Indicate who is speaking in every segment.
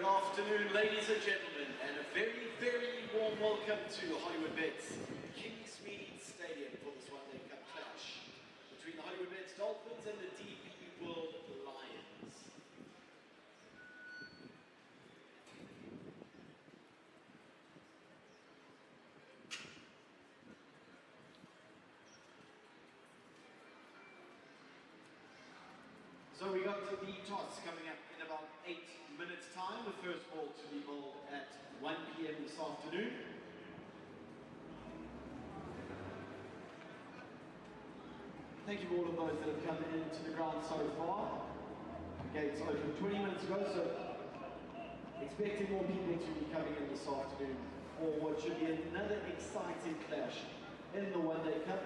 Speaker 1: Good afternoon, ladies and gentlemen, and a very, very warm welcome to Hollywoodbets Kingsmead Stadium for this one-day cup clash between the Hollywoodbets Dolphins and the DP World Lions. So we got to the toss coming up in about 8 minutes time. The first ball to be bowled at 1 p.m. this afternoon. Thank you for all of those that have come into the ground so far. Gates opened 20 minutes ago, so expecting more people to be coming in this afternoon for what should be another exciting clash in the one-day cup.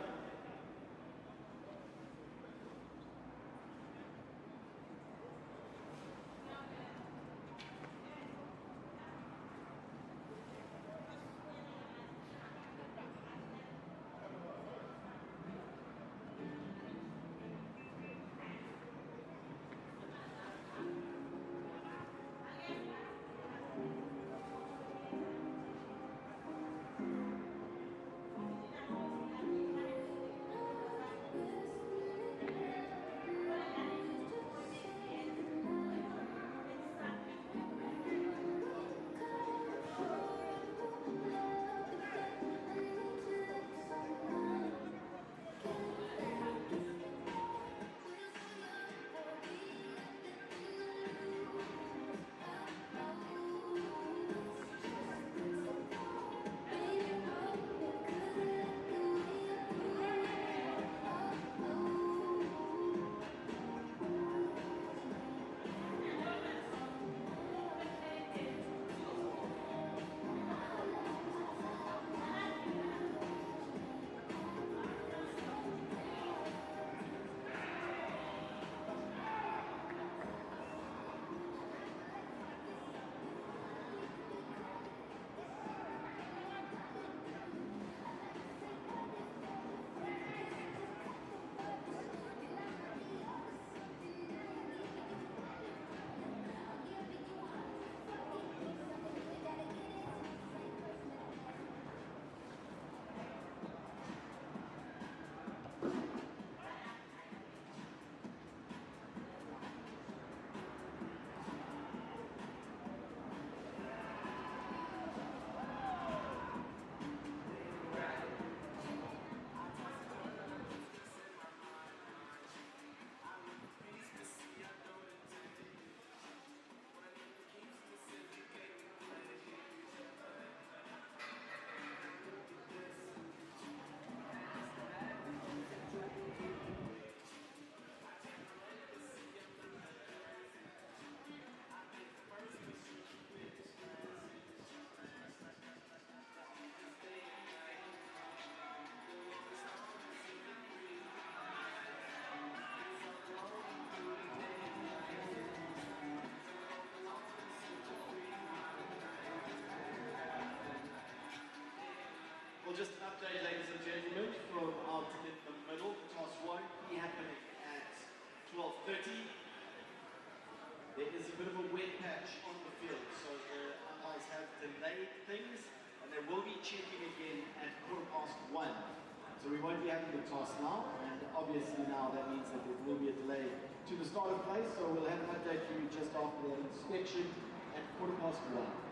Speaker 1: Well, just an update, ladies and gentlemen, from out in the middle. The toss won't be happening at 12:30. There is a bit of a wet patch on the field, so the umpires have delayed things, and they will be checking again at 1:15. So we won't be having the toss now, and obviously now that means that there will be a delay to the start of play, so we'll have an update for you just after that inspection at 1:15.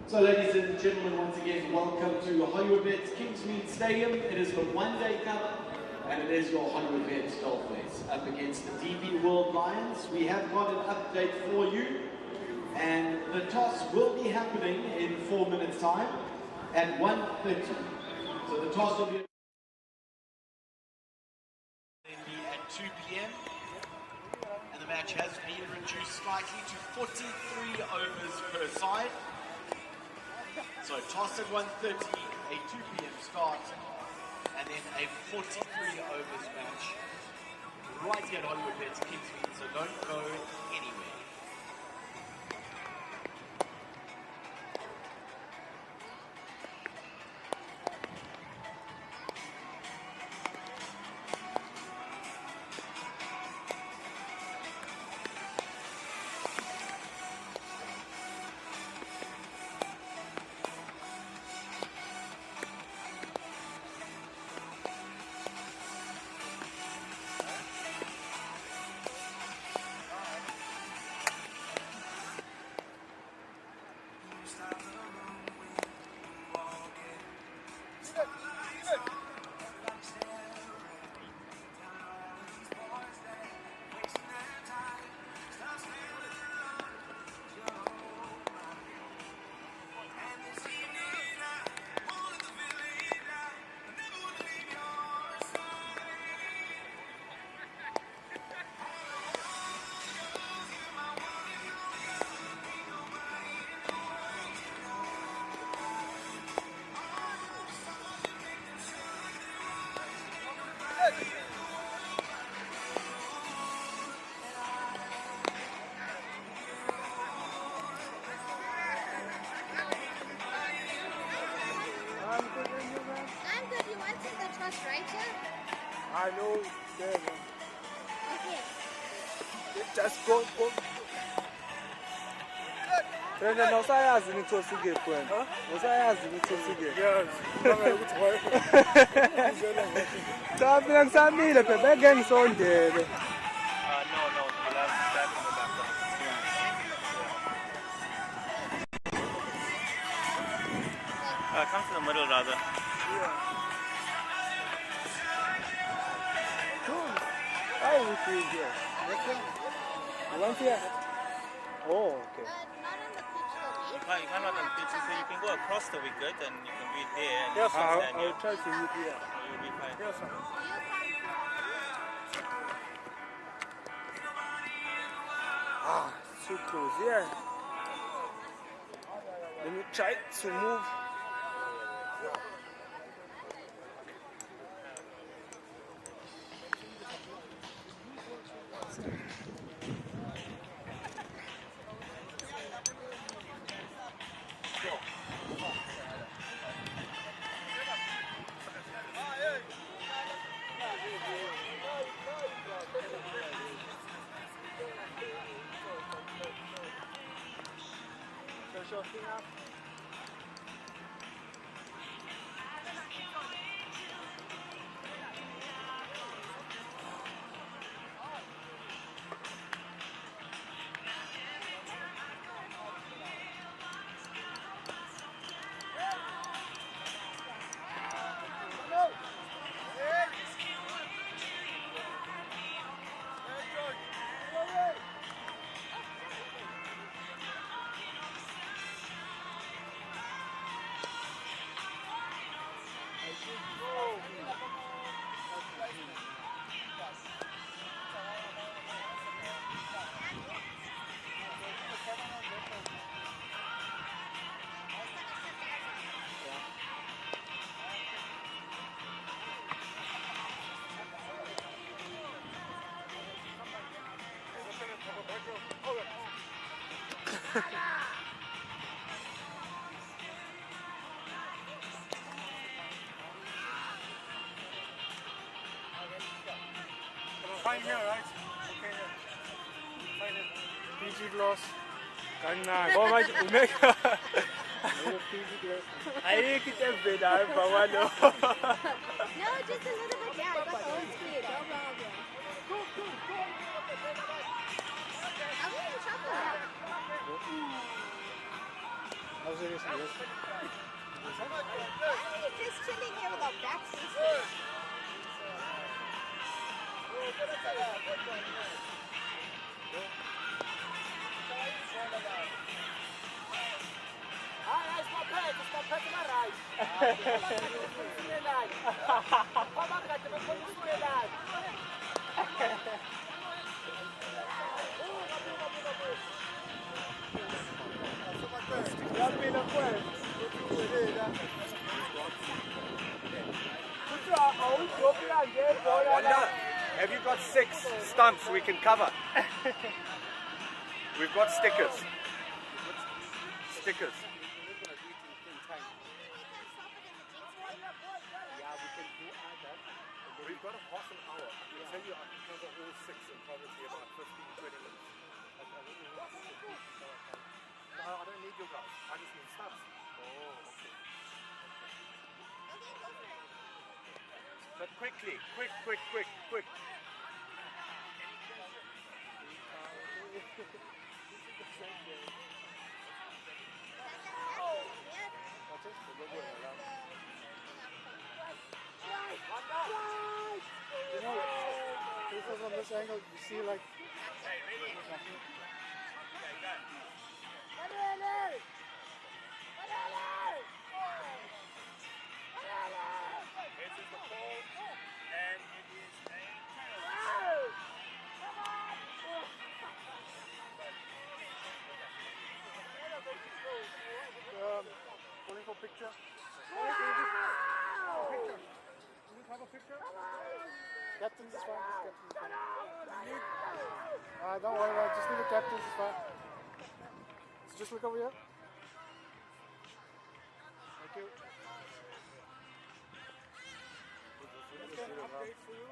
Speaker 1: So ladies and gentlemen, once again, welcome to Hollywoodbets Kingsmead Stadium. It is the one-day cover, and it is your Hollywoodbets Dolphins up against the DP World Lions. We have got an update for you, and the toss will be happening in 4 minutes' time at 1:30. So the toss will be at 2 p.m. and the match has been reduced slightly to 43 overs per side. So toss at 1:30, a 2 p.m. start, and then a 43 overs match right here at Hollywoodbets Kingsmead. So don't go anywhere.
Speaker 2: I know there.
Speaker 3: Okay.
Speaker 2: Just go. Trena não sai as nem tô seguir pô. Não sai as nem tô seguir. Yes. Tá bem samila pe begen sonde.
Speaker 4: No, the last that in the background. Come to the middle rather.
Speaker 2: Yeah. I will see here. You want here? Oh, okay.
Speaker 3: Not on the pitch though.
Speaker 4: You can't on the pitch, so you can go across the wicket and you can be there and
Speaker 2: Yes,
Speaker 4: you can stand
Speaker 2: I'll
Speaker 4: here.
Speaker 2: try to meet here.
Speaker 4: You'll be fine.
Speaker 2: Yes, sir. Too close here. Let me try to move.
Speaker 5: Fine here, right? Okay, yeah. Fine here.
Speaker 2: PG gloss. Kanna.
Speaker 5: Oh my, make.
Speaker 2: PG gloss. I think it's bad. I'm Bawalo.
Speaker 3: No, just a little bit. Yeah, I got the whole speed. No problem. I'm going to chocolate.
Speaker 2: How's it? Yes.
Speaker 3: Why are you just chilling here with our backs to the
Speaker 5: Wanda, have you got 6 stumps we can cover? We've got stickers. Stickers. We've got a half an hour. I tell you, I can cover all 6 in probably about 15, 20 minutes. No, I don't need your guys. I just need stumps. Oh, okay. But quickly, quick.
Speaker 2: You know, because from this angle, you see like.
Speaker 5: This is the ball, and it is a
Speaker 2: Calling for picture. Picture. You have a picture? Captain's is fine. Just captain's is fine. Don't worry about it. Just leave the captain's is fine. So just look over here. Thank you. Update for you.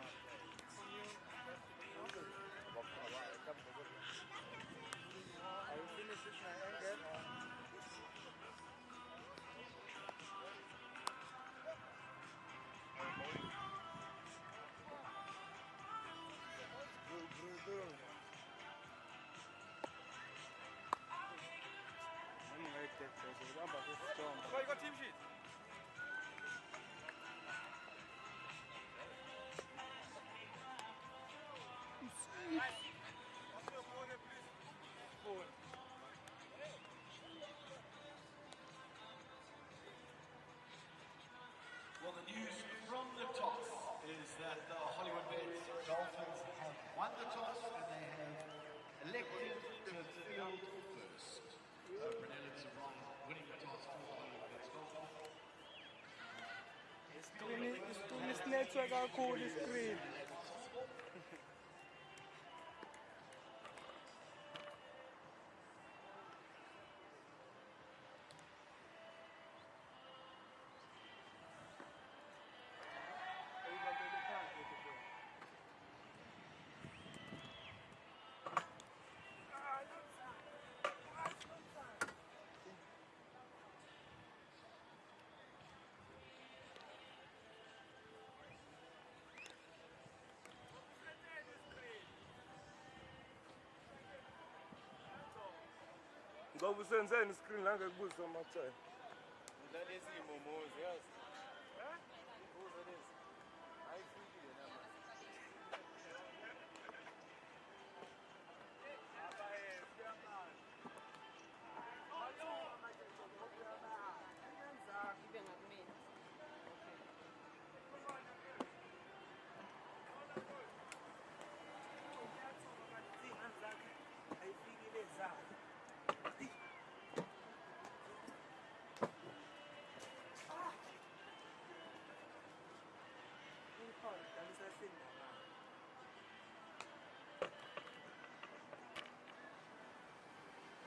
Speaker 2: I will finish this my angle.
Speaker 5: Oh, you got team sheet.
Speaker 1: Well, the news from the toss is that the Hollywoodbets Dolphins have won the toss and they have elected to field first. Brunel and Ryan winning the toss for the Hollywoodbets Dolphins.
Speaker 2: This network are cool, this screen.
Speaker 5: Ngoba usenzeni iscreen la ngekubuza amathani.
Speaker 6: Ngalezi imomozi yazi. Ubuzo lezi. Ayifikile nama.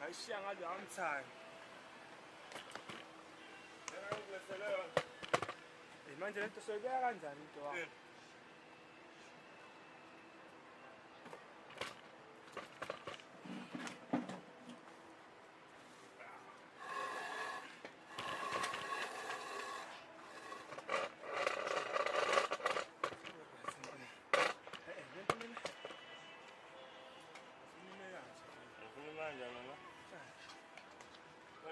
Speaker 2: Ayishiya ngalo amthani. Manje lento soyibeka kanjani into wakho?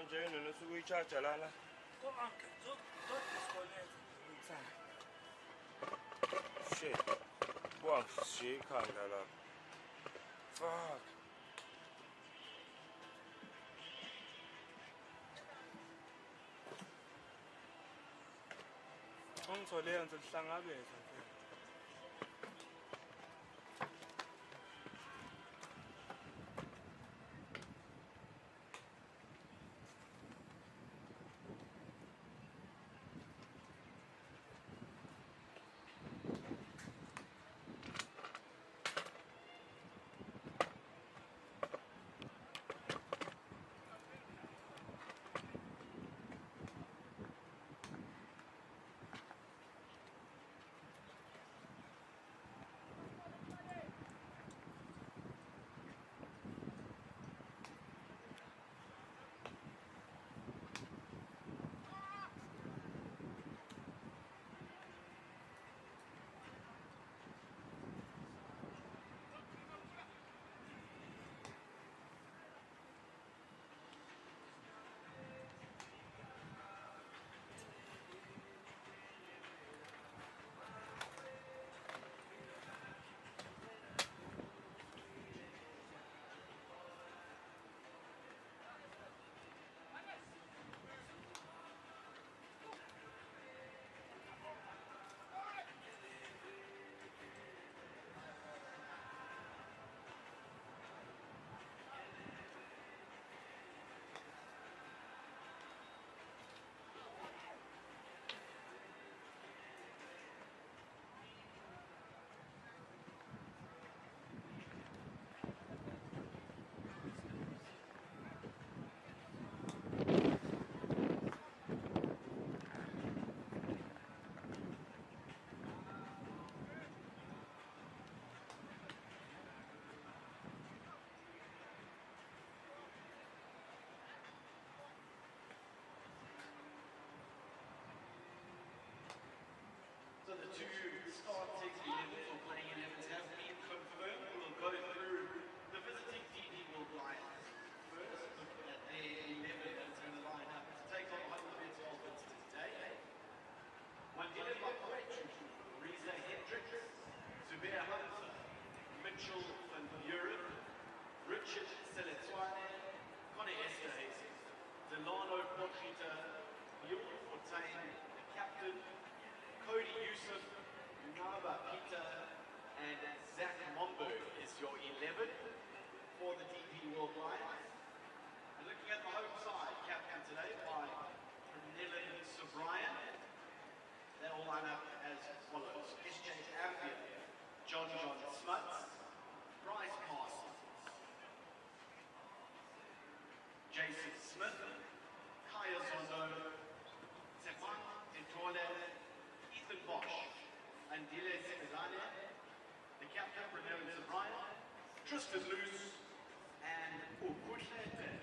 Speaker 6: manje yini nosuke uyi-charger lana? Shit. Buwangishiye ikhanda lapha. Fuck. Ungithole yenze lihlangabeza nje.
Speaker 1: So the two starting 11s or playing 11s have been confirmed. We'll go through the visiting DD will line first, looking at their 11 that's in the lineup to take on Hollywoodbets Dolphins today. Mandela Bakwetu, Reza Hendricks, Zubair Hamza, Mitchell van Buren, Richard Seletswane, Connie Esterhuizen, Delano Pochita, Yul Fortain, the captain, Cody Yusuf, Naba Peter, and Zach Momberg is your 11 for the DP World Lions. And looking at the home side, captain today by Pernillan Sobrian. They all line up as follows: SJ Ambia, John Smuts, Bryce Parsons, Jason Smith, Kaya Zondo, Tepan Intole, Ethan Bosch, and Dile Semizane, the captain Pernillan Sobrian, Tristan Luce, and Ukutlete.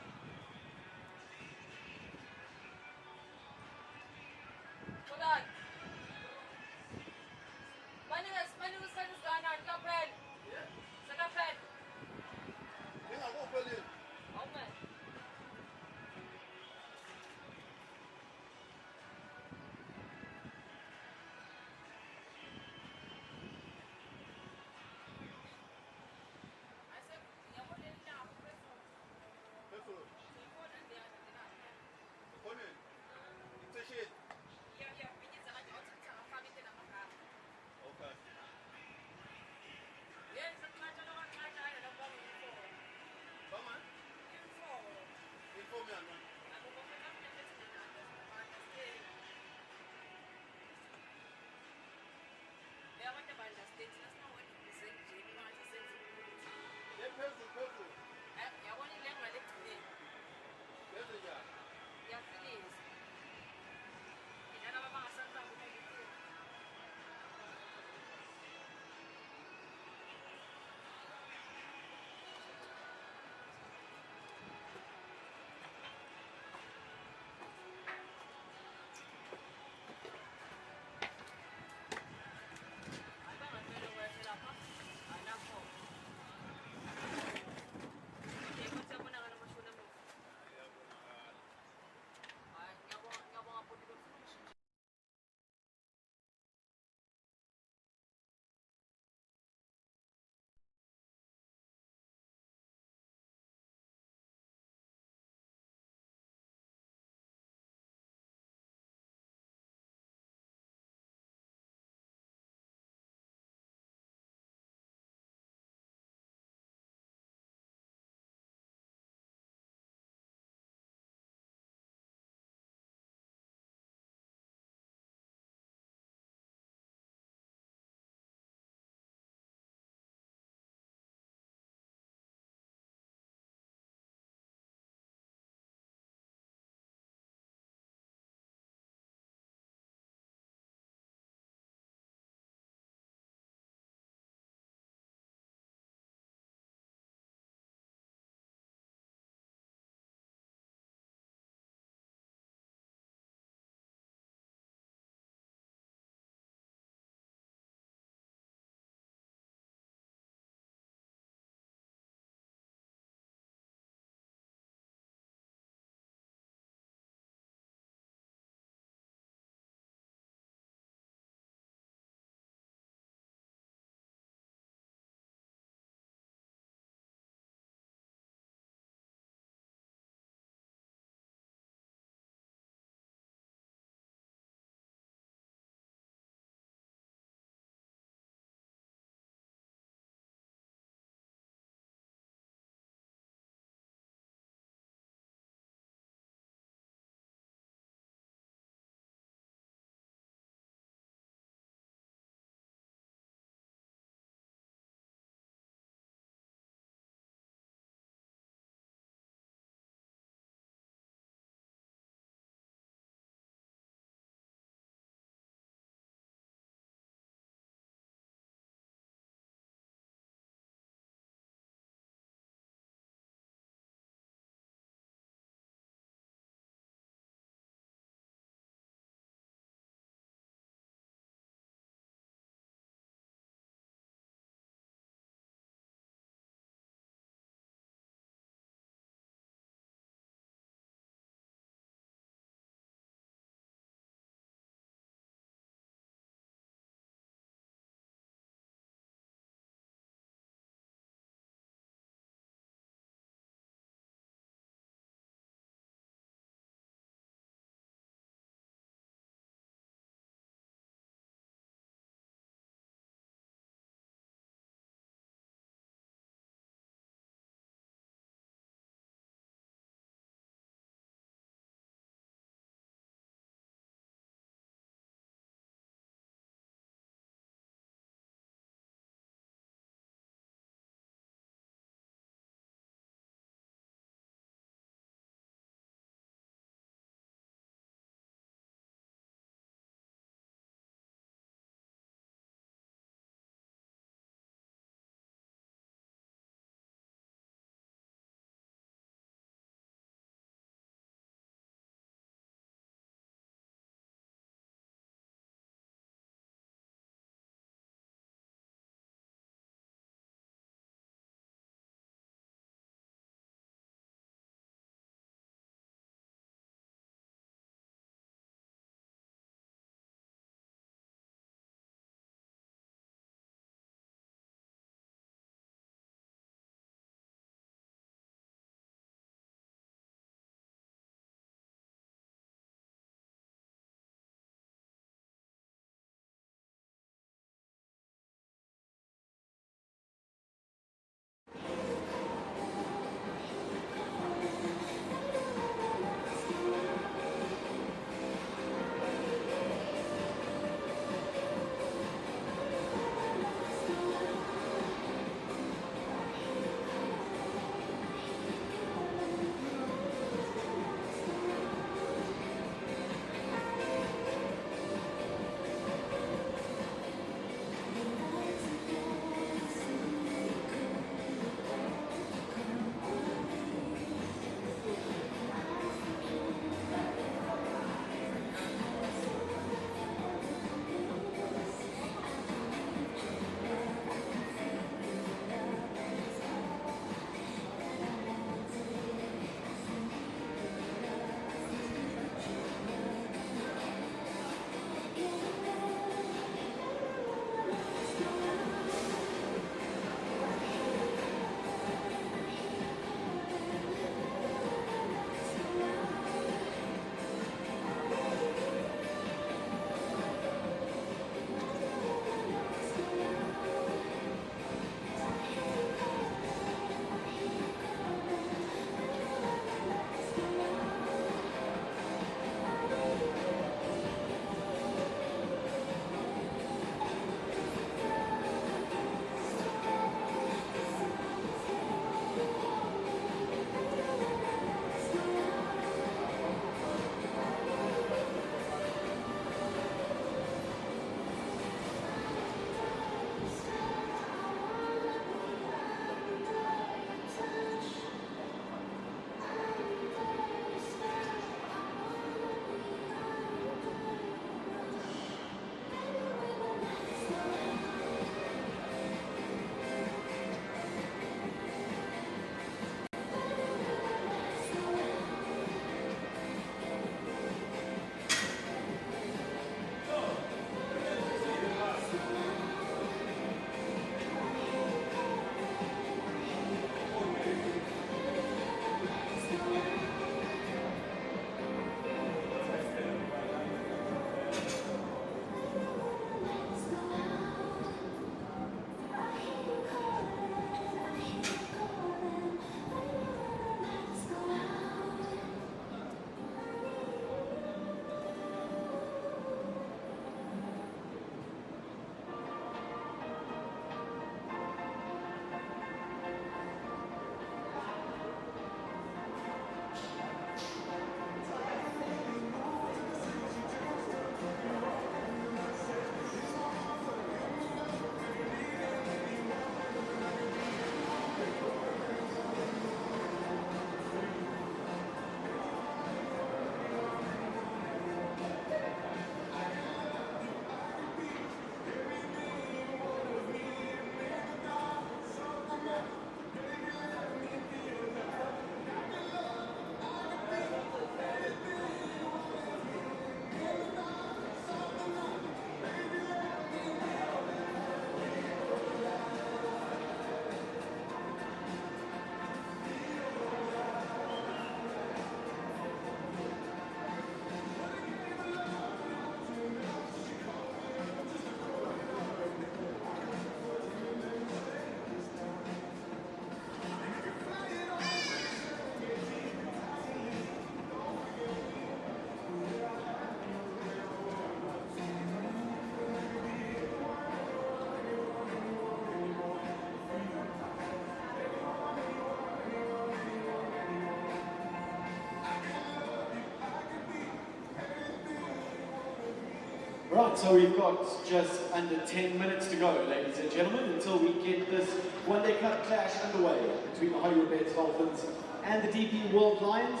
Speaker 1: Right, so we've got just under 10 minutes to go, ladies and gentlemen, until we get this one-day cup clash underway between the Hollywoodbets Dolphins and the DP World Lions.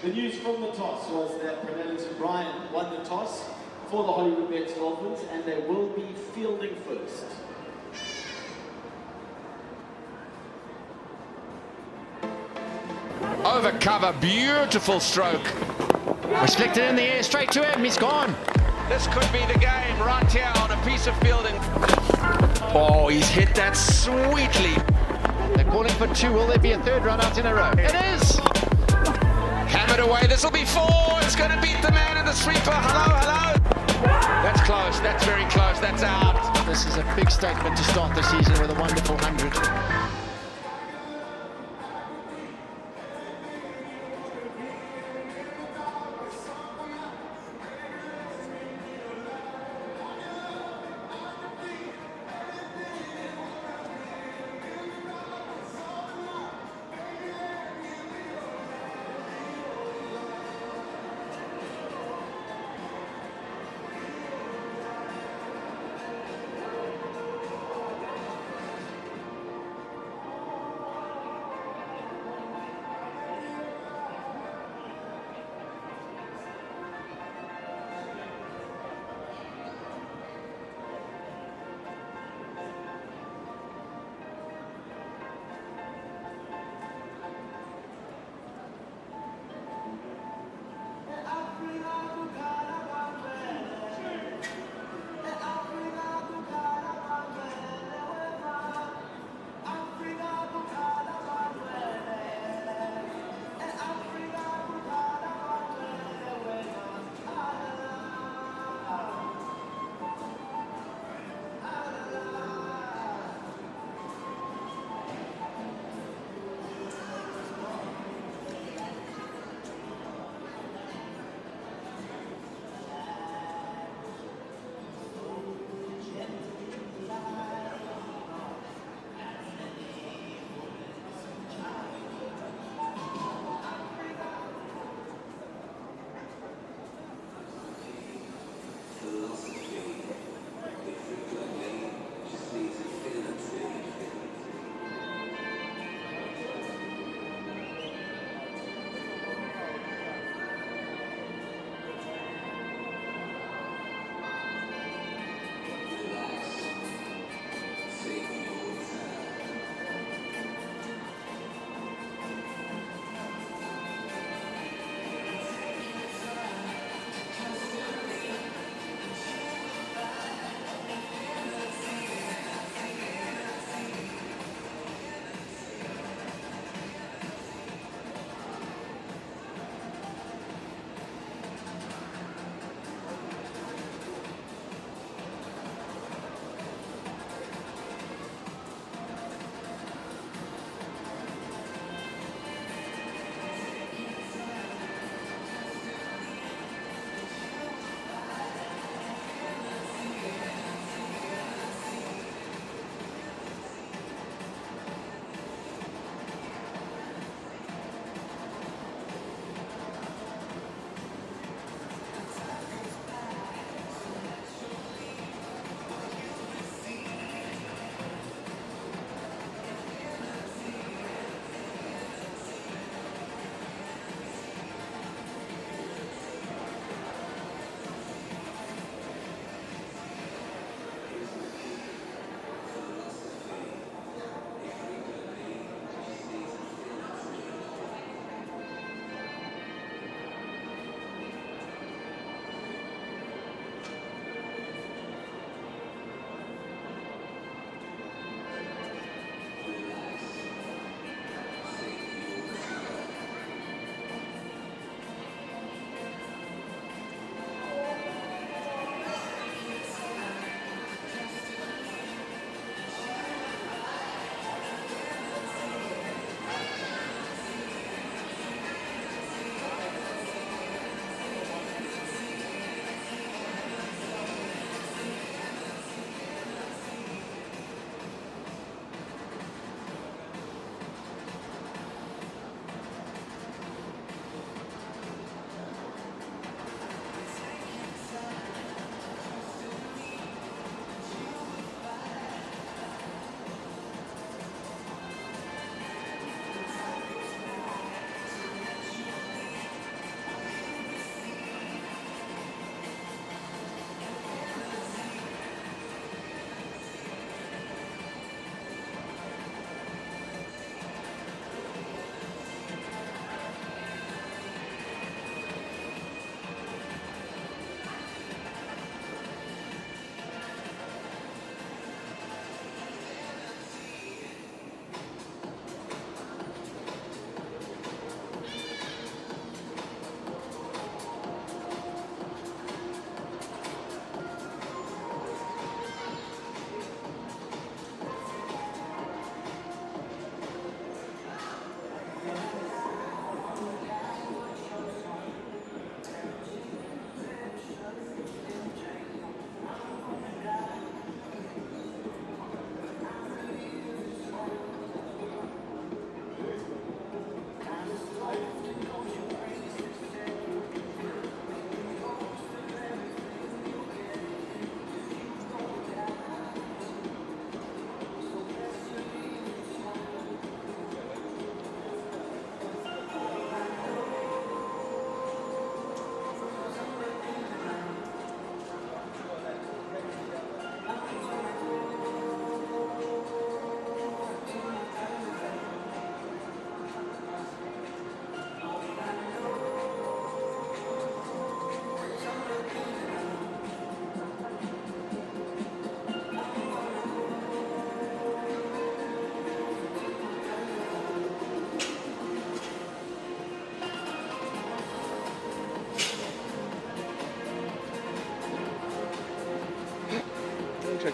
Speaker 1: The news from the toss was that Pranellis O'Brien won the toss for the Hollywoodbets Dolphins, and they will be fielding first.
Speaker 7: Over cover, beautiful stroke. Was flicked it in the air, straight to him, he's gone. This could be the game right here on a piece of fielding. Oh, he's hit that sweetly. They're calling for two. Will there be a third run out in a row? It is! Hammered away, this will be four. It's going to beat the man in the sweeper. Hello, hello. That's close, that's very close, that's out. This is a big statement to start the season with a wonderful 100.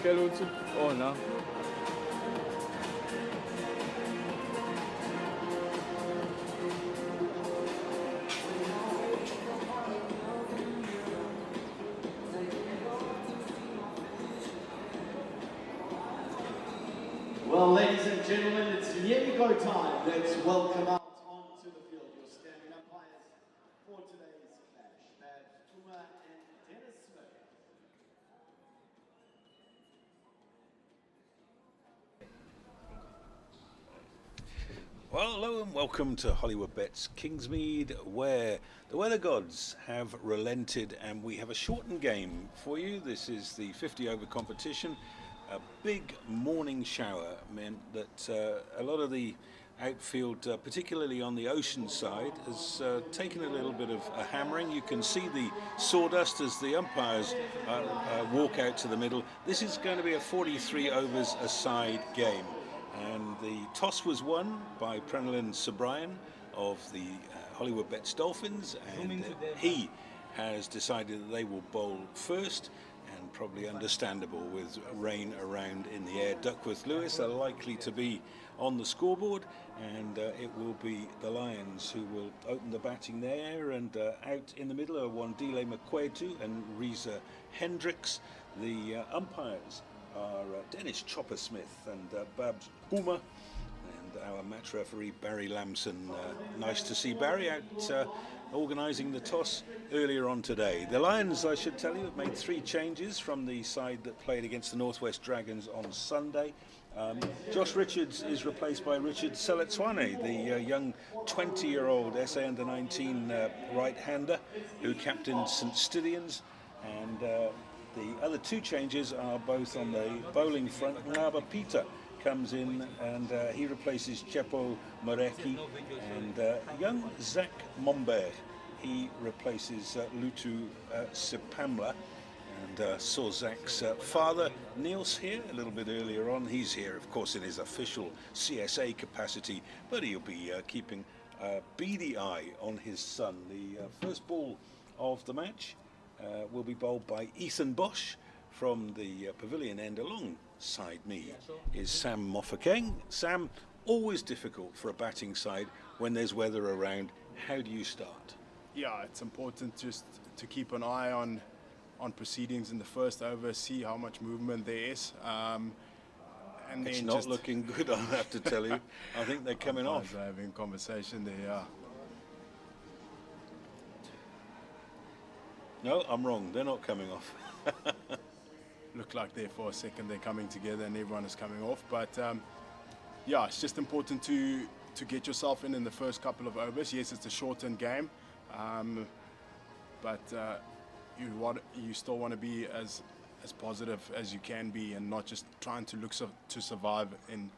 Speaker 6: Oh no.
Speaker 1: Well, ladies and gentlemen, it's nearly go time. Let's welcome out onto the field your standing umpires for today's clash. Bad Puma and Dennis Smith.
Speaker 8: Well, hello and welcome to Hollywoodbets Kingsmead, where the weather gods have relented and we have a shortened game for you. This is the 50-over competition. A big morning shower meant that a lot of the outfield, particularly on the ocean side, has taken a little bit of a hammering. You can see the sawdust as the umpires walk out to the middle. This is going to be a 43 overs a side game. And the toss was won by Prenelin Sobrian of the Hollywoodbets Dolphins, and he has decided that they will bowl first, and probably understandable with rain around in the air. Duckworth Lewis are likely to be on the scoreboard, and it will be the Lions who will open the batting there, and out in the middle are Wandile Makwetu and Reza Hendricks. The umpires are Dennis Chopper Smith and Babs Puma, and our match referee Barry Lamson. Nice to see Barry out organising the toss earlier on today. The Lions, I should tell you, have made 3 changes from the side that played against the Northwest Dragons on Sunday. Josh Richards is replaced by Richard Seletswane, the young 20-year-old SA Under-19 right-hander who captained St Stithians, and the other 2 changes are both on the bowling front. Ngaba Peter comes in and he replaces Chepo Moreki, and young Zach Momber, he replaces Lutu Sipamla. And saw Zach's father, Niels, here a little bit earlier on. He's here, of course, in his official CSA capacity, but he'll be keeping a beady eye on his son. The first ball of the match will be bowled by Ethan Bosch from the pavilion end. Alongside me is Sam Mofokeng. Sam, always difficult for a batting side when there's weather around. How do you start?
Speaker 9: Yeah, it's important just to keep an eye on proceedings in the first over, see how much movement there is. And
Speaker 8: it's
Speaker 9: then
Speaker 8: not
Speaker 9: just
Speaker 8: looking good, I'll have to tell you. I think they're coming off.
Speaker 9: Having conversation there, yeah.
Speaker 8: No, I'm wrong. They're not coming off.
Speaker 9: Look like there for a second they're coming together and everyone is coming off. But yeah, it's just important to get yourself in the first couple of overs. Yes, it's a shortened game, but you still want to be as positive as you can be, and not just trying to look to survive in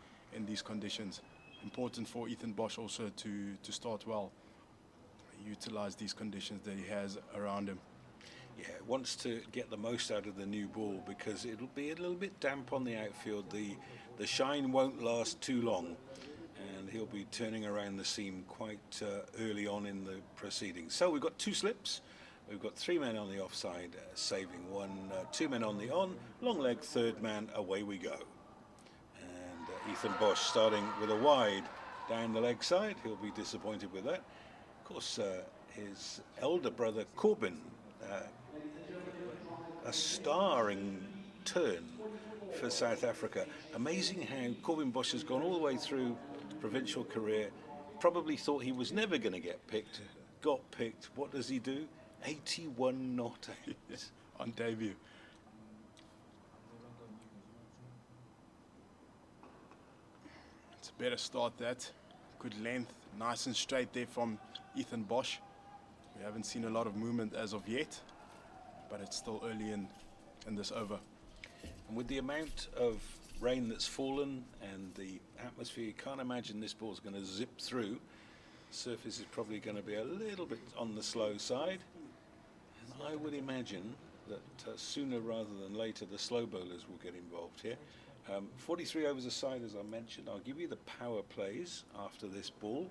Speaker 9: these conditions. Important for Ethan Bosch also to start well, utilize these conditions that he has around him.
Speaker 8: Yeah, wants to get the most out of the new ball because it'll be a little bit damp on the outfield. The shine won't last too long, and he'll be turning around the seam quite early on in the proceedings. So we've got 2 slips. We've got 3 men on the offside, saving 1, 2 men on the on, long leg, 3rd man, away we go. And Ethan Bosch starting with a wide down the leg side. He'll be disappointed with that. Of course, his elder brother Corbin, a starring turn for South Africa. Amazing how Corbin Bosch has gone all the way through provincial career, probably thought he was never going to get picked, got picked. What does he do? 81 not out
Speaker 9: on debut. It's a better start, that. Good length, nice and straight there from Ethan Bosch. We haven't seen a lot of movement as of yet, but it's still early in this over.
Speaker 8: And with the amount of rain that's fallen and the atmosphere, you can't imagine this ball's going to zip through. Surface is probably going to be a little bit on the slow side. I would imagine that sooner rather than later the slow bowlers will get involved here. 43 overs a side, as I mentioned. I'll give you the power plays after this ball.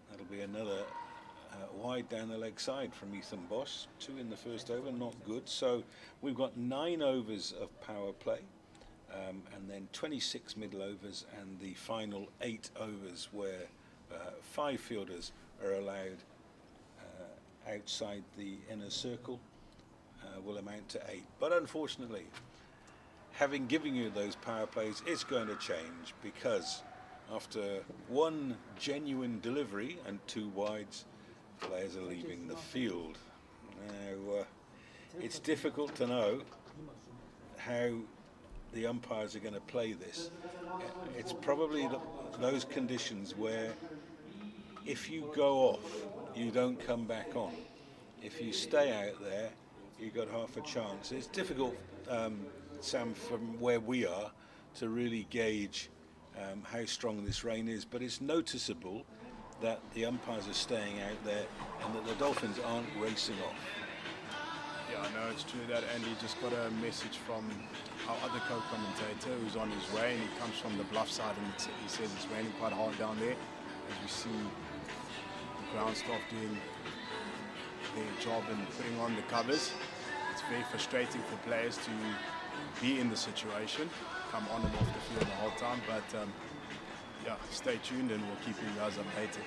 Speaker 8: That'll be another wide down the leg side from Ethan Bosch. 2 in the first over, not good. So we've got 9 overs of power play, and then 26 middle overs, and the final 8 overs where 5 fielders are allowed outside the inner circle will amount to 8. But unfortunately, having given you those power plays, it's going to change, because after 1 genuine delivery and 2 wides, players are leaving the field. Now, it's difficult to know how the umpires are going to play this. It's probably those conditions where if you go off, you don't come back on. If you stay out there, you've got half a chance. It's difficult, Sam, from where we are, to really gauge how strong this rain is, but it's noticeable that the umpires are staying out there and that the Dolphins aren't racing off.
Speaker 9: Yeah, no, it's true that Andy just got a message from our other co-commentator who's on his way, and he comes from the bluff side, and he says it's raining quite hard down there, as we see the ground staff doing their job and putting on the covers. It's very frustrating for players to be in the situation, come on and off the field the whole time, but yeah, stay tuned and we'll keep you guys updated.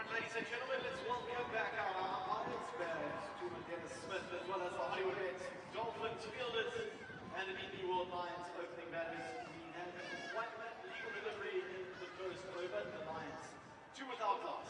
Speaker 1: Right, ladies and gentlemen, let's welcome back our umpires, Dennis Smith, as well as the Hollywoodbets Dolphins fielders and the DP World Lions opening batters. We have one legal delivery in the first over, the Lions 2 without loss.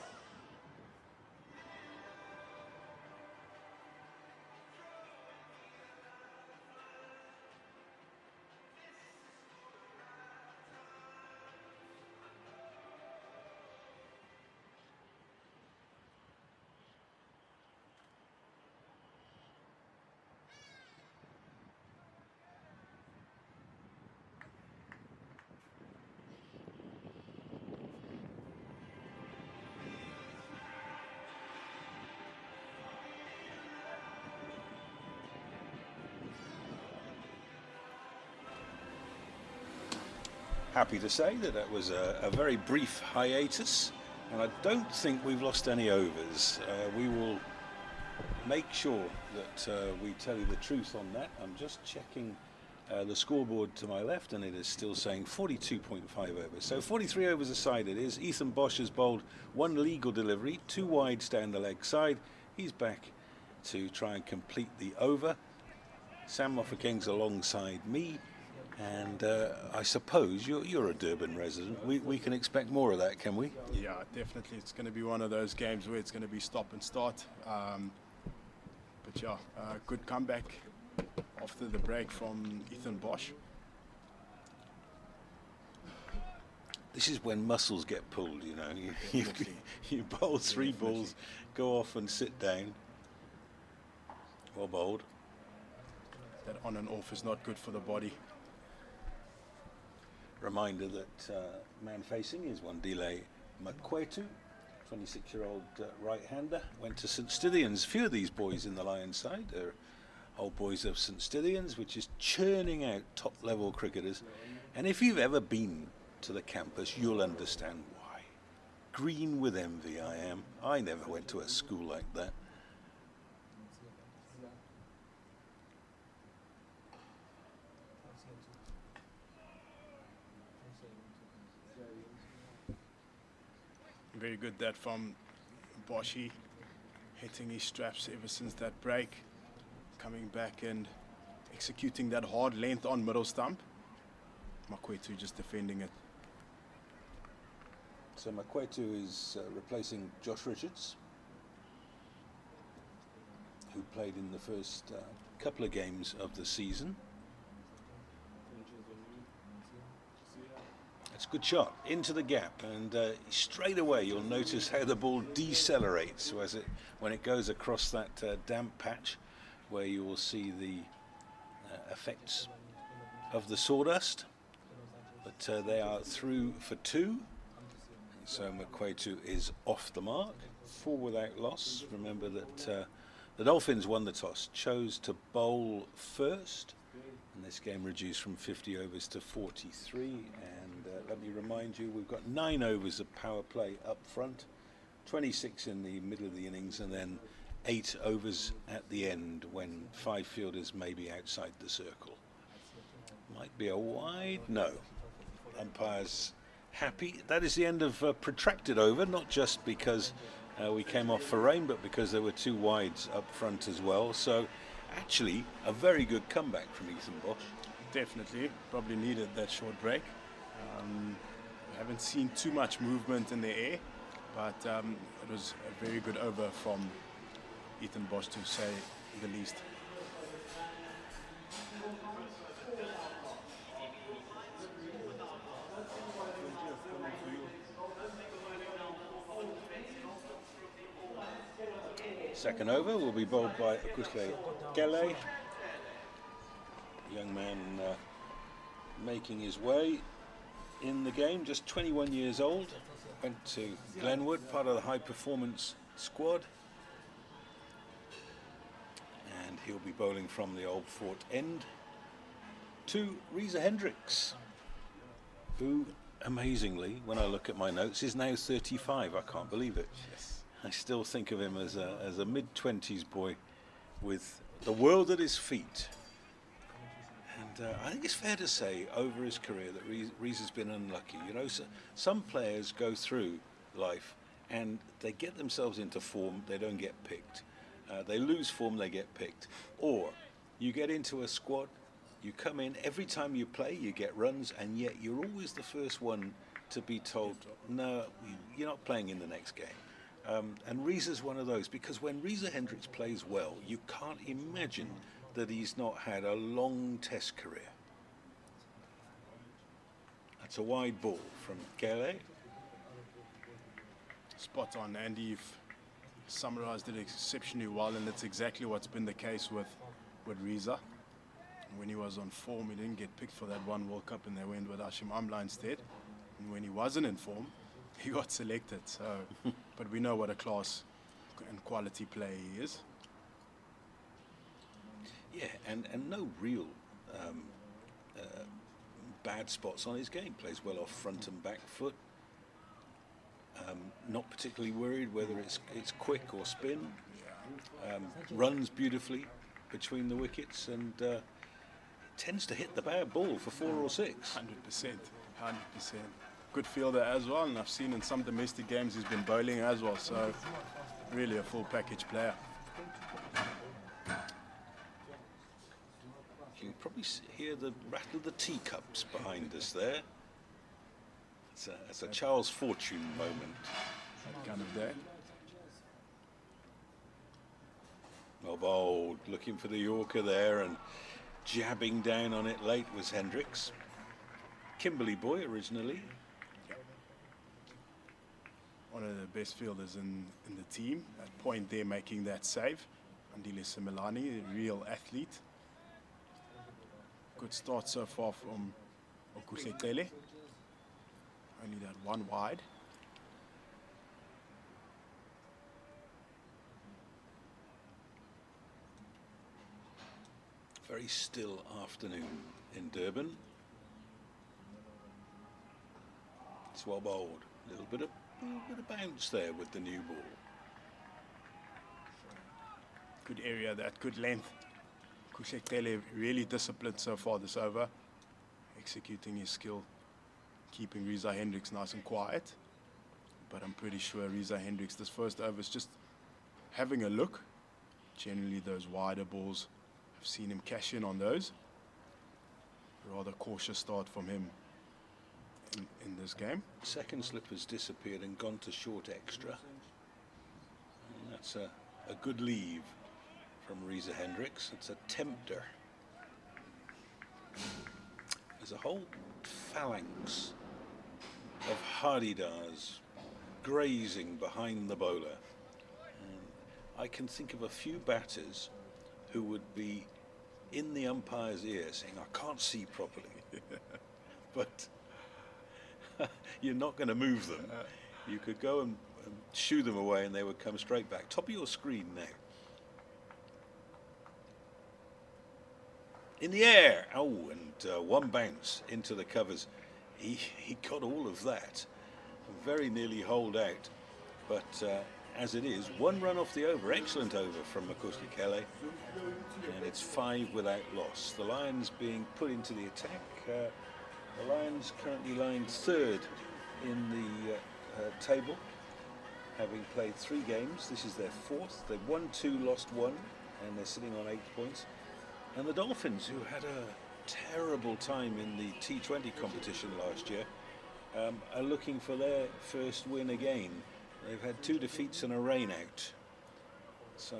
Speaker 8: Happy to say that that was a very brief hiatus, and I don't think we've lost any overs. We will make sure that we tell you the truth on that. I'm just checking the scoreboard to my left, and it is still saying 42.5 overs. So 43 overs aside it is. Ethan Bosch has bowled 1 legal delivery, 2 wides down the leg side. He's back to try and complete the over. Sam Moffat-King's alongside me. And I suppose you're a Durban resident. We can expect more of that, can we?
Speaker 9: Yeah, definitely. It's going to be one of those games where it's going to be stop and start. But yeah, good comeback after the break from Ethan Bosch.
Speaker 8: This is when muscles get pulled, you know. You bowl 3 balls, go off and sit down. Well bowled.
Speaker 9: That on and off is not good for the body.
Speaker 8: Reminder that man facing is Wandile Makwetu, 26-year-old right-hander. Went to St Stithians. A few of these boys in the Lions side are old boys of St Stithians, which is churning out top-level cricketers. And if you've ever been to the campus, you'll understand why. Green with envy I am. I never went to a school like that.
Speaker 9: Very good that from Boschi, hitting his straps ever since that break, coming back and executing that hard length on middle stump. Makwetu just defending it.
Speaker 8: So Makwetu is replacing Josh Richards, who played in the first couple of games of the season. It's a good shot into the gap, and straight away you'll notice how the ball decelerates when it goes across that damp patch, where you will see the effects of the sawdust. But they are through for 2, and so Makwetu is off the mark, 4 without loss. Remember that the Dolphins won the toss, chose to bowl first, and this game reduced from 50 overs to 43. And let me remind you, we've got 9 overs of power play up front, 26 in the middle of the innings, and then 8 overs at the end when 5 fielders may be outside the circle. Might be a wide no. Umpires happy. That is the end of protracted over, not just because we came off for rain, but because there were 2 wides up front as well. So actually a very good comeback from Ethan Bosch.
Speaker 9: Definitely, probably needed that short break. We haven't seen too much movement in the air, but it was a very good over from Ethan Bosch, to say the least.
Speaker 8: Second over will be bowled by Akusle Gele. Young man making his way in the game, just 21 years old. Went to Glenwood, part of the high performance squad. And he'll be bowling from the Old Fort end to Reza Hendricks, who amazingly, when I look at my notes, is now 35. I can't believe it.
Speaker 9: Yes.
Speaker 8: I still think of him as a mid-20s boy with the world at his feet. And I think it's fair to say over his career that Reza's been unlucky. You know, some players go through life and they get themselves into form, they don't get picked. They lose form, they get picked. Or you get into a squad, you come in, every time you play, you get runs, and yet you're always the first one to be told, no, you're not playing in the next game. And Riza's one of those, because when Riza Hendricks plays well, you can't imagine that he's not had a long test career. That's a wide ball from Kele.
Speaker 9: Spot on, Andy. You've summarized it exceptionally well, and that's exactly what's been the case with Riza. When he was on form, he didn't get picked for that one World Cup, and they went with Hashim Amla instead. And when he wasn't in form, he got selected. So, but we know what a class and quality player he is.
Speaker 8: Yeah, and no real bad spots on his game. Plays well off front and back foot. Not particularly worried whether it's quick or spin. Runs beautifully between the wickets, and tends to hit the bad ball for 4 or 6.
Speaker 9: 100%. Good fielder as well, and I've seen in some domestic games he's been bowling as well, so really a full package player.
Speaker 8: You can probably hear the rattle of the teacups behind us there. It's a Charles Fortune moment.
Speaker 9: That kind of day.
Speaker 8: Well bowled, looking for the Yorker there, and jabbing down on it late was Hendricks. Kimberley boy originally.
Speaker 9: One of the best fielders in the team. At point there making that save. Andile Similani, a real athlete. Good start so far from Okusekele. Only that one wide.
Speaker 8: Very still afternoon in Durban. It's well bowled. A little bit of bounce there with the new ball.
Speaker 9: Good area, that good length. Kusekele really disciplined so far this over, executing his skill, keeping Riza Hendricks nice and quiet. But I'm pretty sure Riza Hendricks, this first over is just having a look. Generally those wider balls, I've seen him cash in on those. Rather cautious start from him in this game.
Speaker 8: Second slip has disappeared and gone to short extra. And that's a good leave from Riza Hendricks. It's a tempter. There's a whole phalanx of Hardidars grazing behind the bowler. And I can think of a few batters who would be in the umpire's ear saying, I can't see properly. But you're not going to move them. You could go and shoo them away and they would come straight back. Top of your screen now. In the air. Oh, and one bounce into the covers. He got all of that. Very nearly holed out. But as it is, 1 run off the over. Excellent over from Makosi Kele. And it's 5 without loss. The Lions being put into the attack. The Lions currently lying 3rd in the table, having played 3 games. This is their 4th. They've won 2, lost 1, and they're sitting on 8 points. And the Dolphins, who had a terrible time in the T20 competition last year, are looking for their first win again. They've had 2 defeats and a rain out. So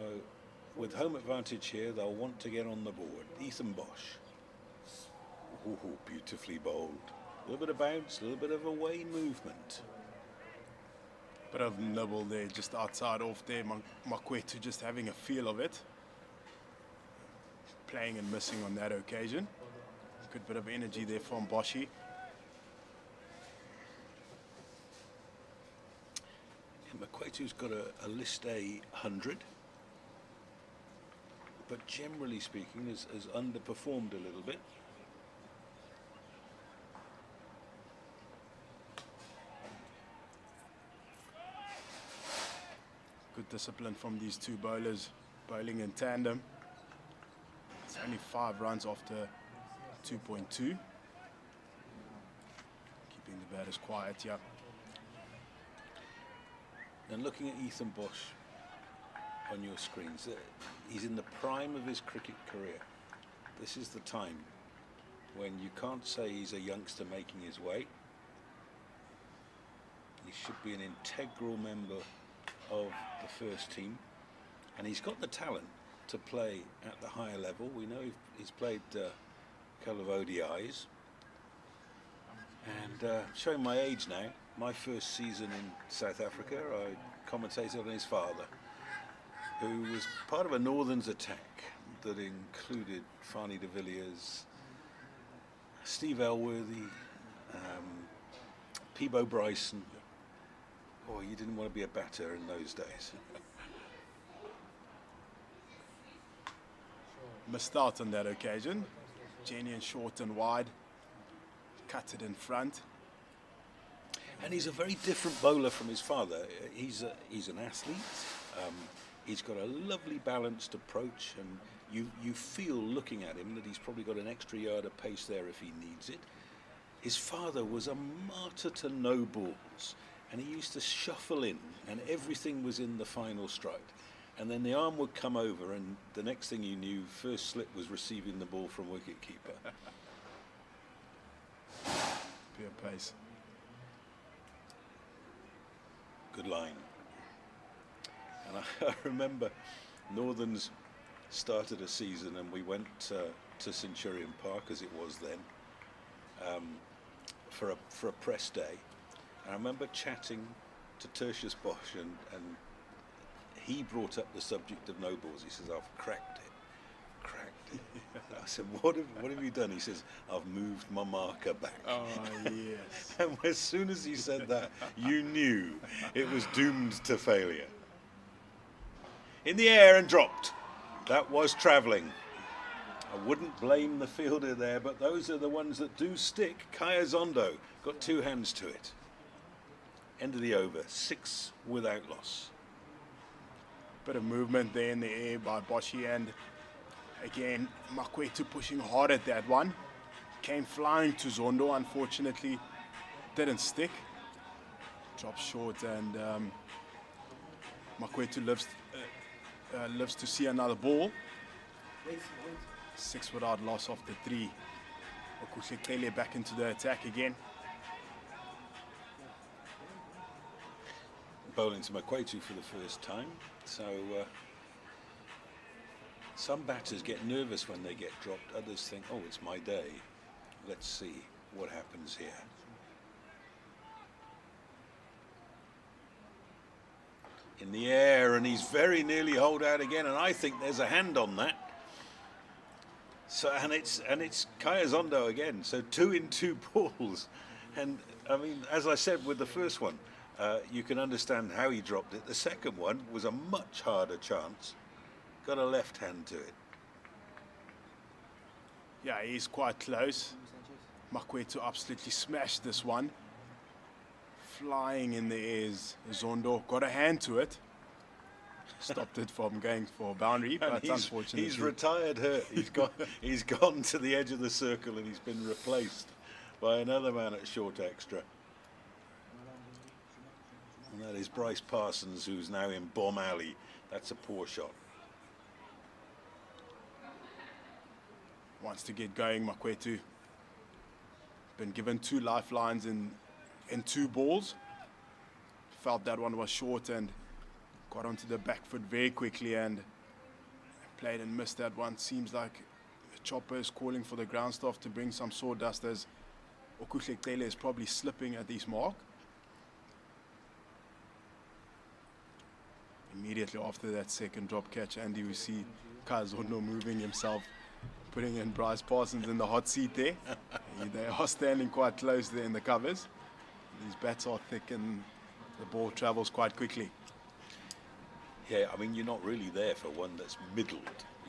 Speaker 8: with home advantage here, they'll want to get on the board. Ethan Bosch. Ooh, beautifully bowled. A little bit of bounce, a little bit of away movement.
Speaker 9: Bit of nibble there, just outside off there. Makwetu just having a feel of it. Playing and missing on that occasion. Good bit of energy there from Boshi.
Speaker 8: Makwetu's got a list A 100. But generally speaking, has underperformed a little bit.
Speaker 9: Good discipline from these 2 bowlers, bowling in tandem. It's only 5 runs after 2.2. Keeping the batters quiet, yeah.
Speaker 8: And looking at Ethan Bosch on your screens, he's in the prime of his cricket career. This is the time when you can't say he's a youngster making his way. He should be an integral member of the first team, and he's got the talent to play at the higher level. We know he's played a couple of ODIs, and showing my age now, my first season in South Africa, I commentated on his father, who was part of a Northerns attack that included Fani de Villiers, Steve Elworthy, Peebo Bryson. Oh, you didn't want to be a batter in those days.
Speaker 9: Missed out on that occasion. Genuine short and wide. Cut it in front.
Speaker 8: And he's a very different bowler from his father. He's an athlete. He's got a lovely balanced approach, and you feel looking at him that he's probably got an extra yard of pace there if he needs it. His father was a martyr to no balls, and he used to shuffle in, and everything was in the final strike. And then the arm would come over, and the next thing you knew, first slip was receiving the ball from wicketkeeper.
Speaker 9: Pure pace.
Speaker 8: Good line. And I remember Northerns started a season, and we went to Centurion Park, as it was then, for a press day. And I remember chatting to Tertius Bosch, and he brought up the subject of no balls. He says, "I've cracked it." I said, what have you done? He says, "I've moved my marker back."
Speaker 9: Oh, yes.
Speaker 8: And as soon as he said that, you knew it was doomed to failure. In the air and dropped. That was travelling. I wouldn't blame the fielder there, but those are the ones that do stick. Kaya Zondo got two hands to it. End of the over, 6 without loss.
Speaker 9: Bit of movement there in the air by Boshi, and again, Makwetu pushing hard at that one. Came flying to Zondo, unfortunately didn't stick. Dropped short, and Makwetu lives to see another ball. 6 without loss off the 3. Okuhle back into the attack again.
Speaker 8: Bowling to Makwetu for the first time. So some batters get nervous when they get dropped. Others think, oh, it's my day. Let's see what happens here. In the air, and he's very nearly holed out again, and I think there's a hand on that. So and it's Kaya Zondo again. So 2 in 2 balls, and I mean, as I said with the first one, you can understand how he dropped it. The second one was a much harder chance. Got a left hand to it.
Speaker 9: Yeah, he's quite close. Makwetu absolutely smashed this one. Flying in the air is Zondo. Got a hand to it. Stopped it from going for a boundary, but unfortunately
Speaker 8: he's retired hurt. He's gone to the edge of the circle, and he's been replaced by another man at short extra. And that is Bryce Parsons, who's now in Bomb Alley. That's a poor shot.
Speaker 9: Wants to get going, Makwetu. Been given 2 lifelines in 2 balls. Felt that one was short and got onto the back foot very quickly and played and missed that one. Seems like the chopper is calling for the ground staff to bring some sawdust, as Okuhle is probably slipping at this mark. Immediately after that second drop catch, Andy, we see Kazono moving himself, putting in Bryce Parsons in the hot seat there. They are standing quite close there in the covers. These bats are thick and the ball travels quite quickly.
Speaker 8: Yeah, I mean, you're not really there for one that's middled.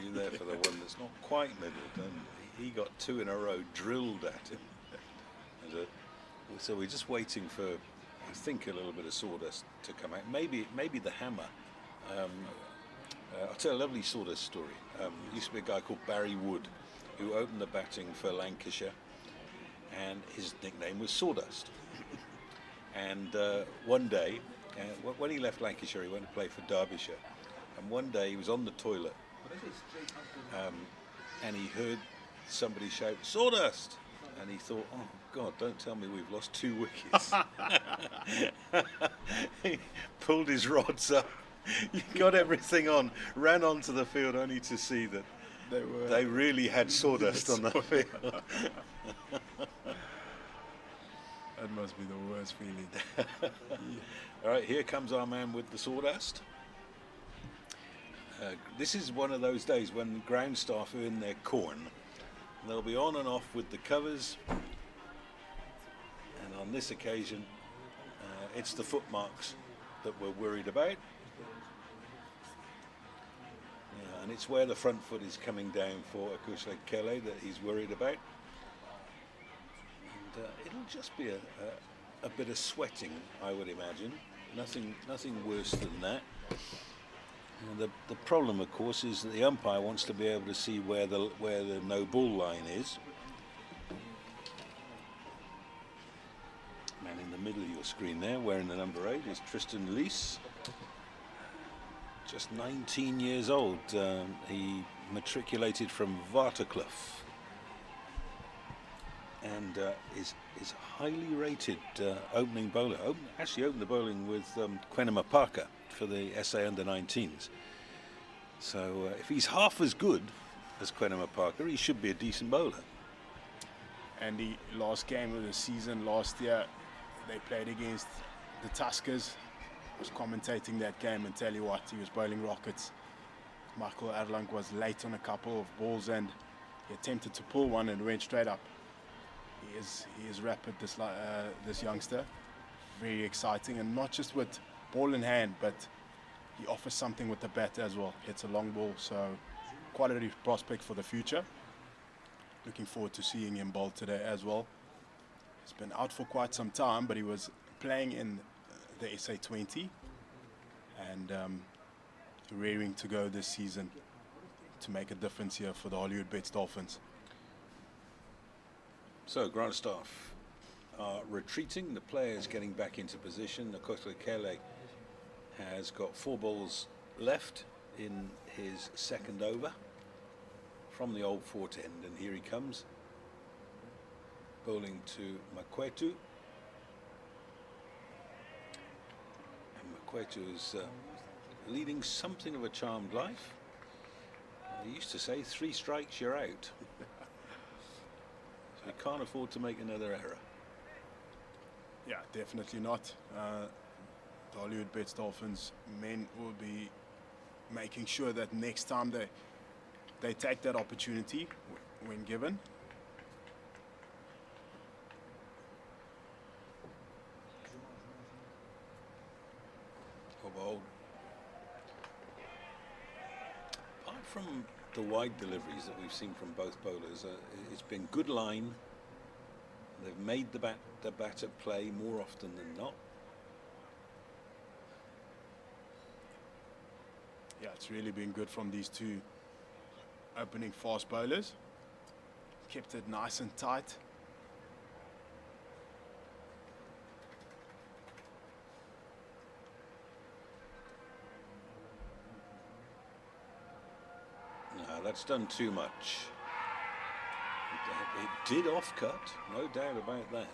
Speaker 8: You're there for the one that's not quite middled. And he got 2 in a row drilled at him. And, so we're just waiting for, I think, a little bit of sawdust to come out. Maybe the hammer. I'll tell a lovely sawdust story. There used to be a guy called Barry Wood who opened the batting for Lancashire, and his nickname was Sawdust. And one day When he left Lancashire, he went to play for Derbyshire. And one day he was on the toilet, and he heard somebody shout, "Sawdust!" And he thought, "Oh God, don't tell me we've lost 2 wickets." He pulled his rods up, he got everything on, ran onto the field only to see that they really had sawdust on the field.
Speaker 9: That must be the worst feeling.
Speaker 8: All right, here comes our man with the sawdust. This is one of those days when ground staff earn their corn. They'll be on and off with the covers, and on this occasion it's the footmarks that we're worried about. And it's where the front foot is coming down for Akushle Kele that he's worried about. And it'll just be a bit of sweating, I would imagine. Nothing worse than that. And the problem, of course, is that the umpire wants to be able to see where the no ball line is. Man in the middle of your screen there, wearing the number 8, is Tristan Lees. Just 19 years old. He matriculated from Waterkloof and is a highly rated opening bowler. Actually opened the bowling with Quenema Parker for the SA under-19s. So if he's half as good as Quenema Parker, he should be a decent bowler.
Speaker 9: And the last game of the season last year, they played against the Tuskers. I was commentating that game, and tell you what, he was bowling rockets. Michael Erlang was late on a couple of balls, and he attempted to pull one and went straight up. He is rapid, this youngster. Very exciting, and not just with ball in hand, but he offers something with the bat as well. Hits a long ball, so quality prospect for the future. Looking forward to seeing him bowl today as well. He's been out for quite some time, but he was playing in the SA20 and raring to go this season to make a difference here for the Hollywoodbets Dolphins.
Speaker 8: So ground staff are retreating, the players getting back into position. Akushle Kele has got 4 balls left in his second over from the old fort end, and here he comes bowling to Makwetu. Makwetu is leading something of a charmed life. He used to say 3 strikes you're out. So he can't afford to make another error.
Speaker 9: Yeah, definitely not. The Hollywoodbets Dolphins men will be making sure that next time they take that opportunity when given. Apart from the wide deliveries that we've seen from both bowlers, it's been good line. They've made the batter play more often than not. Yeah, it's really been good from these two opening fast bowlers. Kept it nice and tight. No, that's done too much. It did off-cut, no doubt about that.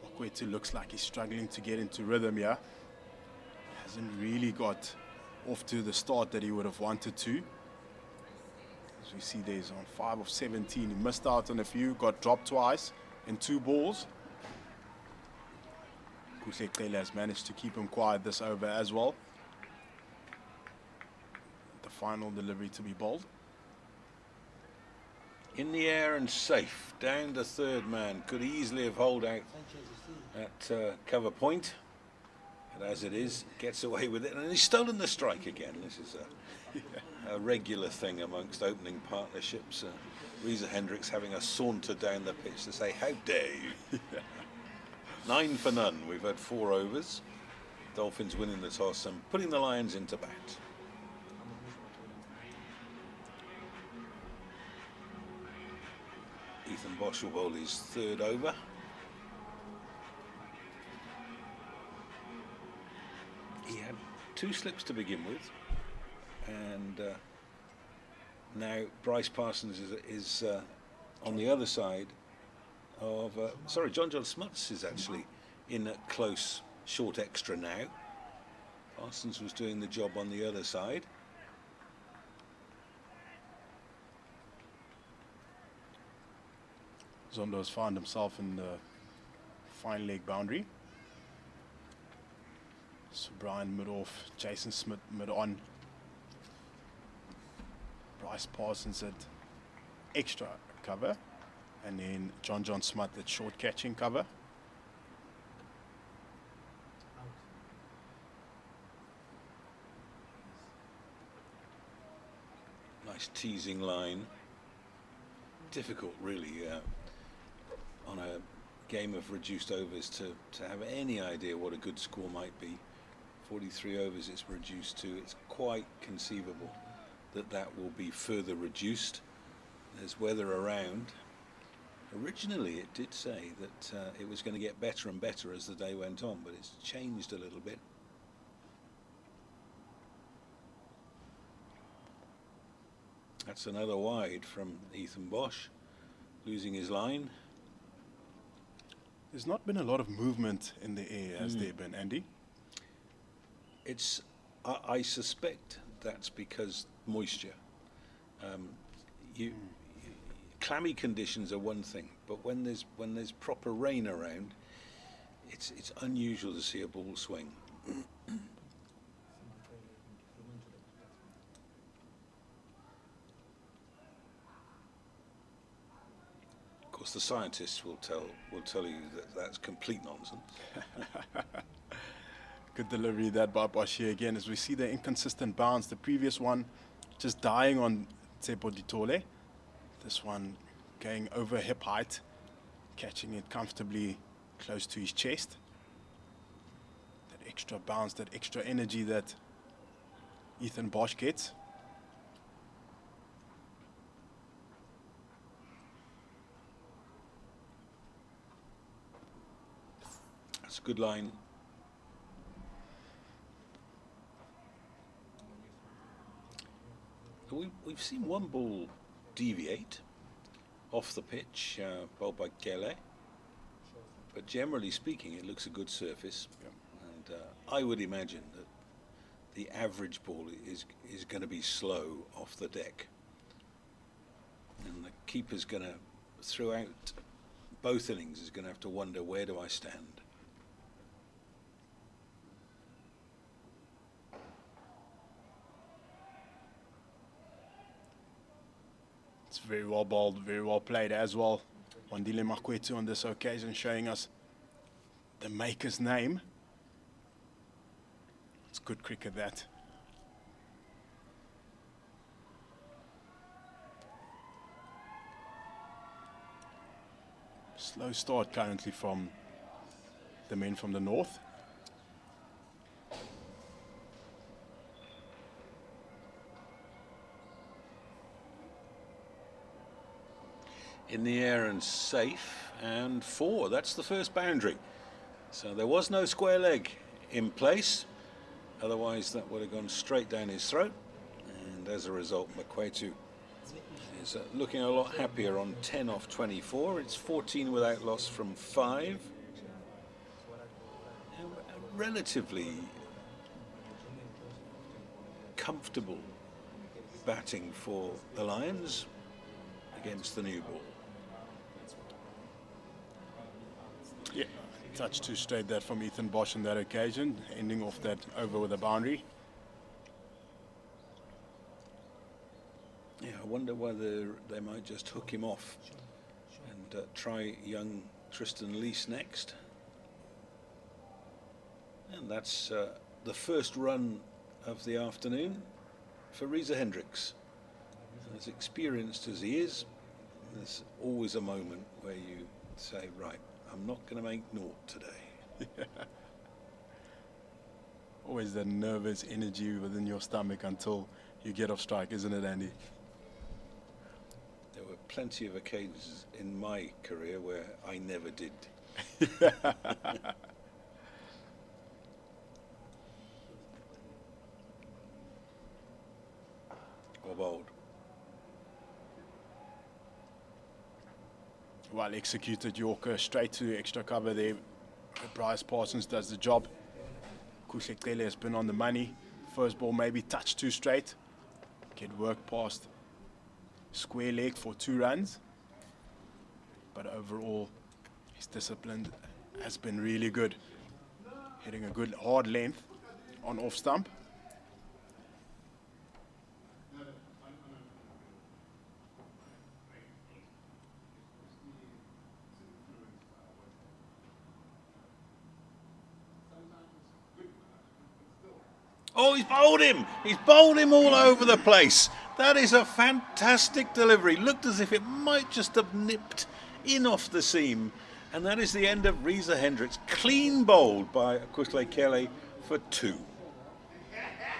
Speaker 9: Makwetu looks like he's struggling to get into rhythm here. Hasn't really got off to the start that he would have wanted to. As we see there, he's on 5 of 17. He missed out on a few, got dropped twice in 2 balls. Akushle Kele has managed to keep him quiet this over as well. The final delivery to be bowled. In the air and safe, down to third man. Could easily have holed out at cover point. And as it is, gets away with it. And he's stolen the strike again. This is a regular thing amongst opening partnerships. Reza Hendricks having a saunter down the pitch to say, how dare you? 9 for none. We've had 4 overs. Dolphins winning the toss and putting the Lions into bat. Ethan Bosch will bowl his 3rd over.
Speaker 8: 2 slips to begin with, and now Bryce Parsons is on the other side of John Smuts is actually in a close short extra now. Parsons was doing the job on the other side.
Speaker 9: Zondo's found himself in the fine leg boundary. So Brian mid off, Jason Smith mid on. Bryce Parsons at extra cover, and then John Smith at short catching cover.
Speaker 8: Nice teasing line. Difficult really on a game of reduced overs to have any idea what a good score might be. 43 overs it's reduced to. It's quite conceivable that will be further reduced. There's weather around. Originally it did say that it was going to get better and better as the day went on, but it's changed a little bit. That's another wide from Ethan Bosch, losing his line.
Speaker 9: There's not been a lot of movement in the air, has there been, Andy?
Speaker 8: It's, I suspect that's because moisture. Clammy conditions are one thing, but when there's proper rain around, it's unusual to see a ball swing. Of course, the scientists will tell you that that's complete nonsense.
Speaker 9: Good delivery that by Bosch here again, as we see the inconsistent bounce. The previous one just dying on Tsepo Ditole. This one going over hip height, catching it comfortably close to his chest. That extra bounce, that extra energy that Ethan Bosch gets.
Speaker 8: That's a good line. We've seen one ball deviate off the pitch, bowled by Kele, but generally speaking it looks a good surface. And I would imagine that the average ball is going to be slow off the deck, and the keeper's going to, throughout both innings, is going to have to wonder, where do I stand?
Speaker 9: It's very well bowled, very well played as well. Wandile Makwetu on this occasion showing us the maker's name. It's good cricket, that. Slow start currently from the men from the north.
Speaker 8: In the air and safe, and 4. That's the first boundary. So there was no square leg in place, otherwise that would have gone straight down his throat, and as a result Makwetu is looking a lot happier on 10 off 24. It's 14 without loss from 5. Relatively comfortable batting for the Lions against the new ball.
Speaker 9: Yeah, touch too straight that from Ethan Bosch on that occasion, ending off that over with a boundary.
Speaker 8: Yeah, I wonder whether they might just hook him off and try young Tristan Leese next. And that's the first run of the afternoon for Reza Hendricks. As experienced as he is, there's always a moment where you say, right, I'm not going to make naught today.
Speaker 9: Always that nervous energy within your stomach until you get off strike, isn't it, Andy?
Speaker 8: There were plenty of occasions in my career where I never did.
Speaker 9: Well executed Yorker straight to extra cover there. Bryce Parsons does the job. Kusekele has been on the money. First ball maybe touched too straight. Get work past square leg for 2 runs. But overall, his discipline has been really good. Hitting a good hard length on off stump.
Speaker 8: Oh, he's bowled him. He's bowled him all over the place. That is a fantastic delivery. Looked as if it might just have nipped in off the seam. And that is the end of Reza Hendricks. Clean bowled by Kusekele for 2.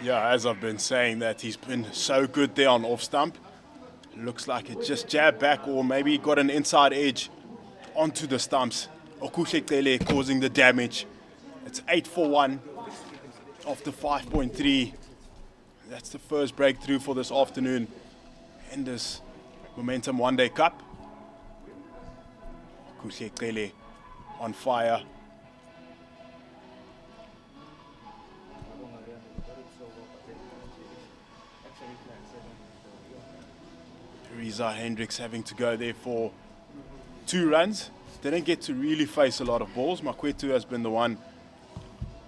Speaker 9: Yeah, as I've been saying, that he's been so good there on off stump. Looks like it just jabbed back, or maybe got an inside edge onto the stumps. Kusekele causing the damage. It's 8 for 1 after 5.3. That's the first breakthrough for this afternoon in this Momentum One Day Cup. Kusekele on fire. Reza Hendricks having to go there for 2 runs. Didn't get to really face a lot of balls. Makwetu has been the one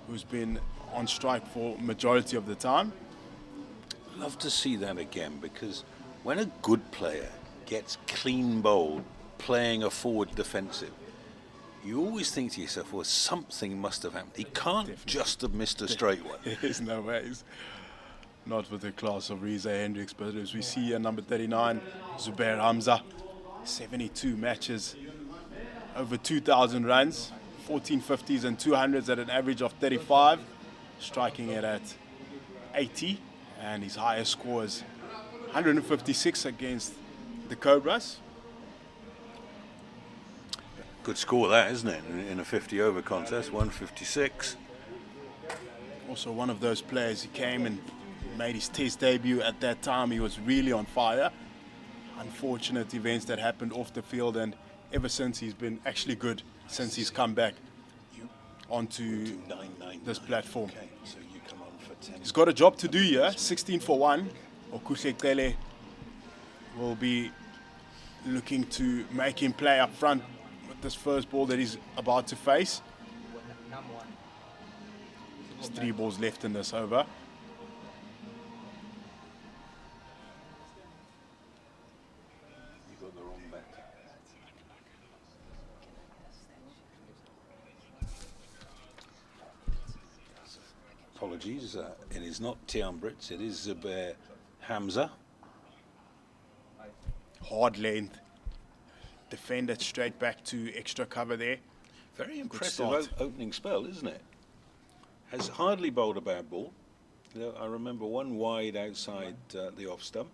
Speaker 9: who's been on strike for majority of the time.
Speaker 8: Love to see that again, because when a good player gets clean bowled playing a forward defensive, you always think to yourself, well, something must have happened. He can't just have missed a straight one.
Speaker 9: There's no ways. Not with the class of Reza Hendricks, but as we see at number 39, Zubair Hamza, 72 matches, over 2,000 runs, 14 50s and 200s at an average of 35, striking it at 80, and his highest score is 156 against the Cobras.
Speaker 8: Good score that, isn't it, in a 50-over contest, 156.
Speaker 9: Also one of those players who came and made his test debut at that time. He was really on fire. Unfortunate events that happened off the field, and ever since he's been actually good since he's come back onto this platform.
Speaker 8: Okay, so you come on for 10.
Speaker 9: He's got a job to do here. 16 for 1. Kusekele will be looking to make him play up front with this first ball that he's about to face. There's 3 balls left in this over.
Speaker 8: You got the wrong bet. Apologies, it is not Tian Brits, it is Zubair Hamza.
Speaker 9: Hard length. Defended straight back to extra cover there.
Speaker 8: Very impressive opening spell, isn't it? Has hardly bowled a bad ball. You know, I remember one wide outside the off stump.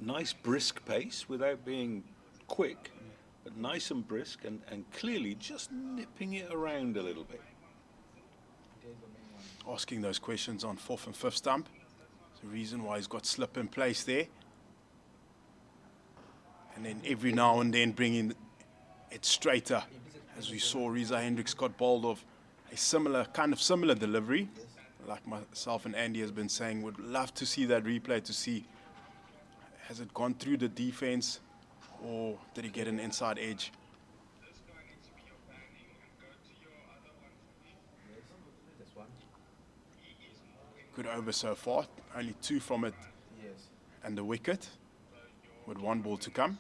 Speaker 8: Nice brisk pace without being quick, but nice and brisk, and clearly just nipping it around a little bit.
Speaker 9: Asking those questions on 4th and 5th stump. The reason why he's got slip in place there. And then every now and then bringing it straighter. As we saw, Reza Hendricks got bowled off a similar delivery. Like myself and Andy has been saying, would love to see that replay to see, has it gone through the defense or did he get an inside edge? Good over so far, only 2 from it and the wicket with 1 ball to come.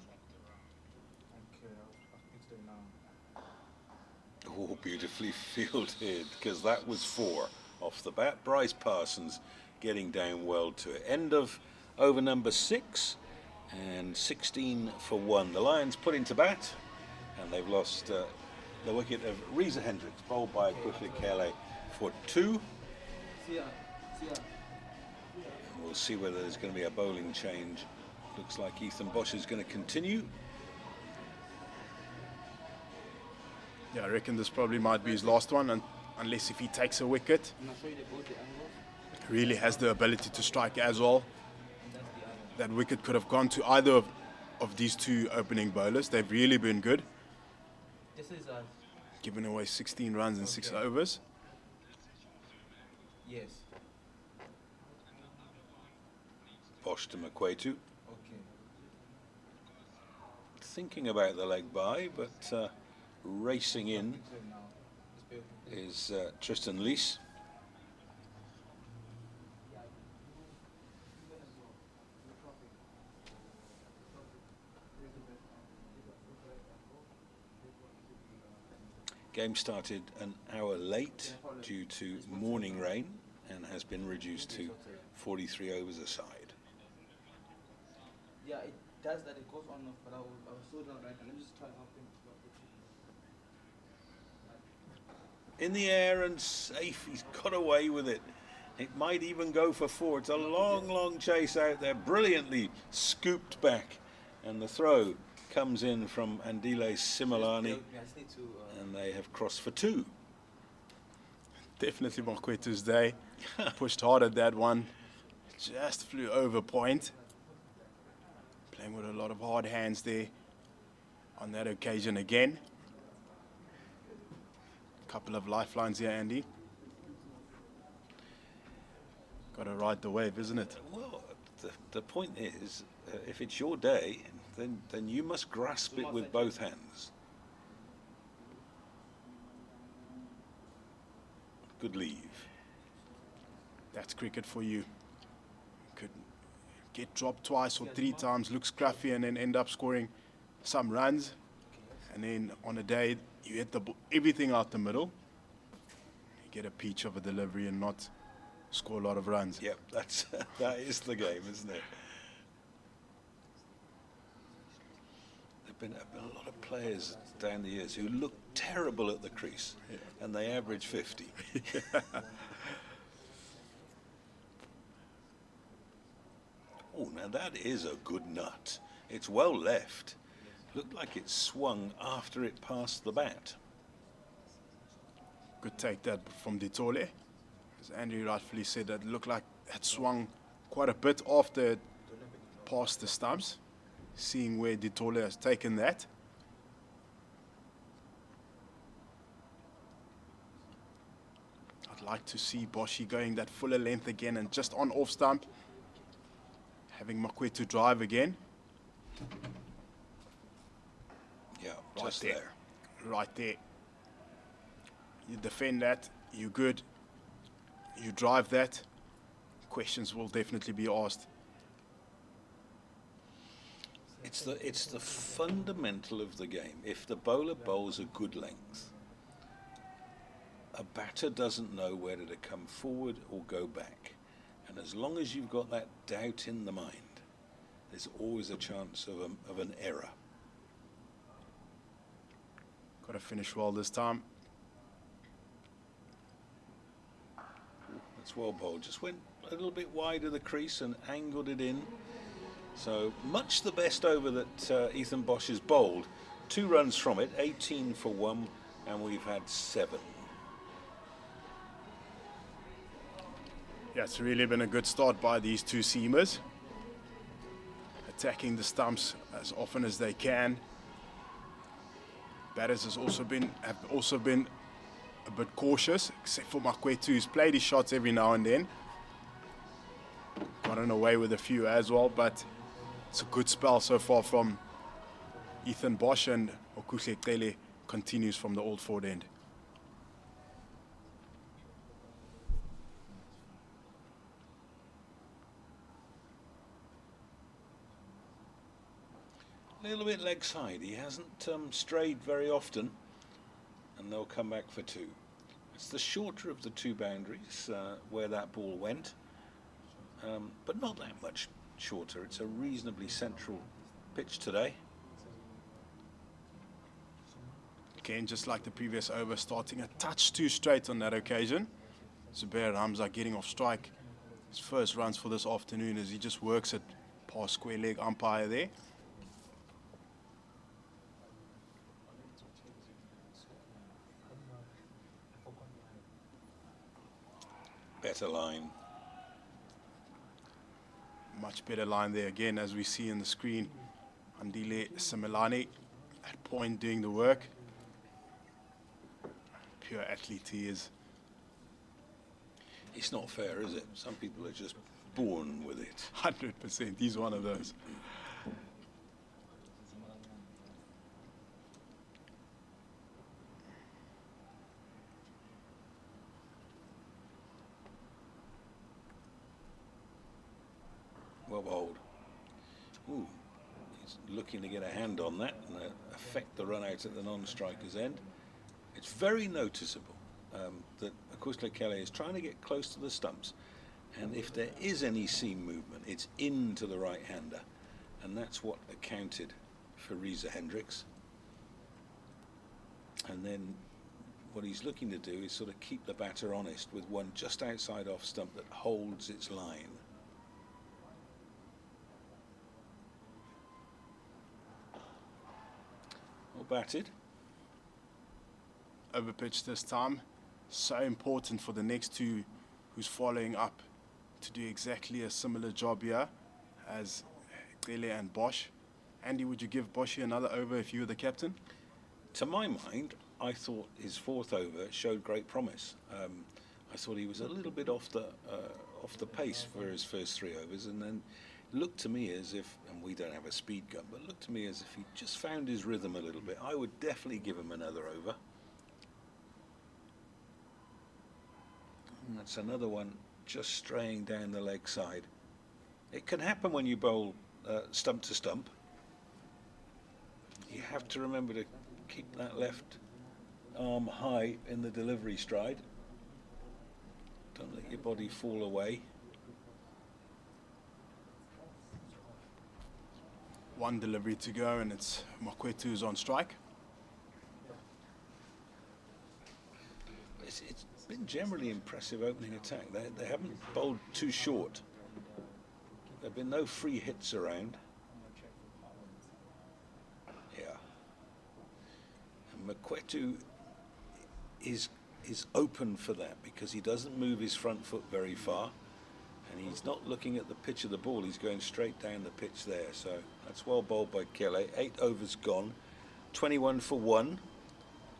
Speaker 8: Oh, beautifully fielded, because that was 4 off the bat. Bryce Parsons getting down well to it. End of over number 6 and 16 for 1. The Lions put into bat, and they've lost the wicket of Reza Hendricks, bowled by Kusekele for 2. We'll see whether there's going to be a bowling change. Looks like Ethan Bosch is going to continue.
Speaker 9: Yeah, I reckon this probably might be his last one, and unless if he takes a wicket. Really has the ability to strike as well. That wicket could have gone to either of these two opening bowlers. They've really been good.
Speaker 4: This is
Speaker 9: Giving away 16 runs in 6 overs.
Speaker 4: yes.
Speaker 8: Bosch to Makwetu.
Speaker 4: Okay.
Speaker 8: Thinking about the leg bye, but racing in is Tristan Lees. Game started an hour late due to morning rain and has been reduced to 43 overs a side.
Speaker 4: Yeah, it does that. It goes on off, but I will slow down right now. Let me just try and help him.
Speaker 8: In the air and safe, he's got away with it. It might even go for 4. It's a long, long chase out there, brilliantly scooped back, and the throw comes in from Andile Similani, and they have crossed for 2.
Speaker 9: Definitely Makwetu's day. Pushed hard at that one. Just flew over point. Playing with a lot of hard hands there on that occasion again. Couple of lifelines here, Andy. Got to ride the wave, isn't it?
Speaker 8: Well, the point is, if it's your day, then you must grasp it with both hands. Good leave.
Speaker 9: That's cricket for you. Could get dropped twice or 3 times, look scruffy, and then end up scoring some runs. And then on a day you hit everything out the middle, you get a peach of a delivery and not score a lot of runs.
Speaker 8: Yep, that is the game, isn't it? There've been a lot of players down the years who look terrible at the crease, and they average 50. Oh, now that is a good nut. It's well left. Looked like it swung after it passed the bat.
Speaker 9: Good take that from Ditole. As Andrew rightfully said, that looked like it swung quite a bit after it passed the stumps. Seeing where Ditole has taken that. I'd like to see Boshi going that fuller length again and just on off stump. Having Makwetu drive again.
Speaker 8: Yeah,
Speaker 9: right
Speaker 8: just
Speaker 9: there. Right there. You defend that, you're good. You drive that, questions will definitely be asked.
Speaker 8: It's the fundamental of the game. If the bowler bowls a good length, a batter doesn't know whether to come forward or go back. And as long as you've got that doubt in the mind, there's always a chance of an error.
Speaker 9: Got to finish well this time.
Speaker 8: That's well bowled. Just went a little bit wide of the crease and angled it in. So much the best over that Ethan Bosch has bowled. 2 runs from it, 18 for 1, and we've had 7.
Speaker 9: Yeah, it's really been a good start by these 2 seamers. Attacking the stumps as often as they can. Batters have also been a bit cautious, except for Makwetu, who's played his shots every now and then. Gotten away with a few as well, but it's a good spell so far from Ethan Bosch, and Okuhle Qele continues from the Old Ford end.
Speaker 8: A little bit leg side. He hasn't strayed very often, and they'll come back for 2. It's the shorter of the 2 boundaries where that ball went, but not that much shorter. It's a reasonably central pitch today.
Speaker 9: Again, just like the previous over, starting a touch too straight on that occasion. Zubair Hamza getting off strike. His first runs for this afternoon as he just works it past square leg umpire there.
Speaker 8: Better line.
Speaker 9: Much better line there again, as we see in the screen. Andile Similani at point doing the work. Pure athlete he is.
Speaker 8: It's not fair, is it? Some people are just born with it.
Speaker 9: 100%. He's one of those.
Speaker 8: Well bowled. Ooh, he's looking to get a hand on that and affect the run out at the non-striker's end. It's very noticeable that Akushle Kelly is trying to get close to the stumps, and if there is any seam movement, it's into the right-hander, and that's what accounted for Reza Hendricks. And then what he's looking to do is sort of keep the batter honest with one just outside off stump that holds its line. Well batted.
Speaker 9: Overpitched this time. So important for the next two who's following up to do exactly a similar job here as Gele and Bosch. Andy, would you give Boshi another over if you were the captain?
Speaker 8: To my mind, I thought his fourth over showed great promise. I thought he was a little bit off the pace for his first 3 overs, and then looked to me as if, and we don't have a speed gun, but looked to me as if he just found his rhythm a little bit. I would definitely give him another over. And that's another one just straying down the leg side. It can happen when you bowl stump to stump. You have to remember to keep that left arm high in the delivery stride. Don't let your body fall away.
Speaker 9: One delivery to go, and it's Makwetu who's on strike.
Speaker 8: It's been generally impressive opening attack. They haven't bowled too short. There have been no free hits around. Yeah. And Makwetu is open for that because he doesn't move his front foot very far, and he's not looking at the pitch of the ball. He's going straight down the pitch there. So that's well bowled by Kelly. 8 overs gone, 21 for 1.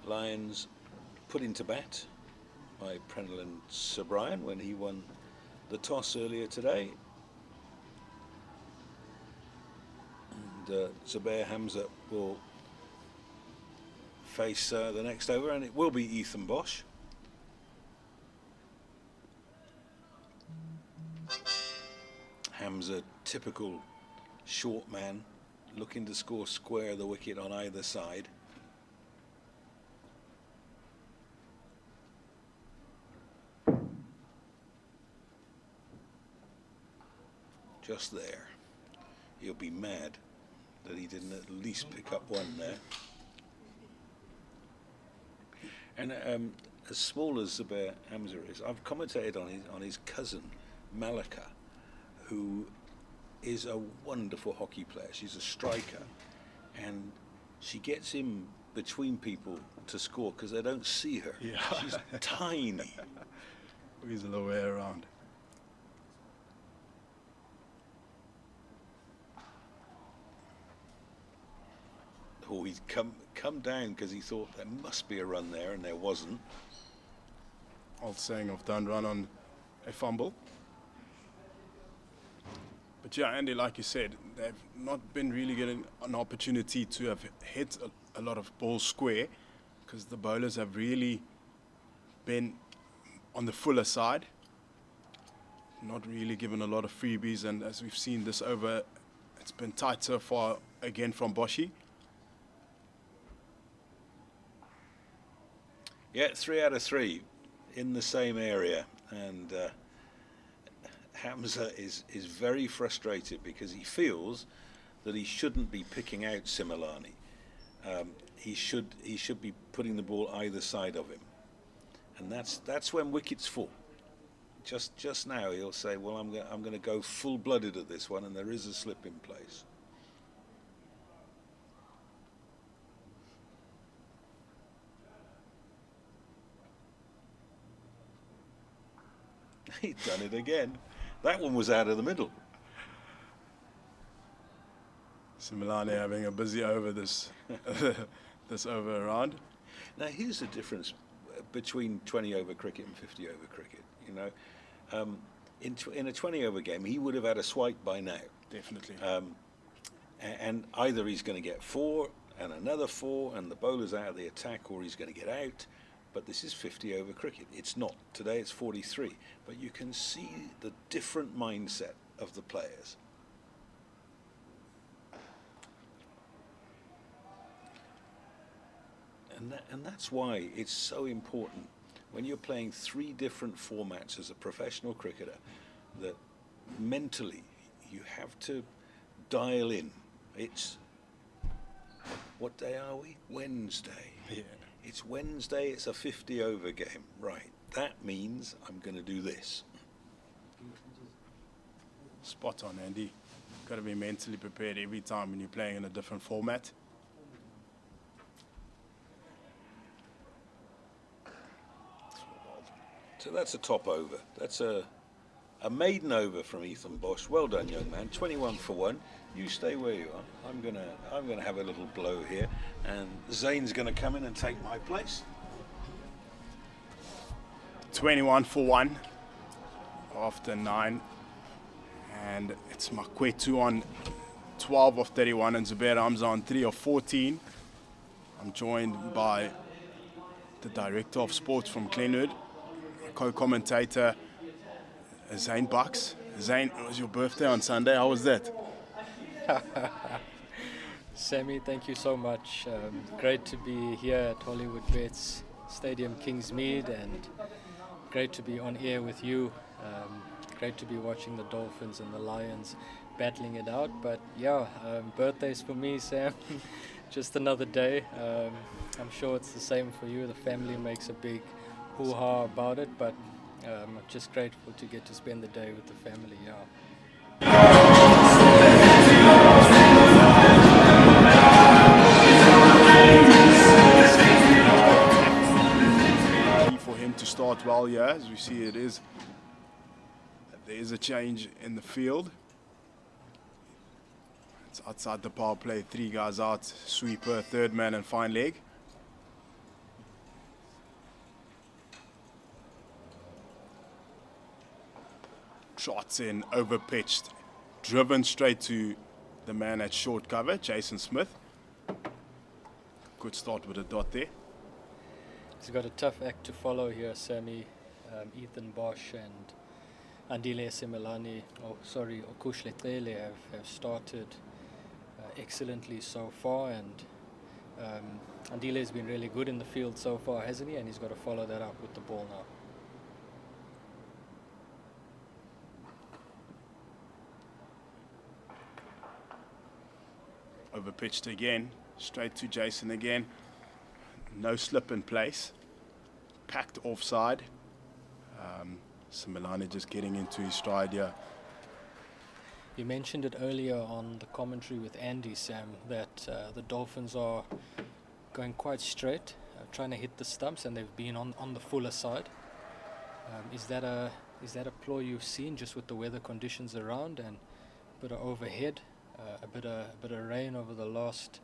Speaker 8: Lions put into bat by Prenelin Sobrian when he won the toss earlier today. And Zubair Hamza will face the next over, and it will be Ethan Bosch. Hamza, typical short man, looking to score square the wicket on either side. Just there. He'll be mad that he didn't at least pick up one there. And as small as Zubair Hamza is, I've commentated on his cousin Malika, who is a wonderful hockey player. She's a striker, and she gets him between people to score because they don't see her.
Speaker 9: Yeah.
Speaker 8: She's tiny.
Speaker 9: He's a little way around.
Speaker 8: Oh, he's come down because he thought there must be a run there, and there wasn't.
Speaker 9: Old saying of don't run on a fumble. But yeah, Andy, like you said, they've not been really getting an opportunity to have hit a lot of balls square because the bowlers have really been on the fuller side, not really given a lot of freebies, and as we've seen this over, it's been tight so far again from Boshi.
Speaker 8: Yeah, 3 out of 3 in the same area, and Hamza is very frustrated because he feels that he shouldn't be picking out Similani. He should be putting the ball either side of him, and that's when wickets fall. Just now he'll say, well, I'm going to go full-blooded at this one, and there is a slip in place. He'd done it again. That one was out of the middle.
Speaker 9: Similane having a busy over this this over around.
Speaker 8: Now here's the difference between 20 over cricket and 50 over cricket. You know, in a 20 over game, he would have had a swipe by now.
Speaker 9: Definitely.
Speaker 8: And either he's going to get 4 and another 4 and the bowler's out of the attack, or he's going to get out. But this is 50 over cricket. It's not. Today it's 43. But you can see the different mindset of the players. And that's why it's so important when you're playing 3 different formats as a professional cricketer, that mentally you have to dial in. It's, what day are we? Wednesday.
Speaker 9: Yeah.
Speaker 8: It's Wednesday, it's a 50 over game. Right, that means I'm going to do this.
Speaker 9: Spot on, Andy. Got to be mentally prepared every time when you're playing in a different format.
Speaker 8: So that's a top over. That's a maiden over from Ethan Bosch. Well done, young man. 21 for 1. You stay where you are. I'm gonna have a little blow here, and Zane's gonna come in and take my place.
Speaker 9: 21 for 1 after 9, and it's Makwetu on 12 of 31 and Zubair Hamza on 3 of 14. I'm joined by the director of sports from Glenwood, co-commentator Zane Bucks. Zane, it was your birthday on Sunday. How was that?
Speaker 10: Sammy, thank you so much. Great to be here at Hollywoodbets Stadium, Kingsmead, and great to be on air with you. Great to be watching the Dolphins and the Lions battling it out. But yeah, birthdays for me, Sam. Just another day. I'm sure it's the same for you. The family makes a big hoo-ha about it, but I'm just grateful to get to spend the day with the family. Yeah.
Speaker 9: For him to start well here, as we see there is a change in the field. It's outside the power play, 3 guys out, sweeper, third man and fine leg. Trots in, over pitched, driven straight to the man at short cover, Jason Smith. Good start with a dot there.
Speaker 10: He's got a tough act to follow here, Sammy. Ethan Bosch and Andile Similane, Okush Letele have started excellently so far, and Andile has been really good in the field so far, hasn't he? And he's got to follow that up with the ball now.
Speaker 9: Over pitched again, straight to Jason again. No slip in place. Packed offside. Similane just getting into his stride here.
Speaker 10: You mentioned it earlier on the commentary with Andy, Sam, that the Dolphins are going quite straight, trying to hit the stumps, and they've been on the fuller side. Is that a ploy you've seen just with the weather conditions around and a bit of overhead, a bit of rain over the last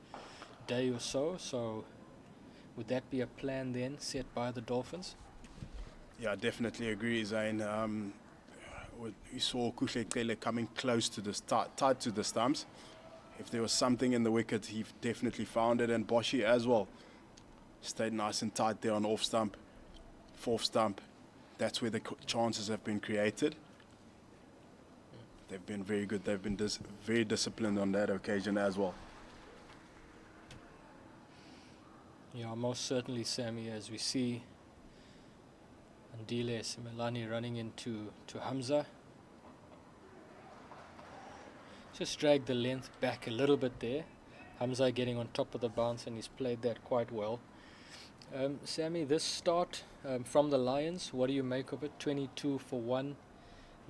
Speaker 10: day or so? So would that be a plan then set by the Dolphins?
Speaker 9: Yeah, I definitely agree, Zane. We saw Kuhle coming close to the tight to the stumps. If there was something in the wicket, he definitely found it, and Boshi as well. Stayed nice and tight there on off stump, fourth stump. That's where the chances have been created. They've been very good. They've been very disciplined on that occasion as well.
Speaker 10: Yeah, most certainly, Sammy, as we see Andile Similane running into Hamza. Just drag the length back a little bit there. Hamza getting on top of the bounce, and he's played that quite well. Sammy, this start from the Lions, what do you make of it? 22 for 1,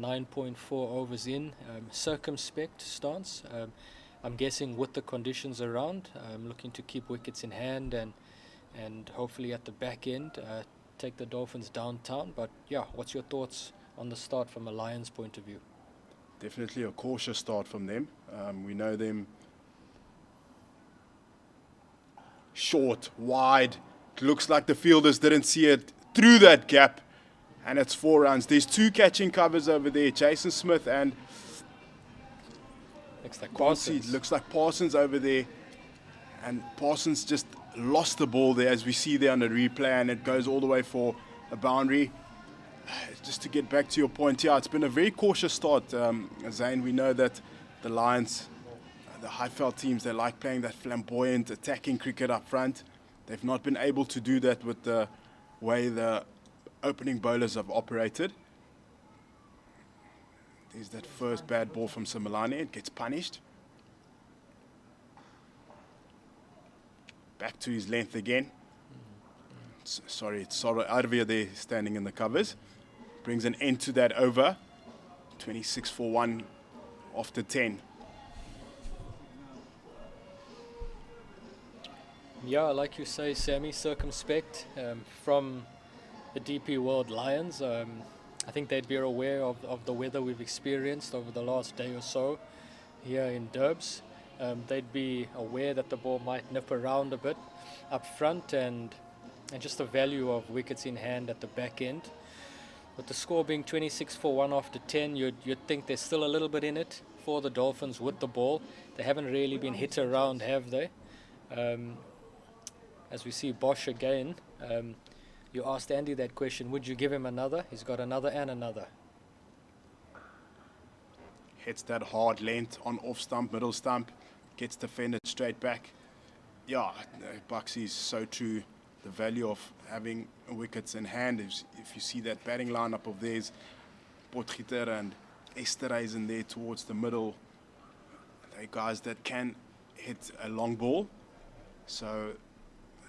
Speaker 10: 9.4 overs in. Circumspect stance. I'm guessing with the conditions around, looking to keep wickets in hand and hopefully at the back end take the Dolphins downtown. But yeah, what's your thoughts on the start from a Lions point of view?
Speaker 9: Definitely a cautious start from them. We know them short, wide. It looks like the fielders didn't see it through that gap, and it's 4 runs. There's 2 catching covers over there, Jason Smith and looks like Parsons over there, and Parsons just lost the ball there, as we see there on the replay, and it goes all the way for a boundary. Just to get back to your point, yeah, it's been a very cautious start, Zane. We know that the Lions, the Highveld teams, they like playing that flamboyant attacking cricket up front. They've not been able to do that with the way the opening bowlers have operated. There's that first bad ball from Simelane. It gets punished. Back to his length again. Sorry, it's Soro Arvia there standing in the covers. Brings an end to that over. 26 for 1 after 10.
Speaker 10: Yeah, like you say, Sammy, circumspect from the DP World Lions. I think they'd be aware of the weather we've experienced over the last day or so here in Durbs. They'd be aware that the ball might nip around a bit up front, and just the value of wickets in hand at the back end. With the score being 26 for 1 after 10, you'd think there's still a little bit in it for the Dolphins with the ball. They haven't really been hit around, have they? As we see Bosch again, you asked Andy that question, would you give him another? He's got another and another.
Speaker 9: Hits that hard length on off stump, middle stump, gets defended straight back. Yeah, Bucksy's so true. The value of having wickets in hand. If you see that batting lineup of theirs, Potgieter and Esterhuizen there towards the middle, they're guys that can hit a long ball. So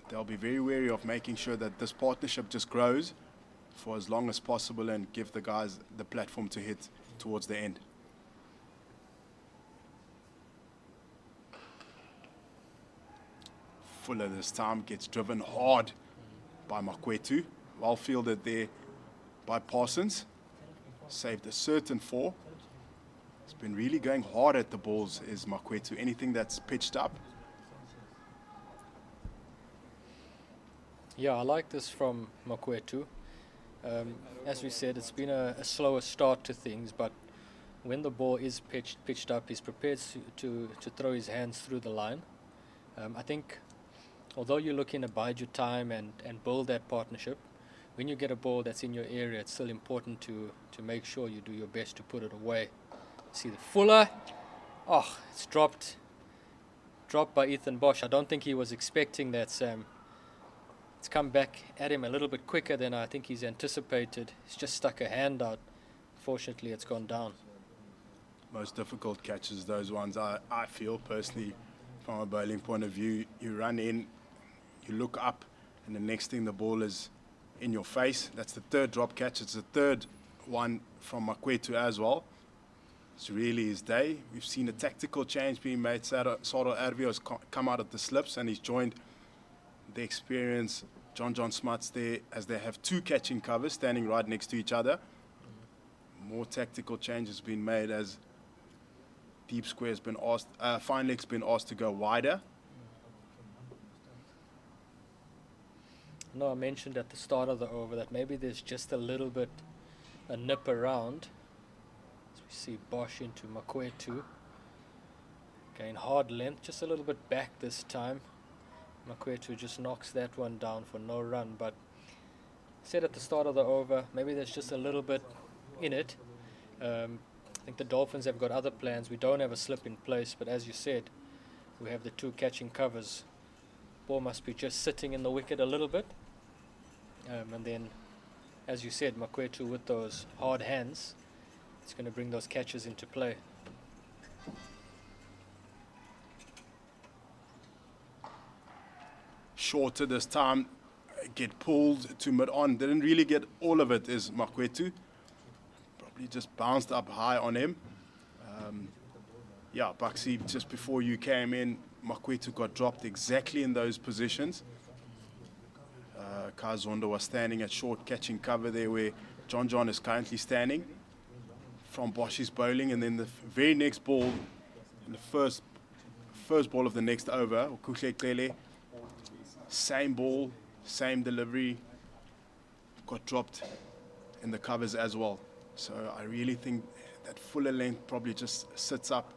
Speaker 9: they'll be very wary of making sure that this partnership just grows for as long as possible and give the guys the platform to hit towards the end. Fuller this time gets driven hard by Makwetu. Well fielded there by Parsons. Saved a certain 4. He's been really going hard at the balls, is Makwetu. Anything that's pitched up.
Speaker 10: Yeah, I like this from Makwetu. As we said, it's been a slower start to things, but when the ball is pitched up, he's prepared to throw his hands through the line. I think, although you're looking to bide your time and build that partnership, when you get a ball that's in your area, it's still important to make sure you do your best to put it away. See the Fuller. Oh, it's dropped by Ethan Bosch. I don't think he was expecting that, Sam. It's come back at him a little bit quicker than I think he's anticipated. He's just stuck a hand out. Fortunately, it's gone down.
Speaker 9: Most difficult catches, those ones, I feel personally, from a bowling point of view. You run in, you look up, and the next thing the ball is in your face. That's the 3rd drop catch. It's the 3rd one from Makwetu as well. It's really his day. We've seen a tactical change being made. Saro Arvio has come out of the slips and he's joined the experienced John Smuts there, as they have 2 catching covers standing right next to each other. More tactical changes been made as deep square's been asked, fine leg's been asked to go wider.
Speaker 10: No, I mentioned at the start of the over that maybe there's just a little bit a nip around. As we see Bosch into Makwetu. Again, hard length, just a little bit back this time. Makwetu just knocks that one down for no run, but said at the start of the over, maybe there's just a little bit in it. I think the Dolphins have got other plans. We don't have a slip in place, but as you said, we have the 2 catching covers. Ball must be just sitting in the wicket a little bit. And then, as you said, Makwetu with those hard hands, it's going to bring those catches into play.
Speaker 9: Shorter this time, get pulled to mid-on. Didn't really get all of it, is Makwetu. Probably just bounced up high on him. Yeah, Bucksy, just before you came in, Makwetu got dropped exactly in those positions. Kai Zondo was standing at short catching cover there where John is currently standing from Bosch's bowling, and then the very next ball, in the first ball of the next over, Kuhle Kele, Same ball, same delivery, got dropped in the covers as well. So I really think that fuller length probably just sits up.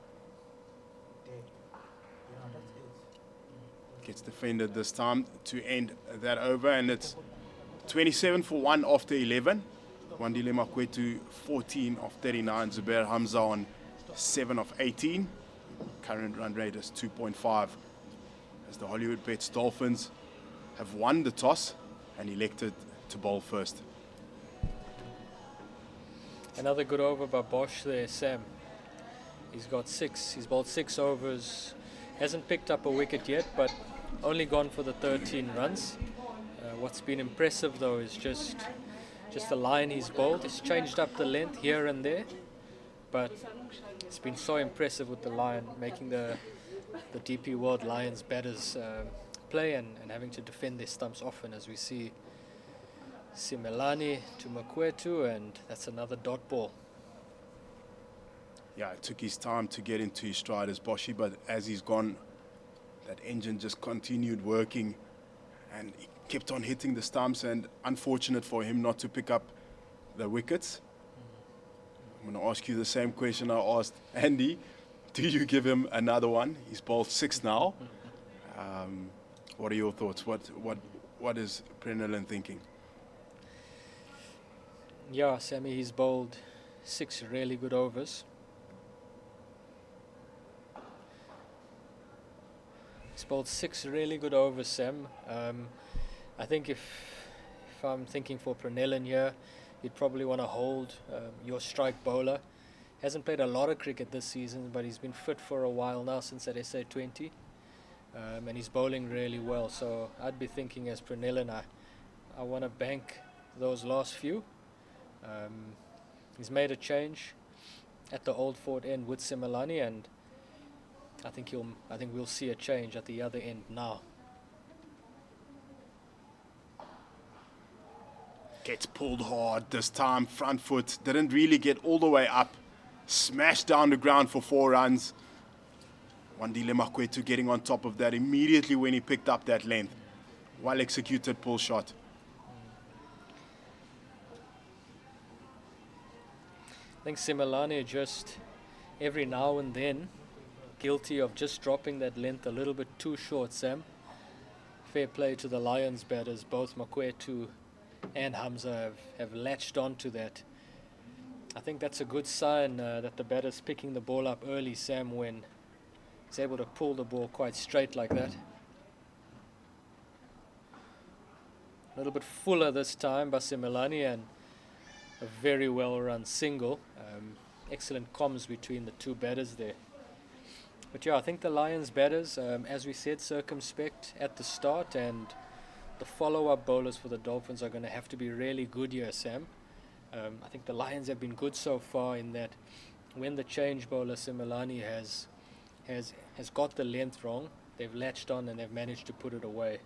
Speaker 9: Gets defended this time to end that over, and it's 27 for 1 after 11. Wandile Makwetu 14 of 39. Zubair Hamza on 7 of 18. Current run rate is 2.5. As the Hollywoodbets Dolphins have won the toss and elected to bowl first.
Speaker 10: Another good over by Bosch there, Sam. He's got 6. He's bowled 6 overs. Hasn't picked up a wicket yet, but only gone for the 13 runs. What's been impressive though is just the line he's bowled. He's changed up the length here and there, but it's been so impressive with the line, making the DP World Lions batters play and having to defend their stumps often, as we see Simelane to Makwetu, and that's another dot ball.
Speaker 9: Yeah, it took his time to get into his stride as Boshi, but as he's gone, that engine just continued working and he kept on hitting the stumps, and unfortunate for him not to pick up the wickets. I'm going to ask you the same question I asked Andy. Do you give him another one? He's bowled 6 now. What are your thoughts? What is Prenelin thinking?
Speaker 10: Yeah, Sammy, he's bowled 6 really good overs. He's bowled 6 really good overs, Sam. I think if I'm thinking for Prenelin here, you'd probably want to hold your strike bowler. Hasn't played a lot of cricket this season, but he's been fit for a while now, since that SA 20. And he's bowling really well. So I'd be thinking as Prenelin, I want to bank those last few. He's made a change at the Old Fort end with Simelane, and I think we'll see a change at the other end now.
Speaker 9: Gets pulled hard this time, front foot, didn't really get all the way up. Smashed down the ground for 4 runs. Wandile Makwetu getting on top of that immediately when he picked up that length. Well executed pull shot.
Speaker 10: I think Simelane just every now and then guilty of just dropping that length a little bit too short, Sam. Fair play to the Lions batters. Both Makwetu and Hamza have latched onto that. I think that's a good sign that the batter's picking the ball up early, Sam, when he's able to pull the ball quite straight like that. A little bit fuller this time by Simelane, and a very well run single. Excellent comms between the two batters there. But yeah, I think the Lions batters, as we said, circumspect at the start, and the follow-up bowlers for the Dolphins are going to have to be really good here, Sam. I think the Lions have been good so far in that when the change bowler Simelane has got the length wrong, they've latched on and they've managed to put it away.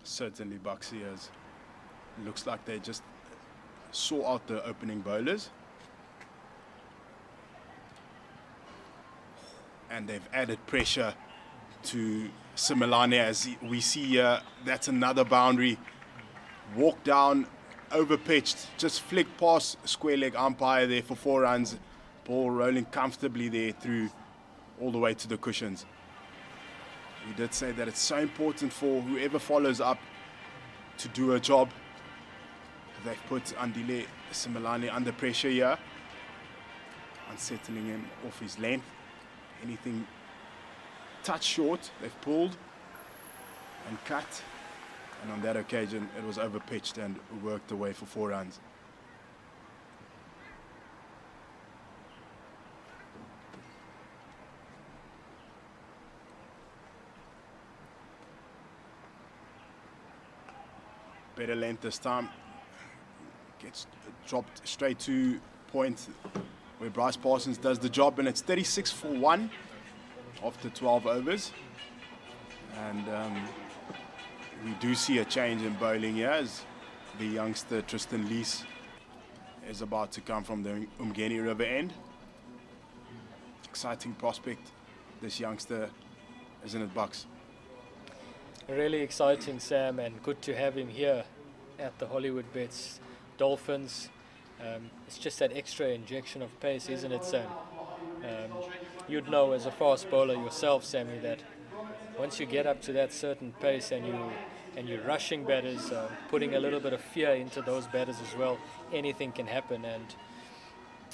Speaker 9: Certainly Buxy has. Looks like they just saw out the opening bowlers. And they've added pressure to Simelane, as we see here. That's another boundary. Walk down, over pitched, just flicked past square leg umpire there for 4 runs. Ball rolling comfortably there through all the way to the cushions. We did say that it's so important for whoever follows up to do a job. They've put Andile Simelane under pressure here, unsettling him off his length. Anything touch short, they've pulled and cut, and on that occasion it was over pitched and worked away for 4 runs. Better length this time. Gets dropped straight to point where Bryce Parsons does the job, and it's 36 for 1 after 12 overs. And we do see a change in bowling here, as the youngster Tristan Lees is about to come from the Umgeni River end. Exciting prospect, this youngster, isn't it, Bucks?
Speaker 10: Really exciting, Sam, and good to have him here at the Hollywoodbets Dolphins. It's just that extra injection of pace, isn't it, Sam? You'd know as a fast bowler yourself, Sammy, that once you get up to that certain pace and you're rushing batters, putting a little bit of fear into those batters as well, anything can happen. And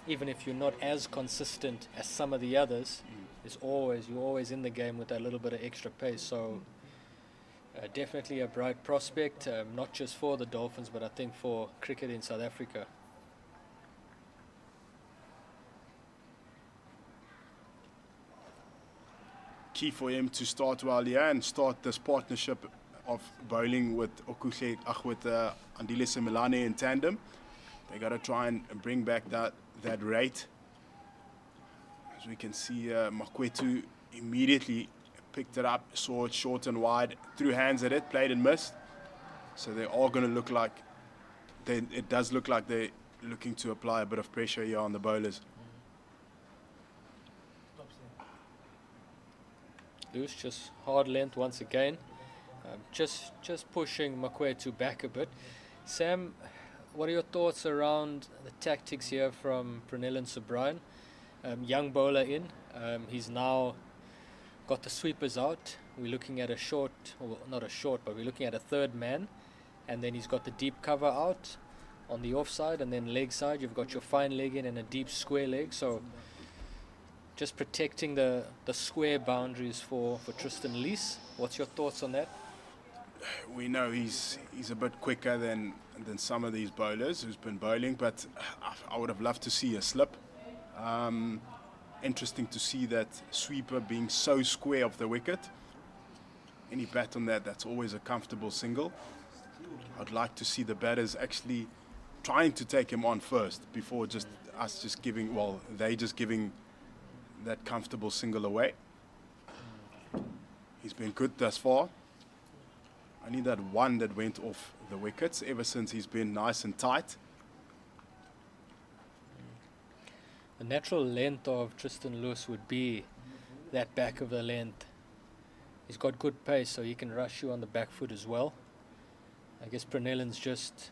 Speaker 10: even if you're not as consistent as some of the others, you're always in the game with that little bit of extra pace. So definitely a bright prospect, not just for the Dolphins, but I think for cricket in South Africa.
Speaker 9: Key for him to start well here and start this partnership of bowling with Andile Semilane in tandem. They got to try and bring back that rate. As we can see, Makwetu immediately picked it up, saw it short and wide, threw hands at it, played and missed. So they are going to look like, it does look like they're looking to apply a bit of pressure here on the bowlers.
Speaker 10: Loose, just hard length once again. Just pushing Makwetu back a bit. Sam, what are your thoughts around the tactics here from Pranil Subrine? Young bowler in. He's now got the sweepers out. We're looking at a short, well, not a short, but we're looking at a third man. And then he's got the deep cover out on the offside, and then leg side, you've got your fine leg in and a deep square leg. So just protecting the square boundaries for Tristan Lees. What's your thoughts on that?
Speaker 9: We know he's a bit quicker than some of these bowlers who's been bowling, but I would have loved to see a slip. Interesting to see that sweeper being so square of the wicket. Any bat on that's always a comfortable single. I'd like to see the batters actually trying to take him on first before they just giving that comfortable single away. He's been good thus far. Only that one that went off the wickets. Ever since he's been nice and tight.
Speaker 10: The natural length of Tristan Lewis would be that back of the length. He's got good pace, so he can rush you on the back foot as well. I guess Pranelin's just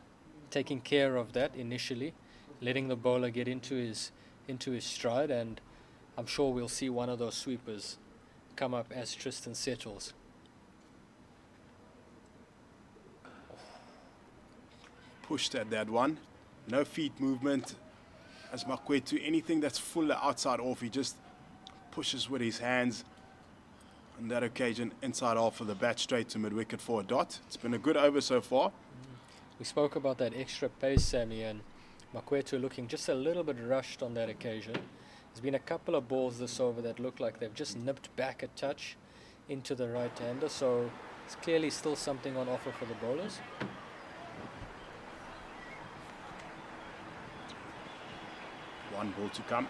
Speaker 10: taking care of that initially, letting the bowler get into his stride, and I'm sure we'll see one of those sweepers come up as Tristan settles.
Speaker 9: Pushed at that one. No feet movement. As Makwetu, anything that's full outside off, he just pushes with his hands. On that occasion, inside off of the bat straight to mid-wicket for a dot. It's been a good over so far.
Speaker 10: We spoke about that extra pace, Sammy, and Makwetu looking just a little bit rushed on that occasion. There's been a couple of balls this over that look like they've just nipped back a touch into the right-hander, so it's clearly still something on offer for the bowlers.
Speaker 9: One ball to come.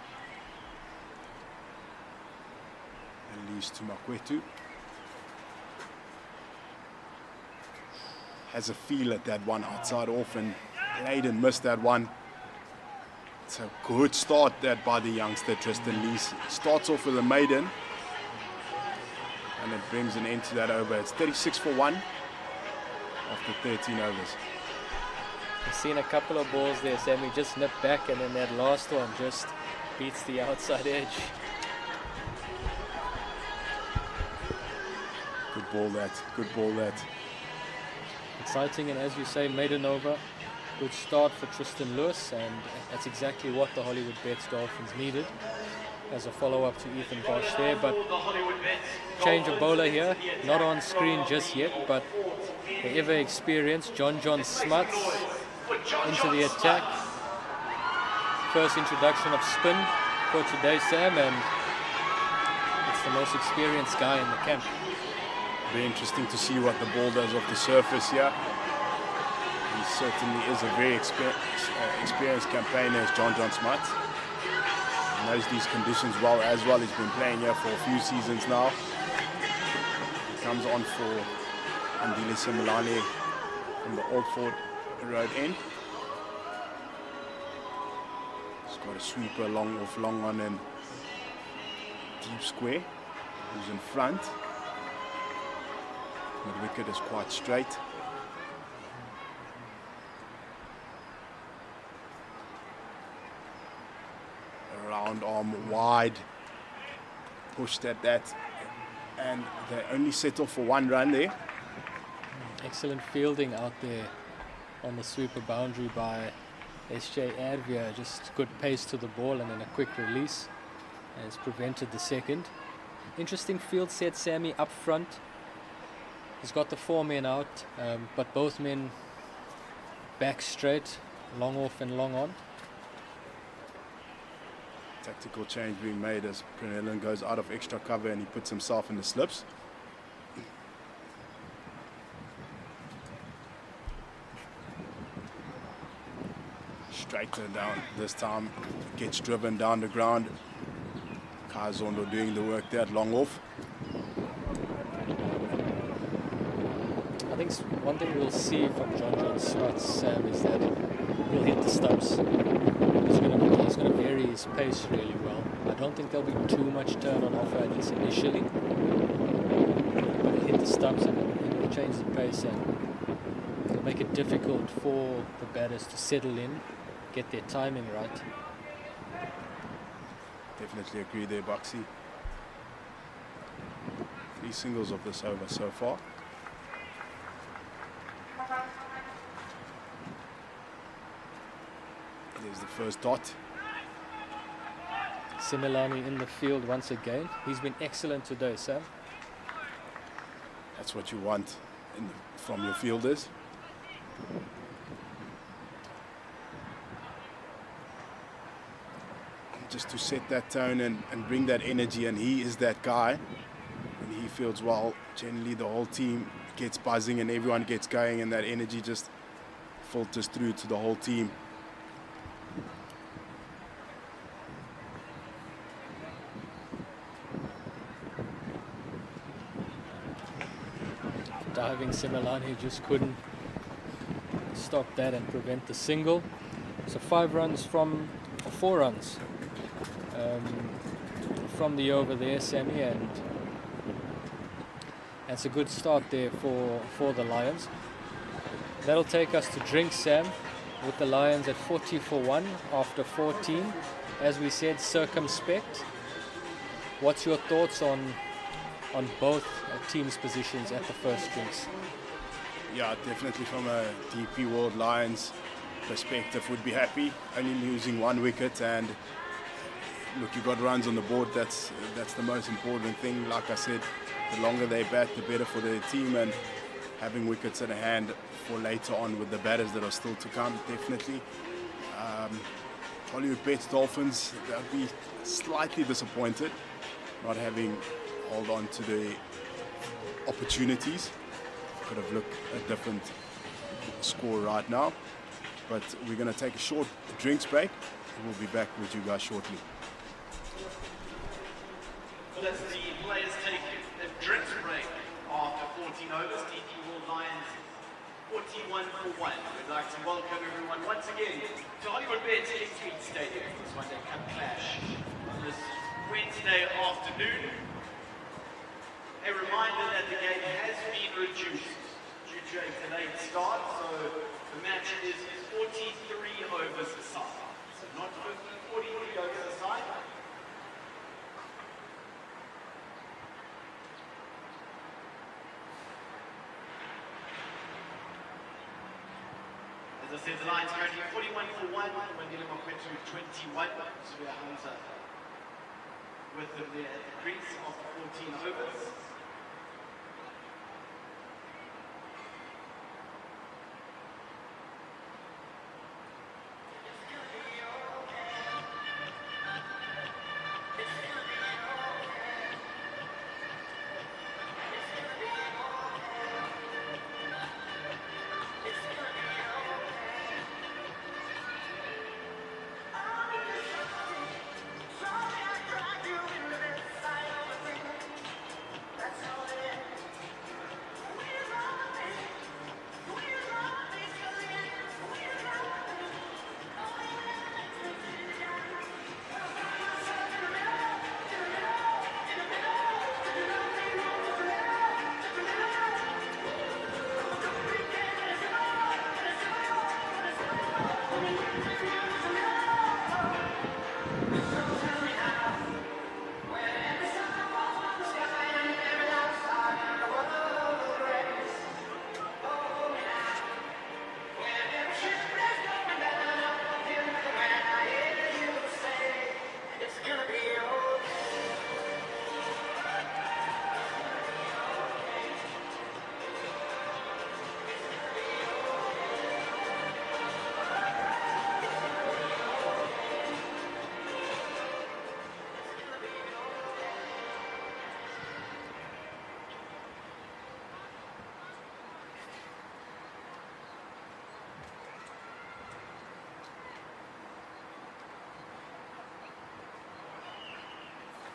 Speaker 9: Release to Makwetu. Has a feel at that one outside off and played and missed that one. It's a good start that by the youngster Tristan Lees. Starts off with a maiden and it brings an end to that over. It's 36 for 1 after 13 overs.
Speaker 10: I've seen a couple of balls there, Sammy, just nip back, and then that last one just beats the outside edge.
Speaker 9: Good ball that, good ball that.
Speaker 10: Exciting, and as you say, maiden over. Good start for Tristan Lewis, and that's exactly what the Hollywoodbets Dolphins needed as a follow-up to Ethan Bosch there. But change of bowler here, not on screen just yet, but the ever-experienced John Smuts into the attack. First introduction of spin for today, Sam, and it's the most experienced guy in the camp.
Speaker 9: Very interesting to see what the ball does off the surface here. He certainly is a very experienced campaigner, as John Smuts. He knows these conditions well as well. He's been playing here for a few seasons now. He comes on for Andile Semilane from the Old Fort Road end. He's got a sweeper long on and deep square. Who's in front? Mid-wicket is quite straight. Around arm wide, pushed at that, and they only settle for 1 run there.
Speaker 10: Excellent fielding out there on the sweeper boundary by SJ Advia. Just good pace to the ball and then a quick release has prevented the second. Interesting field set, Sammy, up front. He's got the 4 men out, but both men back straight, long off and long on.
Speaker 9: Tactical change being made as Prenellan goes out of extra cover and he puts himself in the slips. Straighter down this time, gets driven down the ground. Kaizondo doing the work there at long off.
Speaker 10: I think one thing we'll see from John Smuts, Sam, is that he'll hit the stumps. He's going to vary his pace really well. I don't think there'll be too much turn on offer, at least initially. But he'll hit the stumps and he'll change the pace and it'll make it difficult for the batters to settle in, get their timing right.
Speaker 9: Definitely agree there, Buxy. 3 singles of this over so far. There's the first dot.
Speaker 10: Similani in the field once again. He's been excellent today, Sam.
Speaker 9: That's what you want from your fielders. Just to set that tone and bring that energy, and he is that guy. When he fields well, generally the whole team gets buzzing and everyone gets going, and that energy just filters through to the whole team.
Speaker 10: Diving Similani just couldn't stop that and prevent the single. So 4 runs from the over there, Sammy, and that's a good start there for the Lions. That'll take us to drink, Sam, with the Lions at 40 for 1 after 14. As we said, circumspect. What's your thoughts on both teams' positions at the first drinks?
Speaker 9: Yeah, definitely from a DP World Lions perspective, would be happy. Only losing 1 wicket, and look, you got runs on the board. That's the most important thing. Like I said, the longer they bat, the better for their team, and having wickets in hand for later on with the batters that are still to come, definitely. Hollywoodbets Dolphins, they'll be slightly disappointed not having hold on to the opportunities. Could have looked a different score right now, but we're going to take a short drinks break. We'll be back with you guys shortly.
Speaker 1: Well, as the players take a drinks break after 14 overs, DP World Lions 41 for 1. We'd like to welcome everyone once again to Hollywoodbets Kingsmead Stadium for this one-day cup clash on this Wednesday afternoon. A reminder that the game has been reduced due to a delayed start, so the match is 43 overs a side. So not 50, 43 overs a side. As I said, the Lions currently 41 for 1, Wendell Mokwetu 21, Suya Hamza with them there at the crease after 14 overs.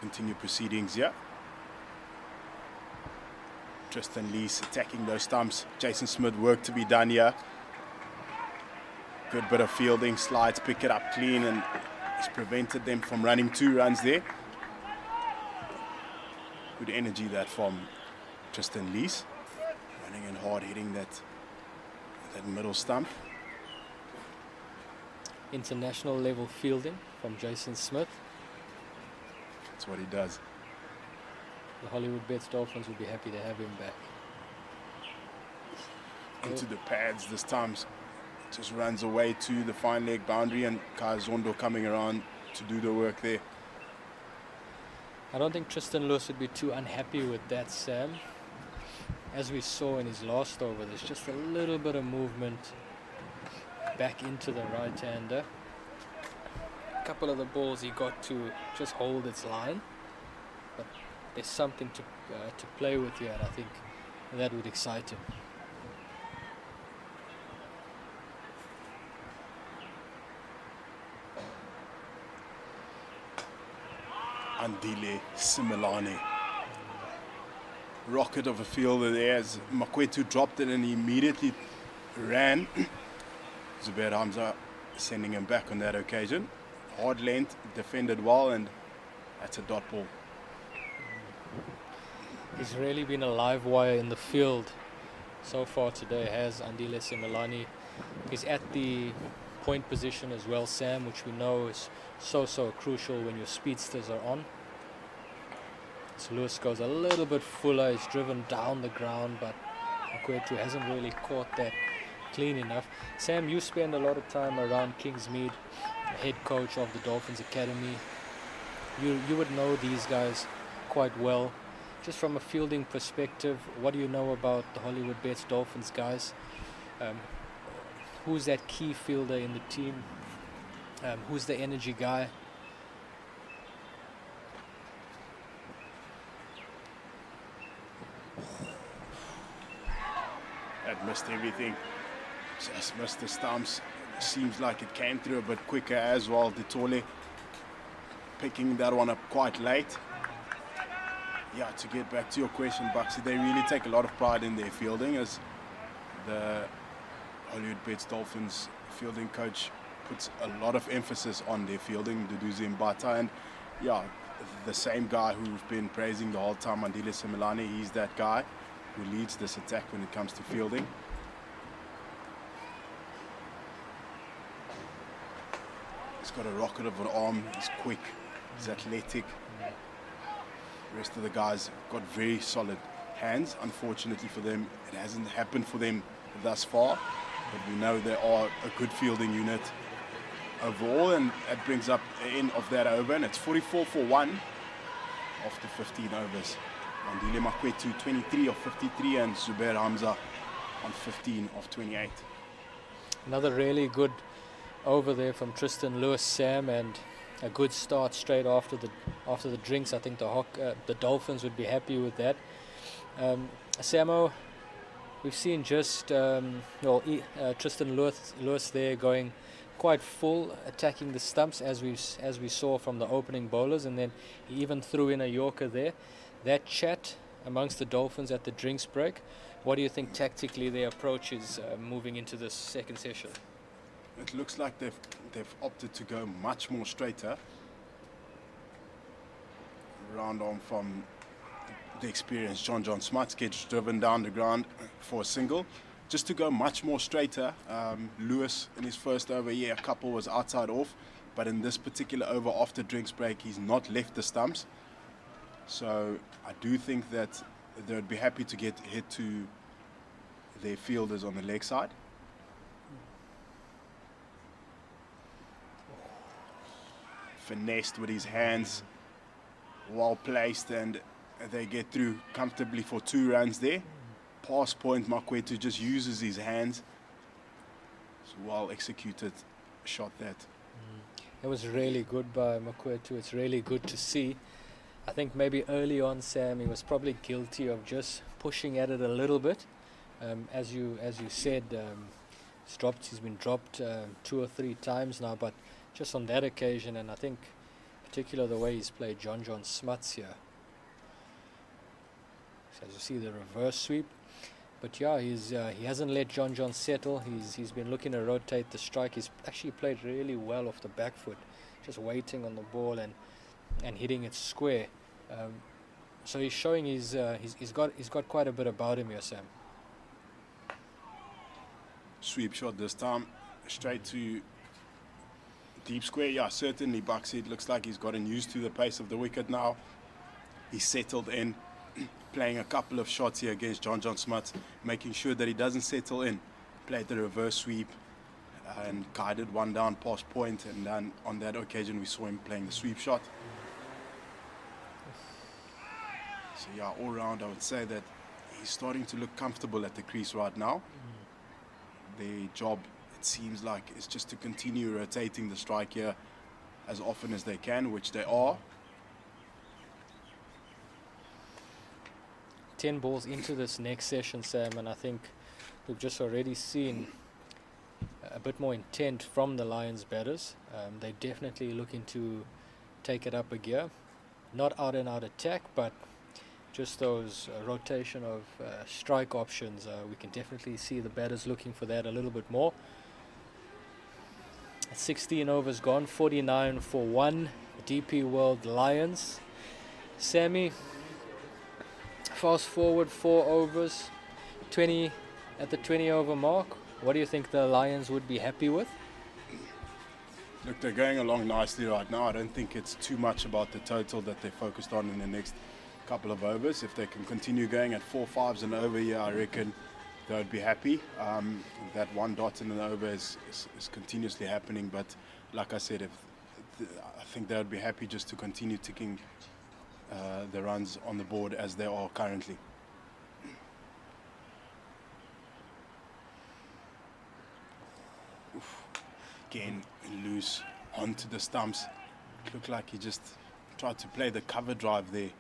Speaker 9: continue proceedings here. Tristan Lees attacking those stumps. Jason Smith, work to be done here. Good bit of fielding, slides, pick it up clean, and he's prevented them from running 2 runs there. Good energy that from Tristan Lees. Running in hard, hitting that middle stump.
Speaker 10: International level fielding from Jason Smith.
Speaker 9: That's what he does.
Speaker 10: The Hollywoodbets Dolphins will be happy to have him back.
Speaker 9: Into the pads this time. Just runs away to the fine leg boundary, and Kai Zondo coming around to do the work there.
Speaker 10: I don't think Tristan Lewis would be too unhappy with that, Sam. As we saw in his last over, there's just a little bit of movement back into the right-hander. A couple of the balls he got to just hold its line, but there's something to play with here, and I think that would excite him.
Speaker 9: Andile Similane. Rocket of a fielder there as Makwetu dropped it and he immediately ran. Zubair Hamza sending him back on that occasion. Hard length, defended well, and that's a dot ball.
Speaker 10: He's really been a live wire in the field so far today, has Andile Similani. He's at the point position as well, Sam, which we know is so crucial when your speedsters are on. So Lewis goes a little bit fuller, he's driven down the ground, but Makwetu hasn't really caught that clean enough. Sam, you spend a lot of time around Kingsmead, head coach of the Dolphins Academy. You would know these guys quite well. Just from a fielding perspective, what do you know about the Hollywoodbets Dolphins guys? Who's that key fielder in the team? Who's the energy guy?
Speaker 9: That missed everything. Just missed the stumps. Seems like it came through a bit quicker as well. Ditole picking that one up quite late. Yeah, to get back to your question, Buxy, they really take a lot of pride in their fielding, as the Hollywoodbets Dolphins fielding coach puts a lot of emphasis on their fielding, Duduzi Mbata, and yeah, the same guy who we've been praising the whole time, Andile Similani, he's that guy who leads this attack when it comes to fielding. He's got a rocket of an arm, he's quick, he's athletic. The rest of the guys got very solid hands. Unfortunately for them, it hasn't happened for them thus far, but we know they are a good fielding unit overall, and that brings up the end of that over, and it's 44 for 1 after 15 overs. Andile Makwetu 23 of 53 and Zubair Hamza on 15 of 28.
Speaker 10: Another really good over there from Tristan Lewis, Sam, and a good start straight after the drinks. I think the Dolphins would be happy with that. Samo, we've seen just Tristan Lewis there going quite full, attacking the stumps as we saw from the opening bowlers, and then he even threw in a Yorker there. That chat amongst the Dolphins at the drinks break, what do you think tactically their approach is moving into this second session?
Speaker 9: It looks like they've opted to go much more straighter. Round on from the experienced John Smuts gets driven down the ground for a single. Just to go much more straighter. Lewis in his first over, yeah, a couple was outside off, but in this particular over after drinks break, he's not left the stumps. So I do think that they would be happy to get hit to their fielders on the leg side. Finessed with his hands, well placed, and they get through comfortably for 2 runs there. Pass point, Makwetu just uses his hands. It's a well executed shot that.
Speaker 10: It was really good by Makwetu. It's really good to see. I think maybe early on, Sam, he was probably guilty of just pushing at it a little bit. As you said, he's been dropped 2 or 3 times now, but just on that occasion, and I think particular the way he's played John Smuts here. So as you see the reverse sweep. But yeah, he hasn't let John settle. He's been looking to rotate the strike. He's actually played really well off the back foot, just waiting on the ball and hitting it square. So he's showing he's got quite a bit about him here, Sam.
Speaker 9: Sweep shot this time, straight to deep square. Yeah, certainly Bucksy. It looks like he's gotten used to the pace of the wicket now. He's settled in, playing a couple of shots here against John Smuts, making sure that he doesn't settle in. Played the reverse sweep and guided one down past point, and then on that occasion we saw him playing the sweep shot. So yeah, all round I would say that he's starting to look comfortable at the crease right now. Their job, it seems like, is just to continue rotating the strike here as often as they can, which they are.
Speaker 10: 10 balls into this next session, Sam, and I think we've just already seen a bit more intent from the Lions batters. They're definitely looking to take it up a gear. Not out and out attack, but just those rotation of strike options. We can definitely see the batters looking for that a little bit more. 16 overs gone, 49 for 1. DP World Lions. Sammy, fast forward 4 overs, 20 at the 20 over mark. What do you think the Lions would be happy with?
Speaker 9: Look, they're going along nicely right now. I don't think it's too much about the total that they're focused on in the next couple of overs. If they can continue going at 4-5s and over here, I reckon they would be happy. That one dot in the over is continuously happening, but like I said, I think they would be happy just to continue ticking the runs on the board as they are currently. Again, loose onto the stumps. It looked like he just tried to play the cover drive there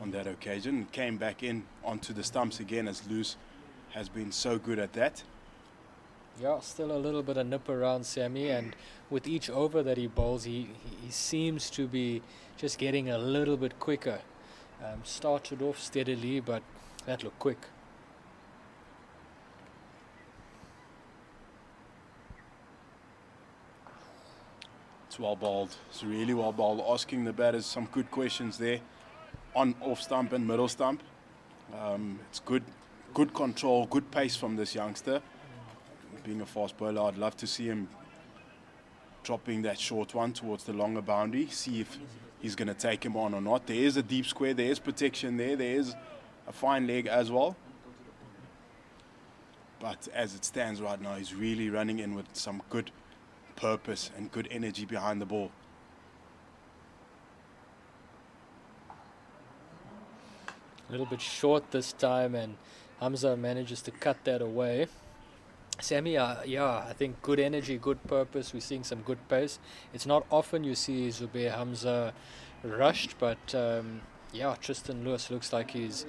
Speaker 9: on that occasion. Came back in onto the stumps again, as Loose has been so good at that.
Speaker 10: Yeah, still a little bit of nip around Sammy, and with each over that he bowls, he seems to be just getting a little bit quicker. Started off steadily, but that looked quick.
Speaker 9: It's well bowled. It's really well bowled. Asking the batters some good questions there on off stump and middle stump. It's good control, good pace from this youngster. Being a fast bowler, I'd love to see him dropping that short one towards the longer boundary, see if he's going to take him on or not. There is a deep square, there is protection there is a fine leg as well. But as it stands right now, he's really running in with some good purpose and good energy behind the ball.
Speaker 10: A little bit short this time, and Hamza manages to cut that away. Sammy, yeah, I think good energy, good purpose. We're seeing some good pace. It's not often you see Zubair Hamza rushed, but yeah, Tristan Lewis looks like he's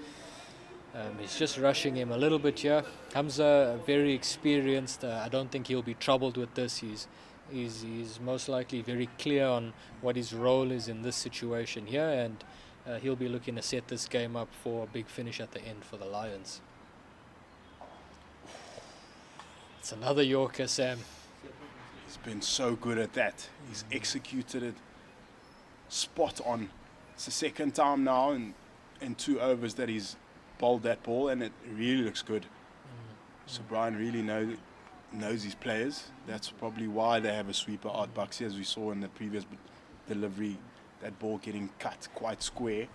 Speaker 10: just rushing him a little bit here. Hamza, very experienced. I don't think he'll be troubled with this. He's most likely very clear on what his role is in this situation here, and he'll be looking to set this game up for a big finish at the end for the Lions. It's another Yorker, Sam.
Speaker 9: He's been so good at that. He's executed it spot on. It's the second time now in 2 overs that he's bowled that ball, and it really looks good. So Brian really knows his players. That's probably why they have a sweeper out Bucksy, as we saw in the previous delivery, that ball getting cut quite square.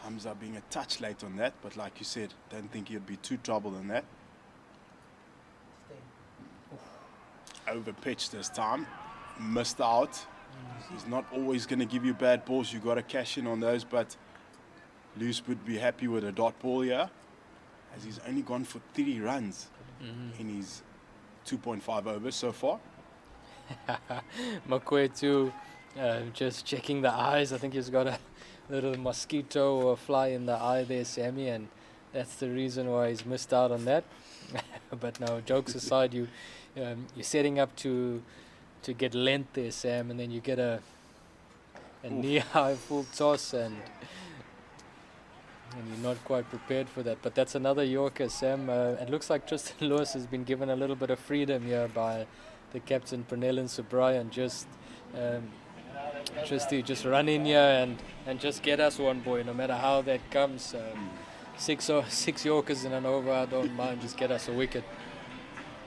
Speaker 9: Hamza being a touch late on that, but like you said, don't think he'd be too troubled in that. Over pitch this time, missed out. He's not always going to give you bad balls. You got to cash in on those, but Loose would be happy with a dot ball here, as he's only gone for 3 runs in his 2.5 overs so far.
Speaker 10: Makwetu just checking the eyes. I think he's got a little mosquito or fly in the eye there, Sammy, and that's the reason why he's missed out on that. But no, jokes aside, you're setting up to get length there, Sam, and then you get a and knee-high full toss, and you're not quite prepared for that. But that's another Yorker, Sam. It looks like Tristan Lewis has been given a little bit of freedom here by the captain, Pernellen Subrayan. Tristy, just run in here and just get us one, boy, no matter how that comes. Six Yorkers in an over, I don't mind, just get us a wicket.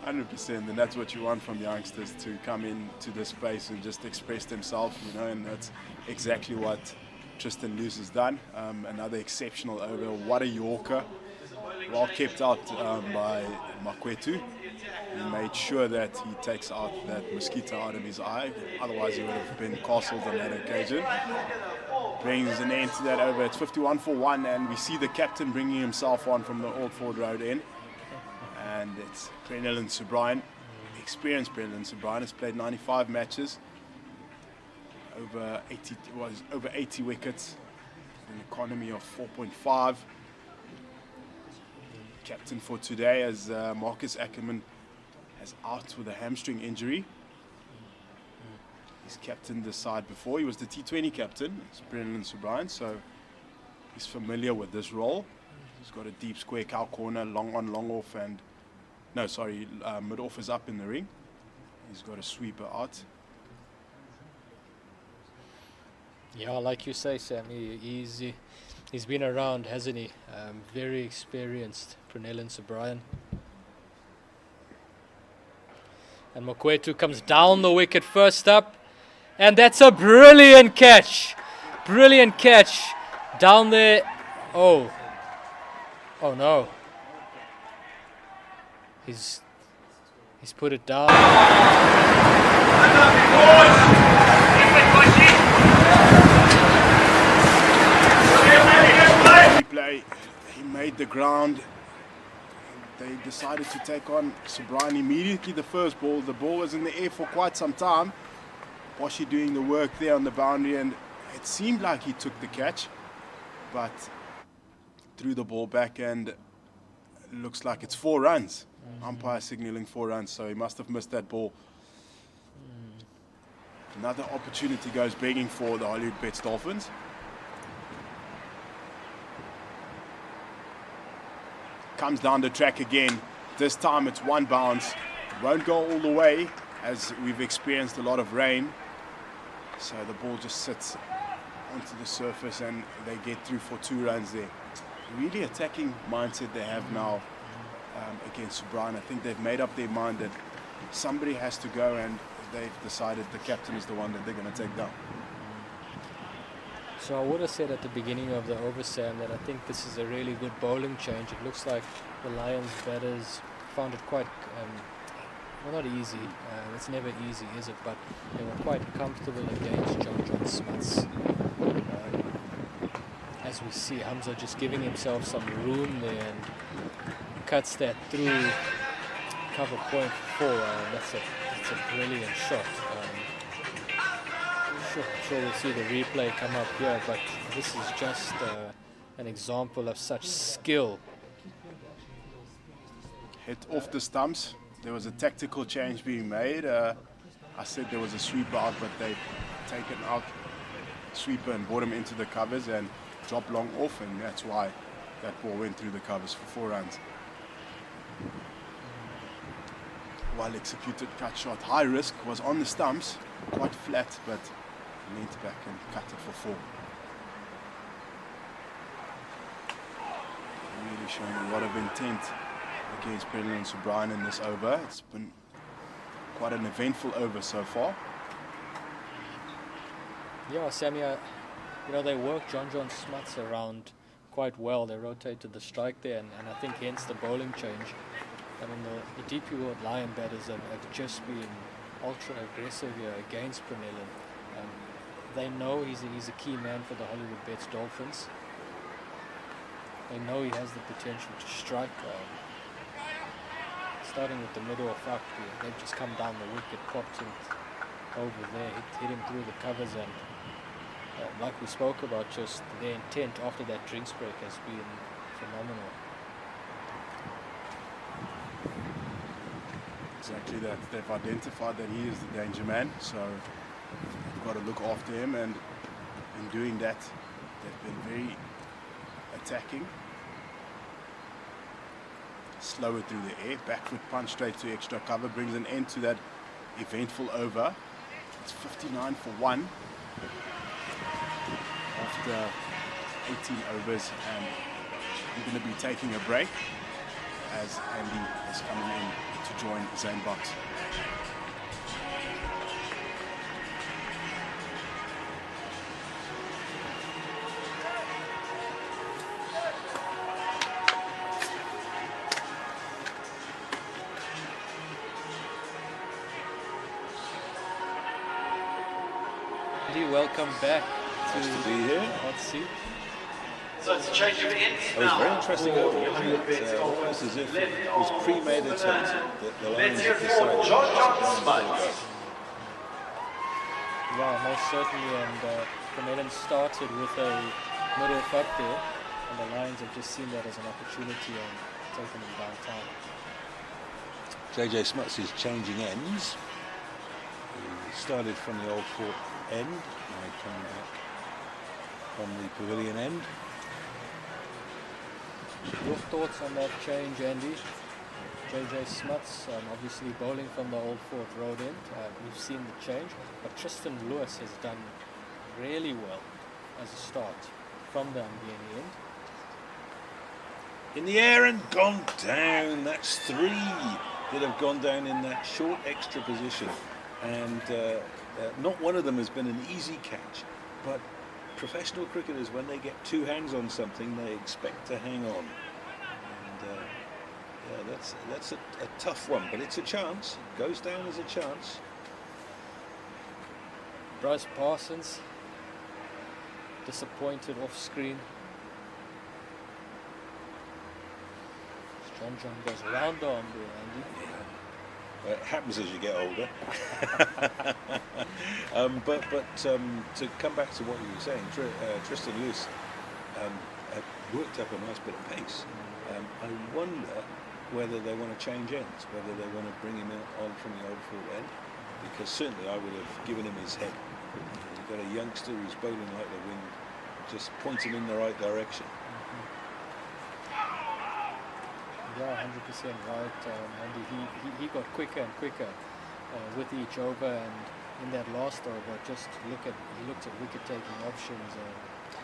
Speaker 9: 100%, and that's what you want from youngsters, to come into this space and just express themselves, and that's exactly what Tristan Lewis has done. Another exceptional over. What a Yorker. Well kept out by Makwetu. He made sure that he takes out that mosquito out of his eye, otherwise he would have been castled on that occasion. Brings an end to that over. It's 51 for 1, and we see the captain bringing himself on from the Old Ford Road end. And it's Pernellen Subrayan, experienced Pernellen Subrayan, has played 95 matches, over 80 wickets, an economy of 4.5. Captain for today, as Marcus Ackerman has out with a hamstring injury. He's captained the side before. He was the T20 captain. It's Pernellen Subrayan, so he's familiar with this role. He's got a deep square cow corner, long on, long off, and mid off is up in the ring. He's got a sweeper out.
Speaker 10: Yeah, like you say, Sam, he's been around, hasn't he? Very experienced, Pernellen Subrayan. And Makwetu comes down the wicket first up, and that's a brilliant catch. Brilliant catch down there. Oh no. He's put it down.
Speaker 9: Replay. He made the ground. They decided to take on Subrayan immediately. The first ball. The ball was in the air for quite some time. Boshi doing the work there on the boundary, and it seemed like he took the catch, but threw the ball back, and it looks like it's 4 runs. Umpire signaling 4 runs, so he must have missed that ball. Another opportunity goes begging for the Hollywoodbets Dolphins. Comes down the track again. This time it's 1 bounce. Won't go all the way, as we've experienced a lot of rain. So the ball just sits onto the surface, and they get through for 2 runs there. Really attacking mindset they have now against Subrayan. I think they've made up their mind that somebody has to go, and they've decided the captain is the one that they're going to take down.
Speaker 10: So I would have said at the beginning of the over, Sam, that I think this is a really good bowling change. It looks like the Lions batters found it quite, well, not easy. It's never easy, is it? But they were quite comfortable against John Smuts. As we see, Hamza just giving himself some room there and cuts that through cover point 4. That's a brilliant shot. I'm sure we'll see the replay come up here, but this is just an example of such skill.
Speaker 9: Hit off the stumps. There was a tactical change being made. I said there was a sweeper out, but they've taken out sweeper and brought him into the covers and dropped long off, and that's why that ball went through the covers for 4 runs. Well executed cut shot. High risk, was on the stumps, quite flat, but leant back and cut it for 4. Really showing a lot of intent against Pernellen Subrayan in this over. It's been quite an eventful over so far.
Speaker 10: Yeah, Sammy, they worked John Smuts around quite well. They rotated the strike there, and I think hence the bowling change. I mean, the DP World Lion batters have just been ultra aggressive here against Pernellen. They know he's a key man for the Hollywoodbets Dolphins. They know he has the potential to strike. Starting with the middle of up, they've just come down the wicket, popped him over there, hit him through the covers, and like we spoke about, just their intent after that drinks break has been phenomenal.
Speaker 9: Exactly that. They've identified that he is the danger man, so we've got to look after him, and in doing that, they've been very attacking. Slower through the air, back foot punch straight to extra cover, brings an end to that eventful over. It's 59 for 1 after 18 overs, and we're going to be taking a break as Andy is coming in to join Zane Box.
Speaker 10: Welcome back
Speaker 8: Nice to be here.
Speaker 10: Hot seat.
Speaker 1: So it's a change of ends
Speaker 8: It was
Speaker 1: now.
Speaker 8: very interesting over, wasn't it? Almost as if it was premeditated that the Lions had decided to
Speaker 10: Yeah, most certainly, and the Melons started with a middle cut there, and the Lions have just seen that as an opportunity and taken them downtown.
Speaker 8: JJ Smuts is changing ends. He started from the Old Fort end, now coming back from the Pavilion end.
Speaker 10: Your thoughts on that change, Andy? JJ Smuts, obviously bowling from the Old Fort Road end. We've seen the change, but Tristan Lewis has done really well as a start from the Umgeni end.
Speaker 8: In the air and gone down. That's 3 that have gone down in that short extra position, and not one of them has been an easy catch, but professional cricketers, when they get 2 hands on something, they expect to hang on. And yeah, that's a tough one, but it's a chance. It goes down as a chance.
Speaker 10: Bryce Parsons, disappointed off screen. John goes round on there, Andy.
Speaker 8: It happens as you get older. But to come back to what you were saying, Tristan Lewis had worked up a nice bit of pace. I wonder whether they want to change ends, whether they want to bring him on from the Old Fort end, because certainly I would have given him his head. You've got a youngster who's bowling like the wind, just point him in the right direction.
Speaker 10: Yeah, 100% right, Andy. He got quicker and quicker with each over, and in that last over, he looked at wicket-taking options.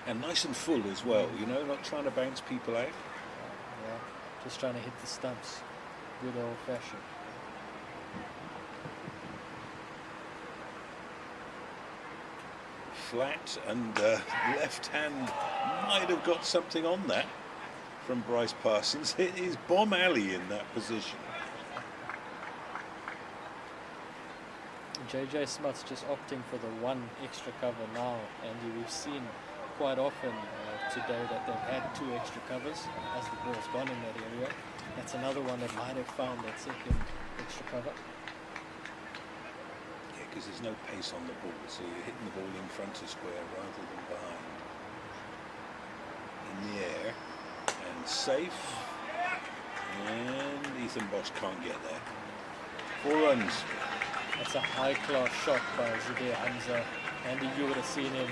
Speaker 8: And nice and full as well, you know, not trying to bounce people out.
Speaker 10: Yeah, just trying to hit the stumps, good old-fashioned.
Speaker 8: Flat, and left hand might have got something on that from Bryce Parsons. It is bomb alley in that position.
Speaker 10: JJ Smuts just opting for the 1 extra cover now, Andy. We've seen quite often today that they've had 2 extra covers as the ball's gone in that area. That's another one that might have found that second extra cover.
Speaker 8: Yeah, because there's no pace on the ball, so you're hitting the ball in front of square rather than behind. In the air. And safe, and Ethan Bosch can't get there. 4 runs.
Speaker 10: That's a high-class shot by Zubair Hamza. Andy, you would have seen him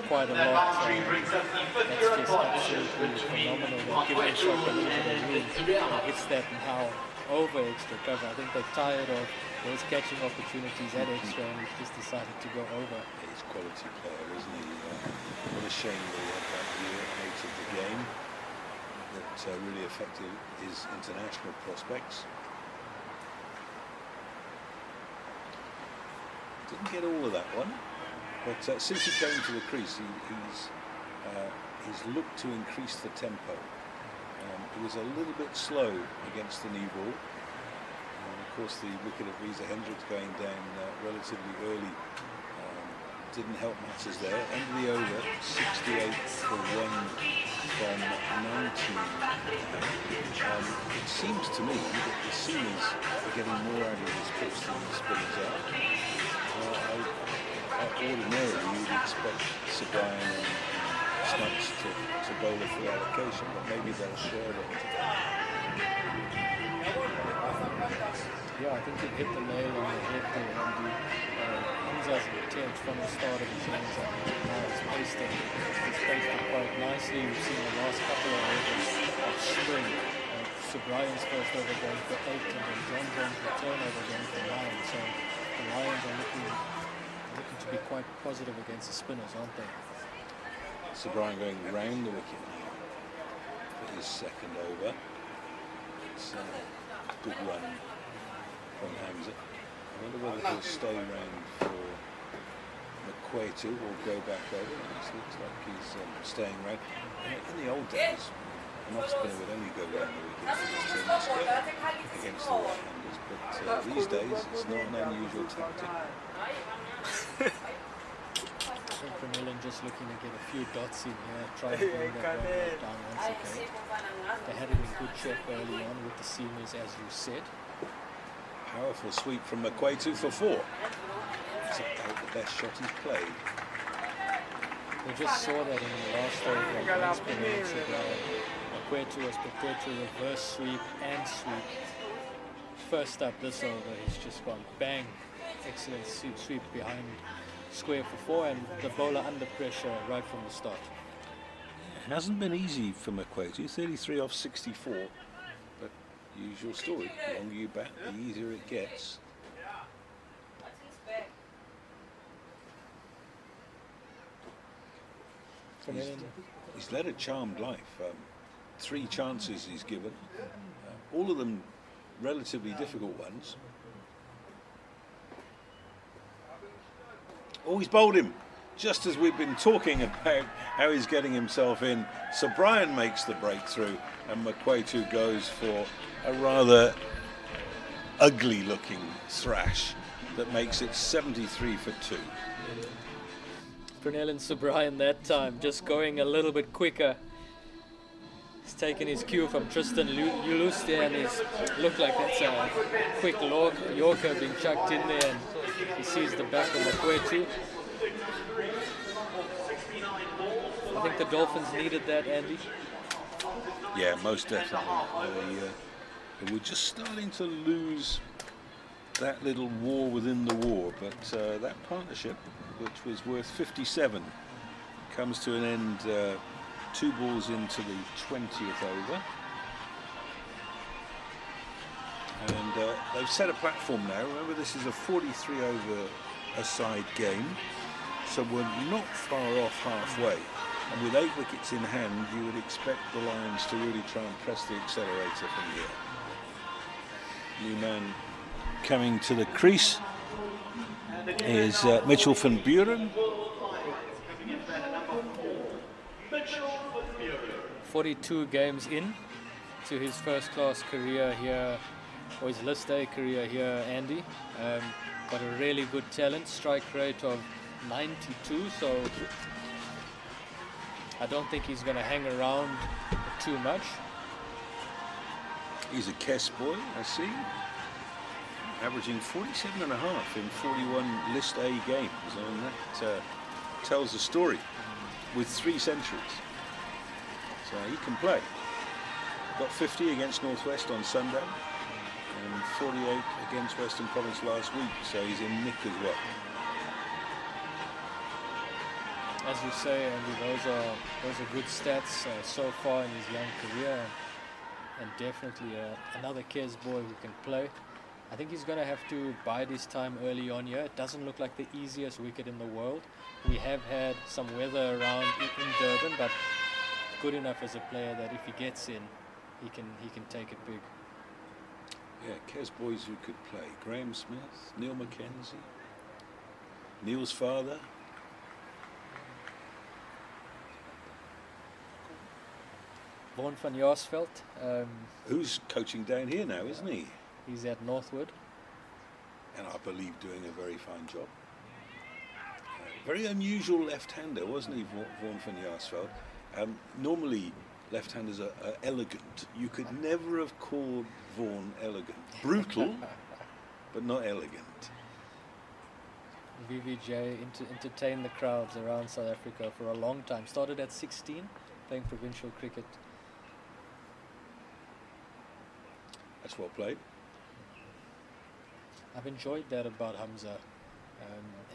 Speaker 10: quite a lot. That's just absolutely phenomenal. They give himself a little bit of room. He hits that now over extra cover. I think they're tired of those catching opportunities at extra, and he's just decided to go over.
Speaker 8: He's a quality player, isn't he? What a shame that he had that year out of the game. That really affected his international prospects. Didn't get all of that one, but since he came to the crease, he's looked to increase the tempo. It was a little bit slow against the new ball. Of course, the wicket of Riza Hendricks going down relatively early didn't help matters there. End of the over, 68 for 1 from 19. It seems to me that the seamers are getting more out of this pitch than the spinners are. Ordinarily, you'd expect Sabrian and Smuts to bowl a full allocation, but maybe they'll share it.
Speaker 10: Yeah, I think you hit the nail on the head there, Andy. Hamza's intent from the start of his innings, I think now he's paced it quite nicely. We've seen the last couple of overs of spin. Brian's first over going for 8 and then John John's return over going for 9. So the Lions are looking to be quite positive against the spinners, aren't they?
Speaker 8: So Brian going round the wicket now for his second over. It's a good run from Hamza. I wonder whether he'll stay round for McQuaid or go back over. It looks like he's staying round. In the old days, an off spinner would only go round the wicket against the right-handers, but these days it's not an unusual tactic.
Speaker 10: I think Vermeulen just looking to get a few dots in here, try to bring that one down once again. They had him in good check early on with the seamers, as you said.
Speaker 8: Powerful sweep from McQuaid for 4. It's about the best shot he's played.
Speaker 10: We just saw that in the last over against Penang. McQuaid was prepared to reverse sweep and sweep. First up this over, he's just gone bang. Excellent sweep behind square for 4 and the bowler under pressure right from the start.
Speaker 8: It hasn't been easy for McQuaid. 33 off 64, but usual story. The longer you bat, the easier it gets. He's led a charmed life. 3 chances he's given, all of them relatively difficult ones. Oh, he's bowled him just as we've been talking about how he's getting himself in. So Brian makes the breakthrough and McQuaid goes for a rather ugly looking thrash that makes it 73 for 2.
Speaker 10: Pernell and Subrian that time just going a little bit quicker. He's taken his cue from Tristan Ulus there and he's looked like that's a quick Yorker being chucked in there and he sees the back of McQuaid. I think the Dolphins needed that, Andy.
Speaker 8: Yeah, most definitely. They were just starting to lose that little war within the war, but that partnership, which was worth 57, comes to an end 2 balls into the 20th over. And they've set a platform now. Remember, this is a 43 over a side game, so we're not far off halfway. And with 8 wickets in hand, you would expect the Lions to really try and press the accelerator from here. New man coming to the crease is Mitchell van Buren.
Speaker 10: 42 games in to his first class career here, or his list A career here, Andy. Got a really good talent, strike rate of 92, so I don't think he's going to hang around too much.
Speaker 8: He's a Kess boy, I see. Averaging 47 and a half in 41 list A games, and that tells a story with 3 centuries. So he can play. Got 50 against Northwest on Sunday and 48 against Western Province last week, so he's in nick as well.
Speaker 10: As you say, Andy, those are good stats so far in his young career, and definitely another Kes boy who can play. I think he's going to have to bide his time early on here. It doesn't look like the easiest wicket in the world. We have had some weather around in Durban, but good enough as a player that if he gets in, he can take it big.
Speaker 8: Yeah, Kes boys who could play. Graham Smith, Neil McKenzie, Neil's father.
Speaker 10: Vaughan van Jaarsveld.
Speaker 8: Who's coaching down here now, isn't he?
Speaker 10: He's at Northwood.
Speaker 8: And I believe doing a very fine job. Very unusual left-hander, wasn't he, Vaughan van Jaarsveld? Normally, left-handers are elegant. You could never have called Vaughan elegant. Brutal, but not elegant.
Speaker 10: VVJ entertained the crowds around South Africa for a long time. Started at 16, playing provincial cricket.
Speaker 8: That's well played.
Speaker 10: I've enjoyed that about Hamza.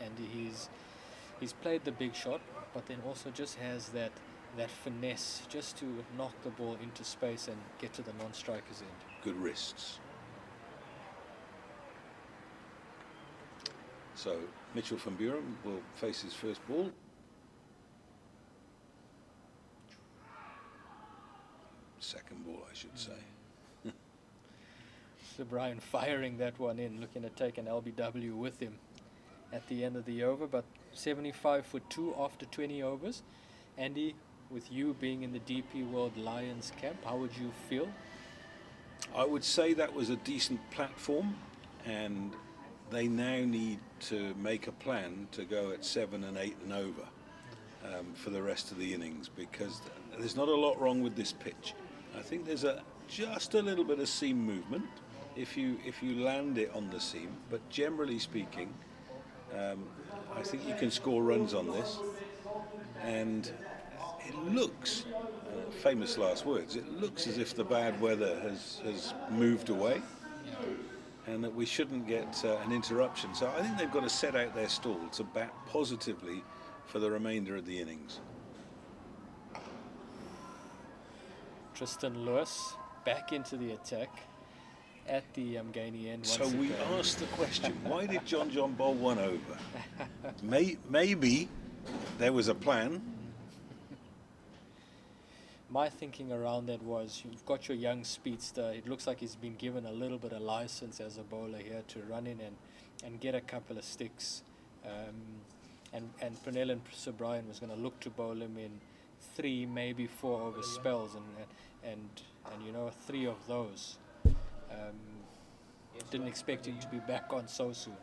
Speaker 10: And he's played the big shot, but then also just has that finesse just to knock the ball into space and get to the non-striker's end.
Speaker 8: Good wrists. So Mitchell van Buren will face his first ball. Second ball, I should say.
Speaker 10: So Brian firing that one in, looking to take an LBW with him at the end of the over, but 75 for 2 after 20 overs. Andy, with you being in the DP World Lions camp, how would you feel?
Speaker 8: I would say that was a decent platform, and they now need to make a plan to go at 7 and 8 and over for the rest of the innings, because there's not a lot wrong with this pitch. I think there's just a little bit of seam movement if you land it on the seam, but generally speaking, I think you can score runs on this, and it looks, famous last words, it looks as if the bad weather has moved away and that we shouldn't get an interruption. So I think they've got to set out their stall to bat positively for the remainder of the innings.
Speaker 10: Tristan Lewis back into the attack at the Umgani end.
Speaker 8: So we asked the question, why did John bowl one over? Maybe there was a plan.
Speaker 10: My thinking around that was, you've got your young speedster. It looks like he's been given a little bit of license as a bowler here to run in and get a couple of sticks. And Pernell and Sir Brian was going to look to bowl him in 3, maybe 4 over spells, and you know, 3 of those. Didn't expect him to be back on so soon.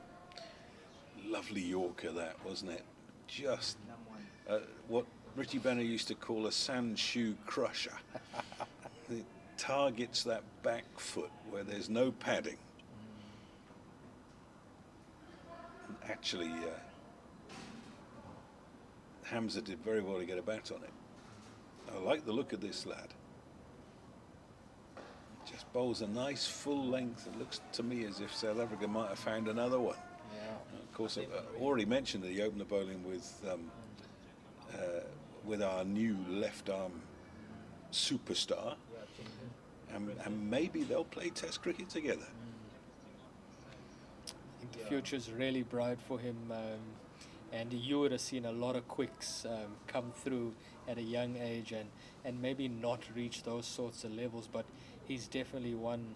Speaker 8: Lovely Yorker that, wasn't it? Just what Richie Benner used to call a sand shoe crusher. It targets that back foot where there's no padding. Actually, Hamza did very well to get a bat on it. I like the look of this lad. Just bowls a nice full length. It looks to me as if South Africa might have found another one.
Speaker 10: Yeah.
Speaker 8: Of course, I already mentioned that he opened the bowling with our new left arm superstar, and maybe they'll play Test cricket together.
Speaker 10: I think the future's really bright for him, and you would have seen a lot of quicks come through at a young age and maybe not reach those sorts of levels, but he's definitely one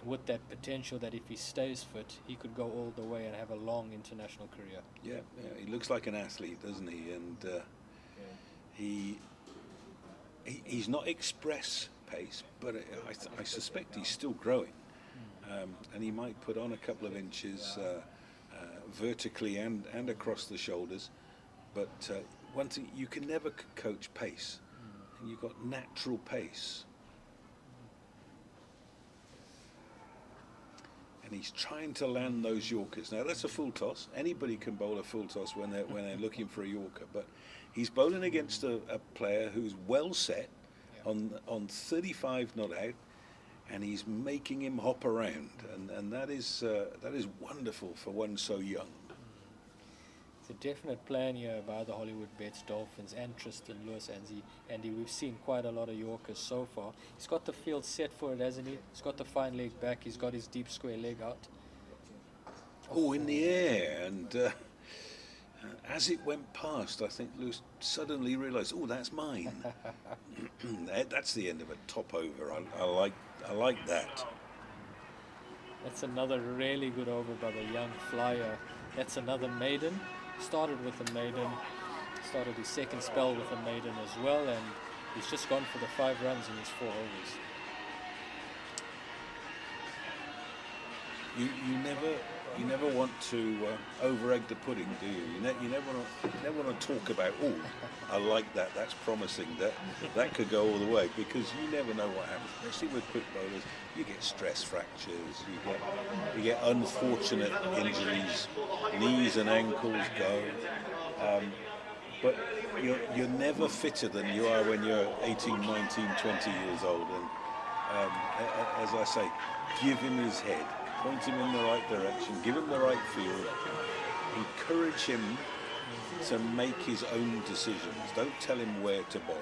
Speaker 10: with that potential that if he stays fit, he could go all the way and have a long international career.
Speaker 8: Yeah, he looks like an athlete, doesn't he? And he's not express pace, but I suspect he's still growing, and he might put on a couple of inches vertically and across the shoulders. But one thing, you can never coach pace, and you've got natural pace. And he's trying to land those Yorkers. Now that's a full toss. Anybody can bowl a full toss when they're looking for a Yorker, but he's bowling against a player who's well set on 35 not out, and he's making him hop around, and that is wonderful for one so young.
Speaker 10: It's a definite plan here by the Hollywoodbets Dolphins and Tristan Lewis, and we've seen quite a lot of Yorkers so far. He's got the field set for it, hasn't he? He's got the fine leg back, he's got his deep square leg out.
Speaker 8: Oh, in the air, and as it went past, I think Lewis suddenly realised, oh, that's mine. That's the end of a top over. I like that.
Speaker 10: That's another really good over by the young flyer. That's another maiden. Started with a maiden, started his second spell with a maiden as well, and he's just gone for the 5 runs in his 4 overs.
Speaker 8: You never want to over-egg the pudding, do you? You never want to talk about, oh, I like that, that's promising, that could go all the way, because you never know what happens, especially with quick bowlers. You get stress fractures, you get unfortunate injuries, knees and ankles go, but you're never fitter than you are when you're 18, 19, 20 years old, and as I say, give him his head. Point him in the right direction, give him the right field, encourage him to make his own decisions. Don't tell him where to bowl.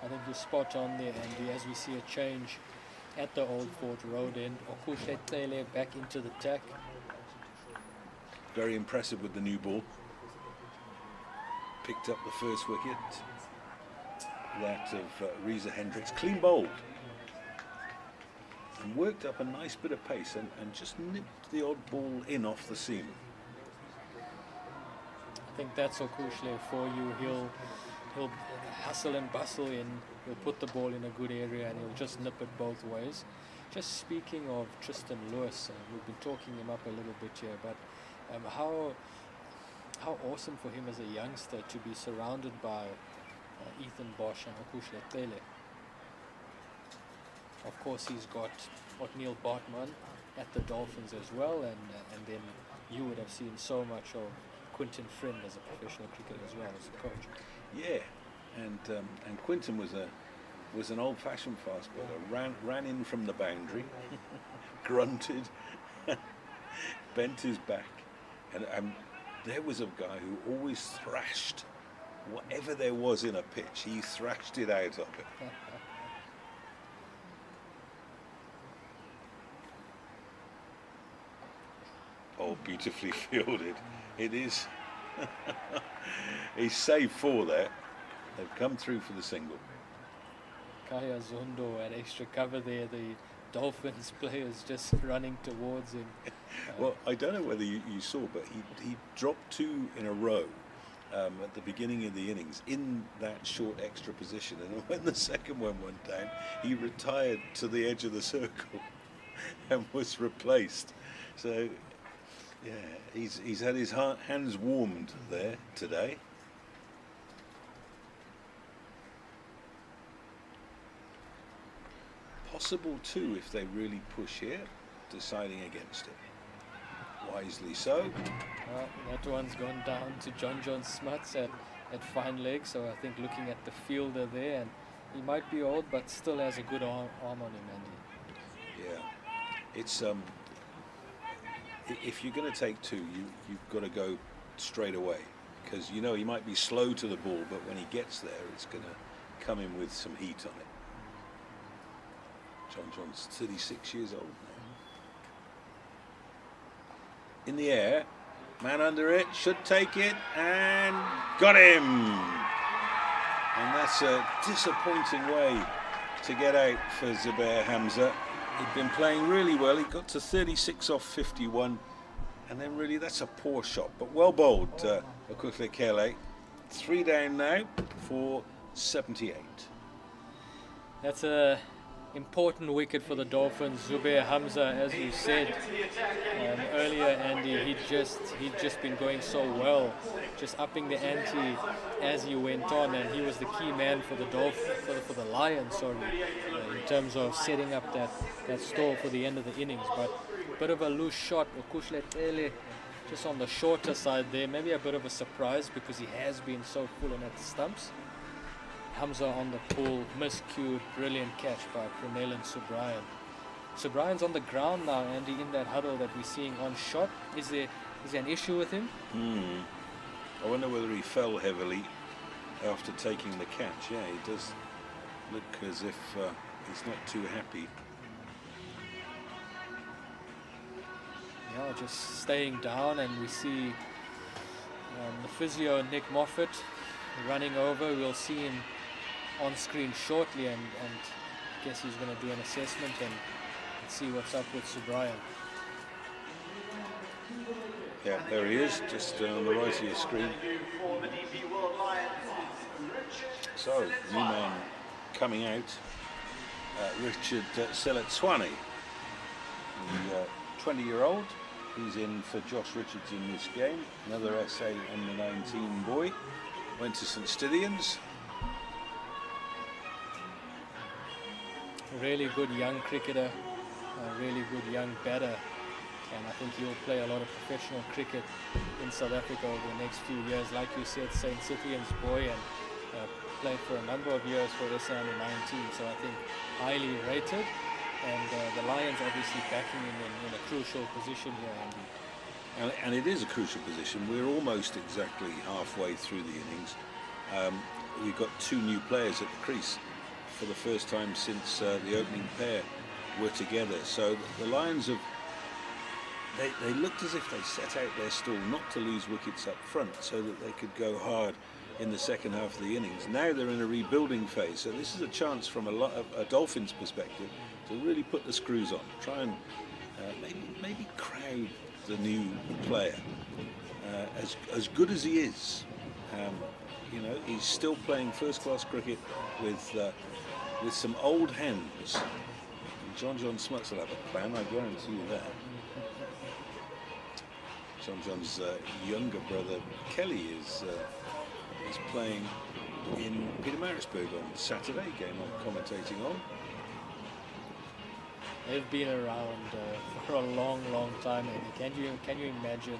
Speaker 10: I think you're spot on there, Andy, as we see a change at the Old Fort Road end. Okuhle Tele back into the tack.
Speaker 8: Very impressive with the new ball. Picked up the first wicket. That of Reza Hendricks. Clean bowled. And worked up a nice bit of pace and just nipped the odd ball in off the seam.
Speaker 10: I think that's Okuhle for you. He'll hustle and bustle in. He'll put the ball in a good area and he'll just nip it both ways. Just speaking of Tristan Lewis, we've been talking him up a little bit here, but how awesome for him as a youngster to be surrounded by Ethan Bosch and Okuhle Tele. Of course, he's got Neil Bartman at the Dolphins as well, and then you would have seen so much of Quinton Friend as a professional cricketer as well as a coach.
Speaker 8: Yeah, and Quinton was an old-fashioned fast bowler. Ran in from the boundary, grunted, bent his back, and there was a guy who always thrashed whatever there was in a pitch. He thrashed it out of it. Oh, beautifully fielded. It is. He's saved 4 there. They've come through for the single.
Speaker 10: Kaya Zondo had extra cover there. The Dolphins players just running towards him.
Speaker 8: Well, I don't know whether you saw, but he dropped 2 in a row at the beginning of the innings in that short extra position. And when the second one went down, he retired to the edge of the circle and was replaced. So, yeah, he's had his hands warmed there today. Possible too if they really push here, deciding against it. Wisely so.
Speaker 10: Well, that one's gone down to John Smuts at fine leg, so I think looking at the fielder there, and he might be old but still has a good arm on him, Andy.
Speaker 8: Yeah, it's if you're going to take 2, you've got to go straight away, because you know he might be slow to the ball, but when he gets there, it's going to come in with some heat on it. John's 36 years old now. In the air, man under it, should take it, and got him! And that's a disappointing way to get out for Zubair Hamza. He'd been playing really well. He got to 36 off 51, and then really that's a poor shot, but well bowled, Okuhle Tele. 3 down now for 78.
Speaker 10: That's a important wicket for the Dolphins. Zubair Hamza, as you said earlier, Andy, he'd just been going so well, just upping the ante as he went on, and he was the key man for the for the Lions, in terms of setting up that stall for the end of the innings. But a bit of a loose shot, Okuhle Tele just on the shorter side there, maybe a bit of a surprise because he has been so full in at the stumps. Hamza on the pull, miscued, brilliant catch by Pranel and Subrian. Subrian's on the ground now, Andy, in that huddle that we're seeing on shot. Is there an issue with him?
Speaker 8: I wonder whether he fell heavily after taking the catch. Yeah, he does look as if he's not too happy.
Speaker 10: Yeah, just staying down, and we see the physio Nick Moffat running over. We'll see him on screen shortly, and I guess he's going to do an assessment and see what's up with Subrian.
Speaker 8: Yeah, there he is, just on the right of your screen. So, new man coming out, Richard Seletswani, the 20-year-old. He's in for Josh Richards in this game, another SA under-19 boy. Went to St Stithians.
Speaker 10: Really good young cricketer, a really good young batter, and I think he'll play a lot of professional cricket in South Africa over the next few years. Like you said, St Stithians boy, and played for a number of years for SA under-19, so I think highly rated. And the Lions obviously backing him in a crucial position here, Andy.
Speaker 8: And it is a crucial position. We're almost exactly halfway through the innings. We've got 2 new players at the crease for the first time since the opening pair were together. So the Lions have, they looked as if they set out their stall not to lose wickets up front so that they could go hard in the second half of the innings. Now they're in a rebuilding phase, so this is a chance from a Dolphins perspective to really put the screws on, try and maybe crowd the new player. As good as he is, you know, he's still playing first-class cricket with some old hands. And John Smuts will have a plan, I guarantee you that. John's younger brother Kelly is playing in Pietermaritzburg on Saturday, game I'm commentating on.
Speaker 10: They've been around for a long time, and can you imagine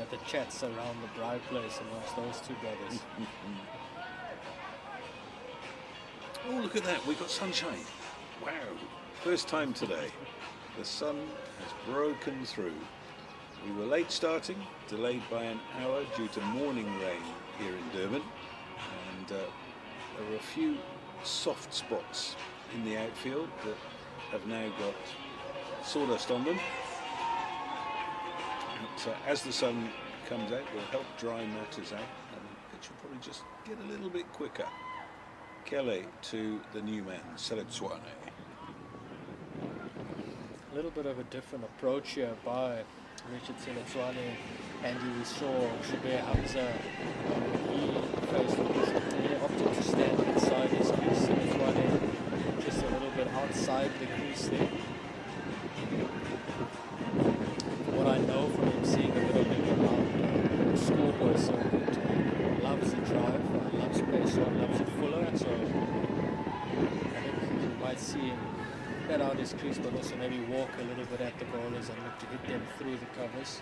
Speaker 10: the chats around the Braai place amongst those 2 brothers?
Speaker 8: Oh, look at that, we got sunshine. Wow, first time today. The sun has broken through. We were late starting, delayed by an hour due to morning rain here in Durban, and there were a few soft spots in the outfield that have now got sawdust on them. And, as the sun comes out, will help dry matters out, and the pitch will probably just get a little bit quicker. Kelly to the new man, Seletswane.
Speaker 10: A little bit of a different approach here by Richard Seletswane. Andy, we saw Shubir Hamza, he faced he opted to stand inside his crease. Seletswane just a little bit outside the crease there. What I know from him seeing a bit of him around schoolboy circuit, loves the drive, loves pace on, loves it fuller, so I think you might see him let out his crease, but also maybe walk a little bit at the bowlers and look to hit them through the covers.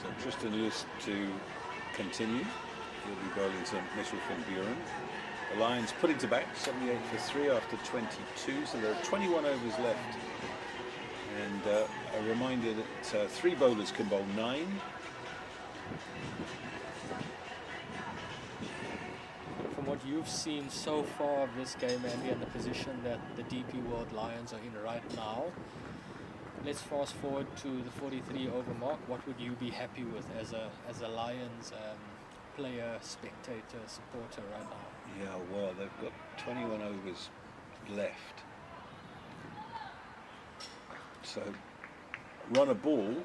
Speaker 8: So Tristan Lewis to continue. He'll be bowling to Mitchell van Buren. The Lions putting to bat 78 for 3 after 22, so there are 21 overs left. And a reminder that 3 bowlers can bowl 9.
Speaker 10: From what you've seen so far of this game, Andy, and the position that the DP World Lions are in right now, let's fast forward to the 43 over mark. What would you be happy with as a Lions player, spectator, supporter right now?
Speaker 8: Yeah, well, they've got 21 overs left. So, run a ball,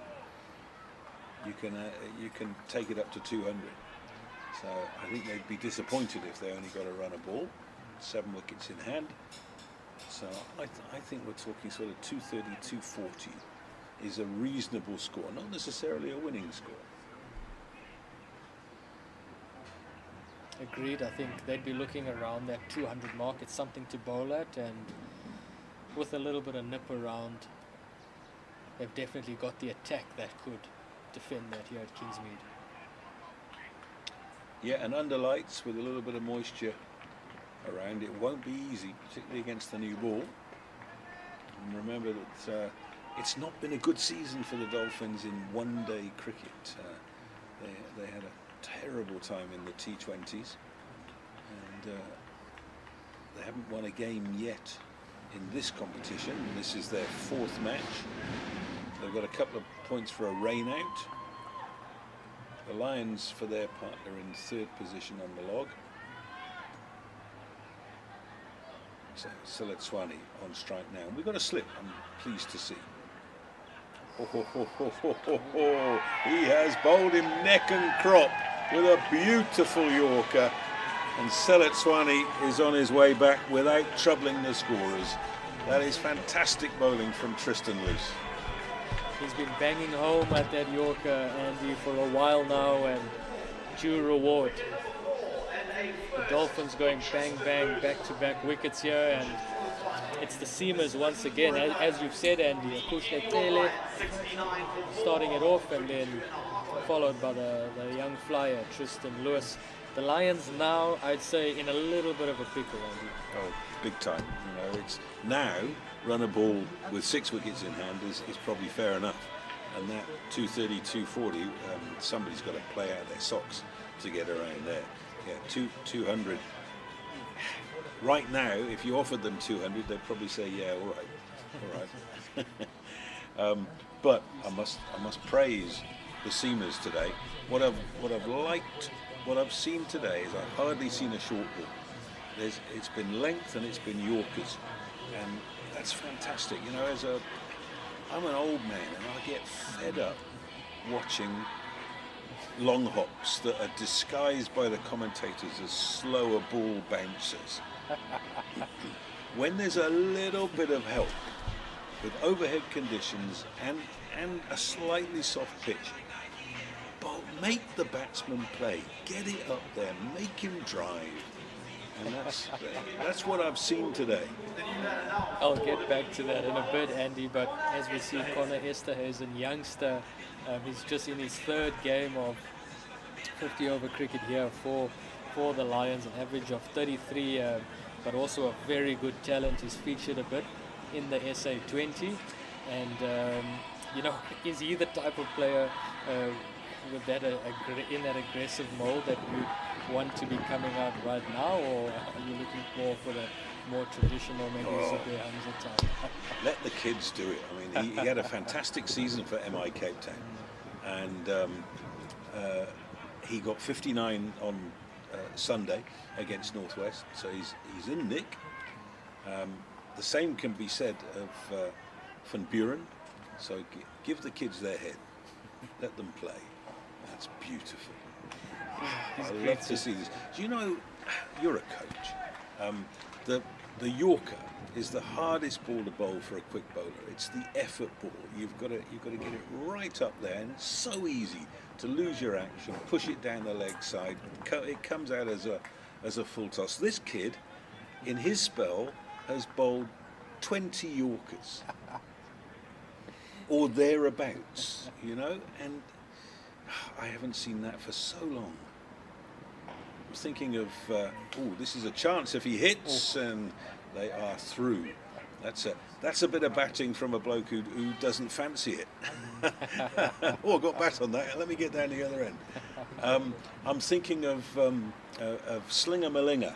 Speaker 8: you can take it up to 200. So I think they'd be disappointed if they only got to run a ball. 7 wickets in hand. So I think we're talking sort of 230, 240 is a reasonable score, not necessarily a winning score.
Speaker 10: Agreed. I think they'd be looking around that 200 mark. It's something to bowl at, and with a little bit of nip around, they've definitely got the attack that could defend that here at Kingsmead.
Speaker 8: Yeah, and under lights with a little bit of moisture around, it won't be easy, particularly against the new ball. And remember that it's not been a good season for the Dolphins in one-day cricket. They had a terrible time in the T20s, and they haven't won a game yet in this competition. This is their 4th match. They've got a couple of points for a rain out. The Lions, for their part, are in 3rd position on the log. So Seletswane on strike now. We've got a slip, I'm pleased to see. He has bowled him neck and crop with a beautiful Yorker. And Seletswane is on his way back without troubling the scorers. That is fantastic bowling from Tristan Luce.
Speaker 10: He's been banging home at that Yorker, Andy, for a while now, and due reward. The Dolphins going bang bang, back-to-back wickets here, and it's the seamers once again, as you've said, Andy. Akushne Tele starting it off, and then followed by the young flyer Tristan Lewis. The Lions now, I'd say, in a little bit of a pickle, Andy.
Speaker 8: Oh, big time. You know, it's now run a ball with 6 wickets in hand is probably fair enough. and that 230, 240, somebody's got to play out their socks to get around there. Yeah, 200. Right now, if you offered them 200, they'd probably say, yeah, all right. But I must praise the seamers today. What I've liked, what I've seen today is I've hardly seen a short ball. It's been length and it's been Yorkers, and that's fantastic. You know, I'm an old man and I get fed up watching long hops that are disguised by the commentators as slower ball bouncers. When there's a little bit of help with overhead conditions and a slightly soft pitch, but make the batsman play, get it up there, make him drive, and that's what I've seen today.
Speaker 10: I'll get back to that in a bit, Andy, but as we see, Connor Esterhuizen, youngster, he's just in his third game of 50 over cricket here for the Lions, an average of 33, but also a very good talent. He's featured a bit in the SA 20, and you know, is he the type of player with that in that aggressive mold that you want to be coming out right now, or are you looking more for the more traditional, maybe Zubair Hamza type?
Speaker 8: Let the kids do it. I mean, he had a fantastic season for MI Cape Town, and he got 59 on Sunday against Northwest, so he's in nick. The same can be said of Van Buren, so give the kids their head, let them play. That's beautiful. I love to see this. Do you know, you're a coach, the Yorker is the hardest ball to bowl for a quick bowler. It's the effort ball. You've got to get it right up there, and it's so easy to lose your action, push it down the leg side. It comes out as a full toss. This kid, in his spell, has bowled 20 Yorkers or thereabouts, you know, and I haven't seen that for so long. I'm thinking of, this is a chance if he hits, and they are through. That's a bit of batting from a bloke who doesn't fancy it. Oh, I got bat on that. Let me get down the other end. I'm thinking of Slinger Malinga,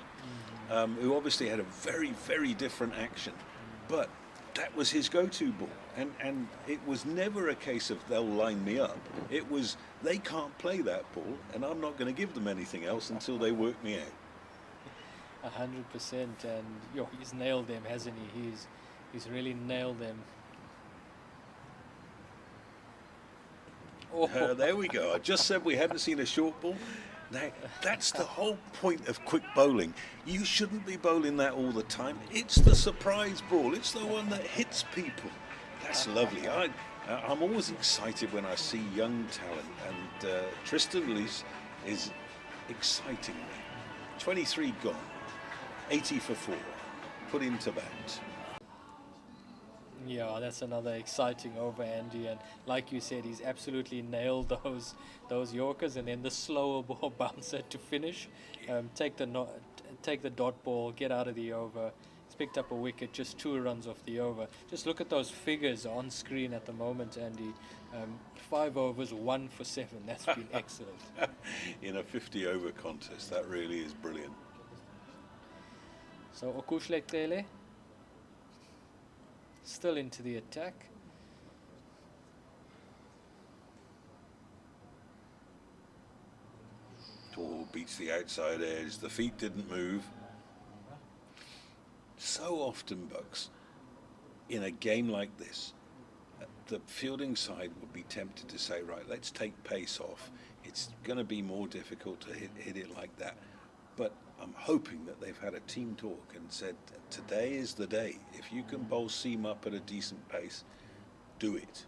Speaker 8: who obviously had a very, very different action, but that was his go-to ball, and it was never a case of they'll line me up. It was they can't play that ball, and I'm not going to give them anything else until they work me out.
Speaker 10: 100%, and he's nailed them, hasn't he? He's really nailed them.
Speaker 8: There we go. I just said we hadn't seen a short ball. Now, that's the whole point of quick bowling. You shouldn't be bowling that all the time. It's the surprise ball. It's the one that hits people. That's lovely. I'm always excited when I see young talent, and Tristan Lees is exciting me. 23 gone, 80 for 4. Put him to bat.
Speaker 10: Yeah, that's another exciting over, Andy, and like you said, he's absolutely nailed those Yorkers, and then the slower ball bouncer to finish. Take the dot ball, get out of the over. He's picked up a wicket, just 2 runs off the over. Just look at those figures on screen at the moment, Andy. 5 overs, 1 for 7. That's been excellent.
Speaker 8: In a 50 over contest, that really is brilliant.
Speaker 10: So Okushle Tele still into the attack.
Speaker 8: Tall beats the outside edge. The feet didn't move. So often, Bucks, in a game like this, the fielding side would be tempted to say, right, let's take pace off. It's going to be more difficult to hit it like that. But I'm hoping that they've had a team talk and said, today is the day. If you can bowl seam up at a decent pace, do it.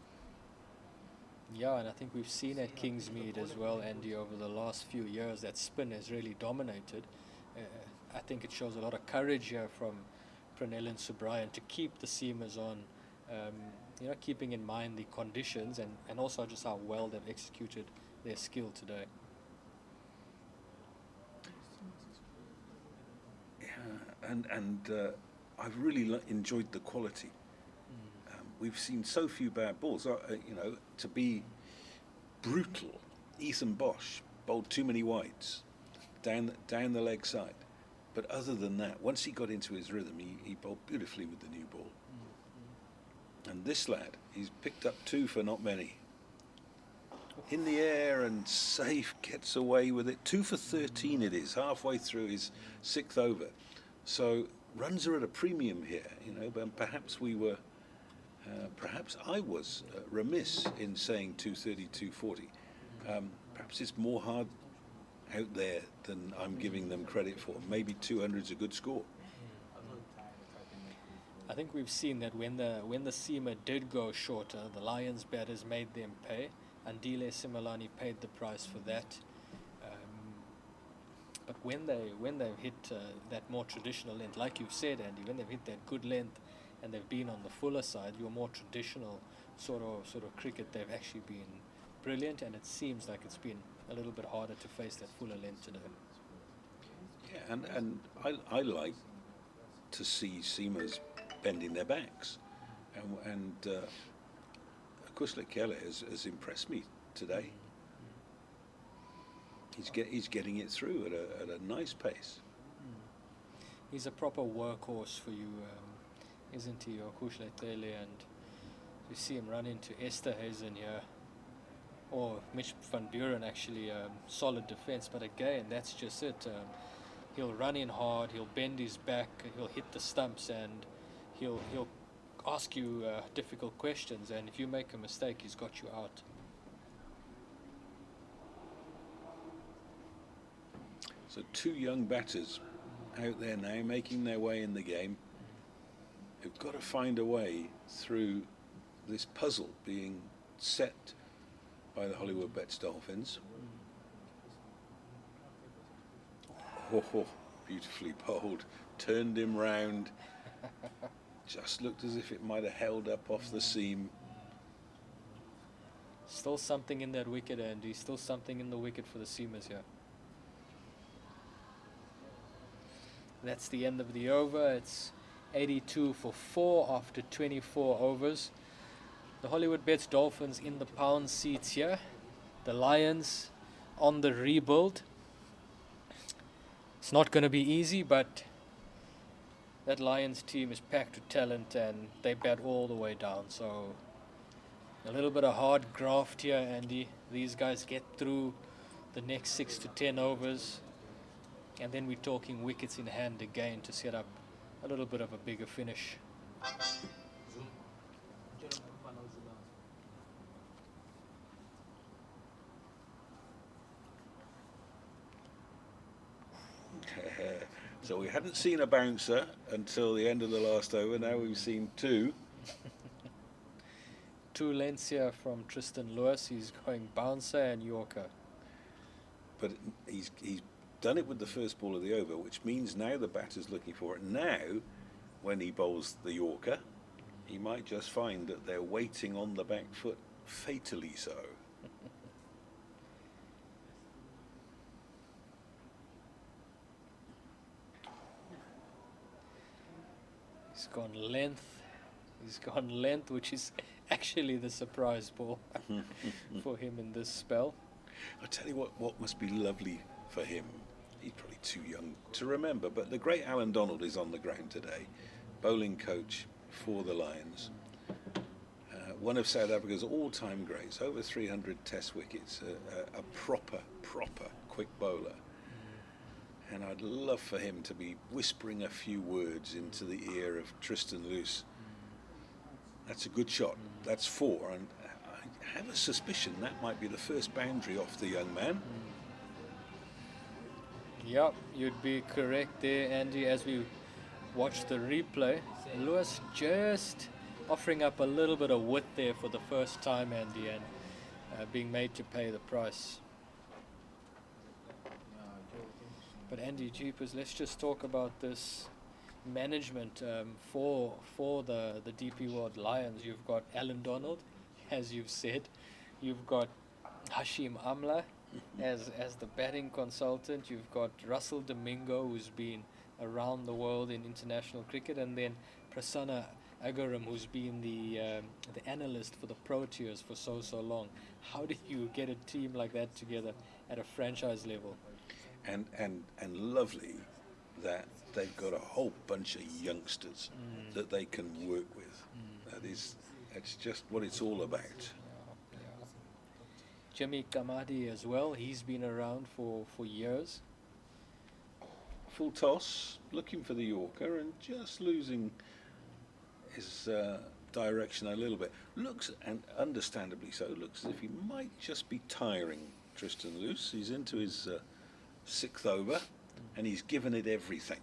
Speaker 10: Yeah, and I think we've seen at Kingsmead as well, Andy, over the last few years, that spin has really dominated. I think it shows a lot of courage here from Pranel and Subrayan to keep the seamers on, keeping in mind the conditions and also just how well they've executed their skill today. And
Speaker 8: I've really enjoyed the quality. we've seen so few bad balls. You know, to be brutal, Ethan Bosch bowled too many wides down the leg side. But other than that, once he got into his rhythm, he bowled beautifully with the new ball. And this lad, he's picked up 2 for not many. In the air and safe, gets away with it. 2 for 13 it is, halfway through his 6th over. So runs are at a premium here, you know, but perhaps I was remiss in saying 230, 240. Perhaps it's more hard out there than I'm giving them credit for. Maybe 200 is a good score.
Speaker 10: I think we've seen that when the seamer did go shorter, the Lions batters made them pay. Andile Similani paid the price for that. But when they've hit that more traditional length, like you've said, Andy, when they've hit that good length and they've been on the fuller side, your more traditional sort of cricket, they've actually been brilliant, and it seems like it's been a little bit harder to face that fuller length today.
Speaker 8: Yeah, and I like to see seamers bending their backs, and Kuslik Keller has impressed me today. He's getting it through at a nice pace.
Speaker 10: He's a proper workhorse for you, isn't he, Kushle Tele? And you see him run into Esterhuizen here, or Mitch van Buren, actually, solid defense. But again, that's just it. He'll run in hard, he'll bend his back, he'll hit the stumps, and he'll ask you difficult questions. And if you make a mistake, he's got you out.
Speaker 8: So 2 young batters out there now making their way in the game. Who've got to find a way through this puzzle being set by the Hollywoodbets Dolphins. Oh, beautifully bowled. Turned him round. Just looked as if it might have held up off the seam.
Speaker 10: Still something in that wicket, Andy. Still something in the wicket for the seamers here. That's the end of the over. It's 82 for 4 after 24 overs. The Hollywoodbets Dolphins in the pound seats here. The Lions on the rebuild. It's not going to be easy, but that Lions team is packed with talent and they bat all the way down. So a little bit of hard graft here, Andy. These guys get through the next 6 to 10 overs. And then we're talking wickets in hand again to set up a little bit of a bigger finish.
Speaker 8: So we hadn't seen a bouncer until the end of the last over. Now we've seen 2.
Speaker 10: 2 lengths here from Tristan Lewis. He's going bouncer and Yorker.
Speaker 8: But he's done it with the first ball of the over, which means now the batter's looking for it. Now, when he bowls the Yorker, he might just find that they're waiting on the back foot, fatally so.
Speaker 10: He's gone length. He's gone length, which is actually the surprise ball for him in this spell.
Speaker 8: I'll tell you what must be lovely for him. He's probably too young to remember, but the great Alan Donald is on the ground today, bowling coach for the Lions. One of South Africa's all-time greats, over 300 test wickets, a proper quick bowler. And I'd love for him to be whispering a few words into the ear of Tristan Luce. That's a good shot. That's 4, and I have a suspicion that might be the first boundary off the young man.
Speaker 10: Yep, you'd be correct there, Andy. As we watch the replay, Lewis just offering up a little bit of width there for the first time, Andy, and being made to pay the price. But Andy, jeepers, let's just talk about this management for the DP World Lions. You've got Alan Donald, as you've said. You've got Hashim Amla as the batting consultant. You've got Russell Domingo, who's been around the world in international cricket, and then Prasanna Agaram, who's been the analyst for the Proteas for so long. How do you get a team like that together at a franchise level?
Speaker 8: And lovely that they've got a whole bunch of youngsters that they can work with. That's just what it's all about.
Speaker 10: Jimmy Kamadi as well, he's been around for years.
Speaker 8: Full toss, looking for the Yorker and just losing his direction a little bit. Looks, and understandably so, looks as if he might just be tiring Tristan Luce. He's into his 6th over and he's given it everything.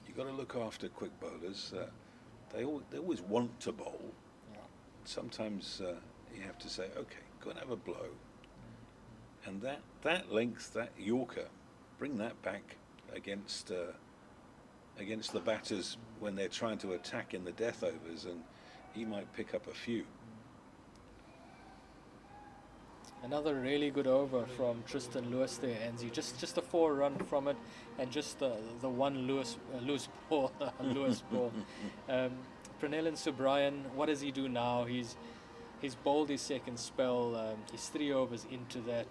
Speaker 8: You've got to look after quick bowlers. They always want to bowl. Sometimes you have to say, okay, go and have a blow. And that length, that Yorker, bring that back against the batters when they're trying to attack in the death overs, and he might pick up a few.
Speaker 10: Another really good over from Tristan Lewis there, Anzi. Just a 4-run from it, and just the one loose ball. Lewis ball. Pranellan Subrayan, what does he do now? He's bowled his second spell. He's 3 overs into that.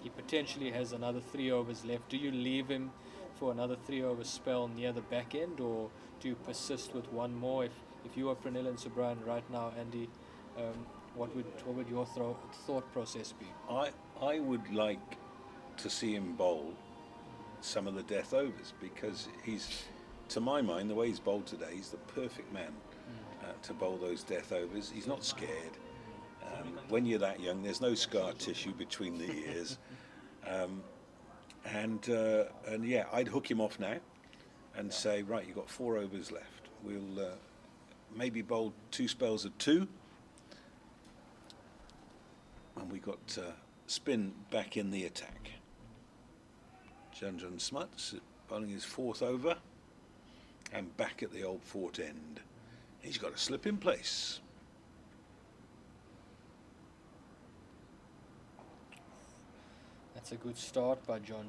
Speaker 10: He potentially has another 3 overs left. Do you leave him for another 3-over spell near the back end, or do you persist with one more? If you are Pranellan Subrayan right now, Andy, what would your thought process be?
Speaker 8: I would like to see him bowl some of the death overs, because he's, to my mind, the way he's bowled today, he's the perfect man to bowl those death overs. He's not scared. When you're that young, there's no scar tissue between the ears. And yeah, I'd hook him off now and say, right, you've got 4 overs left. We'll maybe bowl 2 spells of 2. And we got spin back in the attack. Janjan Smuts bowling his 4th over and back at the old Fort end. He's got a slip in place.
Speaker 10: That's a good start by John.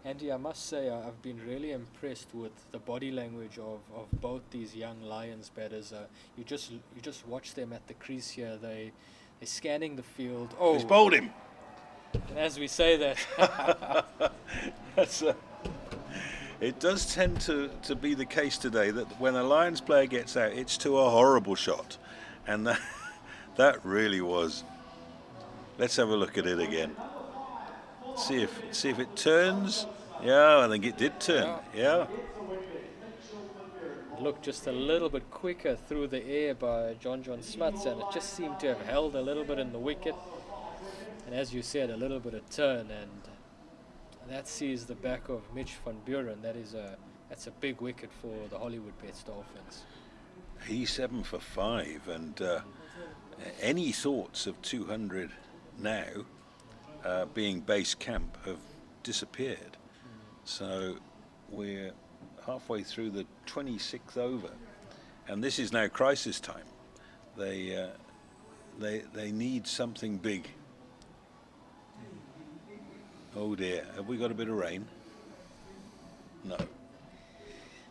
Speaker 10: Andy, I must say I've been really impressed with the body language of both these young Lions batters. You just watch them at the crease here. They're scanning the field. Oh,
Speaker 8: he's bowled him.
Speaker 10: And as we say that,
Speaker 8: it does tend to be the case today that when a Lions player gets out, it's to a horrible shot, and that really was. Let's have a look at it again. See if it turns. Yeah, I think it did turn. Yeah.
Speaker 10: Looked just a little bit quicker through the air by John Smuts, and it just seemed to have held a little bit in the wicket. And as you said, a little bit of turn, and that sees the back of Mitch van Buren. That's a big wicket for the Hollywoodbets Dolphins.
Speaker 8: He's 7 for 5, and any thoughts of 200 now being base camp have disappeared. So we're halfway through the 26th over, and this is now crisis time. They need something big. Oh dear, have we got a bit of rain? No.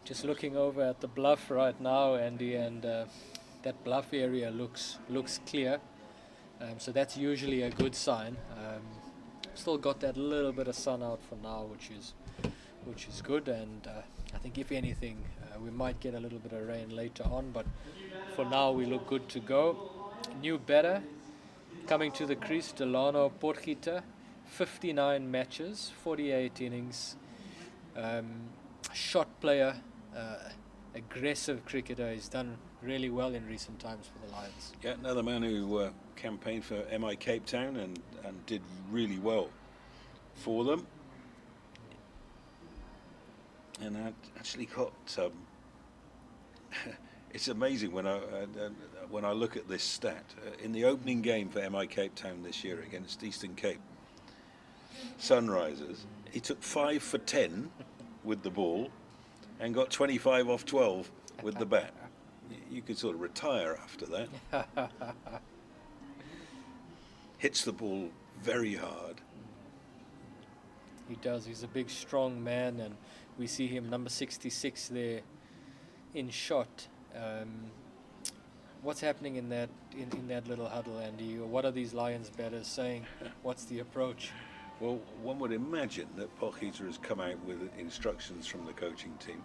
Speaker 10: Just looking over at the bluff right now, Andy, and that bluff area looks clear. So that's usually a good sign. Still got that little bit of sun out for now, which is good, and I think if anything we might get a little bit of rain later on, but for now we look good to go. New batter coming to the crease, Delano Porgita, 59 matches, 48 innings, shot player, aggressive cricketer. He's done really well in recent times for the Lions.
Speaker 8: Yeah, another man who campaigned for MI Cape Town and did really well for them. And I actually got it's amazing when I look at this stat. In the opening game for MI Cape Town this year against Eastern Cape Sunrisers, he took 5 for 10 with the ball and got 25 off 12 with the bat. You could sort of retire after that. Hits the ball very hard.
Speaker 10: He does. He's a big, strong man, and we see him number 66 there in shot. What's happening in that little huddle, Andy? What are these Lions batters saying? What's the approach?
Speaker 8: Well, one would imagine that Potgieter has come out with instructions from the coaching team,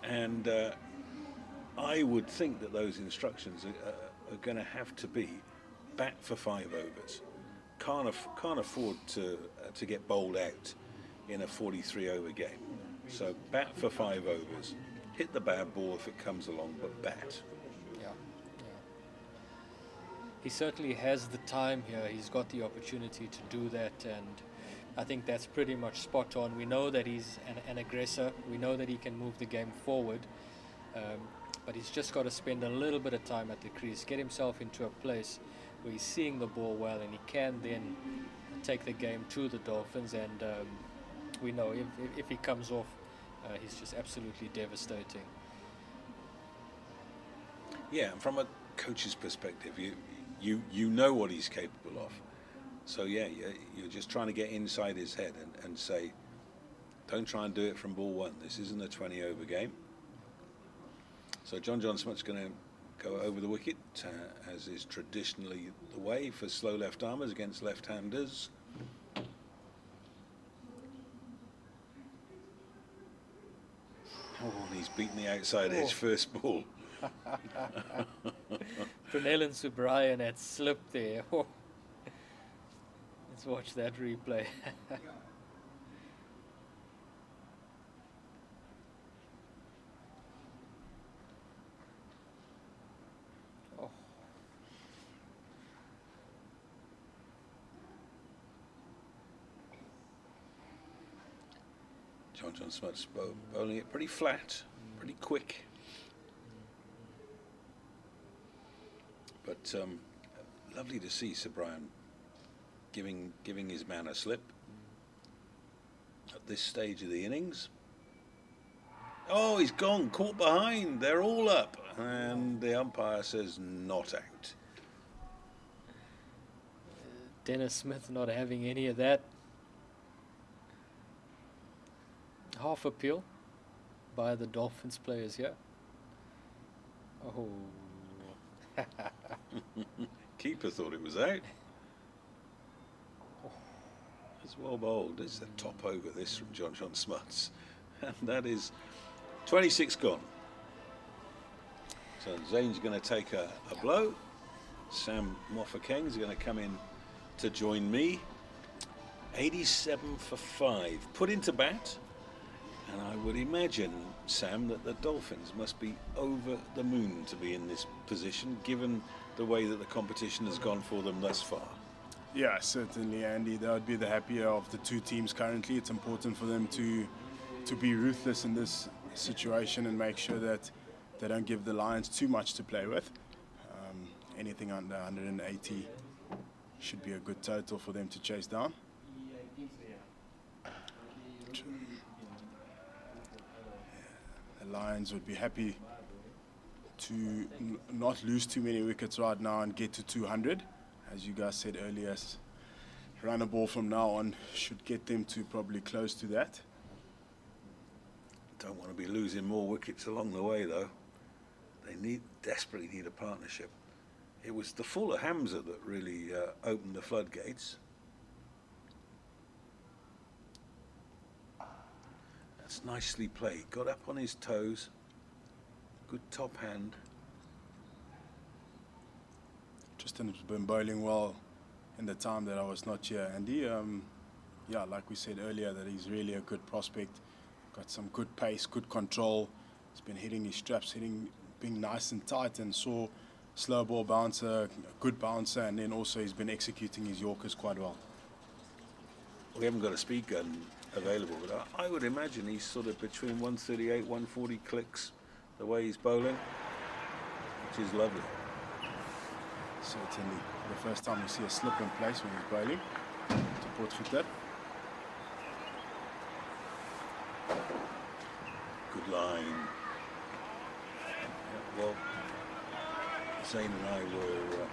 Speaker 8: and I would think that those instructions are going to have to be bat for 5 overs. Can't afford to get bowled out in a 43 over game. So bat for 5 overs, hit the bad ball if it comes along, but bat.
Speaker 10: Yeah. He certainly has the time here. He's got the opportunity to do that, and I think that's pretty much spot on. We know that he's an aggressor. We know that he can move the game forward, but he's just got to spend a little bit of time at the crease, get himself into a place where he's seeing the ball well, and he can then take the game to the Dolphins. And we know if he comes off, he's just absolutely devastating.
Speaker 8: Yeah, and from a coach's perspective, you know what he's capable of. So yeah, you're just trying to get inside his head and say, don't try and do it from ball 1. This isn't a 20 over game. So John Smith's going to go over the wicket, as is traditionally the way for slow left armers against left-handers. Oh, and he's beaten the outside edge first ball.
Speaker 10: Pranel and Subrayan had slipped there. Oh. Let's watch that replay. Oh.
Speaker 8: John Smith's bowling it pretty flat, pretty quick. But lovely to see Subrayan giving his man a slip at this stage of the innings. Oh, he's gone, caught behind. They're all up, and the umpire says not out.
Speaker 10: Dennis Smith not having any of that. Half appeal by the Dolphins players here. Oh.
Speaker 8: Keeper thought it was out. It's well bowled. It's a top over this from John Smuts. And that is 26 gone. So Zane's going to take a blow. Sam Moffat-Keng is going to come in to join me. 87 for 5. Put into bat. And I would imagine, Sam, that the Dolphins must be over the moon to be in this position, given the way that the competition has gone for them thus far.
Speaker 9: Yeah, certainly, Andy. That would be the happier of the two teams currently. It's important for them to be ruthless in this situation and make sure that they don't give the Lions too much to play with. Anything under 180 should be a good total for them to chase down. The Lions would be happy to not lose too many wickets right now and get to 200. As you guys said earlier, run a ball from now on should get them to probably close to that.
Speaker 8: Don't want to be losing more wickets along the way, though. They desperately need a partnership. It was the fall of Hamza that really opened the floodgates. That's nicely played. Got up on his toes. Good top hand.
Speaker 9: Justin's been bowling well in the time that I was not here. And he, yeah, like we said earlier, that he's really a good prospect. Got some good pace, good control. He's been hitting his straps, being nice and tight, and saw slow ball bouncer, a good bouncer, and then also he's been executing his Yorkers quite well.
Speaker 8: We haven't got a speed gun available, but I would imagine he's sort of between 138, 140 clicks the way he's bowling, which is lovely.
Speaker 9: Certainly, the first time we see a slip in place when he's bowling to Potgieter.
Speaker 8: Good line. Yeah, well, Zane and I were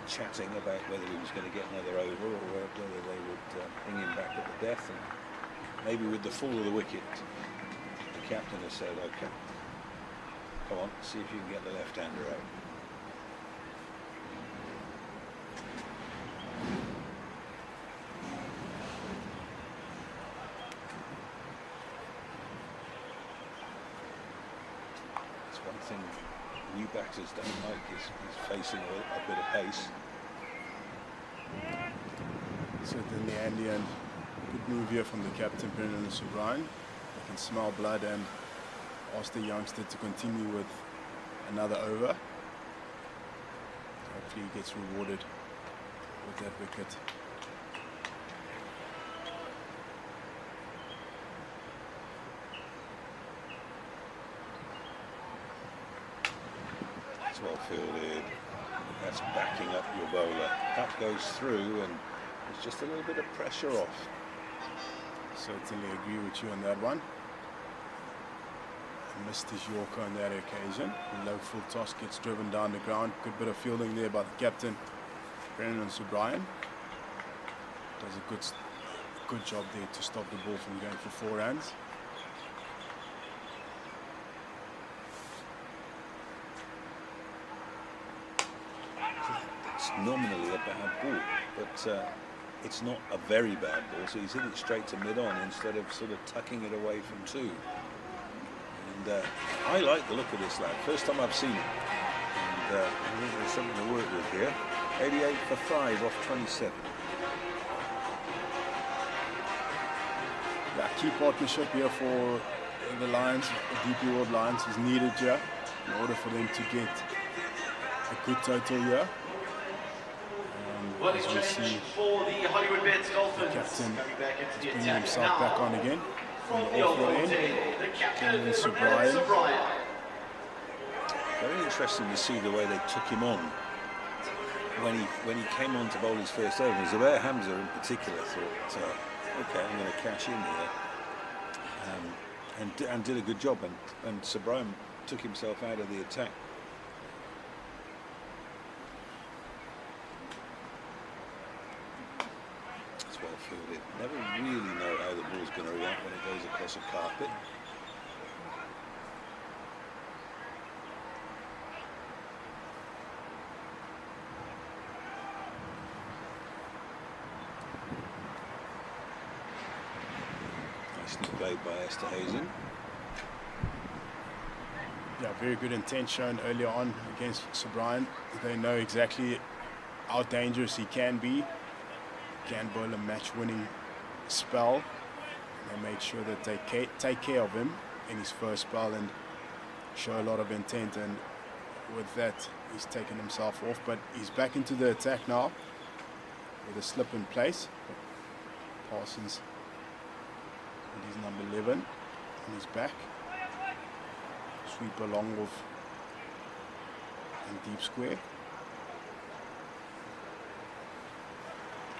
Speaker 8: chatting about whether he was going to get another over or whether they would bring him back at the death, and maybe with the fall of the wicket, the captain has said, okay, Come on, see if you can get the left-hander out. That's one thing new batters don't like is facing a bit of pace.
Speaker 9: Certainly, Andy, and good move here from the captain, Brendan O'Brien. They can smell blood and ask the youngster to continue with another over. Hopefully he gets rewarded with that wicket.
Speaker 8: That's well fielded. That's backing up your bowler. That goes through and there's just a little bit of pressure off.
Speaker 9: Certainly agree with you on that one. Missed his Yorker on that occasion. The low full toss gets driven down the ground. Good bit of fielding there by the captain, Brendan O'Brien. Does a good job there to stop the ball from going for 4 runs.
Speaker 8: It's nominally a bad ball, but it's not a very bad ball, so he's hit it straight to mid-on instead of sort of tucking it away from 2. And I like the look of this lad. First time I've seen it. And I think there's something to work with here. 88 for 5 off 27.
Speaker 9: Yeah, key partnership here for the Lions, the DP World Lions is needed here in order for them to get a good total here.
Speaker 1: Well,
Speaker 9: as we see,
Speaker 1: for the Hollywoodbets Dolphins.
Speaker 9: the captain
Speaker 1: Coming back into
Speaker 9: is
Speaker 1: the
Speaker 9: bringing
Speaker 1: attack
Speaker 9: himself
Speaker 1: now.
Speaker 9: back on again.
Speaker 1: From
Speaker 9: From
Speaker 1: the
Speaker 9: the
Speaker 1: old
Speaker 9: off
Speaker 1: end,
Speaker 9: end,
Speaker 1: the captain,
Speaker 9: Brendan
Speaker 1: Brendan O'Brien.
Speaker 8: Very interesting to see the way they took him on when he came on to bowl his first over. Zubair Hamza in particular thought, okay, I'm going to cash in here, and did a good job. And Sobrine took himself out of the attack. It's well fielded. Never really know how the ball's going to react when it goes across a carpet. Nicely played by Esterhazen.
Speaker 9: Yeah, very good intent shown earlier on against Sobrine. They know exactly how dangerous he can be. Can bowl a match-winning spell. They made sure that they take care of him in his first spell and show a lot of intent, and with that he's taken himself off, but he's back into the attack now with a slip in place. Parsons and he's number 11 and he's back. Sweep along with and deep square.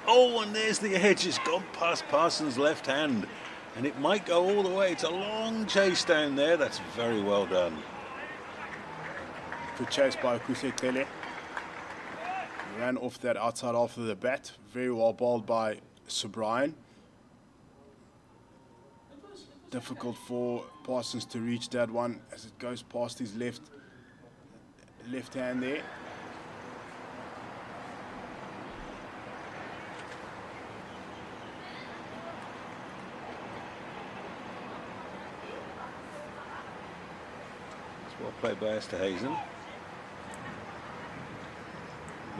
Speaker 8: Oh, and there's the edge. It's gone past Parsons' left hand. And it might go all the way. It's a long chase down there. That's very well done.
Speaker 9: Good chase by Kingsmead. Ran off that outside half of the bat. Very well bowled by Sobrine. Difficult for Parsons to reach that one as it goes past his left hand there.
Speaker 8: Well played by Esterhazen.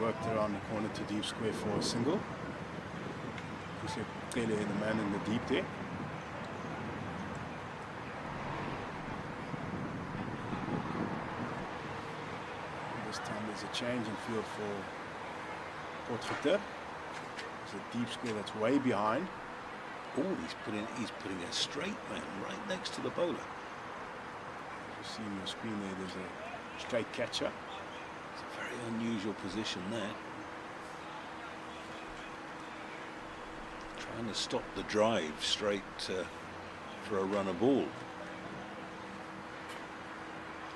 Speaker 9: Worked around the corner to deep square for a single. Clearly the man in the deep there. This time there's a change in field for Potgieter. There's a deep square that's way behind.
Speaker 8: Oh, he's putting a straight man right next to the bowler.
Speaker 9: You see on the screen there, there's a straight catcher.
Speaker 8: It's a very unusual position there. Trying to stop the drive straight for a runner ball.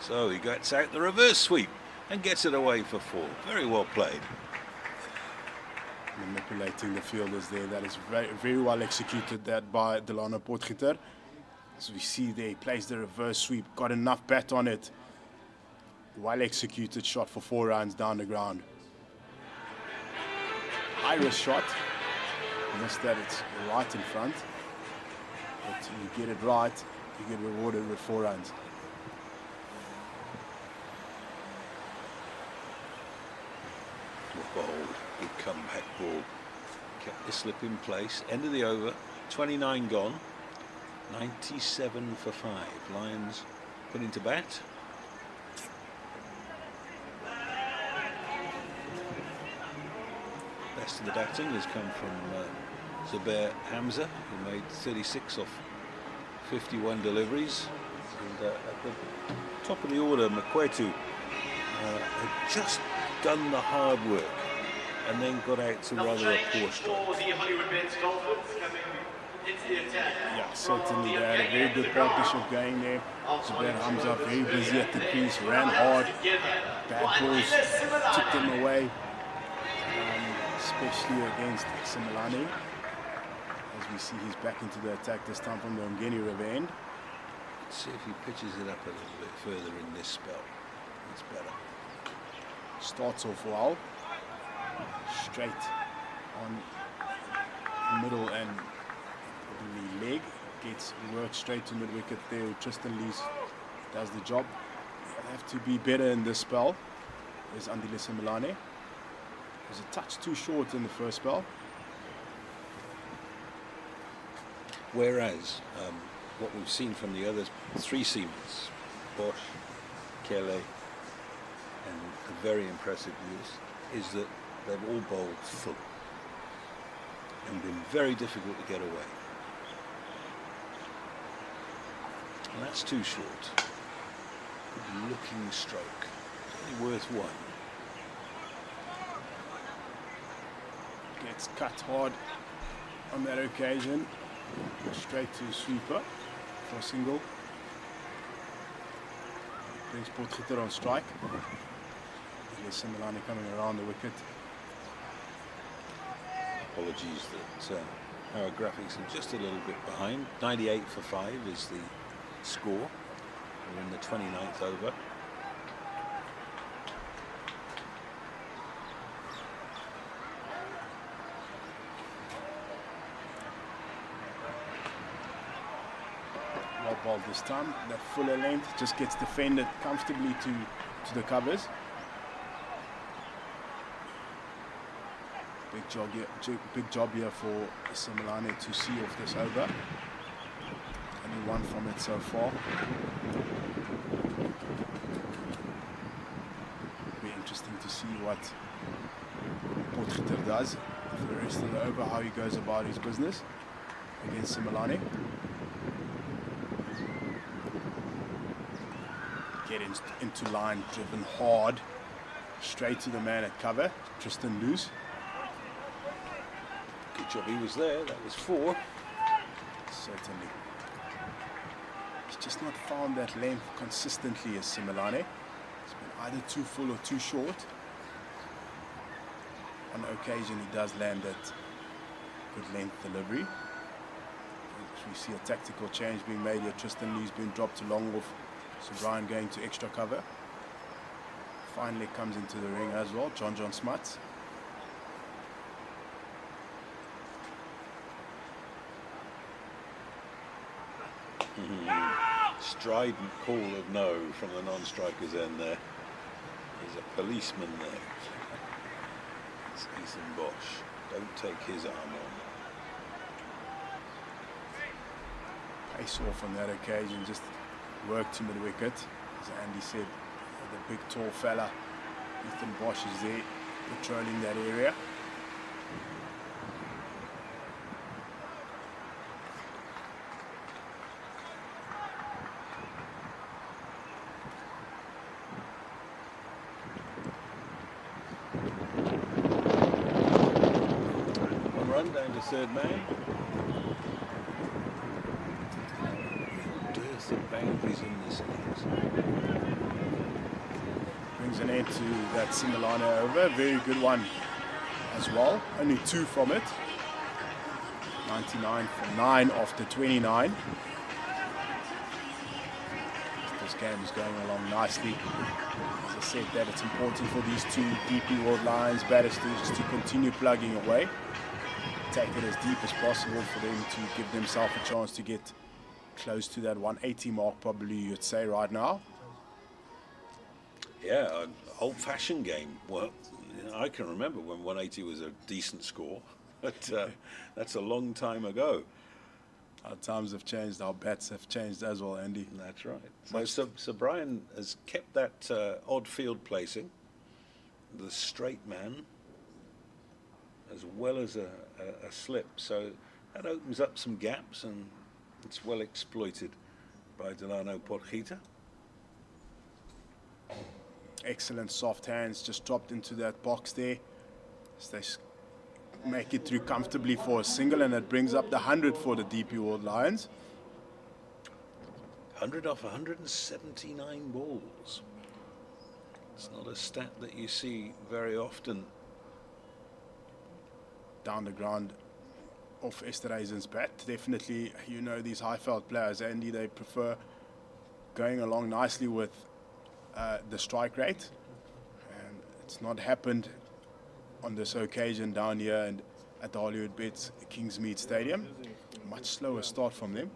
Speaker 8: So he gets out the reverse sweep and gets it away for 4. Very well played.
Speaker 9: Manipulating the fielders there. That is very, very well executed that by Delano Potgieter. As we see there, he plays the reverse sweep, got enough bat on it well executed shot for 4 runs down the ground. High risk shot. Missed that, it's right in front. But you get it right, you get rewarded with 4 runs.
Speaker 8: Bold, good comeback ball. Kept the slip in place. End of the over. 29 gone. 97 for 5. Lions put into bat. Best of the batting has come from Zubair Hamza, who made 36 off 51 deliveries. And at the top of the order, Makwetu had just done the hard work and then got out to rather a poor start.
Speaker 1: For the Hollywoodbets Dolphins coming into the attack.
Speaker 9: Yeah, certainly they had a very good partnership going there. Zubair Hamza very busy at the crease, ran hard, bad balls took them away, especially against Similane. As we see, he's back into the attack this time from the Ongeni River end.
Speaker 8: Let's see if he pitches it up a little bit further in this spell. It's better.
Speaker 9: Starts off well, straight on the middle and probably leg, gets worked straight to mid-wicket there. Tristan Lees does the job. He'll have to be better in this spell. There's Andile Similane. Was a touch too short in the first spell.
Speaker 8: Whereas what we've seen from the other 3 seamers, Bosch, Kele, and the very impressive news is that they've all bowled full and been very difficult to get away. And that's too short. Good looking stroke. It's only worth 1.
Speaker 9: Gets cut hard on that occasion. Straight to the sweeper for a single. Brings Potgieter on strike. There's Similane coming around the wicket.
Speaker 8: Apologies that our graphics are just a little bit behind. 98 for 5 is the score. We're in the 29th over.
Speaker 9: Well bowled this time. That fuller length just gets defended comfortably to the covers. Big job here for Similane to see off this over. Only 1 from it so far. It'll be interesting to see what Potgieter does for the rest of the over, how he goes about his business against Similane. Get into line, driven hard, straight to the man at cover, Tristan Loose.
Speaker 8: Good job he was there, that was 4.
Speaker 9: Certainly. He's just not found that length consistently as Similane. It's been either too full or too short. On occasion he does land that good length delivery. We see a tactical change being made here. Tristan Lee's been dropped to long off. So Brian going to extra cover. Finally comes into the ring as well, John Smuts.
Speaker 8: Strident call of no from the non-strikers end there. There's a policeman there. It's Ethan Bosch. Don't take his arm on.
Speaker 9: Pace off on that occasion, just work to mid-wicket. As Andy said, the big tall fella, Ethan Bosch, is there patrolling that area.
Speaker 8: Down to third man. Dearth of boundaries in this innings.
Speaker 9: Brings an end to that Similane over. Very good one as well. Only 2 from it. 99 for 9 after 29. This game is going along nicely. As I said, that it's important for these two DP World Lions batters to just to continue plugging away, take it as deep as possible for them to give themselves a chance to get close to that 180 mark, probably you'd say right now.
Speaker 8: Yeah, an old-fashioned game. Well, I can remember when 180 was a decent score, but that's a long time ago.
Speaker 9: Our times have changed, our bats have changed as well, Andy.
Speaker 8: That's right. So Brian has kept that odd field placing, the straight man, as well as a slip. So that opens up some gaps, and it's well exploited by Delano Porchita.
Speaker 9: Excellent soft hands, just dropped into that box there. So they make it through comfortably for a single, and it brings up the 100 for the DP World Lions.
Speaker 8: 100 off 179 balls. It's not a stat that you see very often.
Speaker 9: Down the ground off Esterhuizen's bat. Definitely, you know, these high-felt players, Andy, they prefer going along nicely with the strike rate, and it's not happened on this occasion down here and at the Hollywoodbets Kingsmead Stadium. Much slower start from them.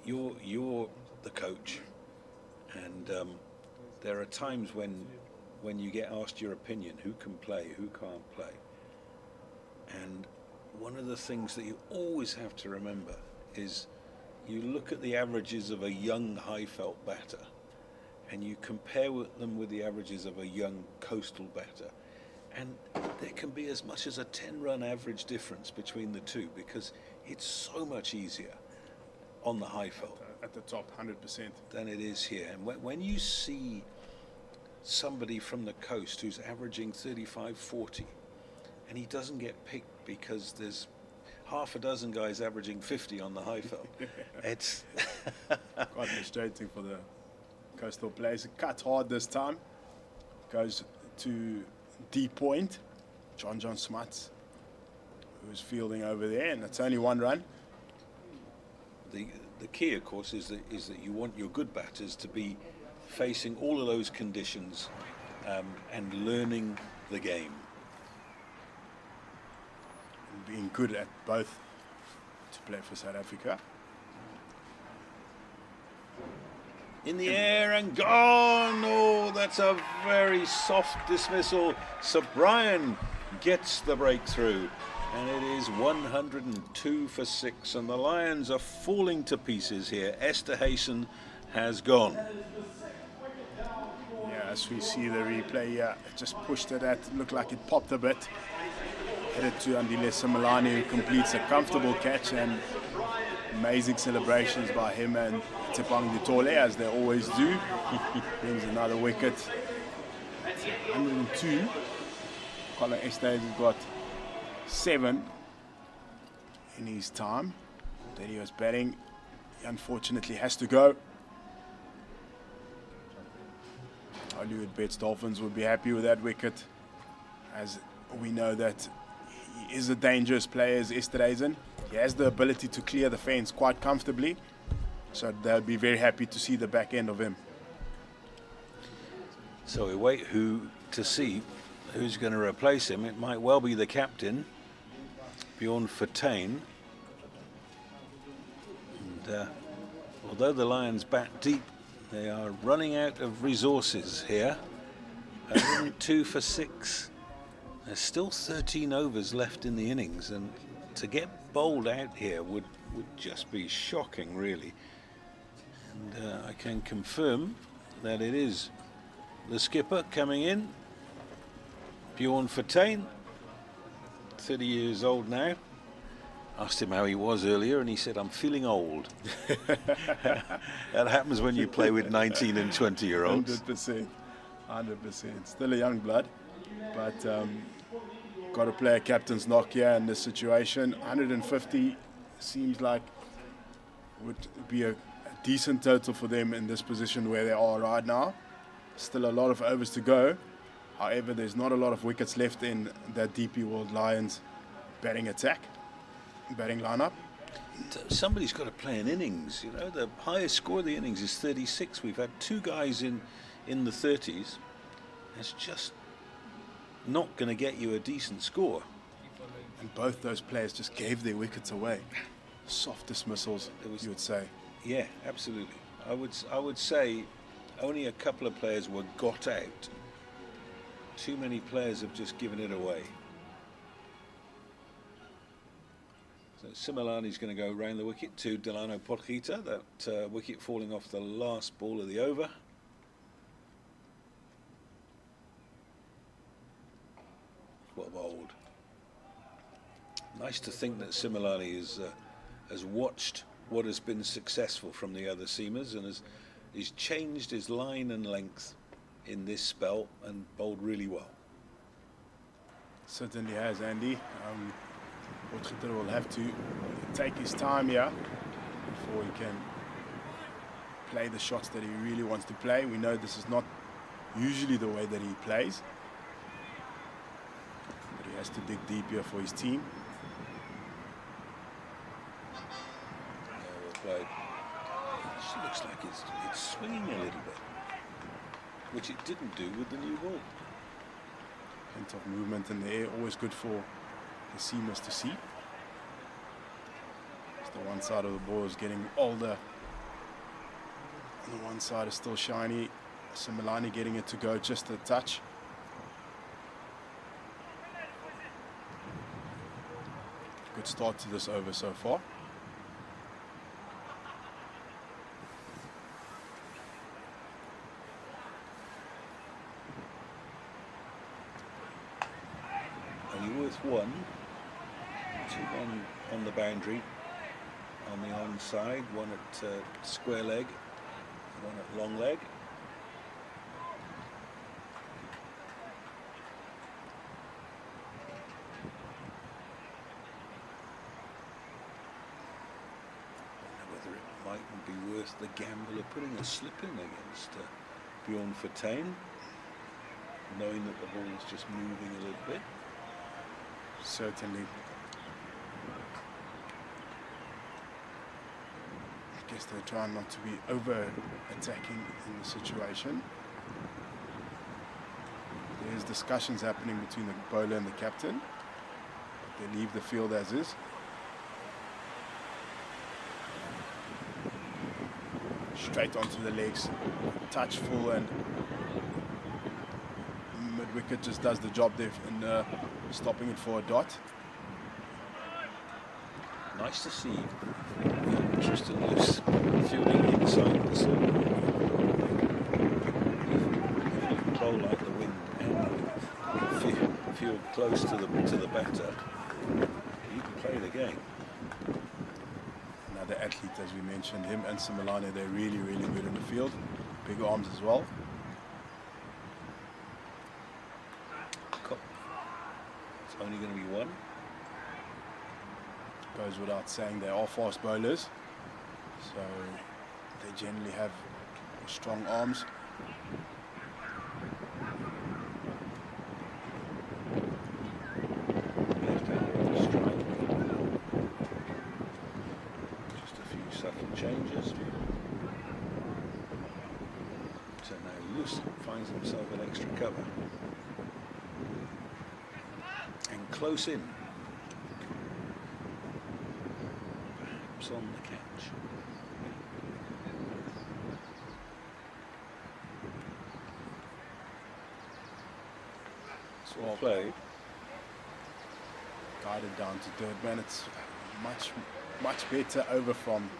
Speaker 8: You're the coach, and there are times when you get asked your opinion, who can play, who can't play. And one of the things that you always have to remember is you look at the averages of a young high-felt batter and you compare them with the averages of a young coastal batter, and there can be as much as a 10-run average difference between the two, because it's so much easier on the high-felt
Speaker 9: at the top, 100%,
Speaker 8: than it is here. And when you see somebody from the coast who's averaging 35-40 and he doesn't get picked because there's half a dozen guys averaging 50 on the high-felt, it's
Speaker 9: quite frustrating for the coastal players. Cut hard this time, goes to D point, John Smuts, who's fielding over there, and it's only one run.
Speaker 8: The key, of course, is that you want your good batters to be facing all of those conditions and learning the game.
Speaker 9: And being good at both to play for South Africa.
Speaker 8: In the air and gone. Oh, that's a very soft dismissal. So Brian gets the breakthrough, and it is 102 for 6, and the Lions are falling to pieces here. Esterhuizen has gone.
Speaker 9: Yeah, as we see the replay here, it just pushed it at, looked like it popped a bit. Headed to Andile Simelane, who completes a comfortable catch, and amazing celebrations by him and Tepang Ditole, as they always do. Brings another wicket. 102. Colin Esterhuizen's got 7 in his time that he was batting. He unfortunately has to go. Hollywoodbets Dolphins would be happy with that wicket, as we know that he is a dangerous player, as Esterhuizen. He has the ability to clear the fence quite comfortably, so they'll be very happy to see the back end of him.
Speaker 8: So we wait to see who's going to replace him. It might well be the captain, Bjorn Fortuin. And although the Lions bat deep, they are running out of resources here. 102 for 6. There's still 13 overs left in the innings, and to get bowled out here would just be shocking, really. And I can confirm that it is the skipper coming in, Bjorn Fortuin, 30 years old now. Asked him how he was earlier, and he said, "I'm feeling old." That happens when you play with 19 and 20-year-olds.
Speaker 9: 100%. Still a young blood, but got to play a captain's knock here in this situation. 150 seems like would be a decent total for them in this position where they are right now. Still a lot of overs to go. However, there's not a lot of wickets left in that DP World Lions batting lineup.
Speaker 8: Somebody's got to play an innings. You know, the highest score of the innings is 36. We've had two guys in the 30s. It's just not going to get you a decent score.
Speaker 9: And both those players just gave their wickets away. Soft dismissals, you would say.
Speaker 8: Yeah, absolutely. I would say only a couple of players were got out. Too many players have just given it away. So Similani's going to go round the wicket to Delano Potgieter. That wicket falling off the last ball of the over. What bowled. Nice to think that Similani has watched what has been successful from the other seamers and he's changed his line and length in this spell and bowled really well.
Speaker 9: Certainly has, Andy. Potgieter will have to take his time here before he can play the shots that he really wants to play. We know this is not usually the way that he plays, but he has to dig deep here for his team.
Speaker 8: Well played. It looks like it's swinging a little bit, which it didn't do with the new ball.
Speaker 9: Hint of movement in the air, always good for the seamers to see. As the one side of the ball is getting older, and the one side is still shiny. Similani getting it to go just a touch. Good start to this over so far.
Speaker 8: One, 2-1 on the boundary, on the onside, one at square leg, one at long leg. I wonder whether it mightn't be worth the gamble of putting a slip in against Bjorn Fortuyn, knowing that the ball is just moving a little bit.
Speaker 9: Certainly. I guess they're trying not to be over-attacking in the situation. There's discussions happening between the bowler and the captain. They leave the field as is. Straight onto the legs. Touch full and mid-wicket just does the job there in stopping it for a dot.
Speaker 8: Nice to see Tristan Loose fielding inside the circle. If you control like the wind and field close to the batter, you can play the game.
Speaker 9: Another athlete, as we mentioned, him and Similani, they're really, really good in the field. Big arms as well.
Speaker 8: It's only going to be one.
Speaker 9: Goes without saying, they are fast bowlers, so they generally have strong arms.
Speaker 8: Just a few subtle changes. So now Loose finds himself an extra cover. And close in. Perhaps on the catch. It's well played.
Speaker 9: Guided down to Durban. It's much better over from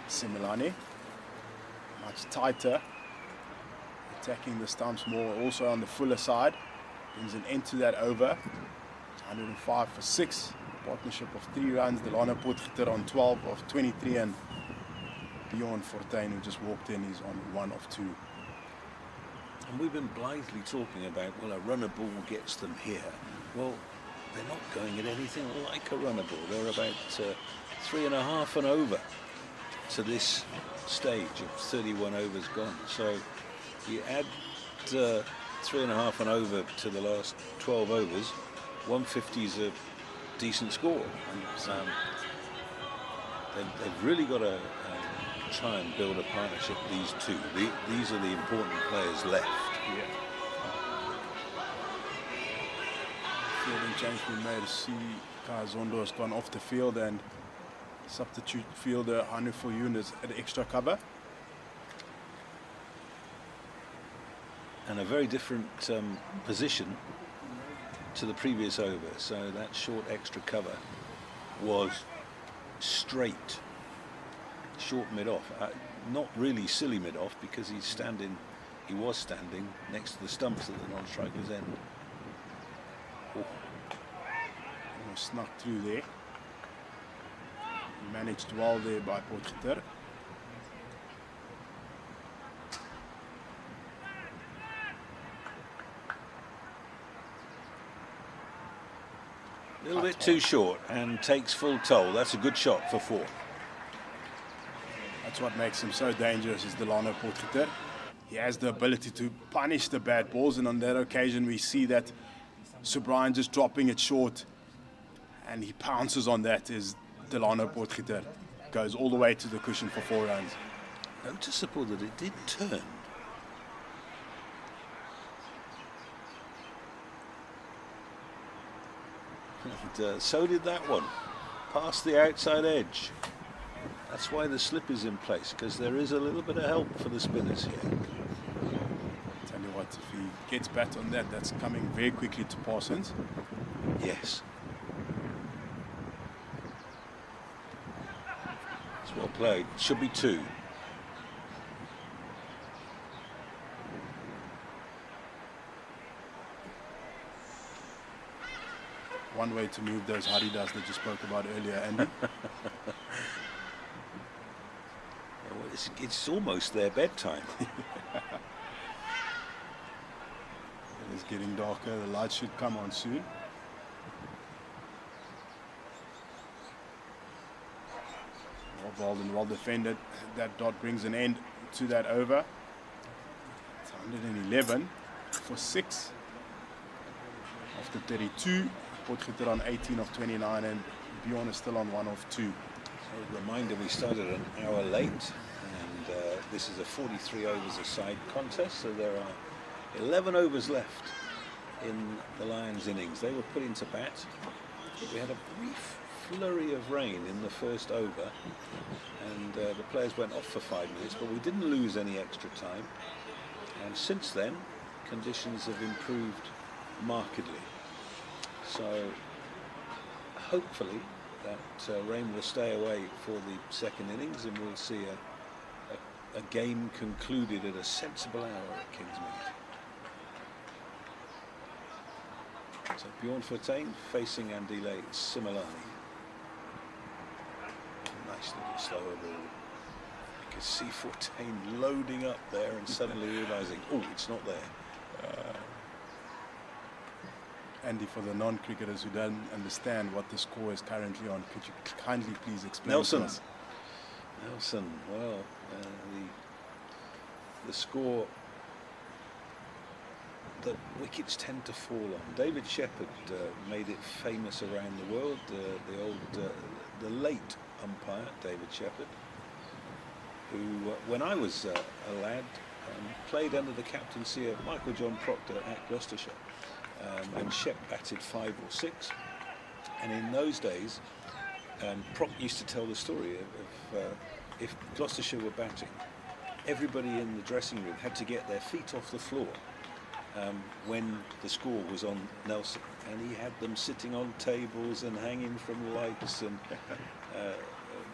Speaker 9: Similani. Much tighter. Attacking the stumps more, also on the fuller side. Brings an end to that over. 105 for 6. Partnership of 3 runs. Delano Potgieter on 12 of 23, and Bjorn Fortuyn, who just walked in, is on 1 of 2.
Speaker 8: And we've been blithely talking about, well, a runner ball gets them here. Well, they're not going at anything like a runner ball. They're about 3.5 and over to this stage of 31 overs gone. So you add 3.5 and over to the last 12 overs, 150 is a decent score. They've really got to try and build a partnership, these two. These are the important players left.
Speaker 9: Yeah. Fielding change we made. See, Zondo has gone off the field, and substitute fielder Hanu for Yunus at extra cover.
Speaker 8: And a very different position to the previous over. So that short extra cover was straight, short mid-off. Not really silly mid-off, because he was standing next to the stumps at the non-striker's end.
Speaker 9: Oh. Almost snuck through there. Managed well there by Potgieter.
Speaker 8: A little bit too short and takes full toll. That's a good shot for 4.
Speaker 9: That's what makes him so dangerous, is Delano Potgieter. He has the ability to punish the bad balls, and on that occasion we see that Sir Brian just dropping it short, and he pounces on that as Delano Potgieter goes all the way to the cushion for 4 runs.
Speaker 8: Noticeable that it did turn. And so did that one, past the outside edge. That's why the slip is in place, because there is a little bit of help for the spinners here.
Speaker 9: Tell you what, if he gets bat on that, that's coming very quickly to Parsons.
Speaker 8: Yes. It's well played. Should be 2.
Speaker 9: One way to move those haridas that you spoke about earlier, Andy.
Speaker 8: It's almost their bedtime.
Speaker 9: It's getting darker. The lights should come on soon. Well bowled and well defended. That dot brings an end to that over. It's 111 for 6. After 32. Potgieter on 18 of 29, and Bjorn is still on 1 of 2.
Speaker 8: So a reminder, we started an hour late, and this is a 43 overs a side contest, so there are 11 overs left in the Lions innings. They were put into bat. We had a brief flurry of rain in the first over, and the players went off for 5 minutes, but we didn't lose any extra time. And since then, conditions have improved markedly. So hopefully that rain will stay away for the second innings, and we'll see a game concluded at a sensible hour at Kingsmead. So Bjorn Fortuin facing Andile Similani. Nice little slower ball. You can see Fortuin loading up there and suddenly realising, oh, it's not there.
Speaker 9: Andy, for the non-cricketers who don't understand what the score is currently on, could you kindly please explain
Speaker 8: Nelson.
Speaker 9: to us?
Speaker 8: Nelson, well, the score that wickets tend to fall on. David Shepherd made it famous around the world. The late umpire, David Shepherd, who, when I was a lad, played under the captaincy of Michael John Proctor at Gloucestershire. And Shep batted 5 or 6, and in those days Proc used to tell the story of if Gloucestershire were batting, everybody in the dressing room had to get their feet off the floor when the score was on Nelson, and he had them sitting on tables and hanging from lights, and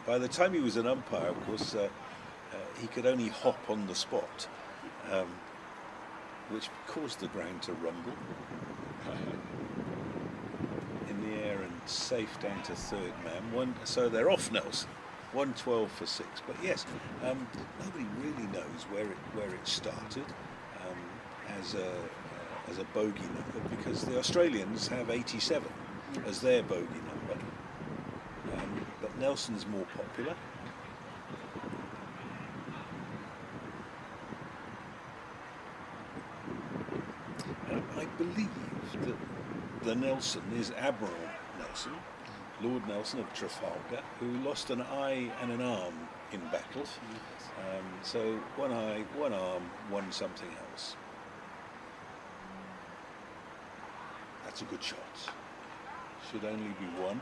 Speaker 8: by the time he was an umpire, of course, he could only hop on the spot, which caused the ground to rumble in the air, and safe down to third man. So they're off Nelson, 112 for 6. But yes, nobody really knows where it started as a bogey number, because the Australians have 87 as their bogey number, but Nelson's more popular. I believe that the Nelson is Admiral Nelson, Lord Nelson of Trafalgar, who lost an eye and an arm in battle. So one eye, one arm, one something else. That's a good shot. Should only be one.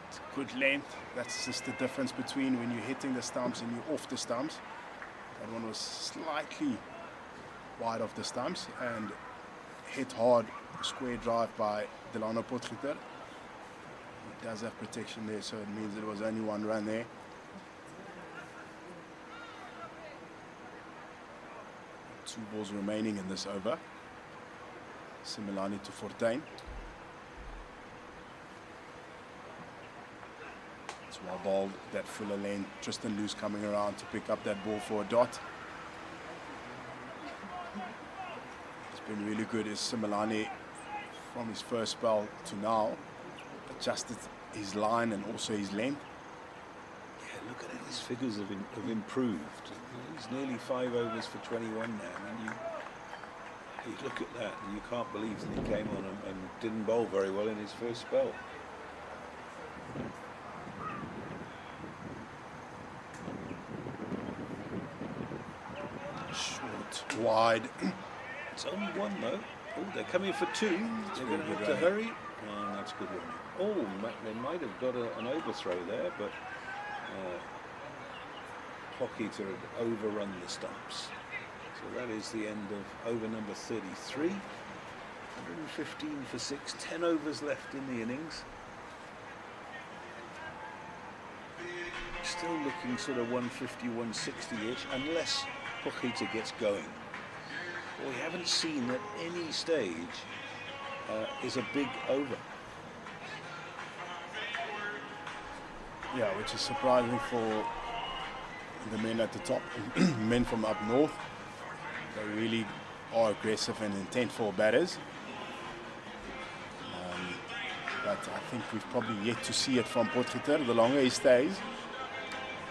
Speaker 9: It's good length. That's just the difference between when you're hitting the stumps and you're off the stumps. That one was slightly wide of the stumps and hit hard, square drive by Delano Potgieter. He does have protection there, so it means it was only one run there. Two balls remaining in this over. Similani to Fortuin. It's well bowled, that fuller lane. Tristan Luce coming around to pick up that ball for a dot. It's been really good. Is Similani from his first spell to now adjusted his line and also his length.
Speaker 8: Yeah, look at it. His figures have improved. He's nearly 5 overs for 21 now. And you look at that and you can't believe that he came on and didn't bowl very well in his first spell.
Speaker 9: Short, wide.
Speaker 8: It's only one though. Oh, they're coming for two. They're going to have to hurry. Oh, that's good running. Oh, they might have got an overthrow there, but Potgieter had overrun the stumps. So that is the end of over number 33. 115 for 6, 10 overs left in the innings. Still looking sort of 150, 160-ish, unless Potgieter gets going. Well, we haven't seen at any stage is a big over.
Speaker 9: Yeah, which is surprising for the men at the top, men from up north. They really are aggressive and intentful batters. But I think we've probably yet to see it from Potgieter. The longer he stays,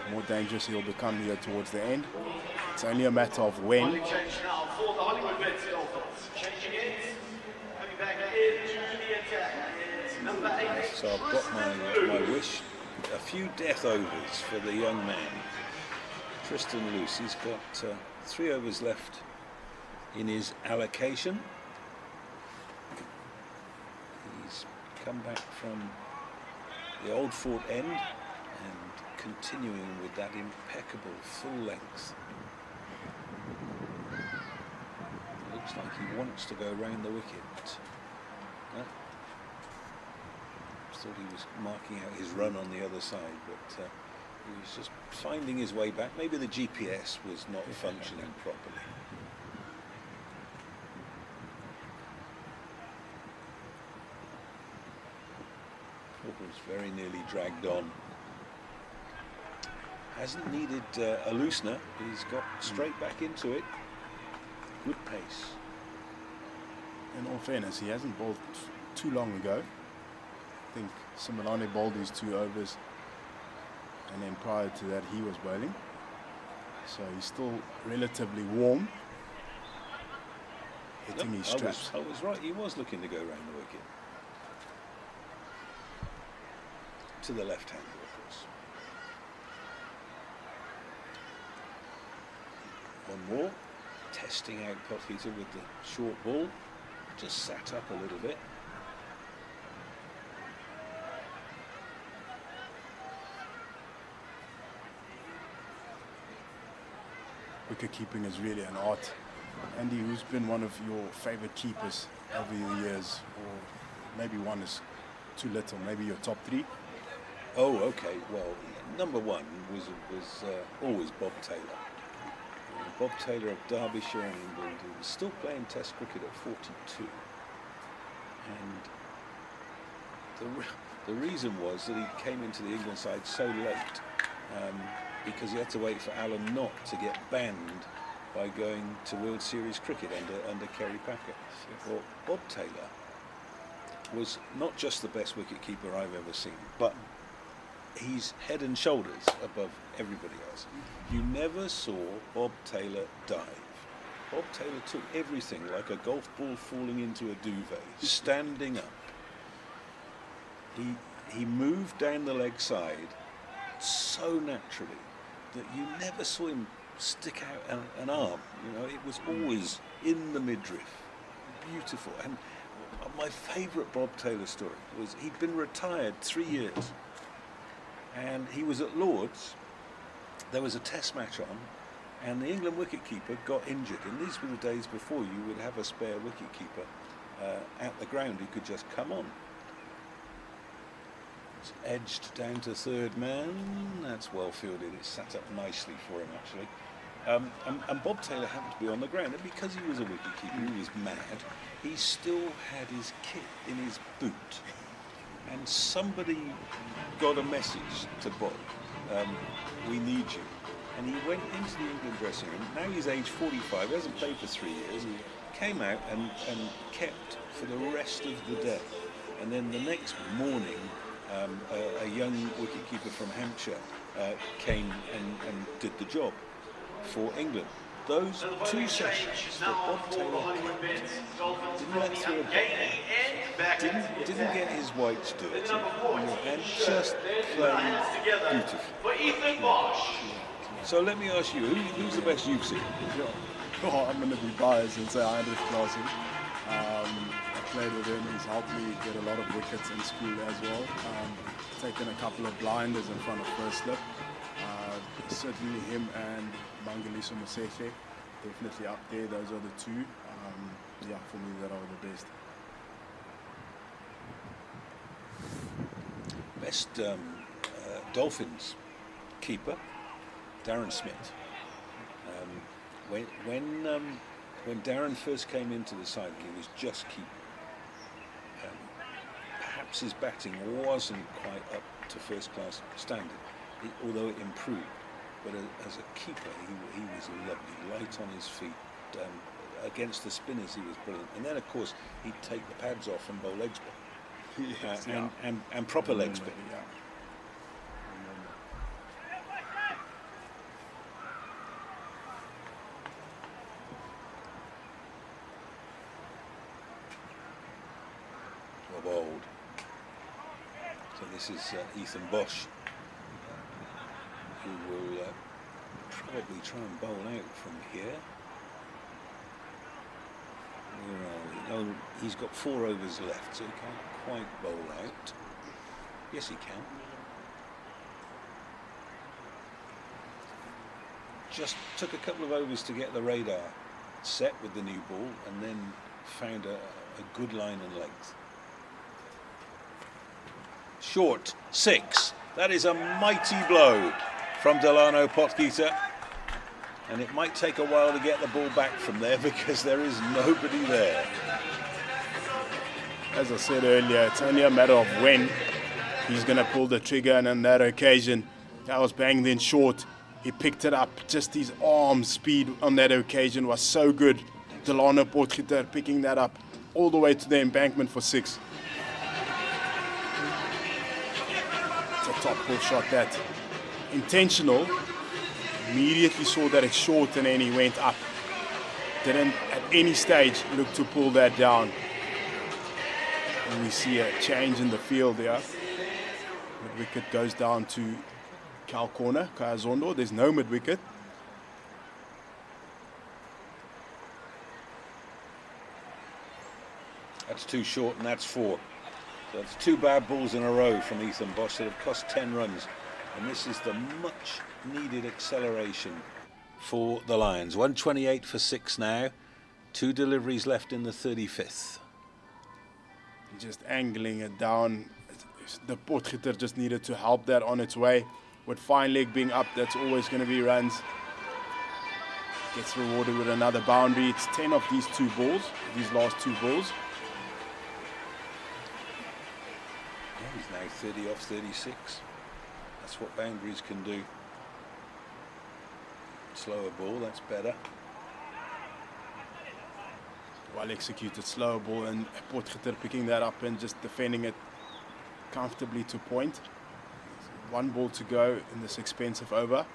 Speaker 9: the more dangerous he'll become here towards the end. It's only a matter of when.
Speaker 1: Change now for the Hollywoodbets Dolphins. Changing it. Coming back into the attack is number 8.
Speaker 8: So I've got my wish. A few death overs for the young man. Tristan Luce. He's got 3 overs left in his allocation. He's come back from the Old Fort End and continuing with that impeccable full length. Looks like he wants to go round the wicket. Thought he was marking out his run on the other side, but he was just finding his way back. Maybe the GPS was not functioning properly. Was very nearly dragged on. Hasn't needed a loosener. He's got straight back into it. Good pace.
Speaker 9: In all fairness, he hasn't bowled too long ago. I think Similani bowled his 2 overs, and then prior to that he was bowling. So he's still relatively warm, hitting his straps.
Speaker 8: I was right. He was looking to go round the wicket. To the left-hander, of course. One more. Testing out Potgieter with the short ball. Just sat up a little bit.
Speaker 9: Wicket keeping is really an art. Andy, who's been one of your favorite keepers over the years, or maybe one is too little, maybe your top 3?
Speaker 8: Oh, okay. Well, number 1 was always Bob Taylor. Bob Taylor of Derbyshire in England, who was still playing Test cricket at 42. And the reason was that he came into the England side so late, because he had to wait for Alan Knott to get banned by going to World Series cricket under Kerry Packer. Yes. Well, Bob Taylor was not just the best wicket-keeper I've ever seen, but he's head and shoulders above everybody else. You never saw Bob Taylor dive. Bob Taylor took everything like a golf ball falling into a duvet, standing up. He moved down the leg side so naturally that you never saw him stick out an arm. You know, it was always in the midriff. Beautiful. And my favourite Bob Taylor story was he'd been retired 3 years, and he was at Lord's. There was a test match on, and the England wicketkeeper got injured. And these were the days before you would have a spare wicketkeeper at the ground who could just come on. It's edged down to third man. That's well fielded. It's sat up nicely for him, actually. And Bob Taylor happened to be on the ground, and because he was a wicketkeeper, he was mad. He still had his kit in his boot, and somebody got a message to Bob. We need you. And he went into the England dressing room. Now he's age 45, hasn't played for 3 years, came out and kept for the rest of the day. And then the next morning, a young wicketkeeper from Hampshire came and did the job for England. Those two sessions that Bob Taylor didn't let through a ball, didn't get his whites dirty, and just played beautifully. So let me ask you, who's the best you've seen?
Speaker 9: Oh, I'm going to be biased and say Heinrich Klaassen. I played with him. He's helped me get a lot of wickets in school as well. Taken a couple of blinders in front of first slip. Certainly him and Mangaliso Mosefe, definitely up there. Those are the two, yeah, for me, that are the best.
Speaker 8: Best Dolphins keeper, Darren Smith. When Darren first came into the side, he was just keeper. Perhaps his batting wasn't quite up to first-class standard, although it improved. But as a keeper, he was lovely, light on his feet. Against the spinners, he was brilliant. And then, of course, he'd take the pads off and bowl leg spin. Yes, and proper leg spin.
Speaker 9: Yeah.
Speaker 8: Well bowled. So this is Ethan Bosch, who will probably try and bowl out from here. Where are we? Oh, he's got 4 overs left, so he can't quite bowl out. Yes, he can. Just took a couple of overs to get the radar set with the new ball, and then found a good line and length. Short, 6. That is a mighty blow from Delano Potgieter, and it might take a while to get the ball back from there because there is nobody there.
Speaker 9: As I said earlier, it's only a matter of when he's going to pull the trigger, and on that occasion, that was banged in short. He picked it up. Just his arm speed on that occasion was so good. Delano Potgieter picking that up all the way to the embankment for 6. It's a top pull shot, that. Intentional. Immediately saw that it's short, and then he went up. Didn't at any stage look to pull that down. And we see a change in the field there. Mid wicket goes down to Cal Corner, Kaya Zondo. There's no mid wicket.
Speaker 8: That's 2 short, and that's 4. So it's 2 bad balls in a row from Ethan Bosch that have cost 10 runs. And this is the much needed acceleration for the Lions. 128 for 6 now. 2 deliveries left in the 35th.
Speaker 9: Just angling it down. The Potgieter just needed to help that on its way. With fine leg being up, that's always going to be runs. Gets rewarded with another boundary. It's 10 of these 2 balls, these last 2 balls.
Speaker 8: Yeah, he's now 30 off 36. That's what boundaries can do. Slower ball, that's better.
Speaker 9: Well executed slower ball, and Potgieter picking that up and just defending it comfortably to point. 1 ball to go in this expensive over.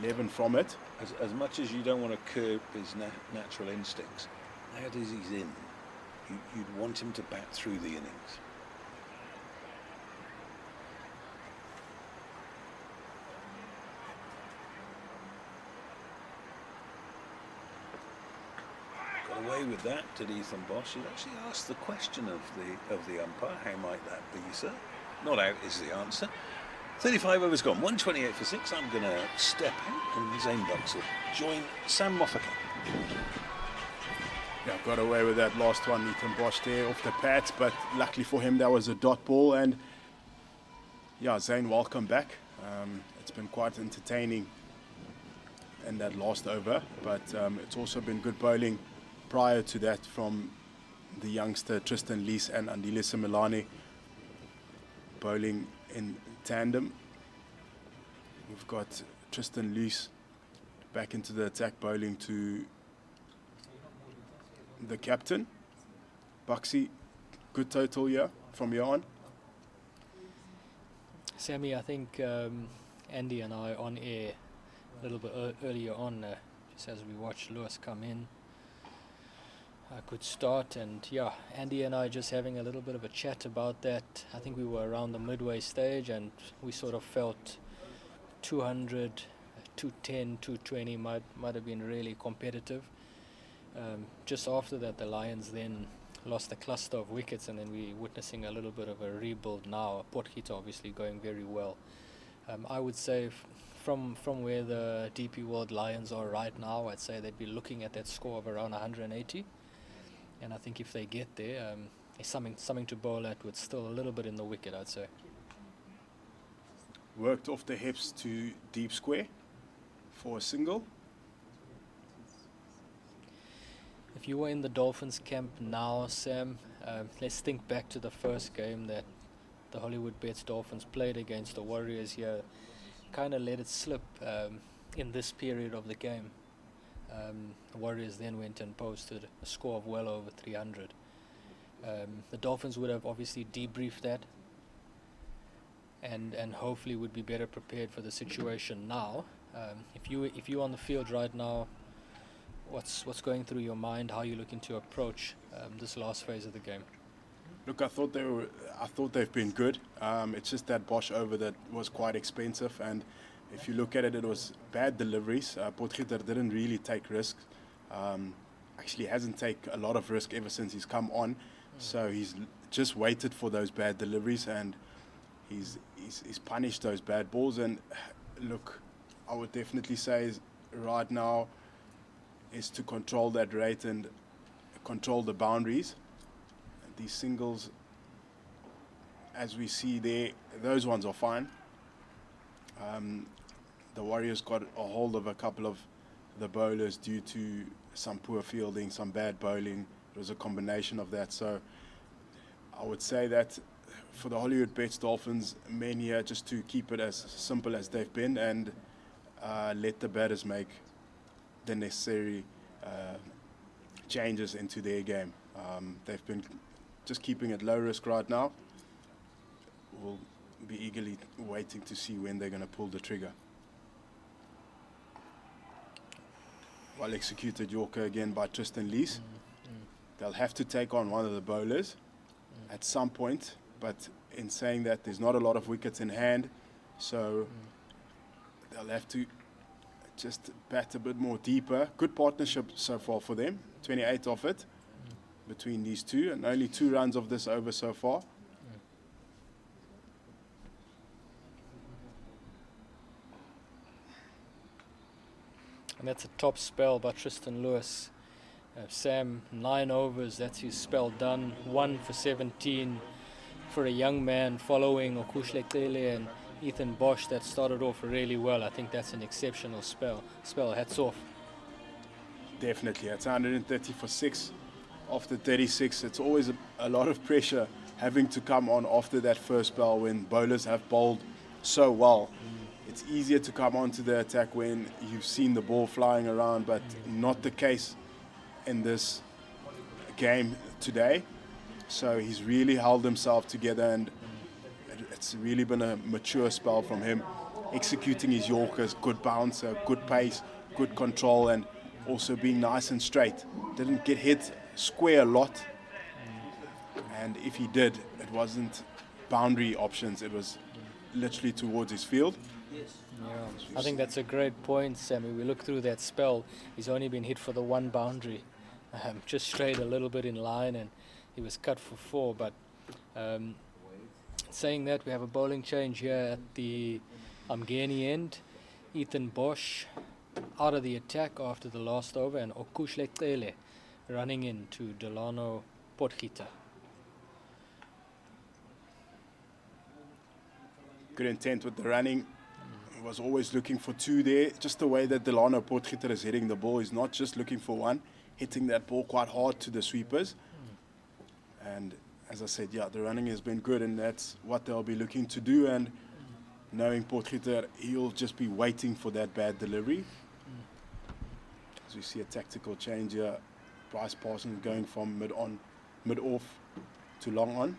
Speaker 9: 11 from it.
Speaker 8: as much as you don't want to curb his natural instincts, nowadays he's in. You'd want him to bat through the innings. Got away with that, did Ethan Bosch? He actually asked the question of the umpire, how might that be, sir? Not out is the answer. 35 overs gone, 128 for 6. I'm going to step out and Zane Bucks will join Sam Moffat.
Speaker 9: Yeah, got away with that last one, Ethan Bosch there off the pads, but luckily for him that was a dot ball. And yeah, Zane, welcome back. It's been quite entertaining in that last over, but it's also been good bowling prior to that from the youngster Tristan Lees and Andile Similane, bowling in tandem. We've got Tristan Lees back into the attack, bowling to the captain. Buxy, good total here from here on.
Speaker 10: Sammy, I think Andy and I on air a little bit earlier on, just as we watched Lewis come in, a good start, and yeah, Andy and I just having a little bit of a chat about that. I think we were around the midway stage and we sort of felt 200, 210, 220 might have been really competitive. Just after that, the Lions then lost a cluster of wickets, and then we're witnessing a little bit of a rebuild now. Potgieter obviously going very well. I would say from where the DP World Lions are right now, I'd say they'd be looking at that score of around 180. And I think if they get there, it's something to bowl at with still a little bit in the wicket, I'd say.
Speaker 9: Worked off the hips to deep square for a single.
Speaker 10: If you were in the Dolphins camp now, Sam, let's think back to the first game that the Hollywoodbets Dolphins played against the Warriors here. Kind of let it slip in this period of the game. The Warriors then went and posted a score of well over 300. The Dolphins would have obviously debriefed that and hopefully would be better prepared for the situation now. If you're on the field right now, what's going through your mind? How are you looking to approach this last phase of the game?
Speaker 9: Look, I thought they've been good. It's just that Bosch over that was quite expensive, and if you look at it, it was bad deliveries. Potgieter didn't really take risks. Actually hasn't taken a lot of risk ever since he's come on. So he's just waited for those bad deliveries, and he's punished those bad balls. And look, I would definitely say right now is to control that rate and control the boundaries. These singles, as we see there, those ones are fine. The Warriors got a hold of a couple of the bowlers due to some poor fielding, some bad bowling. It was a combination of that. So I would say that for the Hollywoodbets Dolphins, men here just to keep it as simple as they've been and let the batters make the necessary changes into their game. They've been just keeping it low risk right now. We'll be eagerly waiting to see when they're going to pull the trigger. Well executed Yorker again by Tristan Lees. They'll have to take on one of the bowlers at some point, but in saying that, there's not a lot of wickets in hand, so they'll have to just bat a bit more deeper. Good partnership so far for them, 28 of it between these two, and only 2 runs of this over so far.
Speaker 10: And that's a top spell by Tristan Lewis. Sam, 9 overs, that's his spell done. 1 for 17 for a young man following Okuhle Cele and Ethan Bosch that started off really well. I think that's an exceptional spell. Hats off.
Speaker 9: Definitely. It's 130 for 6 after 36. It's always a lot of pressure having to come on after that first spell when bowlers have bowled so well. It's easier to come onto the attack when you've seen the ball flying around, but not the case in this game today. So he's really held himself together, and it's really been a mature spell from him, executing his Yorkers, good bouncer, good pace, good control and also being nice and straight. Didn't get hit square a lot, and if he did, it wasn't boundary options, it was literally towards his field.
Speaker 10: Yeah, I think that's a great point, Sammy. We look through that spell, he's only been hit for the one boundary, just strayed a little bit in line, and he was cut for 4. But saying that, we have a bowling change here at the Umgeni end. Ethan Bosch out of the attack after the last over, and Okushle Tele running into Delano Potgieter.
Speaker 9: Good intent with the running. He was always looking for 2 there. Just the way that Delano Potgieter is hitting the ball, he's not just looking for 1, hitting that ball quite hard to the sweepers. And as I said, yeah, the running has been good, and that's what they'll be looking to do. And knowing Potgieter, he'll just be waiting for that bad delivery. As we see a tactical change here, Bryce Parsons going from mid-off to long on.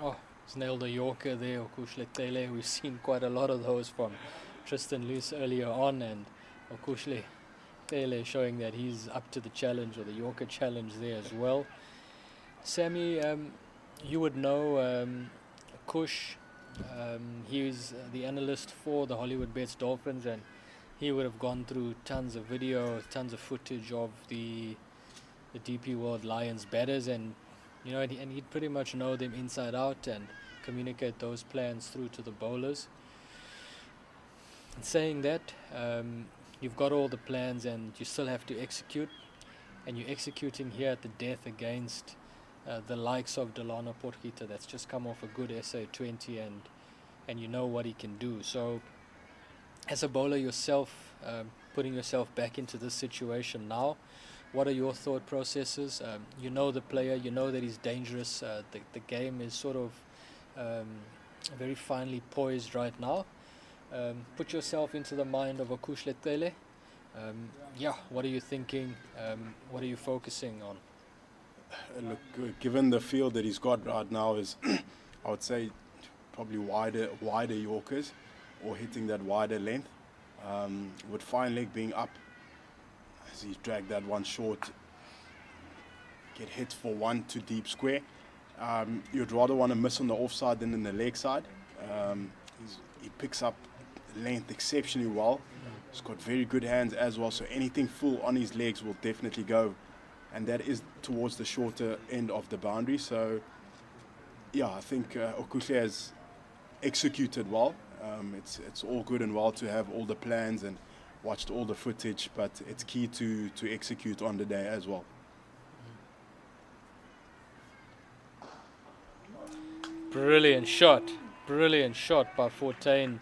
Speaker 10: Oh, he's nailed a Yorker there, Okushle Tele. We've seen quite a lot of those from Tristan Luce earlier on, and Okushle Tele showing that he's up to the challenge, or the Yorker challenge there as well. Sammy, you would know Kush. He's the analyst for the Hollywoodbets Dolphins, and he would have gone through tons of video, tons of footage of the DP World Lions batters, and you know, and he'd pretty much know them inside out and communicate those plans through to the bowlers. And saying that, you've got all the plans and you still have to execute, and you're executing here at the death against the likes of Delano Potgieter that's just come off a good SA20, and you know what he can do. So as a bowler yourself, putting yourself back into this situation now, what are your thought processes? You know the player, you know that he's dangerous. The game is sort of very finely poised right now. Put yourself into the mind of Okushle Tele. Yeah, what are you thinking? What are you focusing on?
Speaker 9: Look, given the field that he's got right now is, I would say, probably wider Yorkers, or hitting that wider length. With fine leg being up, as he's dragged that one short, get hit for 1 to deep square. You'd rather want to miss on the offside than in the leg side. He picks up length exceptionally well. He's got very good hands as well, so anything full on his legs will definitely go, and that is towards the shorter end of the boundary. So yeah, I think Okushle has executed well. It's all good and well to have all the plans and watched all the footage, but it's key to execute on the day as well.
Speaker 10: Brilliant shot by 14.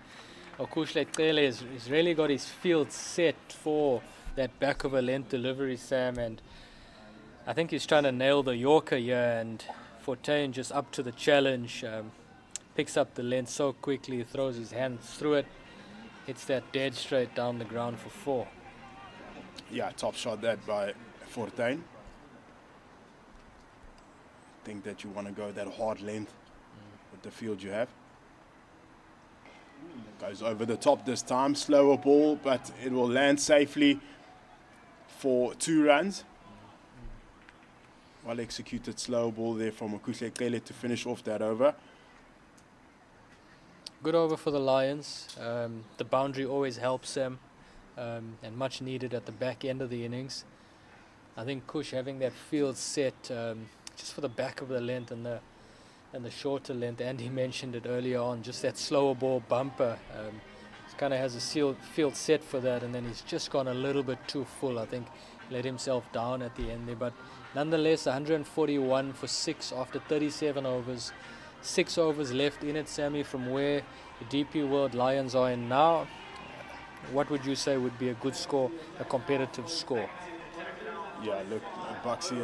Speaker 10: Okushle Tele has really got his field set for that back of a length delivery, Sam, and I think he's trying to nail the Yorker here, and 14 just up to the challenge, picks up the length so quickly, throws his hands through it, hits that dead straight down the ground for 4.
Speaker 9: Yeah, top shot that by 14. I think that you want to go that hard length with the field you have. Goes over the top this time, slower ball, but it will land safely for 2 runs. Well executed slow ball there from Okushle Tele to finish off that over.
Speaker 10: Good over for the Lions. The boundary always helps them, and much needed at the back end of the innings. I think Kush having that field set just for the back of the length and the shorter length, and he mentioned it earlier on, just that slower ball bumper. He kind of has a field set for that, and then he's just gone a little bit too full. I think let himself down at the end there, but nonetheless 141 for 6 after 37 overs. 6 overs left in it, Sammy, from where the DP World Lions are in now. What would you say would be a good score, a competitive score?
Speaker 9: Yeah, look, Bucksy,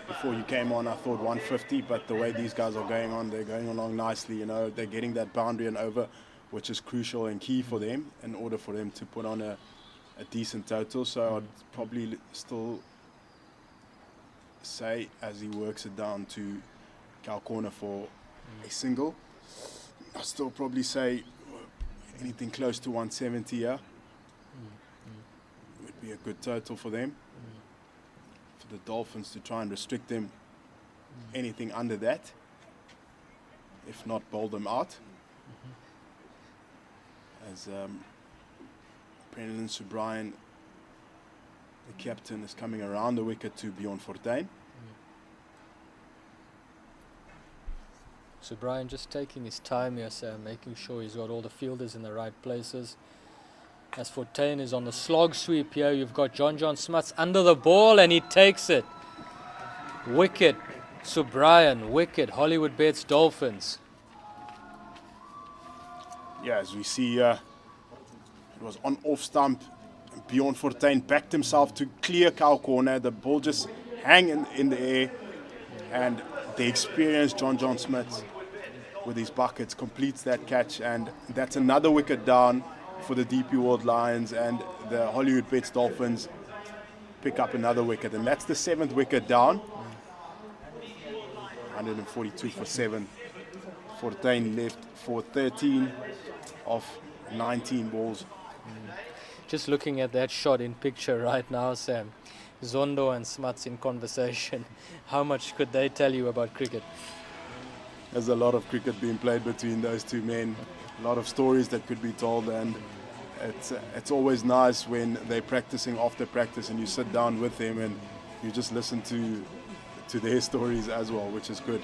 Speaker 9: before you came on, I thought 150, but the way these guys are going on, they're going along nicely. You know, they're getting that boundary and over, which is crucial and key for them in order for them to put on a decent total. So I'd probably still say, as he works it down to cow corner for a single. I'll still probably say anything close to 170 here would be a good total for them. For the Dolphins to try and restrict them, anything under that, if not bowl them out. As Brendan Subryan, the captain, is coming around the wicket to Bjorn Fortuin.
Speaker 10: So Brian just taking his time here, Sam, making sure he's got all the fielders in the right places. As Fortuin is on the slog sweep here, you've got John Smuts under the ball and he takes it. Wicket, Subryan, wicket, Hollywoodbets, Dolphins.
Speaker 9: Yeah, as we see, it was on off stump. Bjorn Fortuin backed himself to clear cow corner. The ball just hang in the air, and the experienced John Smith with his buckets completes that catch, and that's another wicket down for the DP World Lions, and the Hollywoodbets Dolphins pick up another wicket, and that's the 7th wicket down. 142 for 7. Fortuin left for 13 of 19 balls.
Speaker 10: Just looking at that shot in picture right now, Sam, Zondo and Smuts in conversation. How much could they tell you about cricket?
Speaker 9: There's a lot of cricket being played between those two men. A lot of stories that could be told, and it's always nice when they're practicing after practice and you sit down with them and you just listen to their stories as well, which is good.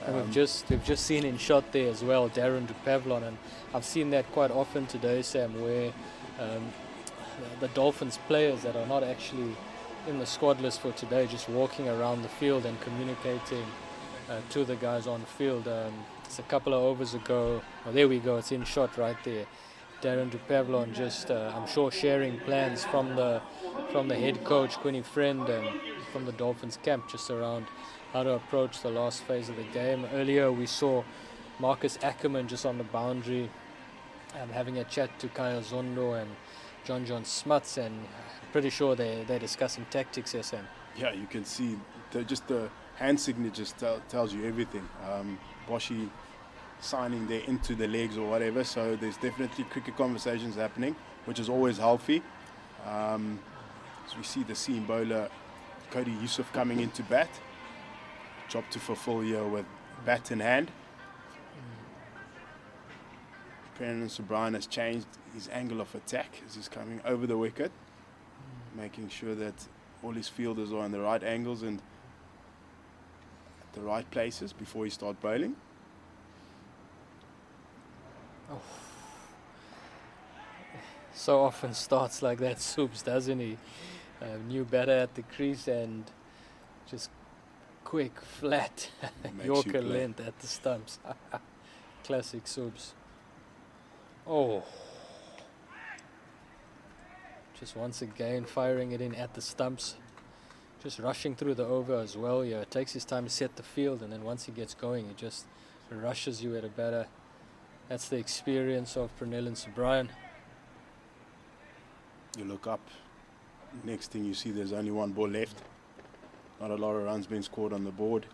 Speaker 10: And we've just seen in shot there as well, Darren de Pavlon, and I've seen that quite often today, Sam, where the Dolphins players that are not actually in the squad list for today, just walking around the field and communicating to the guys on field. It's a couple of overs ago. Oh, there we go. It's in shot right there. Darren de Pavlon just, I'm sure, sharing plans from the head coach Quinny Friend and from the Dolphins camp just around how to approach the last phase of the game. Earlier we saw Marcus Ackerman just on the boundary having a chat to Kaya Zondo and John Smuts, and I'm pretty sure they're discussing tactics here, Sam.
Speaker 9: Yeah, you can see just the hand signatures tells you everything. Boshi signing there into the legs or whatever, so there's definitely cricket conversations happening, which is always healthy. So we see the seam bowler Cody Yusuf coming into bat. Job to fulfill here with bat in hand. Brendan Subryan has changed his angle of attack as he's coming over the wicket, making sure that all his fielders are in the right angles and at the right places before he starts bowling.
Speaker 10: Oh. So often starts like that, Soups, doesn't he? New batter at the crease and just quick, flat Yorker length at the stumps. Classic Soups. Oh. Just once again firing it in at the stumps. Just rushing through the over as well. Yeah, it takes his time to set the field, and then once he gets going, it just rushes you at a batter. That's the experience of Pernell and Subryan.
Speaker 9: You look up, next thing you see there's only one ball left. Not a lot of runs being scored on the board.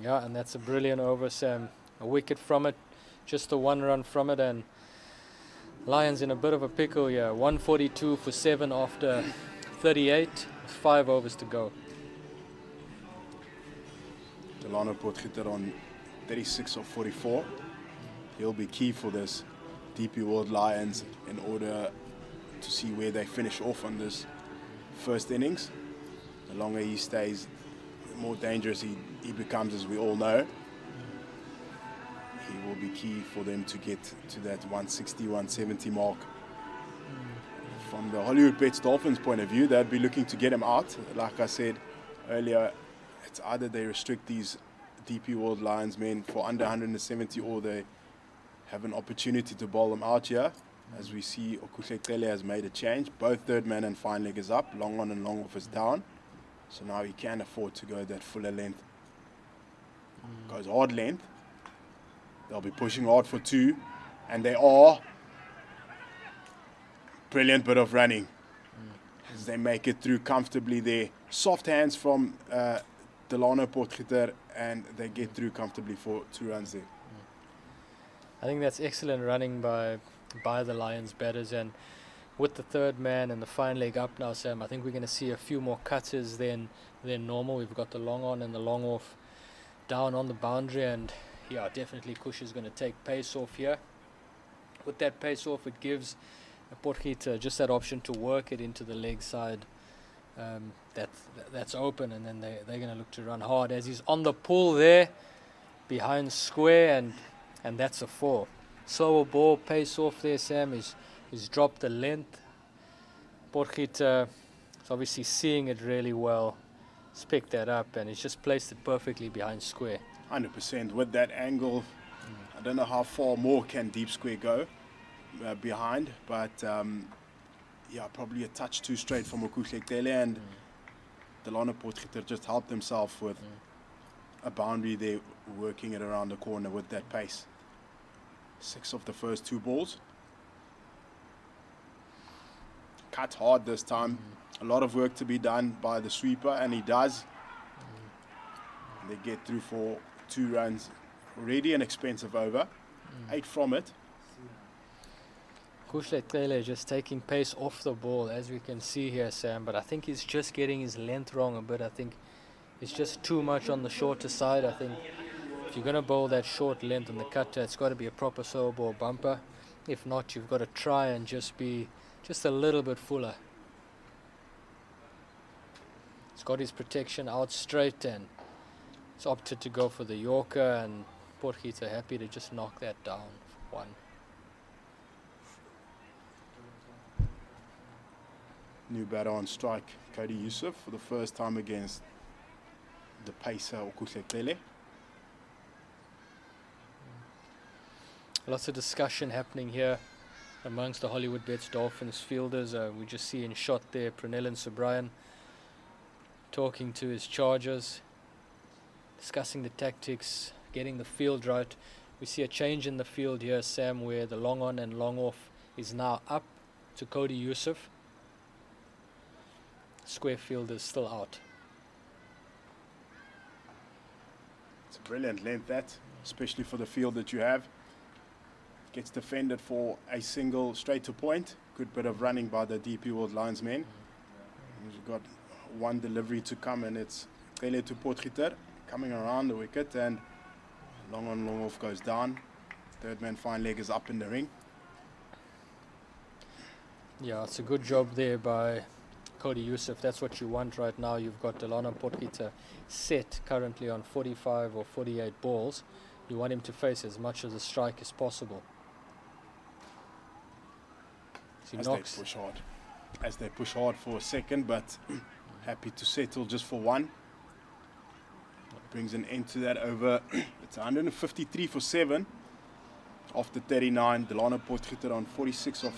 Speaker 10: Yeah, and that's a brilliant over, Sam. A wicket from it, just a 1 run from it, and Lions in a bit of a pickle here. 142 for 7 after 38, 5 overs to go.
Speaker 9: Delano Potgieter on 36 of 44. He'll be key for this DP World Lions in order to see where they finish off on this first innings. The longer he stays, the more dangerous he becomes, as we all know. He will be key for them to get to that 160, 170 mark. From the Hollywoodbets Dolphins point of view, they'd be looking to get him out. Like I said earlier, it's either they restrict these DP World Lions men for under 170 or they have an opportunity to bowl them out here. As we see, Okuhle has made a change. Both third man and fine leg is up. Long on and long off is down. So now he can afford to go that fuller length. Goes hard length. They'll be pushing hard for 2. And they are. Brilliant bit of running. as they make it through comfortably there. Soft hands from Delano Potgieter, and they get through comfortably for 2 runs there.
Speaker 10: I think that's excellent running by the Lions batters, and with the third man and the fine leg up now, Sam, I think we're going to see a few more cutters than normal. We've got the long on and the long off down on the boundary, and yeah, definitely Kush is going to take pace off here. With that pace off, it gives Potgieter just that option to work it into the leg side. That's open, and then they're going to look to run hard as he's on the pull there behind square, and that's a 4. Slower ball, pace off there, Sam. He's dropped the length. Potgieter is obviously seeing it really well. He's picked that up, and he's just placed it perfectly behind square.
Speaker 9: 100% with that angle. I don't know how far more can deep square go behind, but yeah, probably a touch too straight from Okuhle and Delano Potgieter just helped himself with a boundary there, working it around the corner with that pace. 6 of the first 2 balls. Cut hard this time. A lot of work to be done by the sweeper, and he does. They get through for 2 runs. Already an expensive over. 8 from it.
Speaker 10: Kuhle just taking pace off the ball, as we can see here, Sam, but I think he's just getting his length wrong a bit. I think it's just too much on the shorter side. I think if you're going to bowl that short length on the cutter, it's got to be a proper slow ball bumper. If not, you've got to try and just be just a little bit fuller. He's got his protection out straight, and he's opted to go for the Yorker, and Potgieter happy to just knock that down for 1.
Speaker 9: New batter on strike, Cody Yusuf, for the first time against the pacer Okuhle.
Speaker 10: Lots of discussion happening here amongst the Hollywoodbets Dolphins fielders. We just see in shot there Pranellan Subrayan talking to his chargers, discussing the tactics, getting the field right. We see a change in the field here, Sam, where the long on and long off is now up to Cody Yusuf. Square field is still out.
Speaker 9: It's a brilliant length, that, especially for the field that you have. Gets defended for a single straight to point. Good bit of running by the DP World linesmen. We've got 1 delivery to come, and it's Kele to Potgieter coming around the wicket, and long on, long off goes down. Third man fine leg is up in the ring.
Speaker 10: Yeah, it's a good job there by Cody Yusuf. That's what you want right now. You've got Delano Potgieter set currently on 45 or 48 balls. You want him to face as much of the strike as possible. So
Speaker 9: as they push hard for a second, but happy to settle just for 1. Brings an end to that over. It's 153 for 7 off the 39. Delano Potgieter on 46 of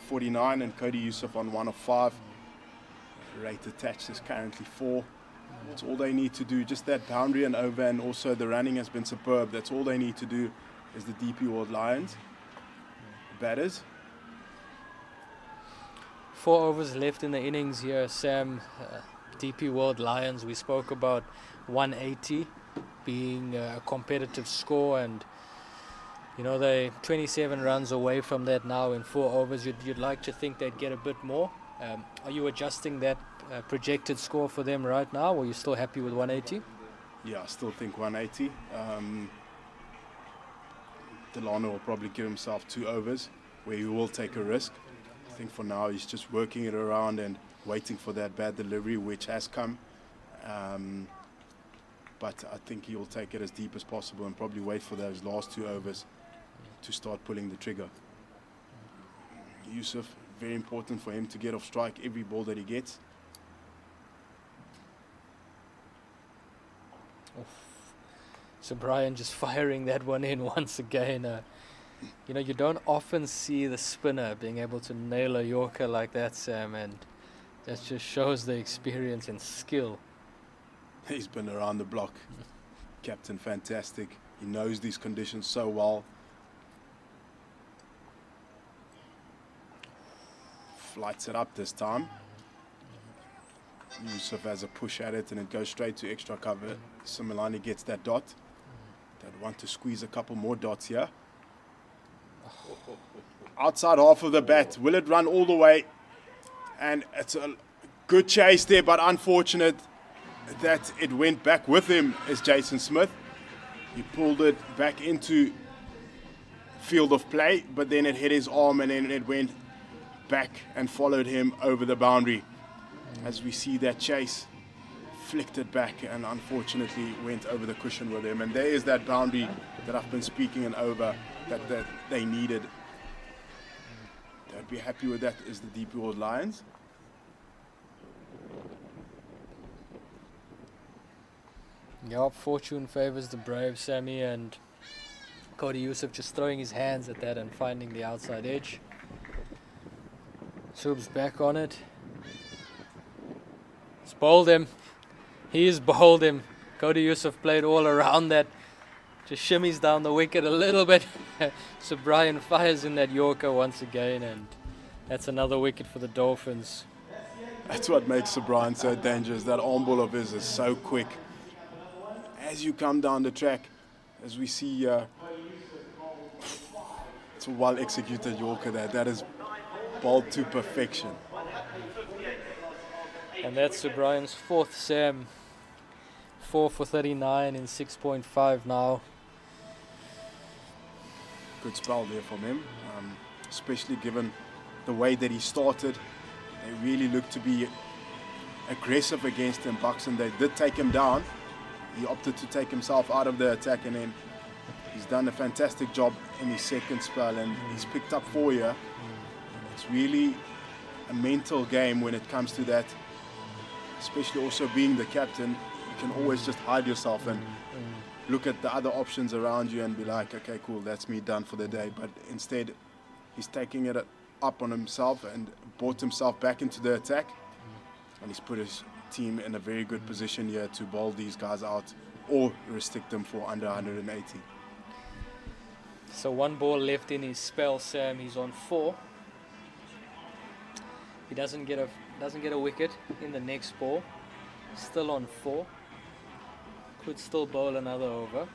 Speaker 9: 49, and Cody Yusuf on 1 of 5. Rate attached is currently 4. That's all they need to do. Just that boundary and over, and also the running has been superb. That's all they need to do is the DP World Lions batters.
Speaker 10: 4 overs left in the innings here, Sam. DP World Lions, we spoke about 180 being a competitive score, and you know, they're 27 runs away from that now in 4 overs. You'd like to think they'd get a bit more. Are you adjusting that projected score for them right now, or are you still happy with 180?
Speaker 9: Yeah, I still think 180. Delano will probably give himself 2 overs where he will take a risk. I think for now he's just working it around and waiting for that bad delivery, which has come. But I think he will take it as deep as possible and probably wait for those last 2 overs to start pulling the trigger. Yusuf, very important for him to get off strike every ball that he gets.
Speaker 10: So Brian just firing that one in once again. You know, you don't often see the spinner being able to nail a Yorker like that, Sam, and that just shows the experience and skill.
Speaker 9: He's been around the block. Captain fantastic. He knows these conditions so well. Flights it up this time. Yusuf has a push at it and it goes straight to extra cover. Similani gets that dot. They'd want to squeeze a couple more dots here. Outside half of the bat. Will it run all the way? And it's a good chase there, but unfortunate that it went back with him is Jason Smith. He pulled it back into field of play, but then it hit his arm and then it went back and followed him over the boundary. As we see that chase, flicked it back and unfortunately went over the cushion with him. And there is that boundary that I've been speaking and over that they needed. They'd be happy with that is the DP World Lions.
Speaker 10: Yeah, fortune favors the brave, Sammy, and Cody Yusuf just throwing his hands at that and finding the outside edge. Sub's back on it. He's bowled him. He's bowled him. Cody Yusuf played all around that. Just shimmies down the wicket a little bit. So Brian fires in that Yorker once again, and that's another wicket for the Dolphins.
Speaker 9: That's what makes Sir Brian so dangerous. That arm ball of his is so quick. As you come down the track, as we see, it's a well-executed Yorker there. That is bowled to perfection.
Speaker 10: And that's Sir Brian's fourth, Sam. 4 for 39 in 6.5 now.
Speaker 9: Good spell there from him, especially given the way that he started. They really looked to be aggressive against him, Bucks, and they did take him down. He opted to take himself out of the attack, and then he's done a fantastic job in his second spell, and he's picked up 4 here. It's really a mental game when it comes to that, especially also being the captain. You can always just hide yourself and look at the other options around you and be like, okay, cool, that's me done for the day. But instead, he's taking it up on himself and brought himself back into the attack, and he's put his team in a very good position here to bowl these guys out or restrict them for under 180.
Speaker 10: So 1 ball left in his spell, Sam. He's on 4. He doesn't get a wicket in the next ball. Still on 4. Could still bowl another over.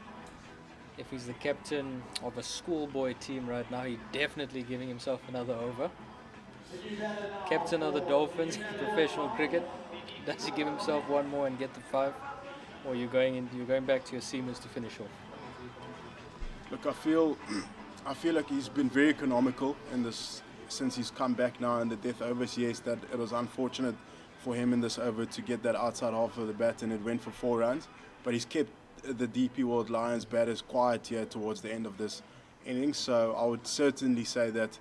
Speaker 10: If he's the captain of a schoolboy team right now, he's definitely giving himself another over. Captain of the Dolphins, professional cricket. Does he give himself 1 more and get the 5? Or you're going back to your seamers to finish off?
Speaker 9: Look, I feel like he's been very economical in this since he's come back now in the death overs. Yes, that it was unfortunate for him in this over to get that outside half of the bat, and it went for 4 runs. But he's kept the DP World Lions batters quiet here towards the end of this innings. So I would certainly say that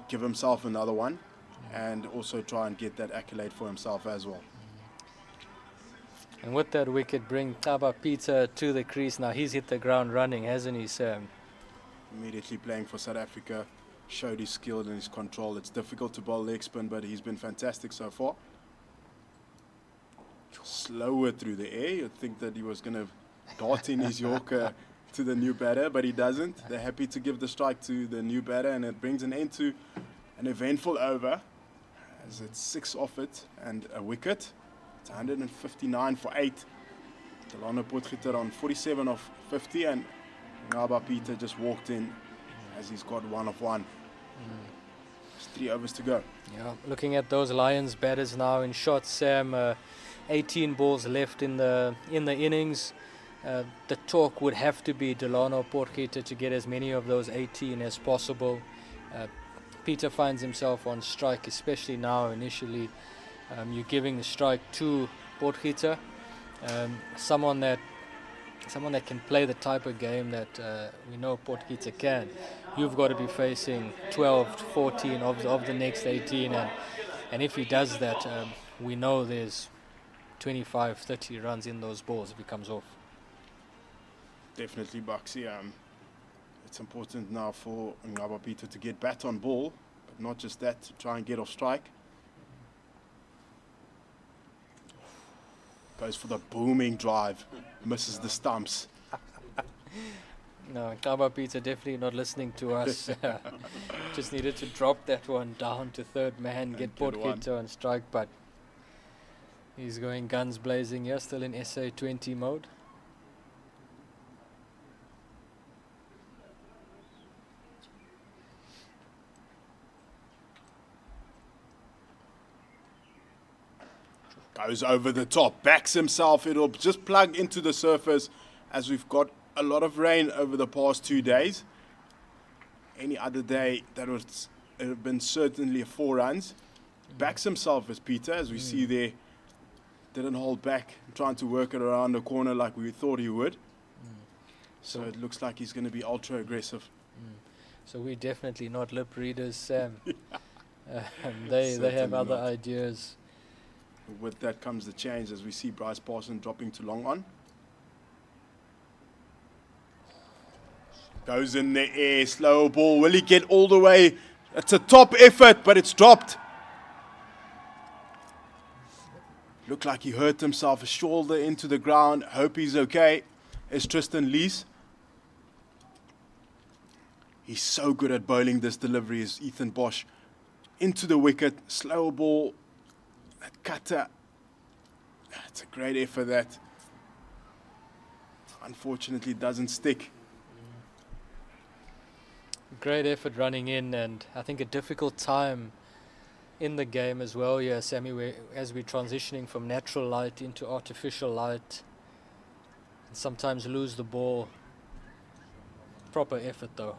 Speaker 9: give himself another one, and also try and get that accolade for himself as well.
Speaker 10: And with that wicket, bring Taba Peter to the crease. Now he's hit the ground running, hasn't he, Sam?
Speaker 9: Immediately playing for South Africa, showed his skill and his control. It's difficult to bowl leg spin, but he's been fantastic so far. Slower through the air. You'd think that he was going to dart in his Yorker to the new batter, but he doesn't. They're happy to give the strike to the new batter, and it brings an end to an eventful over, as it's 6 off it and a wicket. It's 159 for 8. Delano Potgieter on 47 of 50, and Ngaba Peter just walked in as he's got 1 of 1. There's 3 overs to go.
Speaker 10: Yeah, looking at those Lions batters now in shots, Sam. 18 balls left in the innings. The talk would have to be Delano Potgieter to get as many of those 18 as possible. Peter finds himself on strike, especially now. Initially, you're giving the strike to Potgieter, someone that can play the type of game that we know Potgieter can. You've got to be facing 12, 14 of the next 18, and if he does that, we know there's 25, 30 runs in those balls if he comes off.
Speaker 9: Definitely, Bucksy. It's important now for Ngaba Peter to get bat on ball, but not just that, to try and get off strike. Goes for the booming drive, misses the stumps.
Speaker 10: No, Kaba Peter definitely not listening to us. Just needed to drop that one down to third man, get Potgieter on strike, but he's going guns blazing here, still in SA 20 mode.
Speaker 9: Goes over the top, backs himself. It'll just plug into the surface as we've got a lot of rain over the past 2 days. Any other day, that would have been certainly 4 runs. Backs himself as Peter, as we see there. Didn't hold back, trying to work it around the corner like we thought he would. So it looks like he's going to be ultra aggressive.
Speaker 10: So we're definitely not lip readers, Sam. They have other ideas.
Speaker 9: With that comes the change as we see Bryce Parson dropping to long on. Goes in the air, slow ball. Will he get all the way? It's a top effort, but it's dropped. Looked like he hurt himself, a shoulder into the ground. Hope he's okay. It's Tristan Lees. He's so good at bowling this delivery is Ethan Bosch. Into the wicket, slow ball. That cutter, it's a great effort that unfortunately doesn't stick.
Speaker 10: Great effort running in, and I think a difficult time in the game as well. Yeah, Sammy, as we're transitioning from natural light into artificial light, and sometimes lose the ball. Proper effort though.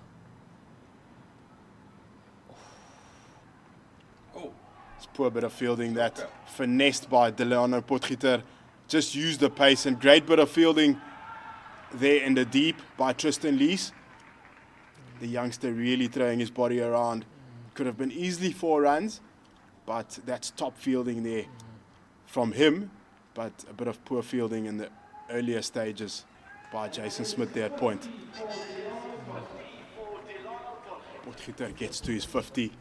Speaker 9: Poor bit of fielding that finessed by Delano Potgieter. Just used the pace and great bit of fielding there in the deep by Tristan Lees. The youngster really throwing his body around. Could have been easily 4 runs, but that's top fielding there from him. But a bit of poor fielding in the earlier stages by Jason Smith there at point. Potgieter gets to his 50.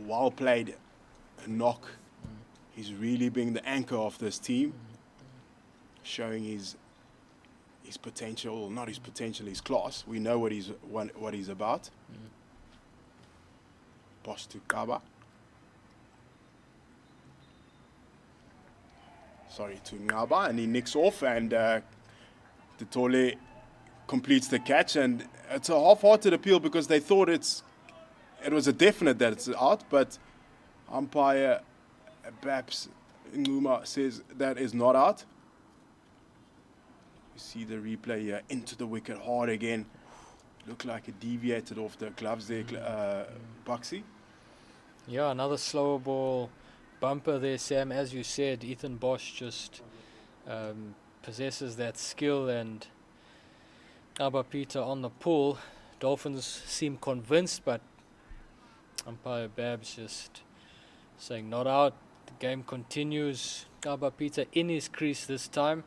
Speaker 9: Well played. Knock. He's really being the anchor of this team, showing his potential, not his potential, his class. We know what he's about. Bosch to Kaba. Sorry, to Ngaba, and he nicks off, and Tole completes the catch, and it's a half-hearted appeal because they thought it was a definite that it's out, but umpire Babs Nguma says that is not out. You see the replay here, into the wicket hard again. Looked like it deviated off the gloves there, Buxy.
Speaker 10: Yeah, another slower ball bumper there, Sam. As you said, Ethan Bosch just possesses that skill, and Abba Peter on the pull. Dolphins seem convinced, but umpire Babs just saying not out. The game continues. Kaba Peter in his crease this time.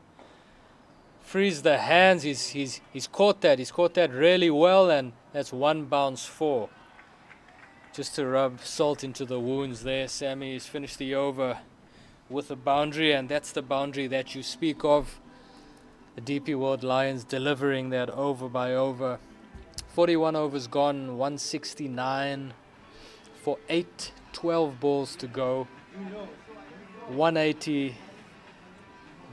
Speaker 10: Frees the hands. He's caught that. He's caught that really well, and that's 1 bounce 4. Just to rub salt into the wounds there. Sammy has finished the over with a boundary, and that's the boundary that you speak of. The DP World Lions delivering that over by over. 41 overs gone, 169 for 12 balls to go. 180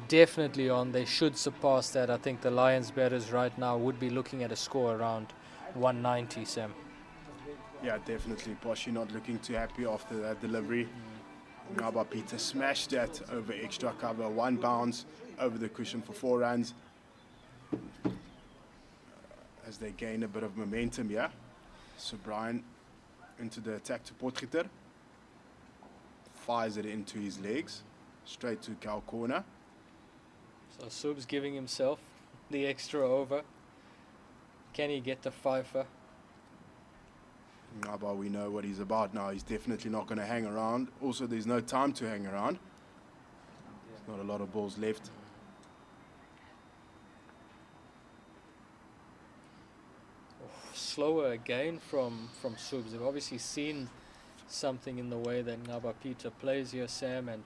Speaker 10: definitely on. They should surpass that. I think the Lions batters right now would be looking at a score around 190, Sam.
Speaker 9: Yeah, definitely. Boshi not looking too happy after that delivery. Ngaba Peter smashed that over extra cover. 1 bounce over the cushion for 4 runs. As they gain a bit of momentum here. So Brian into the attack to Potgieter. Fires it into his legs. Straight to Cal corner.
Speaker 10: So Sub's giving himself the extra over. Can he get the fifer?
Speaker 9: Ngaba, we know what he's about now. He's definitely not going to hang around. Also, there's no time to hang around. There's not a lot of balls left.
Speaker 10: Slower again from Subs. They've obviously seen something in the way that Ngaba Peter plays here, Sam, and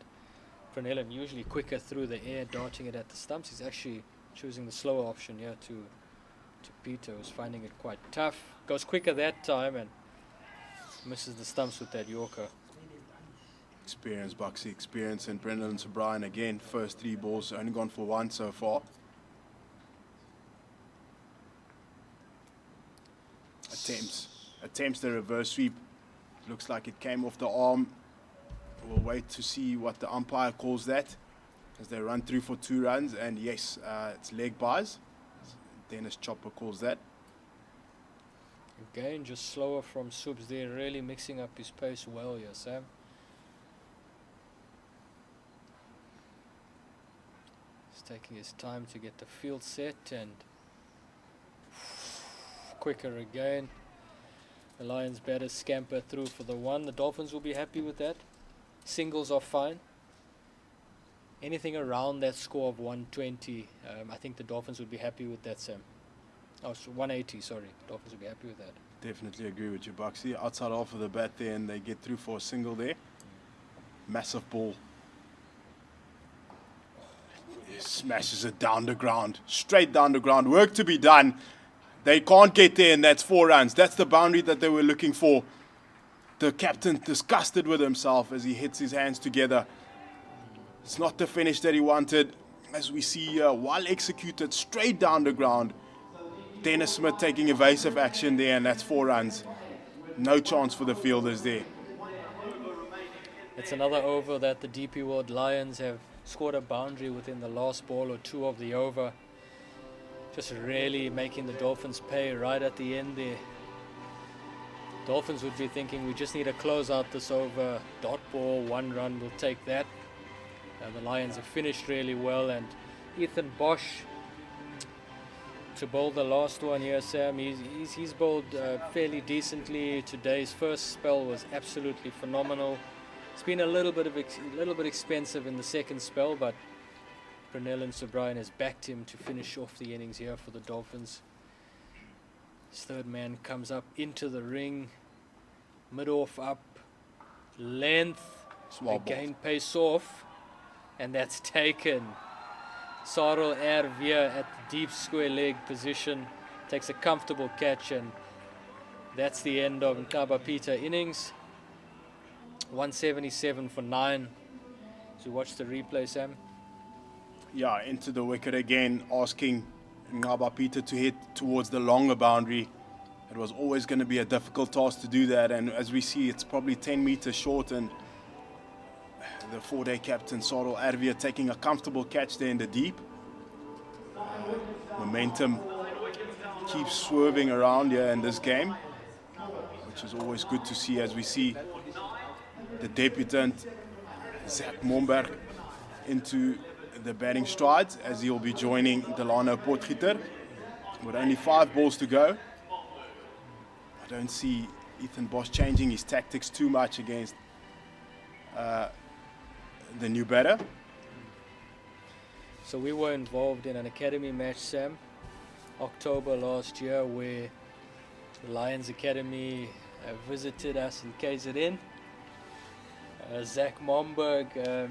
Speaker 10: Pranellan usually quicker through the air, darting it at the stumps. He's actually choosing the slower option here to to Peter, who's finding it quite tough. Goes quicker that time and misses the stumps with that Yorker.
Speaker 9: Experience, Buxy, experience, and Brendan and O'Brien again. First 3 balls, only gone for 1 so far. Attempts the reverse sweep. Looks like it came off the arm. We'll wait to see what the umpire calls that as they run through for 2 runs. And yes, it's leg buys. Dennis Chopper calls that.
Speaker 10: Again, just slower from Subs there, really mixing up his pace well here, Sam. He's taking his time to get the field set and quicker again. The Lions batters scamper through for the 1. The Dolphins will be happy with that. Singles are fine. Anything around that score of 120, I think the Dolphins would be happy with that, Sam. Oh, so 180, sorry. Dolphins would be happy with that.
Speaker 9: Definitely agree with you, Buxy. Outside half of the bat there, and they get through for a single there. Massive ball. Smashes it down the ground. Straight down the ground. Work to be done. They can't get there, and that's 4 runs. That's the boundary that they were looking for. The captain disgusted with himself as he hits his hands together. It's not the finish that he wanted. As we see here, well executed, straight down the ground. Dennis Smith taking evasive action there, and that's 4 runs. No chance for the fielders there.
Speaker 10: It's another over that the DP World Lions have scored a boundary within the last ball or 2 of the over. Just really making the Dolphins pay right at the end there. Dolphins would be thinking, we just need to close out this over. Dot ball, 1 run, we'll take that. The Lions have finished really well, and Ethan Bosch to bowl the last one here, Sam. He's bowled fairly decently. Today's first spell was absolutely phenomenal. It's been a little bit expensive in the second spell, but Brunel and O'Brien has backed him to finish off the innings here for the Dolphins. His third man comes up into the ring, mid-off up, length, again pace off, and that's taken. Sarel Ervia at the deep square leg position takes a comfortable catch, and that's the end of Nkaba Peter innings. 177 for 9. So watch the replay, Sam.
Speaker 9: Yeah, into the wicket again, asking Nkaba Peter to hit towards the longer boundary. It was always going to be a difficult task to do that, and as we see, it's probably 10 meters short, and the 4-day captain Sarel Ervia taking a comfortable catch there in the deep. Momentum keeps swerving around here in this game, which is always good to see as we see the debutant Zach Momberg into the batting strides as he'll be joining Delano Potgieter with only 5 balls to go. I don't see Ethan Bosch changing his tactics too much against the new batter.
Speaker 10: So we were involved in an academy match, Sam, October last year, where the Lions Academy visited us in KZN. Zach Momberg,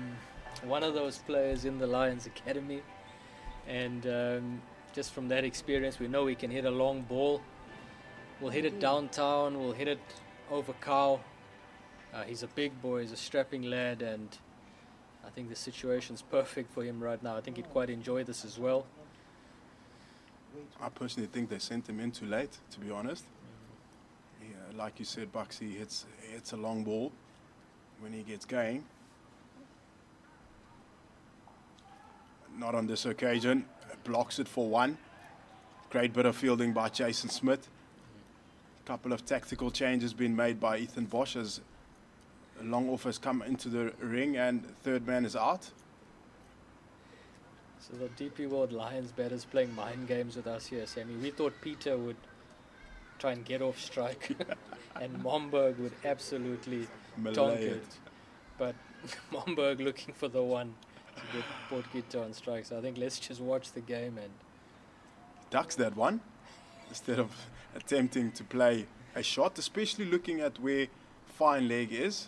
Speaker 10: one of those players in the Lions Academy, and just from that experience we know he can hit a long ball. We'll hit it downtown, we'll hit it over cow. He's a big boy, he's a strapping lad, and I think the situation's perfect for him right now. I think he'd quite enjoy this as well.
Speaker 9: I personally think they sent him in too late, to be honest. Yeah, like you said, Buxy hits a long ball when he gets going. Not on this occasion. Blocks it for 1. Great bit of fielding by Jason Smith. A couple of tactical changes been made by Ethan Bosch as a long off has come into the ring and third man is out.
Speaker 10: So the DP World Lions batters playing mind games with us here, Sammy. We thought Peter would try and get off strike and Momberg would absolutely tonk it. But Momberg looking for the 1 to get Potgieter on strike. So I think let's just watch the game and
Speaker 9: ducks that 1 instead of attempting to play a shot, especially looking at where fine leg is.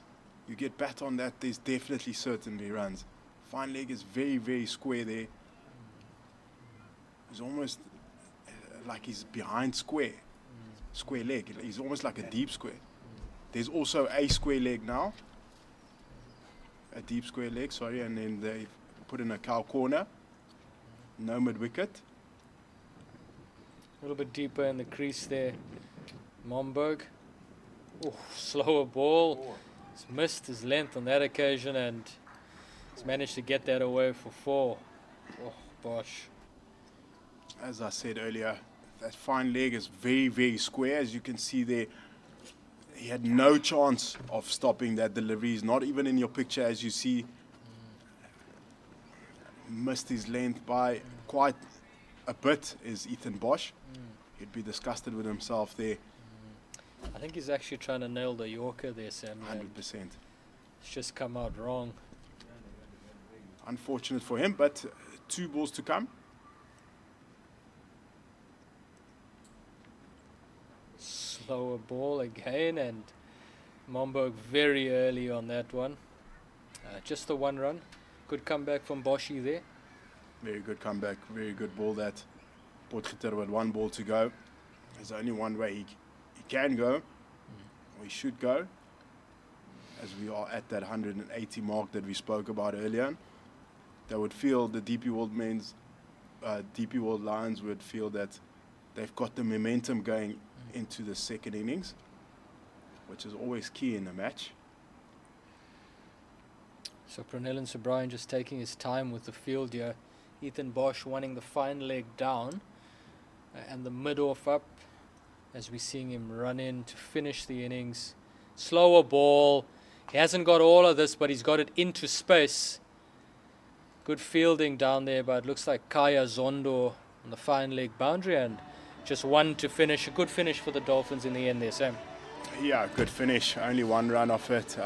Speaker 9: You get bat on that, there's definitely certainly runs. Fine leg is very, very square there. There's almost like he's behind square leg. He's almost like a deep square. There's also a square leg now, a deep square leg, sorry, and then they put in a cow corner, no mid wicket.
Speaker 10: A little bit deeper in the crease there, Momberg. Oh, slower ball. He's missed his length on that occasion and he's managed to get that away for 4. Oh, Bosch.
Speaker 9: As I said earlier, that fine leg is very, very square. As you can see there, he had no chance of stopping that delivery. He's not even in your picture, as you see. Missed his length by quite a bit, is Ethan Bosch. He'd be disgusted with himself there.
Speaker 10: I think he's actually trying to nail the Yorker there, Sam.
Speaker 9: 100%.
Speaker 10: It's just come out wrong.
Speaker 9: Unfortunate for him, but 2 balls to come.
Speaker 10: Slower ball again, and Momberg very early on that one. Just the 1 run. Good comeback from Boshi there.
Speaker 9: Very good comeback, very good ball that. Potgieter with 1 ball to go. There's only one way he can go, or he should go, as we are at that 180 mark that we spoke about earlier. They would feel, the DP World Lions would feel that they've got the momentum going into the second innings, which is always key in a match.
Speaker 10: So Pranil and Subrian just taking his time with the field here. Ethan Bosch wanting the fine leg down and the mid-off up as we're seeing him run in to finish the innings. Slower ball. He hasn't got all of this, but he's got it into space. Good fielding down there, but it looks like Kaya Zondo on the fine leg boundary, and just 1 to finish. A good finish for the Dolphins in the end there, Sam.
Speaker 9: Yeah, good finish. Only 1 run off it.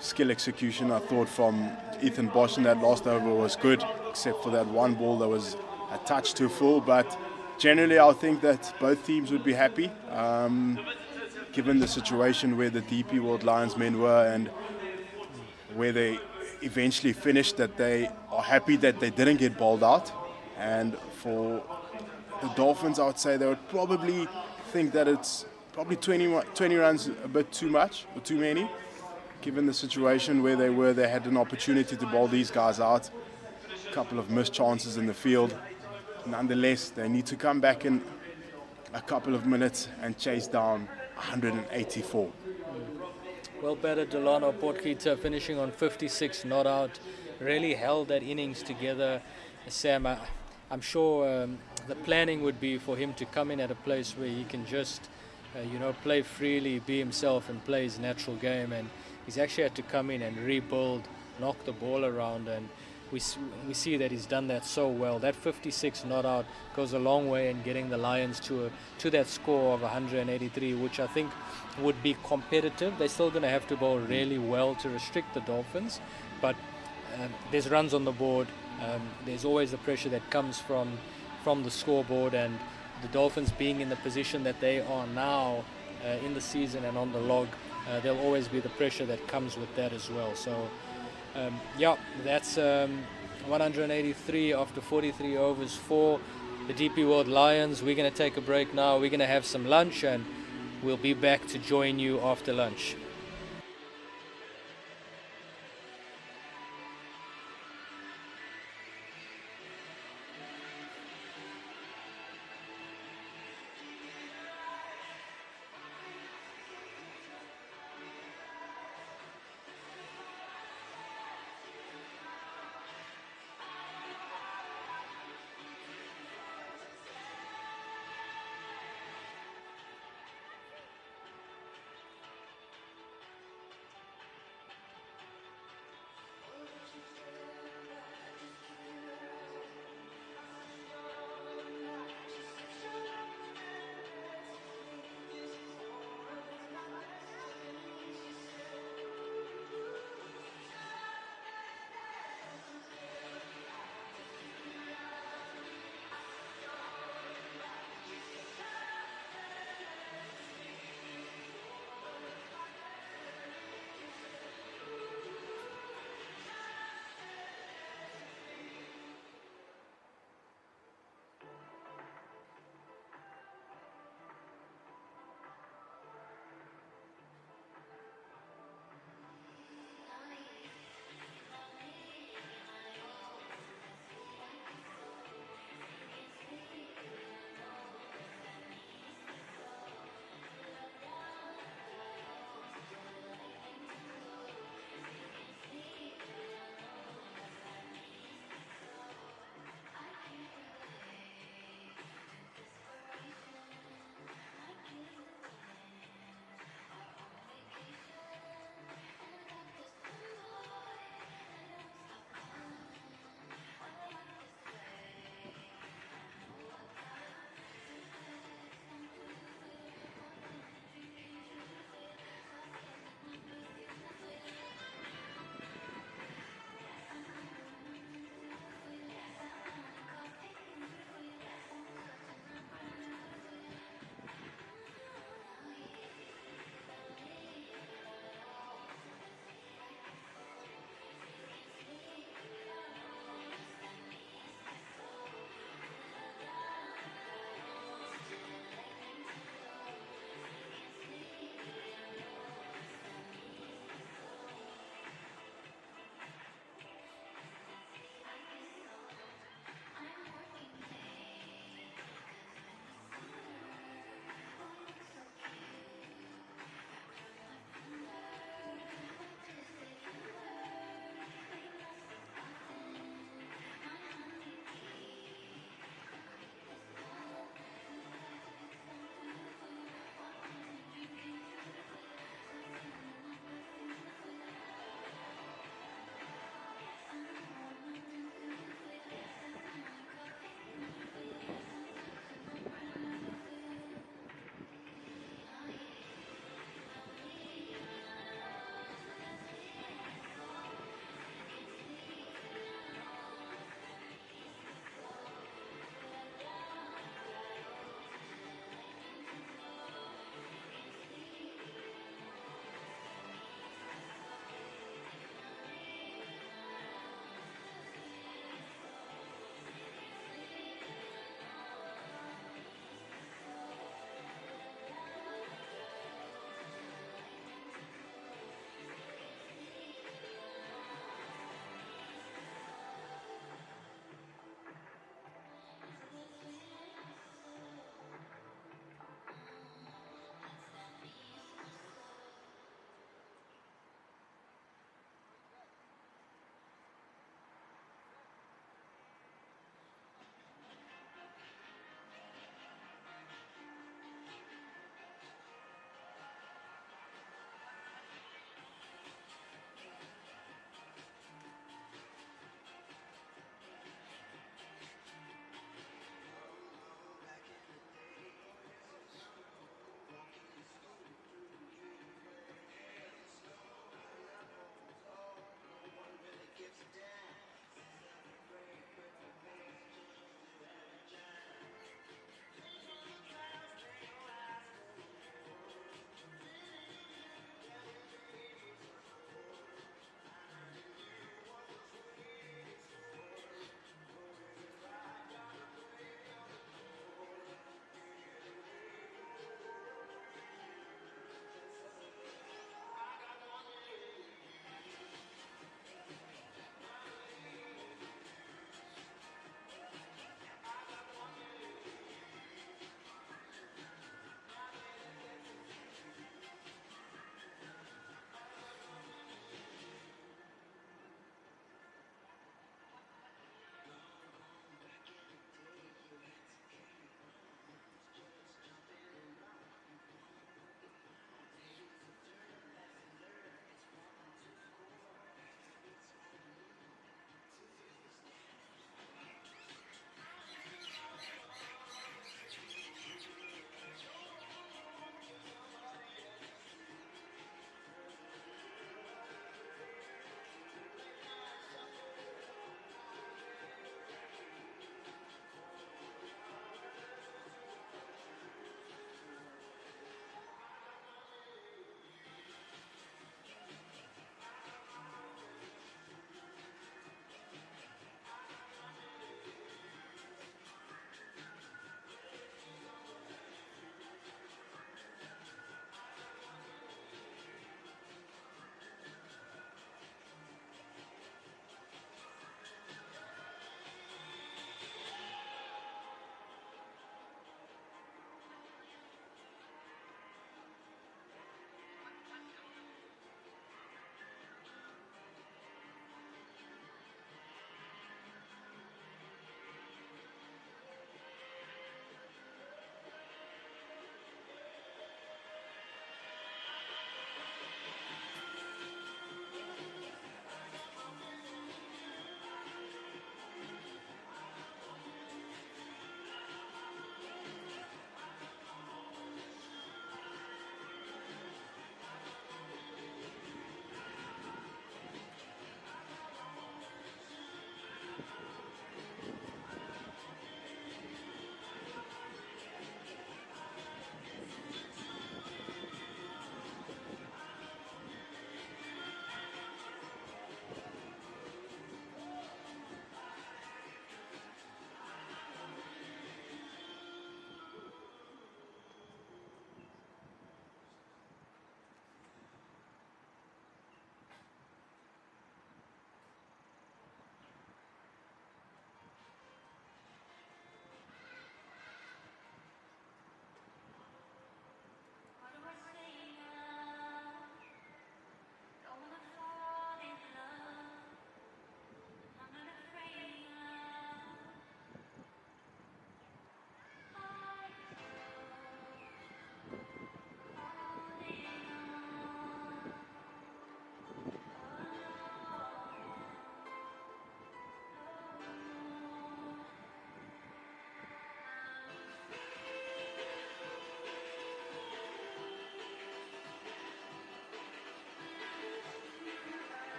Speaker 9: Skill execution, I thought, from Ethan Bosch in that last over was good, except for that 1 ball that was a touch too full. But generally, I think that both teams would be happy, given the situation where the DP World Lions men were and where they eventually finished, that they are happy that they didn't get bowled out. And for the Dolphins, I would say they would probably think that it's probably 20 runs a bit too much or too many. Given the situation where they were, they had an opportunity to bowl these guys out. A couple of missed chances in the field. Nonetheless, they need to come back in a couple of minutes and chase down 184.
Speaker 10: Well batted Delano Potgieter, finishing on 56 not out. Really held that innings together. Sam, I'm sure the planning would be for him to come in at a place where he can just play freely, be himself and play his natural game, and he's actually had to come in and rebuild, knock the ball around, and we see that he's done that so well. That 56 not out goes a long way in getting the Lions to that score of 183, which I think would be competitive. They're still going to have to bowl really well to restrict the Dolphins, but there's runs on the board. There's always the pressure that comes from the scoreboard, and the Dolphins being in the position that they are now in the season and on the log, there'll always be the pressure that comes with that as well. So that's 183 after 43 overs for the DP World Lions. We're going to take a break now. We're going to have some lunch, and we'll be back to join you after lunch.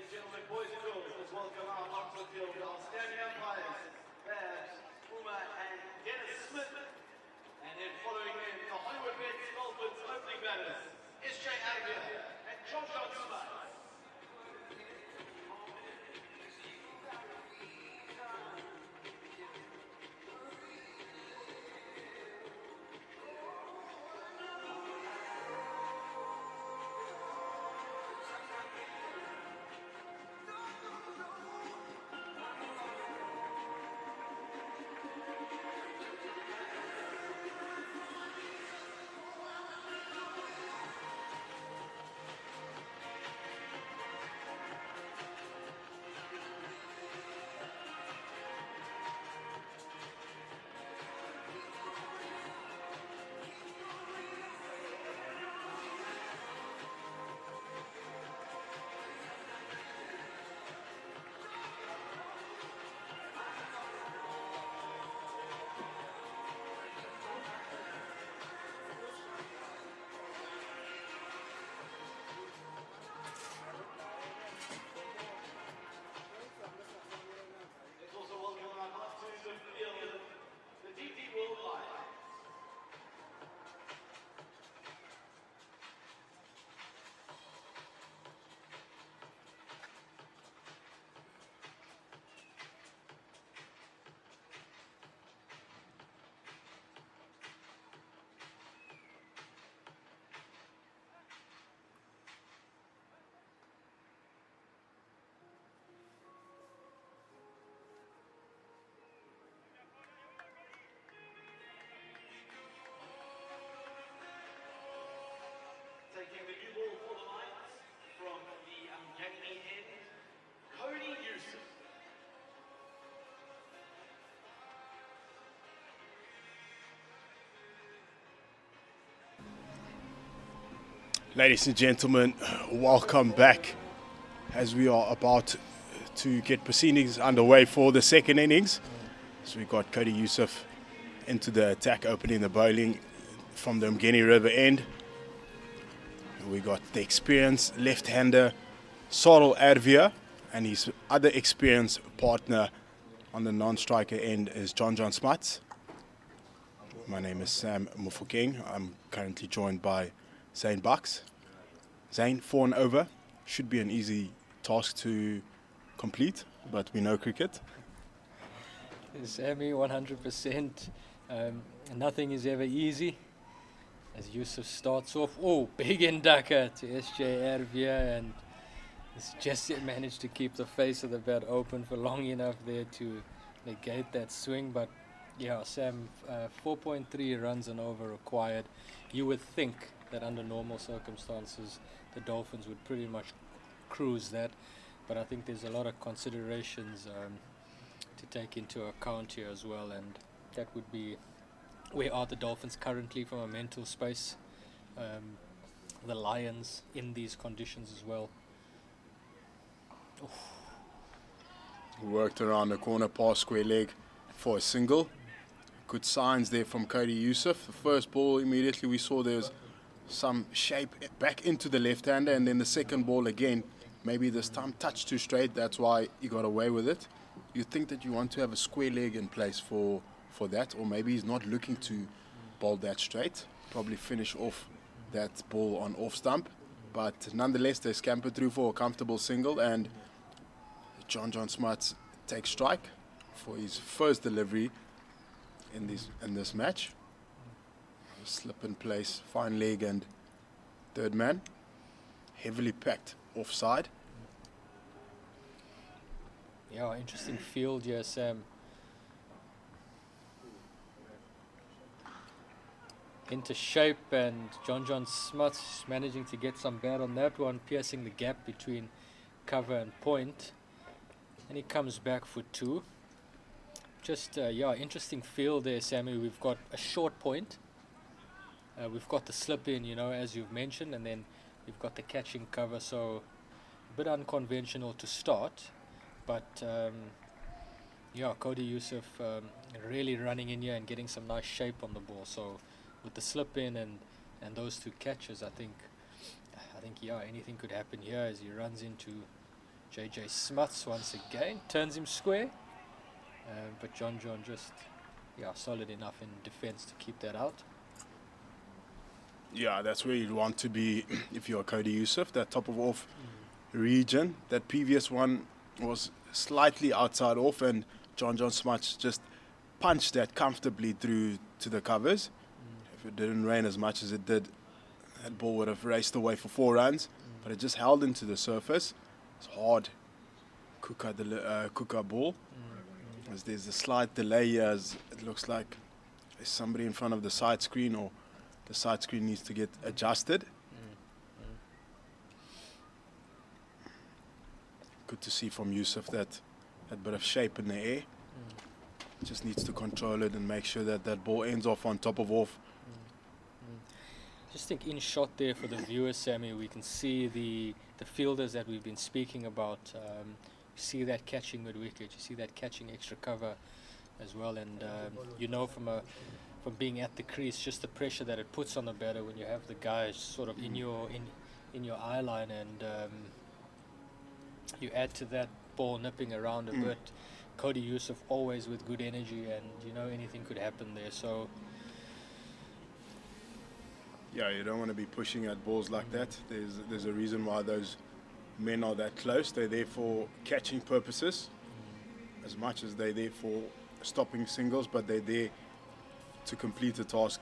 Speaker 1: and gentlemen, boys and girls, let's welcome our onto the field, our standing umpires, Babs, Uma, and Dennis Smith. And then following in, the Hollywoodbets Dolphins opening batters, SJ Arabia and John Smith. Taking the new ball for the Lions from the Kingsmead end, Cody Yusuf.
Speaker 9: Ladies and gentlemen, welcome back as we are about to get proceedings underway for the second innings. So we got Cody Yusuf into the attack, opening the bowling from the Mgeni River end. We got the experienced left-hander Sorrel Arvia, and his other experienced partner on the non-striker end is John Smuts. My name is Sam Mufokeng. I'm currently joined by Zane Bucks. Zane, 4 and over. Should be an easy task to complete, but we know cricket.
Speaker 10: Sammy, 100%. Nothing is ever easy. As Yusuf starts off, big inducker to SJ Arvia, and he's just yet managed to keep the face of the bat open for long enough there to negate that swing. But yeah, Sam, 4.3 runs and over required. You would think that under normal circumstances the Dolphins would pretty much cruise that, but I think there's a lot of considerations to take into account here as well, and that would be where are the Dolphins currently from a mental space, the Lions in these conditions as well.
Speaker 9: Worked around the corner, pass square leg for a single. Good signs there from Cody Yusuf. The first ball, immediately we saw there was some shape back into the left-hander, and then the second ball again, maybe this time touched too straight, that's why he got away with it. You think that you want to have a square leg in place for that, or maybe he's not looking to bowl that straight, probably finish off that ball on off stump, but nonetheless they scamper through for a comfortable single, and John Smuts takes strike for his first delivery in this match. Slip in place, fine leg, and third man heavily packed offside.
Speaker 10: Yeah, interesting field here, Sam. Into shape, and John Smuts managing to get some bat on that one, piercing the gap between cover and point, and he comes back for 2. Just interesting field there, Sammy. We've got a short point, we've got the slip in, as you've mentioned, and then we've got the catching cover, so a bit unconventional to start, but Cody Yusuf really running in here and getting some nice shape on the ball. So with the slip in and those 2 catches, I think anything could happen here as he runs into JJ Smuts once again turns him square, but John just solid enough in defense to keep that out.
Speaker 9: Yeah, that's where you'd want to be if you're Cody Yusuf, that top of off region. That previous one was slightly outside off, and John Smuts just punched that comfortably through to the covers. If it didn't rain as much as it did, that ball would have raced away for 4 runs, but it just held into the surface. It's hard Kuka ball. As there's a slight delay here, as it looks like there's somebody in front of the side screen, or the side screen needs to get adjusted. Good to see from Yusuf that bit of shape in the air. Just needs to control it and make sure that that ball ends off on top of off.
Speaker 10: Just think in shot there for the viewers, Sammy, we can see the fielders that we've been speaking about. You see that catching mid-wicket, you see that catching extra cover as well, and you know from being at the crease, just the pressure that it puts on the batter when you have the guys sort of in your eye line, and you add to that ball nipping around a bit. Cody Yusuf always with good energy, and you know anything could happen there. So
Speaker 9: yeah, you don't want to be pushing at balls like that. There's a reason why those men are that close. They're there for catching purposes as much as they're there for stopping singles, but they're there to complete a task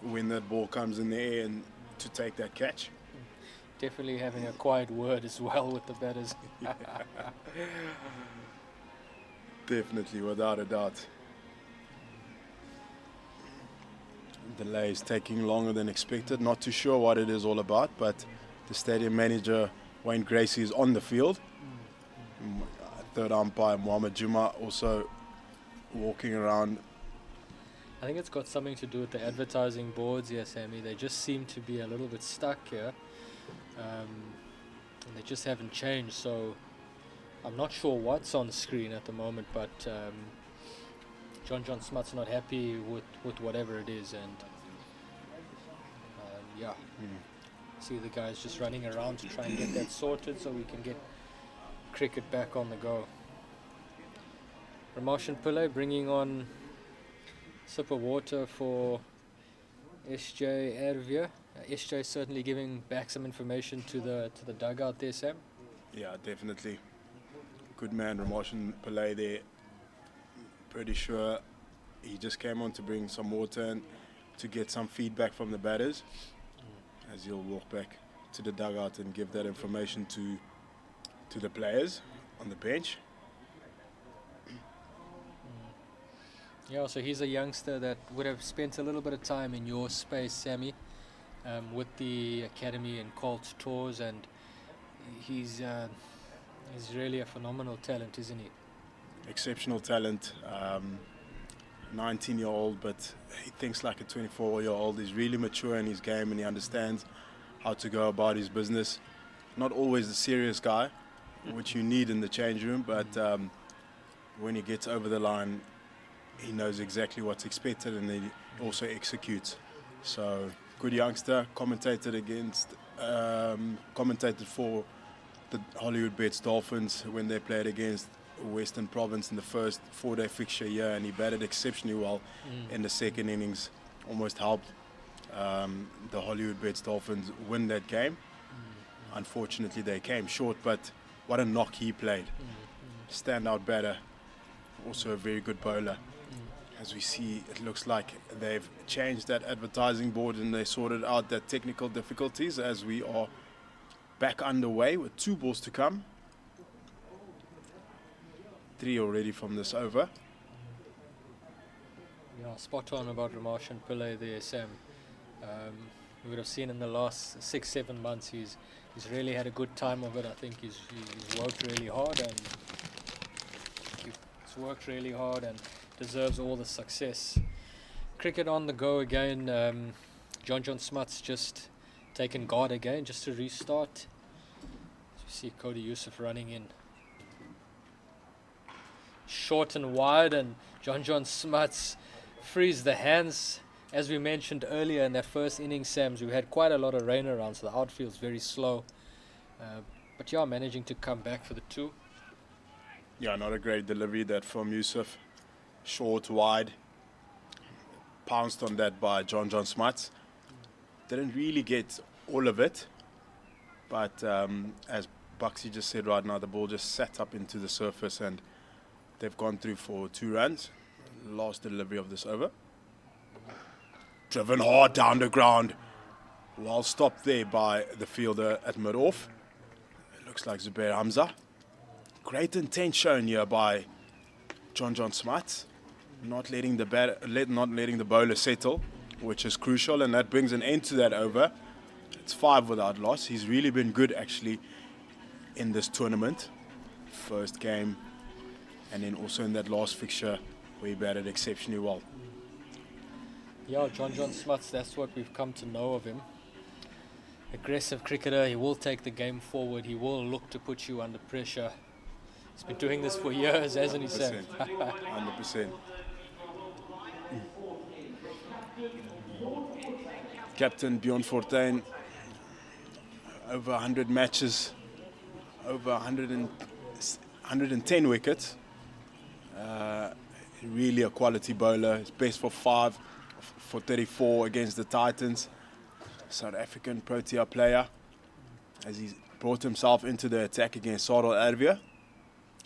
Speaker 9: when that ball comes in the air and to take that catch.
Speaker 10: Definitely having a quiet word as well with the batters.
Speaker 9: Definitely, without a doubt. Delay is taking longer than expected. Not too sure what it is all about, but the stadium manager, Wayne Gracie, is on the field. Third umpire, Mohamed Juma, also walking around.
Speaker 10: I think it's got something to do with the advertising boards here, Sammy. They just seem to be a little bit stuck here. And they just haven't changed, so I'm not sure what's on screen at the moment, but John Smut's not happy with whatever it is, and see the guys just running around to try and get that sorted so we can get cricket back on the go. Ramashan Pillay bringing on sip of water for SJ Ervia. SJ certainly giving back some information to the dugout there, Sam.
Speaker 9: Yeah, definitely. Good man, Ramashan Pillay there. Pretty sure he just came on to bring some water and to get some feedback from the batters, as he'll walk back to the dugout and give that information to the players on the bench.
Speaker 10: Yeah, so he's a youngster that would have spent a little bit of time in your space, Sammy, with the academy and Colt tours, and he's really a phenomenal talent, isn't he?
Speaker 9: Exceptional talent. 19-year-old, but he thinks like a 24-year-old. He's really mature in his game, and he understands how to go about his business. Not always the serious guy, which you need in the change room, but when he gets over the line, he knows exactly what's expected, and he also executes. So, good youngster. Commentated for the Hollywoodbets Dolphins when they played against Western Province in the first 4-day fixture year, and he batted exceptionally well in the second innings. Almost helped the Hollywoodbets Dolphins win that game. Unfortunately, they came short, but what a knock he played. Standout batter, also a very good bowler. As we see, it looks like they've changed that advertising board and they sorted out that technical difficulties as we are back underway with 2 balls to come. 3 already from this over.
Speaker 10: Yeah, spot on about Ramashan Pillay there, Sam. We would have seen in the last 6-7 months he's really had a good time of it. I think he's worked really hard and deserves all the success. Cricket on the go again. John Smuts just taken guard again just to restart. As you see Cody Yusuf running in. Short and wide, and John Smuts frees the hands. As we mentioned earlier in that first innings, Sams, we had quite a lot of rain around, so the outfield's very slow. But yeah, managing to come back for the 2.
Speaker 9: Yeah, not a great delivery that from Yusuf. Short, wide. Pounced on that by John Smuts. Didn't really get all of it. But as Buxy just said right now, the ball just sat up into the surface and they've gone through for 2 runs. Last delivery of this over. Driven hard down the ground. Well stopped there by the fielder at mid-off. It looks like Zubair Hamza. Great intent shown here by John Smuts. Not letting the bowler settle, which is crucial, and that brings an end to that over. It's 5 without loss. He's really been good actually in this tournament. First game, and then also in that last fixture where he batted exceptionally well.
Speaker 10: Yeah, John Smuts, that's what we've come to know of him. Aggressive cricketer, he will take the game forward, he will look to put you under pressure. He's been doing this for years, hasn't he, Sam?
Speaker 9: 100%. Captain Bjorn Fortuin, over 100 matches, over 110 wickets. Really a quality bowler. He's best for 5 for 34 against the Titans. South African Protea player, as he's brought himself into the attack against Sarel Erwia.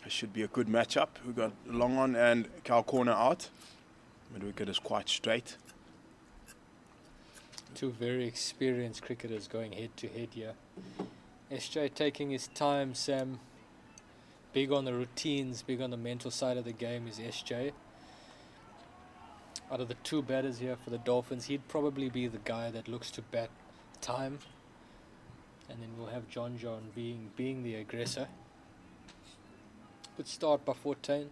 Speaker 9: It should be a good matchup. We've got long on and Cal Corner out. Mid-wicket is quite straight.
Speaker 10: 2 very experienced cricketers going head-to-head here. SJ taking his time, Sam. Big on the routines, big on the mental side of the game is SJ. Out of the 2 batters here for the Dolphins, he'd probably be the guy that looks to bat time. And then we'll have John being the aggressor. Good start by Fortuin.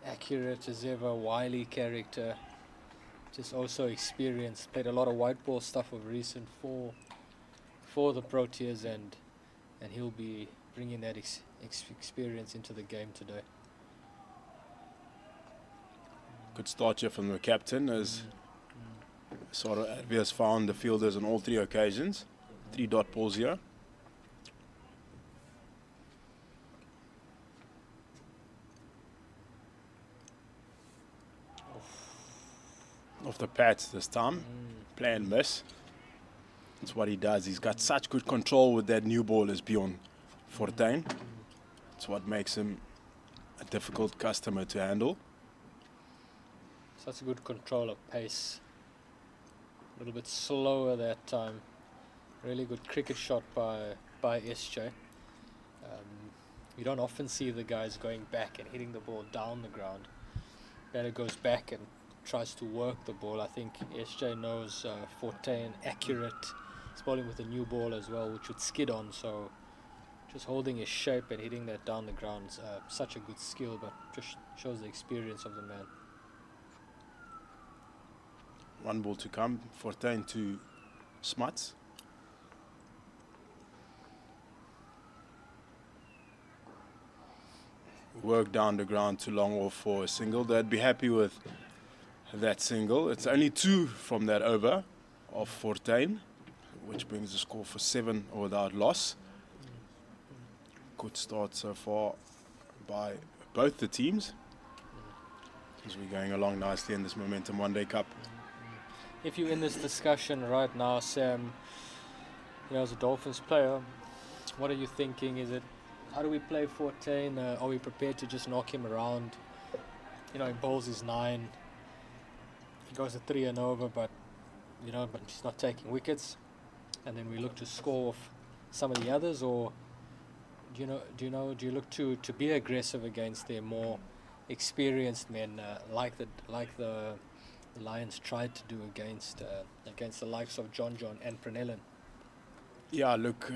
Speaker 10: Accurate as ever, wily character. Just also experienced. Played a lot of white ball stuff of recent for the Proteas, and he'll be bringing that experience into the game today.
Speaker 9: Good start here from the captain, as Sarel Erwia has found the fielders on all 3 occasions. 3 dot balls here. Off the pads this time. Play and miss. That's what he does. He's got such good control with that new ball as Bjorn Fortuin. It's what makes him a difficult customer to handle.
Speaker 10: Such a good control of pace. A little bit slower that time. Really good cricket shot by SJ. You don't often see the guys going back and hitting the ball down the ground. Batter goes back and tries to work the ball. I think SJ knows Fortuin, accurate. He's bowling with a new ball as well, which would skid on. So just holding his shape and hitting that down the ground is such a good skill, but just shows the experience of the man.
Speaker 9: 1 ball to come. Fortuin to Smuts. Work down the ground too long off for a single. They'd be happy with that single. It's only 2 from that over of Fortuin, which brings the score for 7 without loss. Good start so far by both the teams, as we're going along nicely in this Momentum One Day Cup.
Speaker 10: If you're in this discussion right now, Sam, as a Dolphins player, what are you thinking? How do we play Fortuin? Are we prepared to just knock him around? He bowls his 9. He goes a 3 and over, but he's not taking wickets. And then we look to score off some of the others, or do you look to be aggressive against their more experienced men, like the Lions tried to do against the likes of John and Pranellan?
Speaker 9: Yeah, look,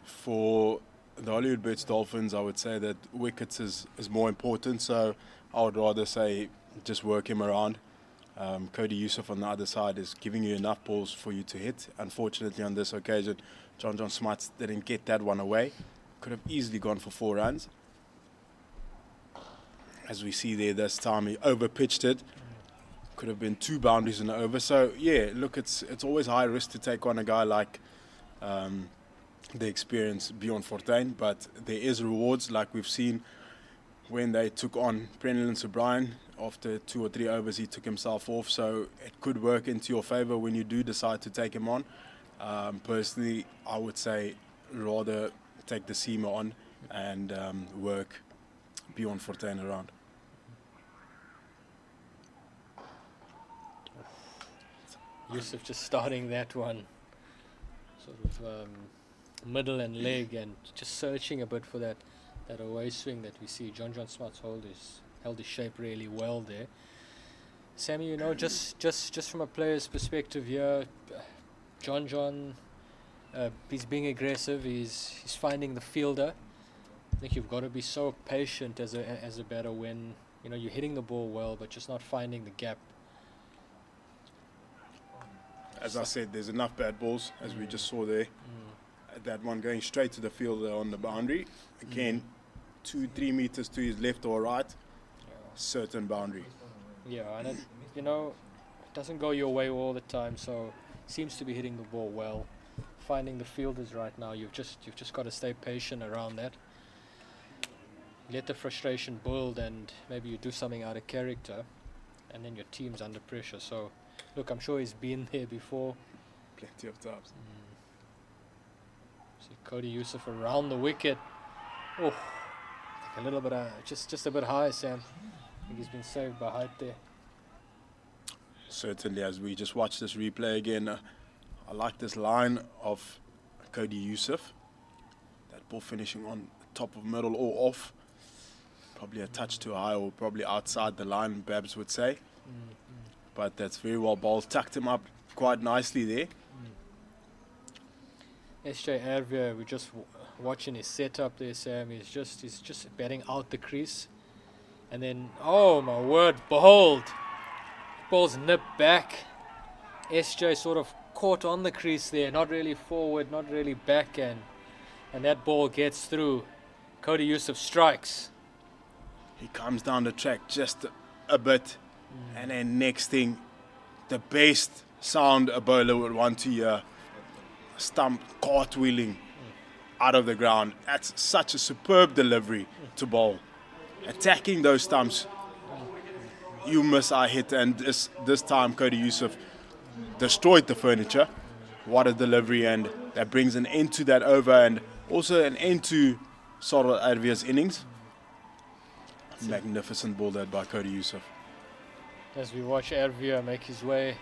Speaker 9: for the Hollywoodbets Dolphins, I would say that wickets is more important, so I would rather say just work him around. Cody Yusuf on the other side is giving you enough balls for you to hit. Unfortunately, on this occasion, John Smuts didn't get that one away. Could have easily gone for 4 runs. As we see there this time, he overpitched it. Could have been 2 boundaries in the over. So, yeah, look, it's always high risk to take on a guy like the experience beyond Fortuin, but there is rewards like we've seen when they took on Brennan O'Brien. After 2 or 3 overs, he took himself off, so it could work into your favor when you do decide to take him on. Personally, I would say rather take the seamer on and work beyond Fortuin around.
Speaker 10: Yusuf just starting that one sort of middle and leg and just searching a bit for that away swing that we see. John Smart's held his shape really well there. Sammy, you know, just from a player's perspective here, John, he's being aggressive. He's finding the fielder. I think you've got to be so patient as a batter when you know you're hitting the ball well, but just not finding the gap.
Speaker 9: As I said, there's enough bad balls, as we just saw there. That one going straight to the fielder on the boundary. Again, 2-3 meters to his left or right, certain boundary.
Speaker 10: Yeah, and it, you know, it doesn't go your way all the time, so seems to be hitting the ball well. Finding the fielders right now, you've just got to stay patient around that. Let the frustration build, and maybe you do something out of character, and then your team's under pressure. So, look, I'm sure he's been there before.
Speaker 9: Plenty of times.
Speaker 10: See Cody Yusuf around the wicket. Oh, a little bit, just a bit high, Sam. I think he's been saved by height there.
Speaker 9: Certainly, as we just watch this replay again, I like this line of Cody Yusuf. That ball finishing on the top of middle or off. Probably a touch too high or probably outside the line, Babs would say. But that's very well bowled. Tucked him up quite nicely there.
Speaker 10: SJ Arvia, we're just watching his setup there, Sam. He's just batting out the crease. And then, oh my word, bowled. Ball's nipped back. SJ sort of caught on the crease there, not really forward, not really back, and that ball gets through. Cody Yusuf strikes.
Speaker 9: He comes down the track just a bit, and then next thing, the best sound a bowler would want to hear, a stump cartwheeling out of the ground. That's such a superb delivery to bowl. Attacking those stumps, you miss our hit, and this time Cody Yusuf destroyed the furniture. What a delivery, and that brings an end to that over and also an end to Sorrel Arvia's innings. Magnificent ball that by Cody Yusuf.
Speaker 10: As we watch Arvia make his way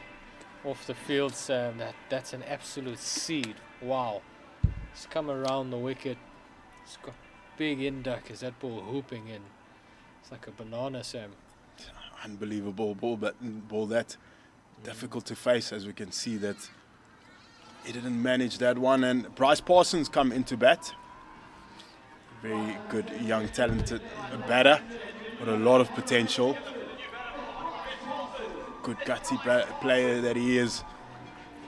Speaker 10: off the field, Sam, that's an absolute seed. Wow. He's come around the wicket. He's got big induck as that ball hooping in. It's like a banana, Sam.
Speaker 9: Unbelievable ball, but ball that difficult to face, as we can see that he didn't manage that one. And Bryce Parsons come into bat. Very good, young, talented batter with a lot of potential. Good gutsy player that he is,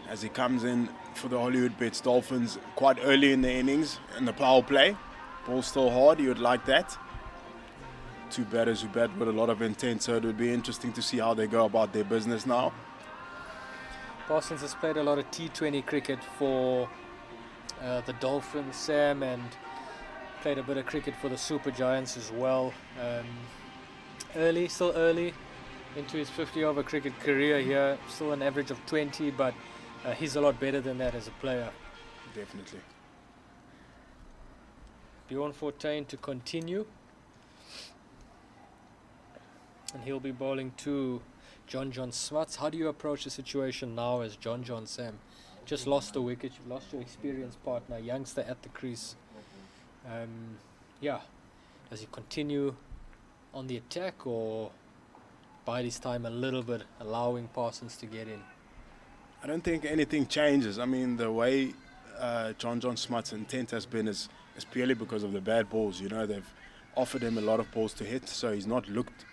Speaker 9: as he comes in for the Hollywoodbets Dolphins quite early in the innings in the power play. Ball still hard, you would like that. Two batters who bat with a lot of intent, so it would be interesting to see how they go about their business now.
Speaker 10: Parsons has played a lot of T20 cricket for the Dolphins, Sam, and played a bit of cricket for the Super Giants as well. Still early into his 50-over cricket career here. Still an average of 20, but he's a lot better than that as a player.
Speaker 9: Definitely.
Speaker 10: Bjorn Fortuin to continue. And he'll be bowling to John Smuts. How do you approach the situation now as John, Sam? Just lost the wicket, you've lost your experienced partner, youngster at the crease. Does he continue on the attack or bide his time a little bit, allowing Parsons to get in?
Speaker 9: I don't think anything changes. I mean, the way John Smuts' intent has been is purely because of the bad balls. You know, they've offered him a lot of balls to hit, so he's not looked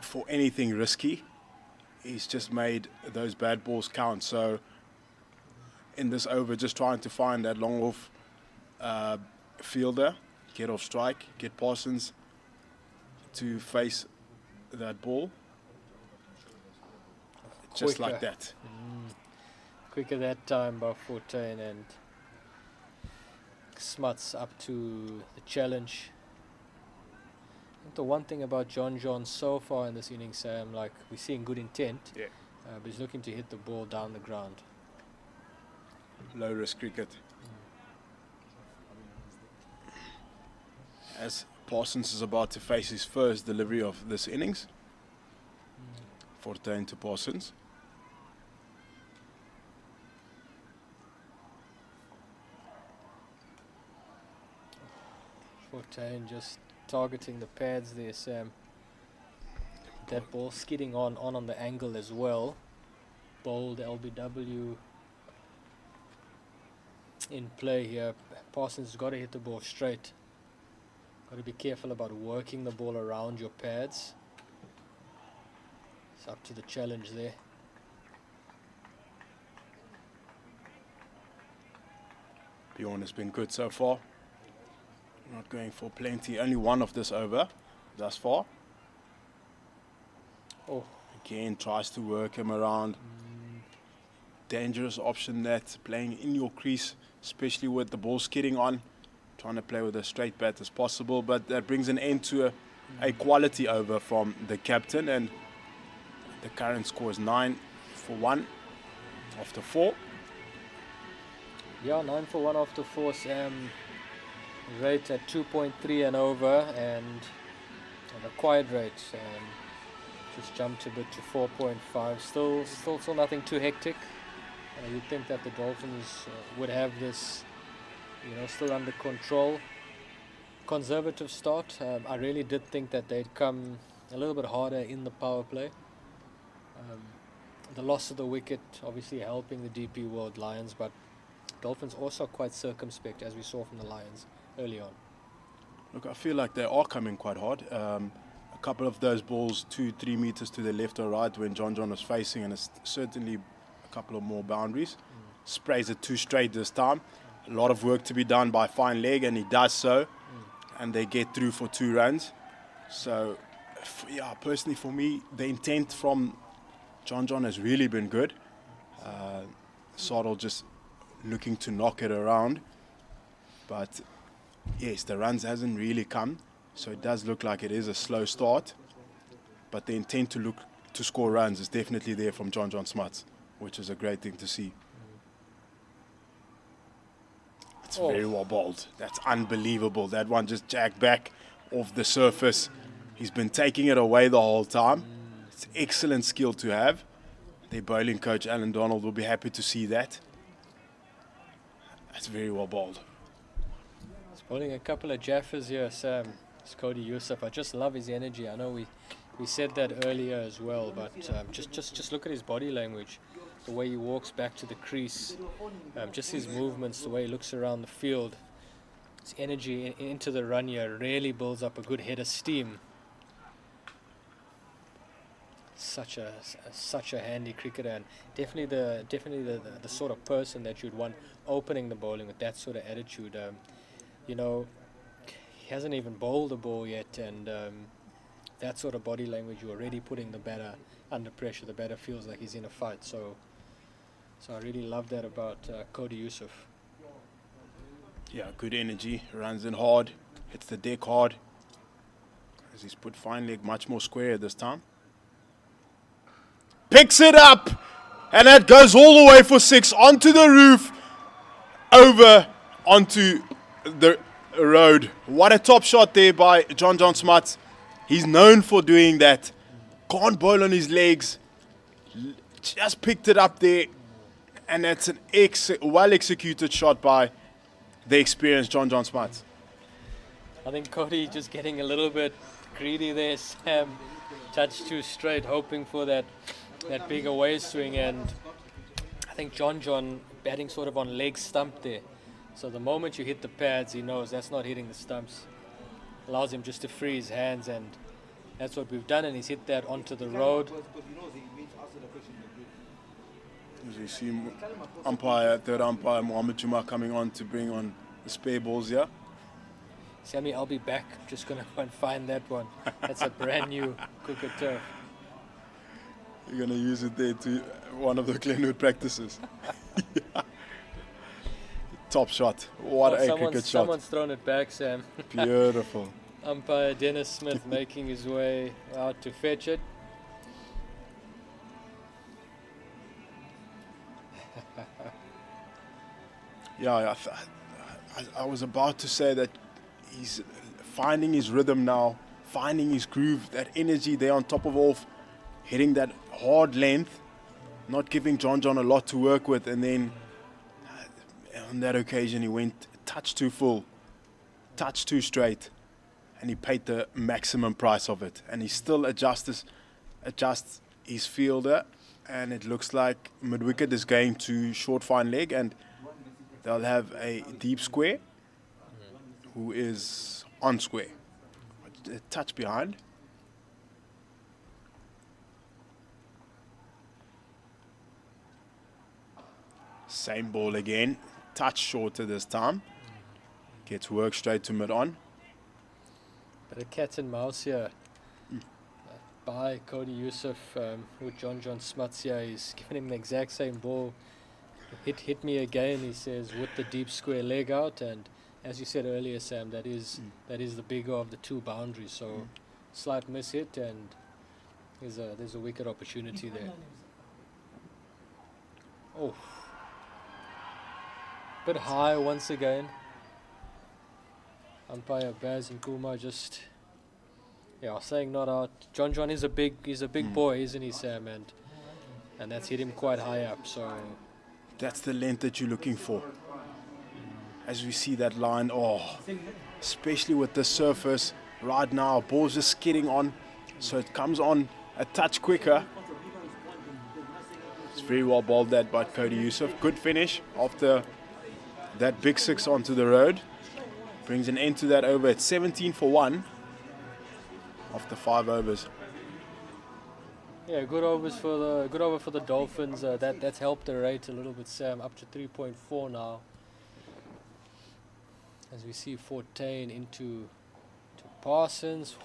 Speaker 9: for anything risky. He's just made those bad balls count. So in this over, just trying to find that long off fielder, get off strike, get Parsons to face that ball. Just like that.
Speaker 10: quicker that time by Fortuin, and Smuts up to the challenge. I think the one thing about John so far in this inning, Sam, like we're seeing good intent, but he's looking to hit the ball down the ground.
Speaker 9: Low risk cricket. As Parsons is about to face his first delivery of this innings. Fortuin to Parsons.
Speaker 10: Fortuin just targeting the pads there, Sam. That ball skidding on the angle as well. Bold LBW in play here. Parsons has got to hit the ball straight. Got to be careful about working the ball around your pads. It's up to the challenge there.
Speaker 9: Bjorn has been good so far. Not going for plenty. Only one of this over thus far.
Speaker 10: Oh.
Speaker 9: Again, tries to work him around. Dangerous option that, playing in your crease, especially with the ball skidding on. Trying to play with a straight bat as possible, but that brings an end to a quality over from the captain, and the current score is 9 for 1 after 4.
Speaker 10: Yeah, 9 for 1 after 4, Sam. Rate at 2.3 and over, and an acquired rate just jumped a bit to 4.5. Still nothing too hectic. You'd think that the Dolphins would have this, still under control. Conservative start. I really did think that they'd come a little bit harder in the power play. The loss of the wicket obviously helping the DP World Lions, but Dolphins also quite circumspect, as we saw from the Lions early on.
Speaker 9: Look, I feel like they are coming quite hard. A couple of those balls 2-3 meters to the left or right when John was facing, and it's certainly a couple of more boundaries. Sprays it too straight this time. A lot of work to be done by fine leg, and he does so, and they get through for 2 runs. So, yeah, personally for me, the intent from John has really been good. Sardal just looking to knock it around, but yes, the runs hasn't really come, so it does look like it is a slow start, but the intent to score runs is definitely there from John Smuts, which is a great thing to see. It's very well bowled. That's unbelievable. That one just jagged back off the surface. He's been taking it away the whole time. It's excellent skill to have. Their bowling coach, Alan Donald, will be happy to see that. That's very well bowled.
Speaker 10: He's bowling a couple of jaffers here, Sam. It's Cody Yusuf. I just love his energy. I know we said that earlier as well, but just look at his body language. The way he walks back to the crease, just his movements, the way he looks around the field. His energy into the run here really builds up a good head of steam. Such a handy cricketer, and definitely the sort of person that you'd want opening the bowling with that sort of attitude. He hasn't even bowled the ball yet, and that sort of body language, you're already putting the batter under pressure. The batter feels like he's in a fight. So I really love that about Cody Yusuf.
Speaker 9: Yeah, good energy, runs in hard, hits the deck hard. As he's put fine leg much more square this time. Picks it up, and that goes all the way for 6, onto the roof, over onto the road. What a top shot there by John Smuts. He's known for doing that. Can't bowl on his legs. Just picked it up there, and that's an well-executed shot by the experienced John Smuts.
Speaker 10: I think Cody just getting a little bit greedy there, Sam. Touch too straight, hoping for that big away swing, and I think John batting sort of on leg stump there. So the moment you hit the pads, he knows that's not hitting the stumps. Allows him just to free his hands, and that's what we've done, and he's hit that onto the road.
Speaker 9: As you see, third umpire Mohamed Juma coming on to bring on the spare balls here.
Speaker 10: Sammy, I'll be back. Just going to go and find that one. That's a brand new cricket turf.
Speaker 9: You're going to use it there to one of the Glenwood practices. Top shot. What a cricket shot.
Speaker 10: Someone's thrown it back, Sam.
Speaker 9: Beautiful.
Speaker 10: Umpire Dennis Smith making his way out to fetch it.
Speaker 9: Yeah, I was about to say that he's finding his rhythm now, finding his groove, that energy there on top of off, hitting that hard length, not giving John a lot to work with, and then on that occasion he went a touch too full, touch too straight, and he paid the maximum price of it. And he still adjusts his fielder, and it looks like mid-wicket is going to short fine leg, and they'll have a deep square who is on square. A touch behind. Same ball again. Touch shorter this time. Gets work straight to mid-on.
Speaker 10: But a cat and mouse here by Cody Yusuf with John Smuts here. He's given him the exact same ball. Hit me again, he says, with the deep square leg out, and as you said earlier, Sam, that is the bigger of the two boundaries. So slight miss hit, and there's a wicket opportunity there. Oh, bit high once again. Umpire Baz and Kumar just saying not out. John is a big boy, isn't he, Sam? And that's hit him quite high up. So
Speaker 9: that's the length that you're looking for. As we see that line, especially with the surface right now, ball's just skidding on, so it comes on a touch quicker. It's very well bowled that by Cody Yusuf. Good finish after that big six onto the road. Brings an end to that over at 17 for 1 after 5 overs.
Speaker 10: Yeah, good over for the Dolphins. That's helped the rate a little bit, Sam, up to 3.4 now. As we see Fortain into Parsons.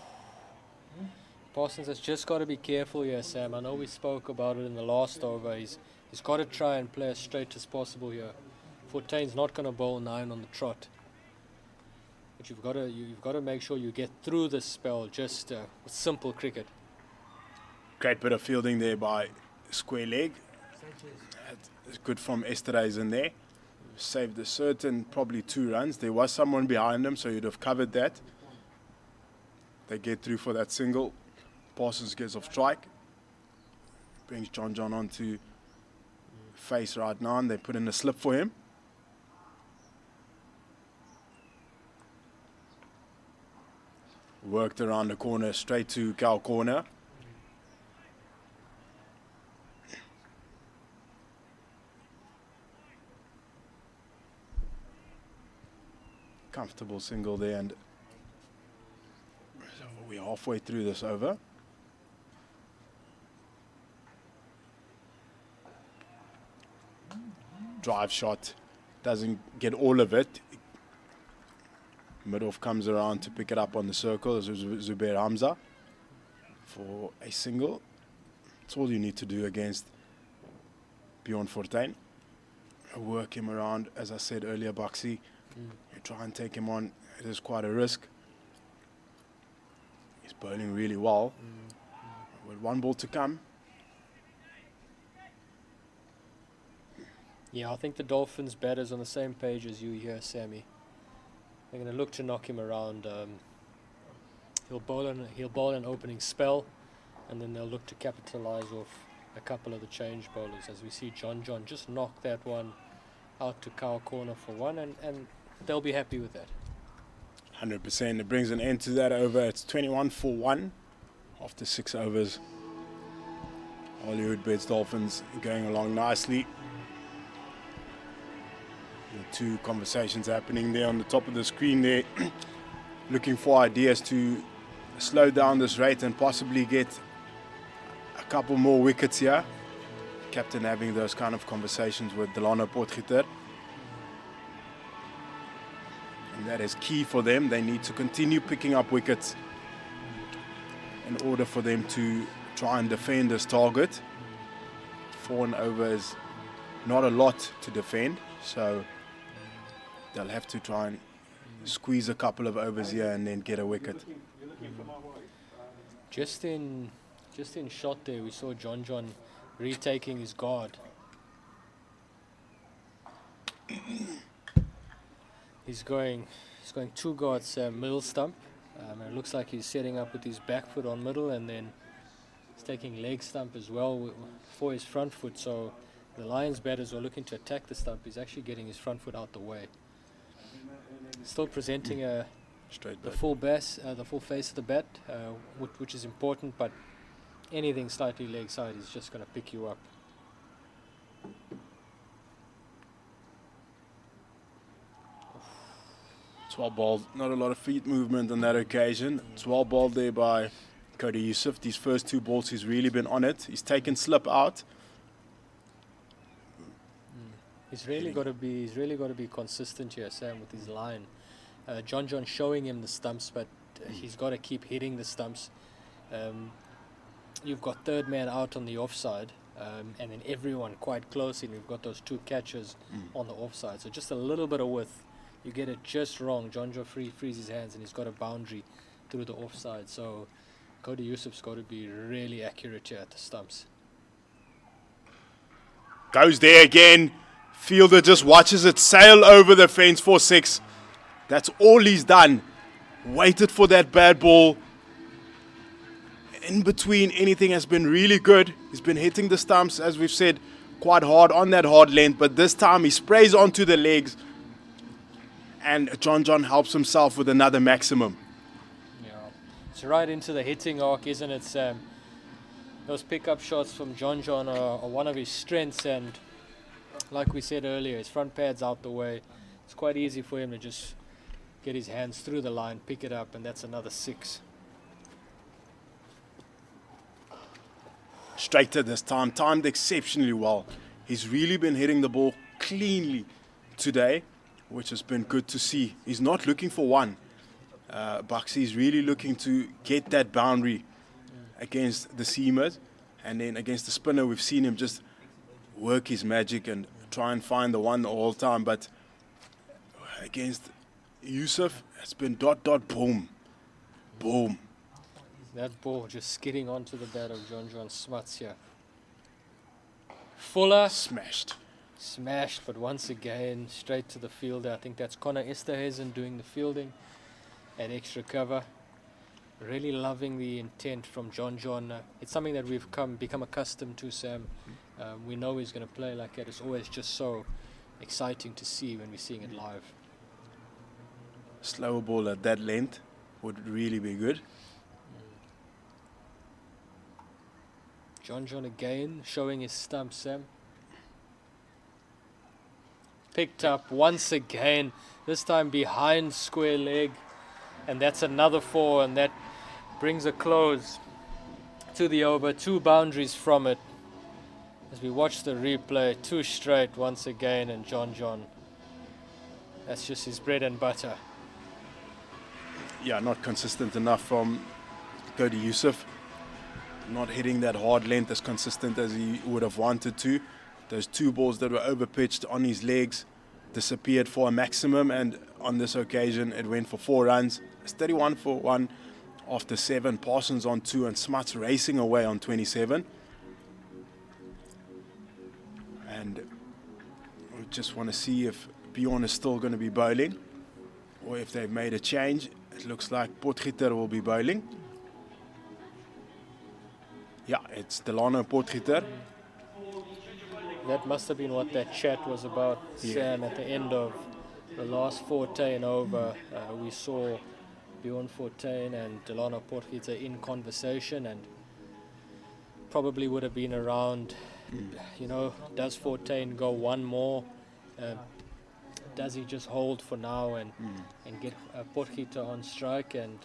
Speaker 10: Parsons has just got to be careful here, Sam. I know we spoke about it in the last over. He's got to try and play as straight as possible here. Fortain's not going to bowl 9 on the trot. But you've got to make sure you get through this spell just with simple cricket.
Speaker 9: Great bit of fielding there by square leg. It's good from Esterhuis in there. Saved a certain probably 2 runs. There was someone behind him, so you'd have covered that. They get through for that single. Parsons gets off strike. Brings John on to face right now, and they put in a slip for him. Worked around the corner, straight to cow corner. Comfortable single there, and so we're halfway through this over. Drive shot, doesn't get all of it. Mid-off comes around to pick it up on the circle as Zubair Hamza for a single. That's all you need to do against Bjorn Fortuin. Work him around, as I said earlier, Baxi. You try and take him on, it is quite a risk. He's bowling really well. With 1 ball to come.
Speaker 10: Yeah, I think the Dolphins batters on the same page as you here, Sammy. They're going to look to knock him around. He'll bowl an opening spell, and then they'll look to capitalise off a couple of the change bowlers. As we see John just knock that one out to cow corner for 1, and they'll be happy with that.
Speaker 9: 100%. It brings an end to that over. It's 21 for 1 after 6 overs. Hollywoodbets Dolphins going along nicely. The 2 conversations happening there on the top of the screen there. Looking for ideas to slow down this rate and possibly get a couple more wickets here. Captain having those kind of conversations with Delano Potgieter. And that is key for them. They need to continue picking up wickets in order for them to try and defend this target. 4 and over is not a lot to defend, so they'll have to try and squeeze a couple of overs here and then get a wicket.
Speaker 10: Just in shot there, we saw John retaking his guard. He's going 2 guards middle stump. And it looks like he's setting up with his back foot on middle, and then he's taking leg stump as well for his front foot. So the Lions batters are looking to attack the stump. He's actually getting his front foot out the way. Still presenting the full face of the bat, which is important, but anything slightly leg side is just going to pick you up.
Speaker 9: It's well bowled. Not a lot of feet movement on that occasion. It's well bowled there by Cody Yusuf. These first 2 balls, he's really been on it. He's taken slip out.
Speaker 10: He's really got to be consistent here, Sam, with his line. John showing him the stumps, but he's got to keep hitting the stumps. You've got third man out on the offside, and then everyone quite close, and we've got those 2 catchers on the offside. So just a little bit of width. You get it just wrong. John frees his hands, and he's got a boundary through the offside. So Cody Yusuf's got to be really accurate here at the stumps.
Speaker 9: Goes there again. Fielder just watches it sail over the fence for 6. That's all he's done. Waited for that bad ball. In between, anything has been really good. He's been hitting the stumps, as we've said, quite hard on that hard length. But this time he sprays onto the legs. And John helps himself with another maximum.
Speaker 10: Yeah, it's right into the hitting arc, isn't it, Sam? Those pickup shots from John are one of his strengths, and like we said earlier, his front pad's out the way. It's quite easy for him to just get his hands through the line, pick it up, and that's another 6.
Speaker 9: Straighter this time, timed exceptionally well. He's really been hitting the ball cleanly today, which has been good to see. He's not looking for one. Buxy's really looking to get that boundary against the seamers, and then against the spinner we've seen him just work his magic and try and find the one the whole time. But against Yusuf, it's been dot, boom, boom.
Speaker 10: That ball just skidding onto the bat of John Smuts here. Fuller
Speaker 9: smashed,
Speaker 10: but once again straight to the fielder. I think that's Connor Esterhuizen doing the fielding at extra cover. Really loving the intent from John. It's something that we've become accustomed to, Sam. We know he's going to play like that. It's always just so exciting to see when we're seeing it live.
Speaker 9: Slower ball at that length would really be good.
Speaker 10: John again showing his stump, Sam. Picked up once again, this time behind square leg, and that's another 4, and that brings a close to the over. 2 boundaries from it. As we watch the replay, 2 straight once again, and John, that's just his bread and butter.
Speaker 9: Yeah, not consistent enough from Cody Yusuf. Not hitting that hard length as consistent as he would have wanted to. Those 2 balls that were overpitched on his legs disappeared for a maximum, and on this occasion it went for 4 runs. It's 31 for 1 after 7. Parsons on 2 and Smuts racing away on 27. And we just want to see if Bjorn is still going to be bowling or if they've made a change. It looks like Potgieter will be bowling. Yeah, it's Delano Potgieter.
Speaker 10: That must have been what that chat was about, Sam, at the end of the last Fortuin over. We saw Bjorn Fortuin and Delano Potgieter in conversation, and probably would have been around, does Fortuin go one more? Does he just hold for now and get Potgieter on strike? And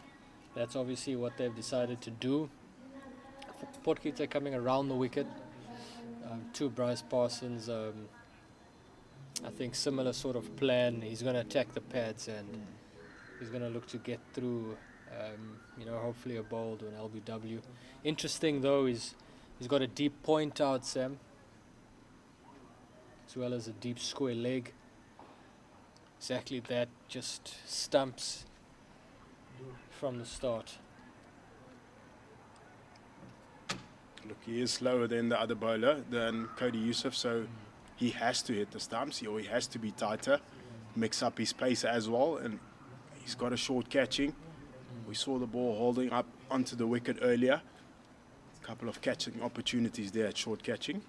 Speaker 10: that's obviously what they've decided to do. Potgieter coming around the wicket to Bryce Parsons. I think similar sort of plan. He's going to attack the pads and he's going to look to get through, hopefully a bowled or an LBW. Interesting though is he's got a deep point out, Sam. as well as a deep square leg. Exactly that, just stumps from the start.
Speaker 9: Look, he is slower than the other bowler, than Cody Yusuf, so he has to hit the stumps, or he has to be tighter, mix up his pace as well, and he's got a short catching. We saw the ball holding up onto the wicket earlier. A couple of catching opportunities there at short catching.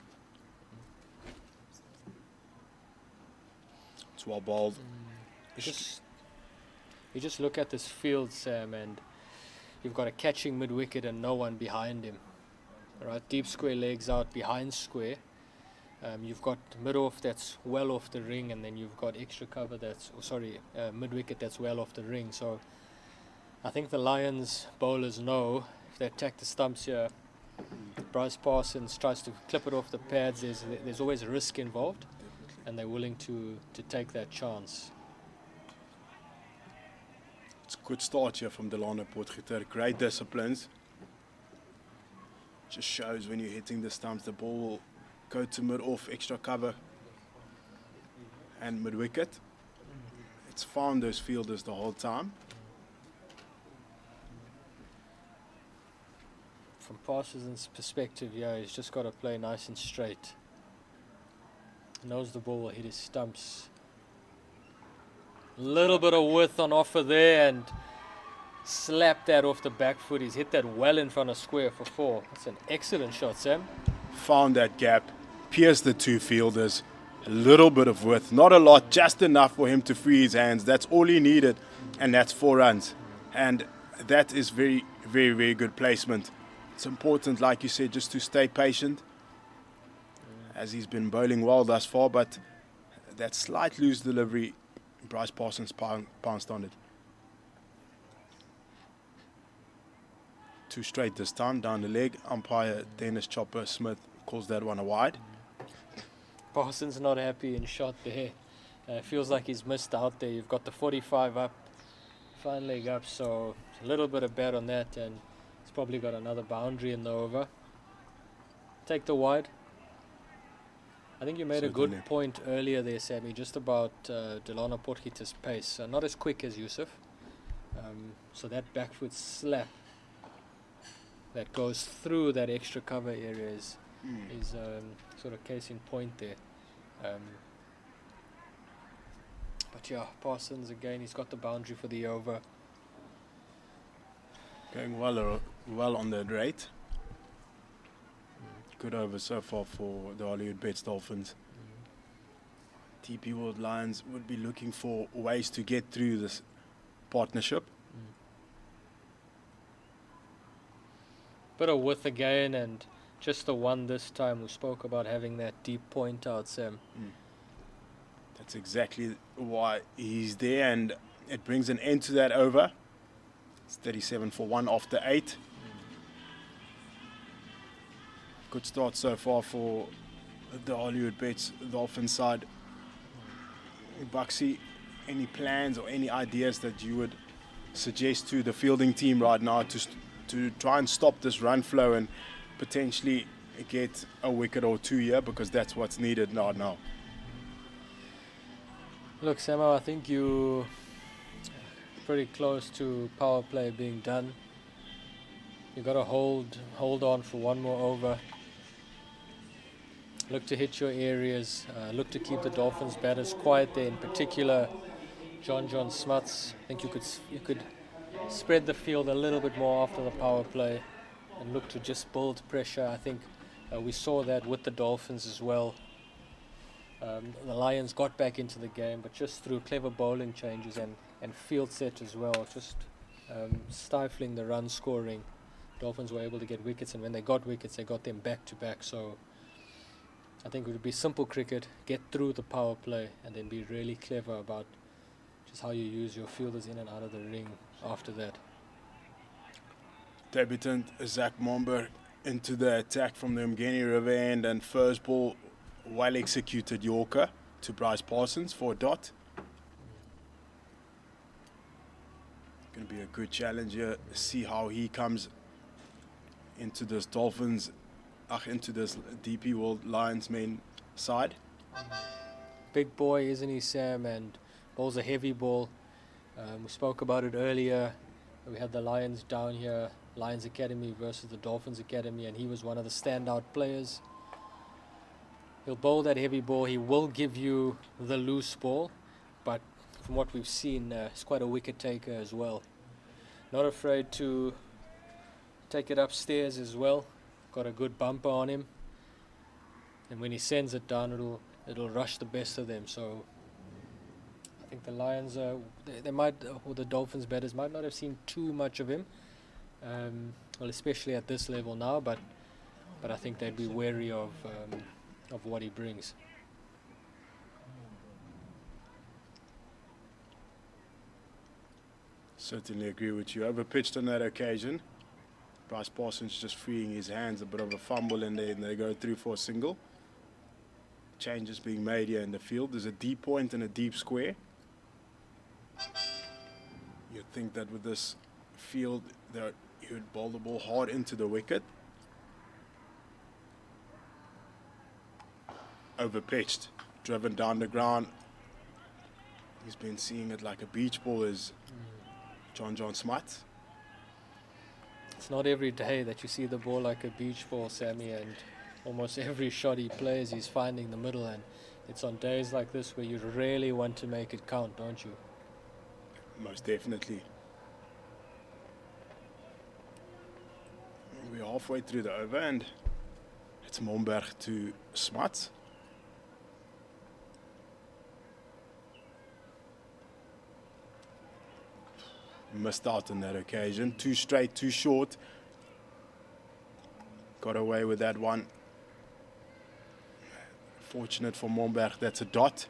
Speaker 9: It's well bowled.
Speaker 10: You just look at this field, Sam, and you've got a catching mid-wicket and no one behind him. Right, deep square legs out behind square. You've got mid-off that's well off the ring, and then you've got extra cover that's, mid-wicket that's well off the ring. So I think the Lions bowlers know if they attack the stumps here, Bryce Parsons tries to clip it off the pads, there's always risk involved, and they're willing to take that chance.
Speaker 9: It's a good start here from Delano Potgieter. Great disciplines. Just shows when you're hitting the stumps, the ball will go to mid-off, extra cover, and mid-wicket. It's found those fielders the whole time.
Speaker 10: From Parsons' perspective, yeah, he's just got to play nice and straight. Knows the ball will hit his stumps. A little bit of width on offer there, and slap that off the back foot. He's hit that well in front of square for 4. That's an excellent shot, Sam.
Speaker 9: Found that gap, pierced the two fielders. A little bit of width, not a lot, just enough for him to free his hands. That's all he needed, and that's 4 runs. And that is very, very, very good placement. It's important, like you said, just to stay patient, as he's been bowling well thus far, but that slight loose delivery, Bryce Parsons pounced on it. 2 straight this time, down the leg. Umpire Dennis Chopper Smith calls that one a wide.
Speaker 10: Parsons not happy in shot there. Feels like he's missed out there. You've got the 45 up, fine leg up, so a little bit of bad on that, and he's probably got another boundary in the over. Take the wide. I think you made a good point earlier there, Sammy, just about Delano Potgieter's pace. Not as quick as Yusuf. So that back foot slap that goes through that extra cover area is sort of case in point there. But yeah, Parsons again, he's got the boundary for the over.
Speaker 9: Going well on the rate. Good over so far for the Hollywoodbets Dolphins. TP World Lions would be looking for ways to get through this partnership.
Speaker 10: Bit of width again, and just the one this time. We spoke about having that deep point out, Sam.
Speaker 9: That's exactly why he's there, and it brings an end to that over. It's 37 for 1 after 8. Good start so far for the Hollywoodbets Dolphins side. Buxy, any plans or any ideas that you would suggest to the fielding team right now to try and stop this run flow and potentially get a wicket or 2 here, because that's what's needed now?
Speaker 10: Look, Samo, I think you're pretty close to power play being done. You've got to hold on for one more over. Look to hit your areas. Look to keep the Dolphins batters quiet there. In particular, John Smuts. I think you could spread the field a little bit more after the power play and look to just build pressure. I think we saw that with the Dolphins as well. The Lions got back into the game, but just through clever bowling changes and field set as well, just stifling the run scoring. Dolphins were able to get wickets, and when they got wickets, they got them back to back. So I think it would be simple cricket, get through the power play, and then be really clever about just how you use your fielders in and out of the ring after that.
Speaker 9: Debutant Zach Momber into the attack from the Umgeni River end, and first ball, well executed Yorker to Bryce Parsons for a dot. Going to be a good challenge here. See how he comes into this Dolphins, into this DP World Lions main side.
Speaker 10: Big boy, isn't he, Sam? And bowls a heavy ball. We spoke about it earlier. We had the Lions down here, Lions Academy versus the Dolphins Academy, and he was one of the standout players. He'll bowl that heavy ball. He will give you the loose ball, but from what we've seen, he's quite a wicket taker as well. Not afraid to take it upstairs as well. Got a good bumper on him, and when he sends it down, it'll rush the best of them. So I think the Lions, they might, or the Dolphins batters might not have seen too much of him. Well, especially at this level now, but I think they'd be wary of what he brings.
Speaker 9: Certainly agree with you. Overpitched on that occasion. Bryce Parsons just freeing his hands, a bit of a fumble, and they go through for a single. Changes being made here in the field. There's a deep point and a deep square. You'd think that with this field, he would bowl the ball hard into the wicket. Overpitched, driven down the ground. He's been seeing it like a beach ball, is John Smart.
Speaker 10: It's not every day that you see the ball like a beach ball, Sammy, and almost every shot he plays, he's finding the middle, and it's on days like this where you really want to make it count, don't you?
Speaker 9: Most definitely. We're halfway through the over, and it's Momberg to Smuts. Missed out on that occasion. Too straight, too short. Got away with that one. Fortunate for Momberg, that's a dot.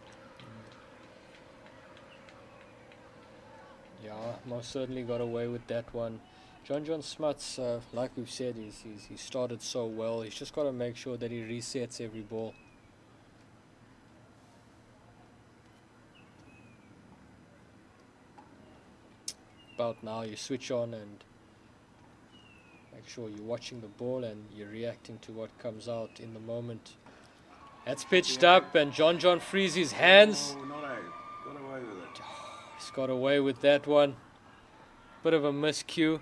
Speaker 10: Yeah, most certainly got away with that one. John Smuts, like we've said, he started so well. He's just got to make sure that he resets every ball. About now, you switch on and make sure you're watching the ball and you're reacting to what comes out in the moment. That's pitched up, and John frees his hands.
Speaker 8: Oh, not out. Got away with it.
Speaker 10: He's got away with that one. Bit of a miscue.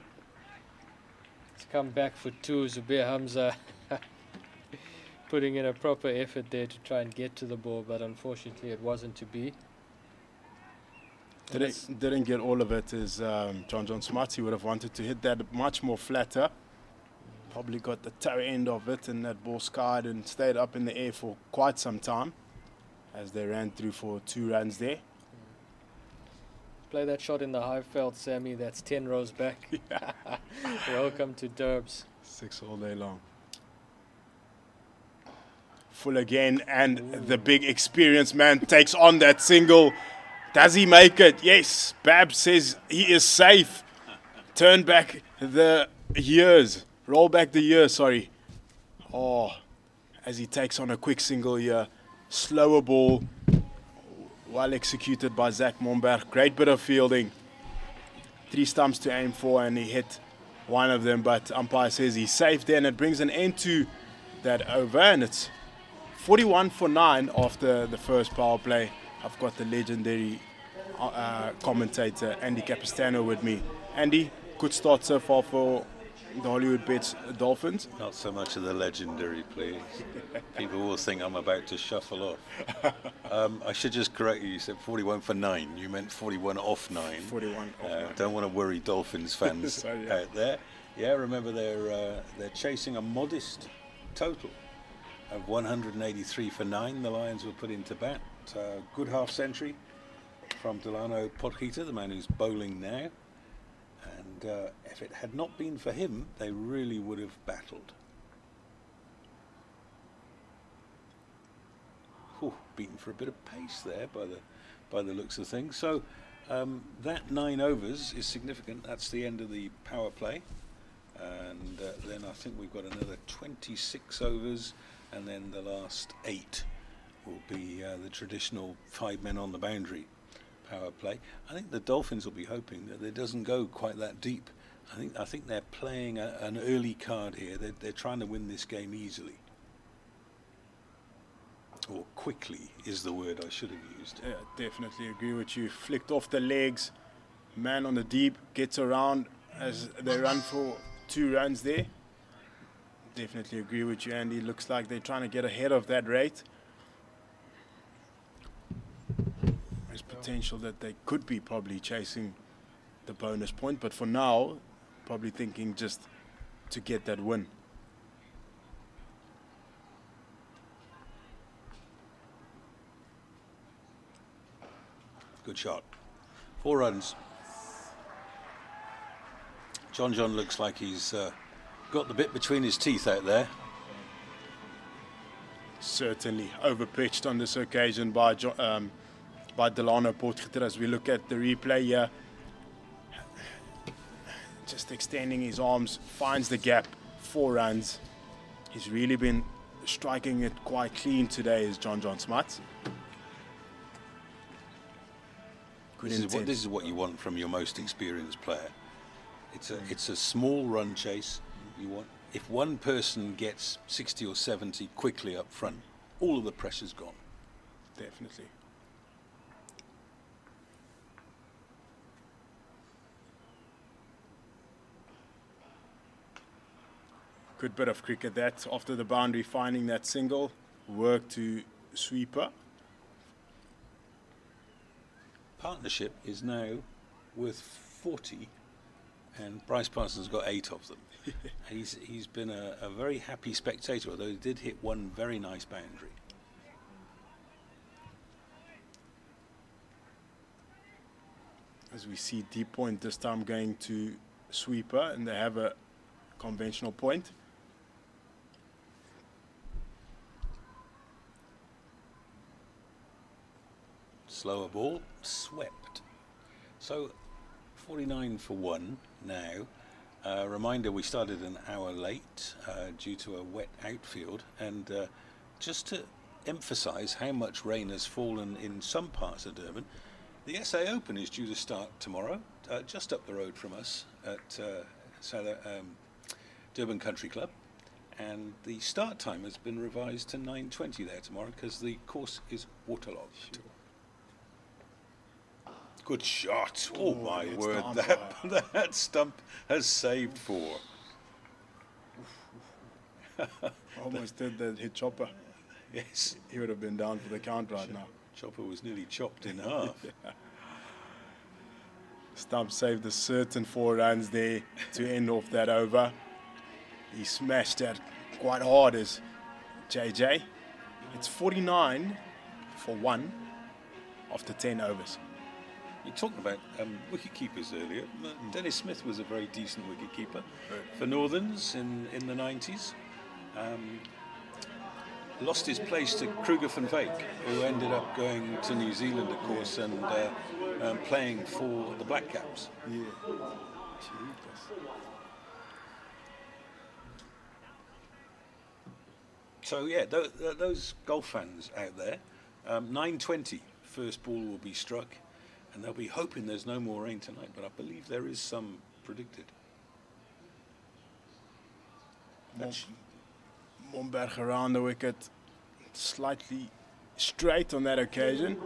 Speaker 10: It's come back for two. Zubair Hamza putting in a proper effort there to try and get to the ball, but unfortunately it wasn't to be.
Speaker 9: Didn't get all of it as John Smart. He would have wanted to hit that much more flatter. Probably got the toe end of it, and that ball skied and stayed up in the air for quite some time as they ran through for 2 runs there.
Speaker 10: Play that shot in the high felt, Sammy. That's 10 rows back. Welcome to Durbs.
Speaker 9: 6 all day long. Full again, and the big experienced man takes on that single. Does he make it? Yes. Bab says he is safe. Turn back the years. Roll back the years, sorry. Oh, as he takes on a quick single here. Slower ball. Well executed by Zach Momberg. Great bit of fielding. 3 stumps to aim for, and he hit one of them, but umpire says he's safe there, and it brings an end to that over, and it's 41 for 9 after the first power play. I've got the legendary commentator Andy Capistano with me. Andy, good start so far for the Hollywoodbets Dolphins.
Speaker 8: Not so much of the legendary, please. People will think I'm about to shuffle off. I should just correct you. You said 41 for 9. You meant 41 off 9.
Speaker 9: 41 off 9.
Speaker 8: Don't want to worry Dolphins fans out there. Yeah, remember they're chasing a modest total of 183 for 9. The Lions were put into bat. Good half century from Delano Potgieter, the man who's bowling now. And if it had not been for him, they really would have battled. Whew, beaten for a bit of pace there by the looks of things. So that 9 overs is significant. That's the end of the power play. And then I think we've got another 26 overs, and then the last 8 will be the traditional 5 men on the boundary power play. I think the Dolphins will be hoping that it doesn't go quite that deep. I think they're playing an early card here. They're trying to win this game easily. Or quickly is the word I should have used.
Speaker 9: Yeah, definitely agree with you. Flicked off the legs. Man on the deep gets around as they run for 2 runs there. Definitely agree with you, Andy. Looks like they're trying to get ahead of that rate. There's potential that they could be probably chasing the bonus point, but for now, probably thinking just to get that win.
Speaker 8: Good shot. 4 runs. John looks like he's got the bit between his teeth out there.
Speaker 9: Certainly overpitched on this occasion by Delano Potgieter. As we look at the replay here, just extending his arms, finds the gap, 4 runs. He's really been striking it quite clean today, is John Smuts.
Speaker 8: This is what you want from your most experienced player. It's a small run chase. You want, if one person gets 60 or 70 quickly up front, all of the pressure's gone.
Speaker 9: Definitely. Good bit of cricket that. After the boundary, finding that single, work to sweeper.
Speaker 8: Partnership is now worth 40, and Bryce Parsons got 8 of them. He's been a very happy spectator, although he did hit one very nice boundary.
Speaker 9: As we see deep point this time going to sweeper, and they have a conventional point.
Speaker 8: Slower ball, swept. So 49 for 1 now. Reminder, we started an hour late due to a wet outfield, and just to emphasize how much rain has fallen in some parts of Durban, the SA Open is due to start tomorrow, just up the road from us at Durban Country Club, and the start time has been revised to 9:20 there tomorrow because the course is waterlogged. Good shot. Oh my word, that stump has saved 4.
Speaker 9: Almost did that hit Chopper.
Speaker 8: Yes.
Speaker 9: He would have been down for the count right now.
Speaker 8: Chopper was nearly chopped in half.
Speaker 9: Yeah. Stump saved a certain 4 runs there to end off that over. He smashed that quite hard as JJ. It's 49 for 1 after 10 overs.
Speaker 8: You talked about wicket keepers earlier. Dennis Smith was a very decent wicket keeper for Northerns in the 90s. Lost his place to Kruger van Wyk, who ended up going to New Zealand, of course, and playing for the Black Caps.
Speaker 9: Yeah.
Speaker 8: So yeah, those golf fans out there, 9:20 first ball will be struck, and they'll be hoping there's no more rain tonight, but I believe there is some predicted.
Speaker 9: Momberg around the wicket, slightly straight on that occasion.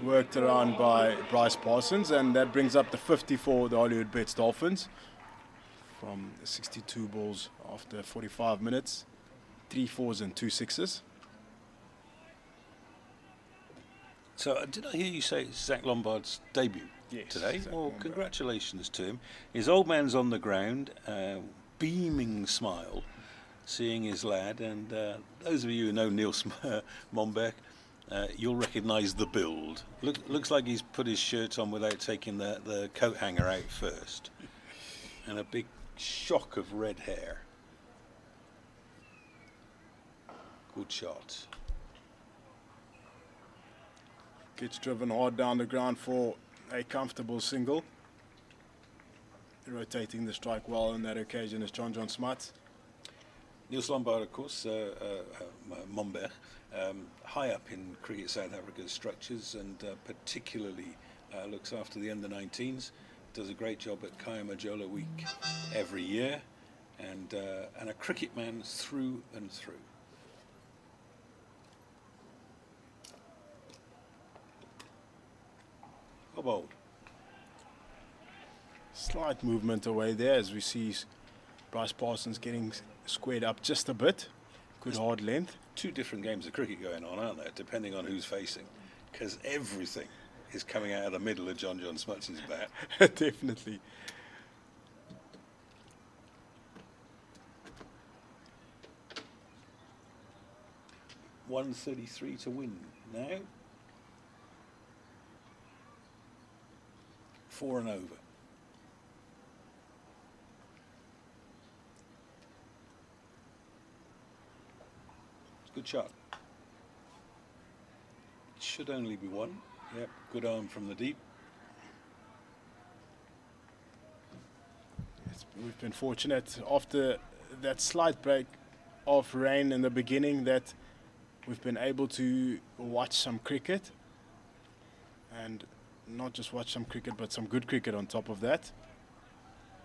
Speaker 9: Worked around by Bryce Parsons, and that brings up the 50 for the Hollywoodbets Dolphins. From 62 balls after 45 minutes, 3 4s and 2 6s.
Speaker 8: So did I hear you say it's Zach Lombard's debut today?
Speaker 9: Zach
Speaker 8: Well,
Speaker 9: Lombard.
Speaker 8: congratulations to him. His old man's on the ground, beaming smile, seeing his lad, and those of you who know Neil Momberg, you'll recognise the build. Looks like he's put his shirt on without taking the coat hanger out first, and a big shock of red hair. Good shot.
Speaker 9: Gets driven hard down the ground for a comfortable single. Rotating the strike well on that occasion is John Smuts.
Speaker 8: Niels Lombard, of course, Momberg, high up in Cricket South Africa's structures, and particularly looks after the under-19s. Does a great job at Kayamajola Week every year, and a cricket man through and through. for bowled.
Speaker 9: Slight movement away there as we see Bryce Parsons getting squared up just a bit. Good hard length.
Speaker 8: Two different games of cricket going on, aren't there, depending on who's facing, because everything is coming out of the middle of John Smuts' bat.
Speaker 9: Definitely.
Speaker 8: .133 to win now. 4 and over. Good shot. Should only be one. Yep, good arm from the deep.
Speaker 9: We've been fortunate after that slight break of rain in the beginning that we've been able to watch some cricket, and not just watch some cricket but some good cricket on top of that.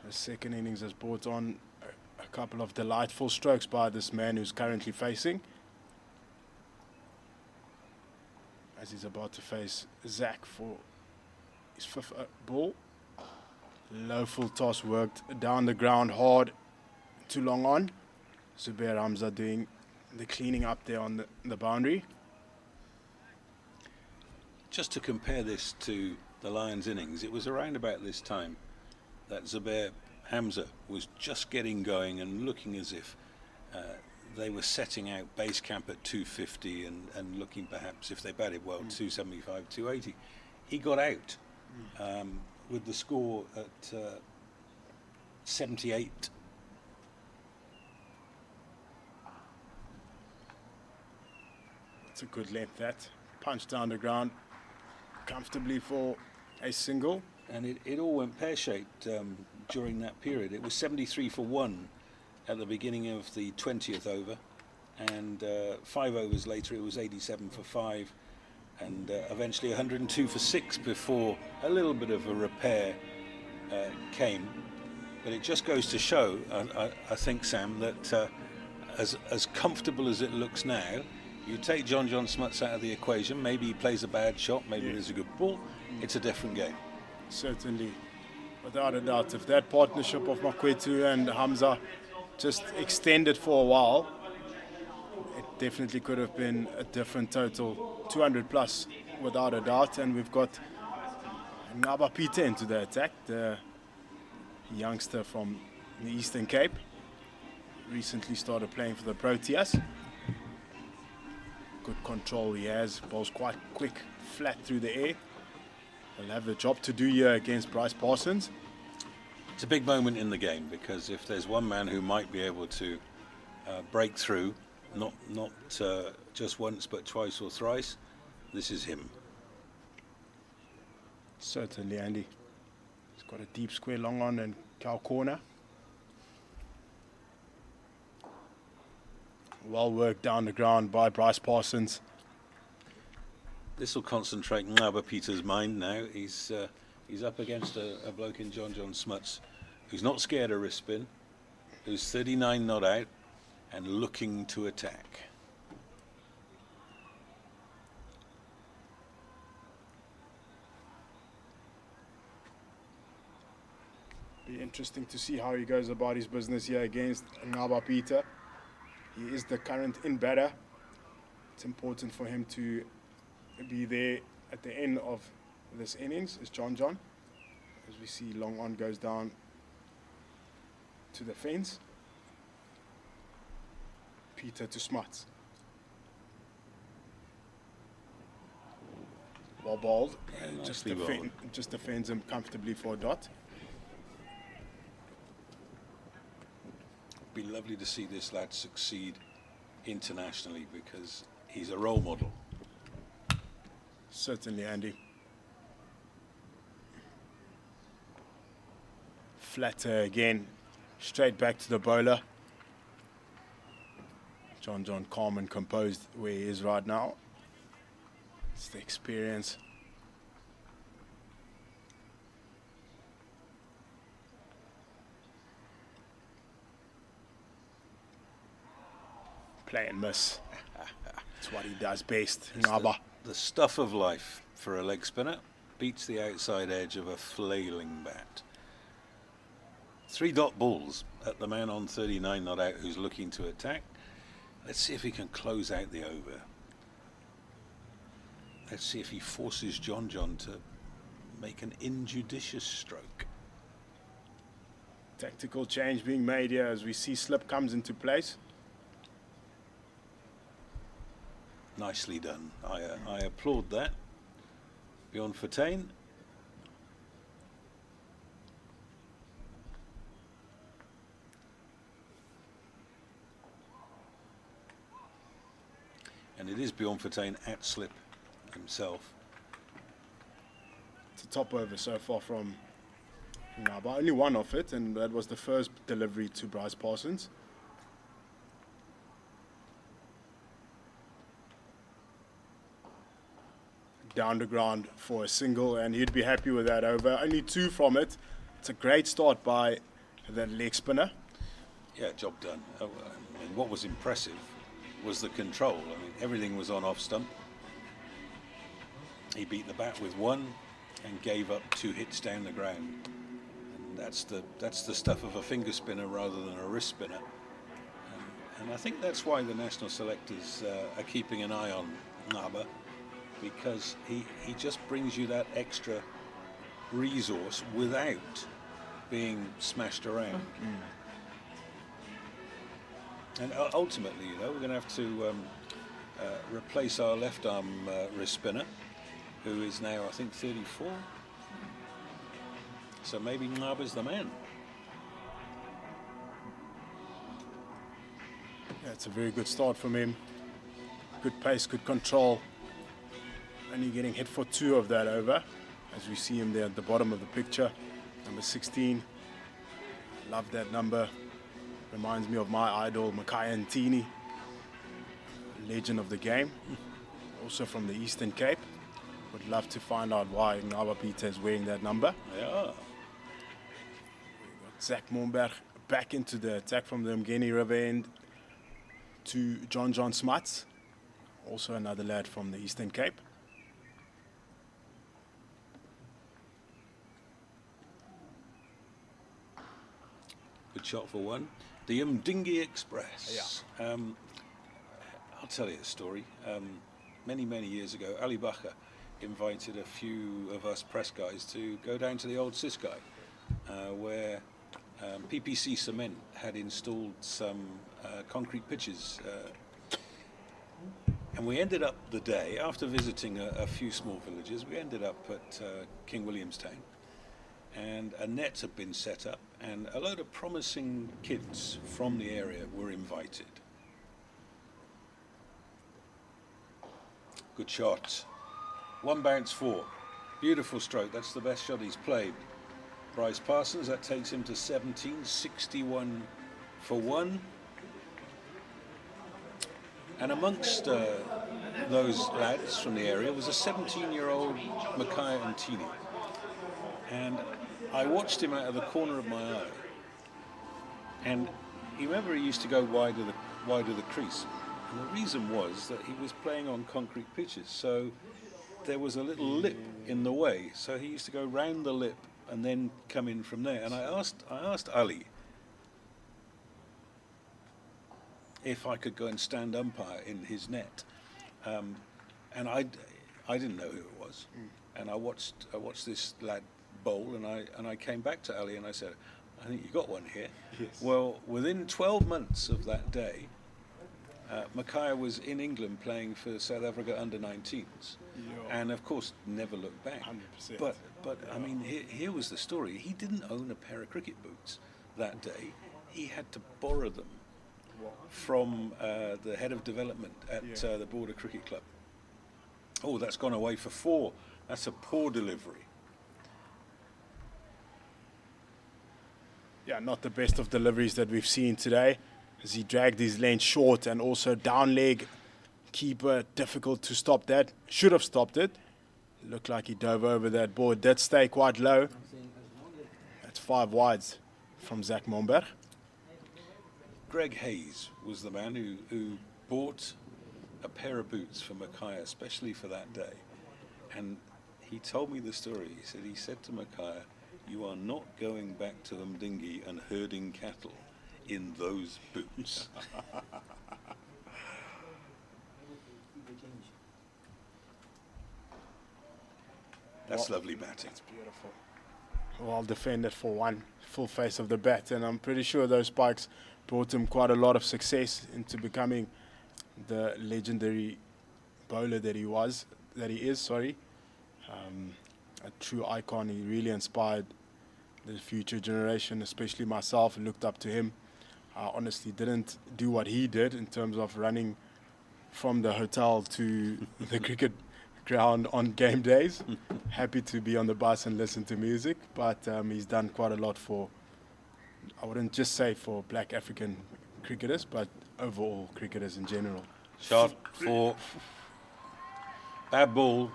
Speaker 9: The second innings has brought on a couple of delightful strokes by this man who's currently facing, as he's about to face Zach for his fifth ball. Low full toss worked down the ground hard, too long on. Zubair Hamza doing the cleaning up there on the boundary.
Speaker 8: Just to compare this to the Lions innings, it was around about this time that Zubair Hamza was just getting going and looking as if they were setting out base camp at 250 and looking perhaps, if they batted well, 275, 280. He got out with the score at 78.
Speaker 9: It's a good length, that. Punch down the ground comfortably for a single.
Speaker 8: And it all went pear-shaped during that period. It was 73 for 1 at the beginning of the 20th over, and 5 overs later it was 87 for 5, and eventually 102 for 6 before a little bit of a repair came. But it just goes to show, I think, Sam, that as comfortable as it looks now, you take John Smuts out of the equation, maybe he plays a bad shot, maybe there's a good ball, it's a different game.
Speaker 9: Certainly, without a doubt. If that partnership of Makwetu and Hamza just extended for a while, it definitely could have been a different total, 200 plus, without a doubt. And we've got Ngaba Peter into the attack, the youngster from the Eastern Cape, recently started playing for the Proteas. Good control he has, ball's quite quick, flat through the air. They'll have a job to do here against Bryce Parsons.
Speaker 8: It's a big moment in the game, because if there's one man who might be able to break through, not just once but twice or thrice, this is him.
Speaker 9: Certainly, Andy. He's got a deep square long on and cow corner. Well worked down the ground by Bryce Parsons.
Speaker 8: This will concentrate Ngaba Peter's mind now. He's up against a bloke in John Smuts who's not scared of wrist spin, who's 39 not out and looking to attack.
Speaker 9: Be interesting to see how he goes about his business here against Ngaba Peter. He is the current in batter. It's important for him to be there at the end of this innings is John. As we see, long on goes down to the fence. Peter to Smuts. Well bowled. And just defends him comfortably for a dot.
Speaker 8: It'd be lovely to see this lad succeed internationally, because he's a role model.
Speaker 9: Certainly, Andy. Flatter again, straight back to the bowler. John calm and composed where he is right now. It's the experience. Play and miss. That's what he does best. Ngaba.
Speaker 8: The stuff of life for a leg spinner. beats the outside edge of a flailing bat. 3 dot balls at the man on 39 not out who's looking to attack. Let's see if he can close out the over. Let's see if he forces John to make an injudicious stroke.
Speaker 9: Tactical change being made here as we see slip comes into place.
Speaker 8: Nicely done. I applaud that. Bjorn Fortuin. And it is Bjorn Fortuin at slip himself.
Speaker 9: It's a top over so far from Ngaba. Only one of it, and that was the first delivery to Bryce Parsons. Down the ground for a single, and he'd be happy with that over. Only 2 from it. It's a great start by the leg spinner.
Speaker 8: Yeah, job done. I mean, what was impressive was the control. I mean, everything was on off stump. He beat the bat with 1 and gave up 2 hits down the ground. And that's the stuff of a finger spinner rather than a wrist spinner. And I think that's why the national selectors are keeping an eye on Ngaba, because he just brings you that extra resource without being smashed around. And ultimately, you know, we're going to have to replace our left arm wrist spinner, who is now, I think, 34. So maybe Ngaba's the man.
Speaker 9: Yeah, it's a very good start from him. Good pace, good control. Only getting hit for 2 of that over, as we see him there at the bottom of the picture. Number 16. Love that number. Reminds me of my idol, Makhaya Ntini, legend of the game, also from the Eastern Cape. Would love to find out why Ngaba Peter is wearing that number.
Speaker 8: Yeah.
Speaker 9: Zach Momberg back into the attack from the Mgeni River end to John Smuts, also another lad from the Eastern Cape.
Speaker 8: Good shot for 1. The Mdingi Express.
Speaker 9: Yeah.
Speaker 8: I'll tell you a story. Many years ago, Ali Bacher invited a few of us press guys to go down to the old Ciskei, where PPC Cement had installed some concrete pitches. And we ended up the day, after visiting a few small villages, we ended up at King Williamstown. And a net had been set up, and a load of promising kids from the area were invited. Good shot. 1 bounce 4. Beautiful stroke. That's the best shot he's played. Bryce Parsons, that takes him to 17, 61 for 1. And amongst those lads from the area was a 17-year-old Makhaya Ntini. And I watched him out of the corner of my eye. And you remember he used to go wide of the crease. And the reason was that he was playing on concrete pitches. So there was a little lip in the way. So he used to go round the lip and then come in from there. And I asked Ali if I could go and stand umpire in his net. And I didn't know who it was. And I watched this lad bowl, and I came back to Ali and I said, I think you got one here. Yes. Well, within 12 months of that day, Makhaya was in England playing for South Africa under-19s, and of course never looked back.
Speaker 9: 100%.
Speaker 8: But I mean, here was the story. He didn't own a pair of cricket boots that day. He had to borrow them from the head of development at the Border Cricket Club. Oh, that's gone away for 4. That's a poor delivery.
Speaker 9: Yeah, not the best of deliveries that we've seen today, as he dragged his lane short and also down leg. Keeper, difficult to stop that. Should have stopped it. Looked like he dove over that ball. It did stay quite low. That's 5 wides from Zach Momberg.
Speaker 8: Greg Hayes was the man who bought a pair of boots for Makhaya, especially for that day. And He told me the story. He said to Makaya, "You are not going back to Mdingi and herding cattle in those boots." That's lovely batting.
Speaker 9: It's beautiful. Well defended for one full face of the bat, and I'm pretty sure those spikes brought him quite a lot of success into becoming the legendary bowler that he is. Sorry, a true icon. He really inspired the future generation, especially myself. Looked up to him. I honestly didn't do what he did in terms of running from the hotel to the cricket ground on game days. Happy to be on the bus and listen to music, but he's done quite a lot for, I wouldn't just say for black African cricketers, but overall cricketers in general.
Speaker 8: Shot for bad ball.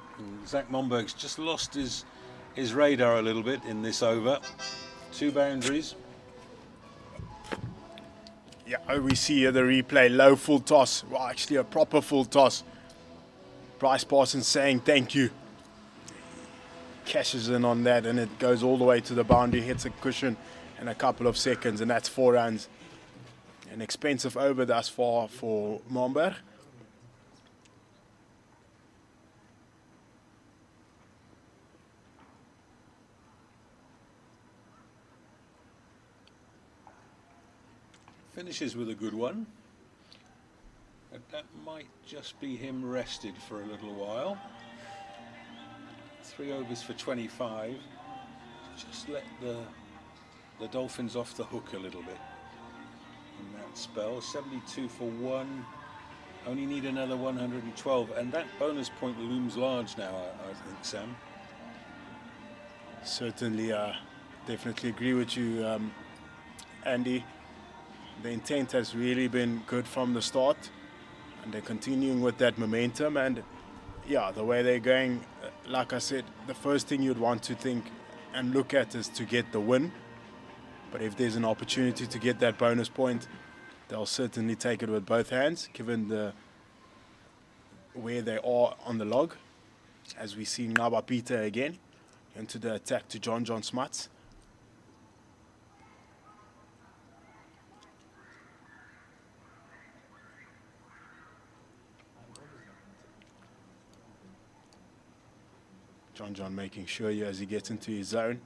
Speaker 8: Zach Momberg's just lost his radar a little bit in this over. 2 boundaries.
Speaker 9: Yeah, we see here the replay, low full toss, well, actually a proper full toss. Bryce Parsons saying thank you. Cashes in on that, and it goes all the way to the boundary, hits a cushion in a couple of seconds, and that's 4 runs. An expensive over thus far for Momberg.
Speaker 8: Finishes with a good one. But that might just be him rested for a little while. 3 overs for 25. Just let the Dolphins off the hook a little bit in that spell. 72 for 1. Only need another 112, and that bonus point looms large now, I think, Sam.
Speaker 9: Certainly, definitely agree with you, Andy. The intent has really been good from the start, and they're continuing with that momentum. And yeah, the way they're going, like I said, the first thing you'd want to think and look at is to get the win. But if there's an opportunity to get that bonus point, they'll certainly take it with both hands, given where they are on the log. As we see Ngaba Peter again into the attack to John Smuts. John making sure here as he gets into his zone.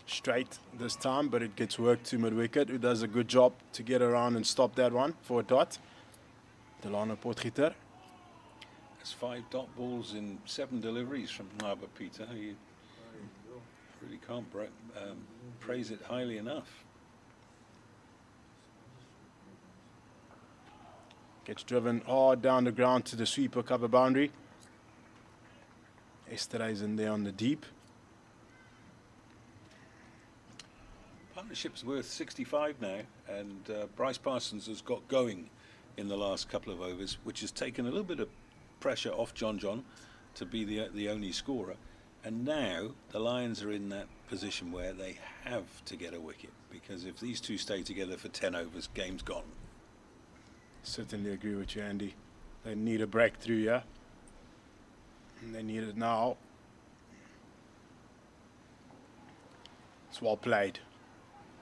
Speaker 9: Straight this time, but it gets worked to mid-wicket, who does a good job to get around and stop that one for a dot. Delano Potgieter.
Speaker 8: That's 5 dot balls in 7 deliveries from Ngaba Peter. You really can't praise it highly enough.
Speaker 9: Gets driven hard down the ground to the sweeper cover boundary. Esterhuis in there on the deep.
Speaker 8: Partnership's worth 65 now, and Bryce Parsons has got going in the last couple of overs, which has taken a little bit of pressure off John to be the only scorer. And now the Lions are in that position where they have to get a wicket, because if these two stay together for 10 overs, game's gone.
Speaker 9: Certainly agree with you, Andy. They need a breakthrough, yeah? And they need it now. It's well played.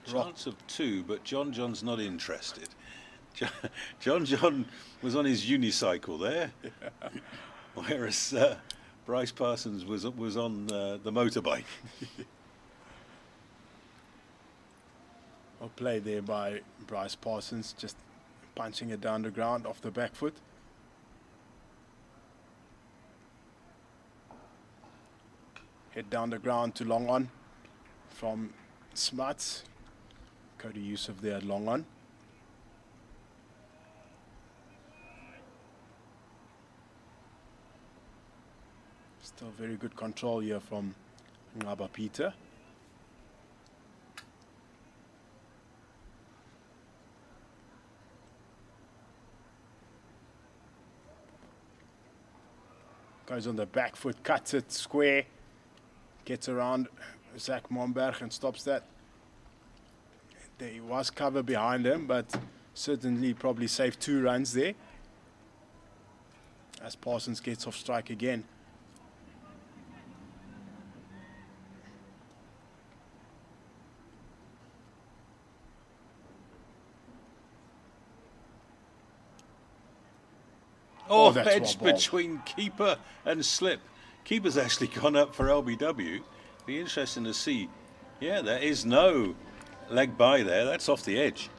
Speaker 8: Chance of 2, but John's not interested. John was on his unicycle there, yeah. Whereas Bryce Parsons was on the motorbike.
Speaker 9: Well played there by Bryce Parsons, just punching it down the ground off the back foot. Head down the ground to long on from Smuts. Cody Yusuf there at long on. Still very good control here from Ngaba Peter. Goes on the back foot, cuts it square, gets around Zach Momberg and stops that. There was cover behind him, but certainly probably saved 2 runs there. as Parsons gets off strike again.
Speaker 8: Oh,
Speaker 9: that's
Speaker 8: edge
Speaker 9: well bowled.
Speaker 8: between keeper and slip. Keeper's actually gone up for LBW. Be interesting to see. Yeah, there is no leg by there. That's off the edge.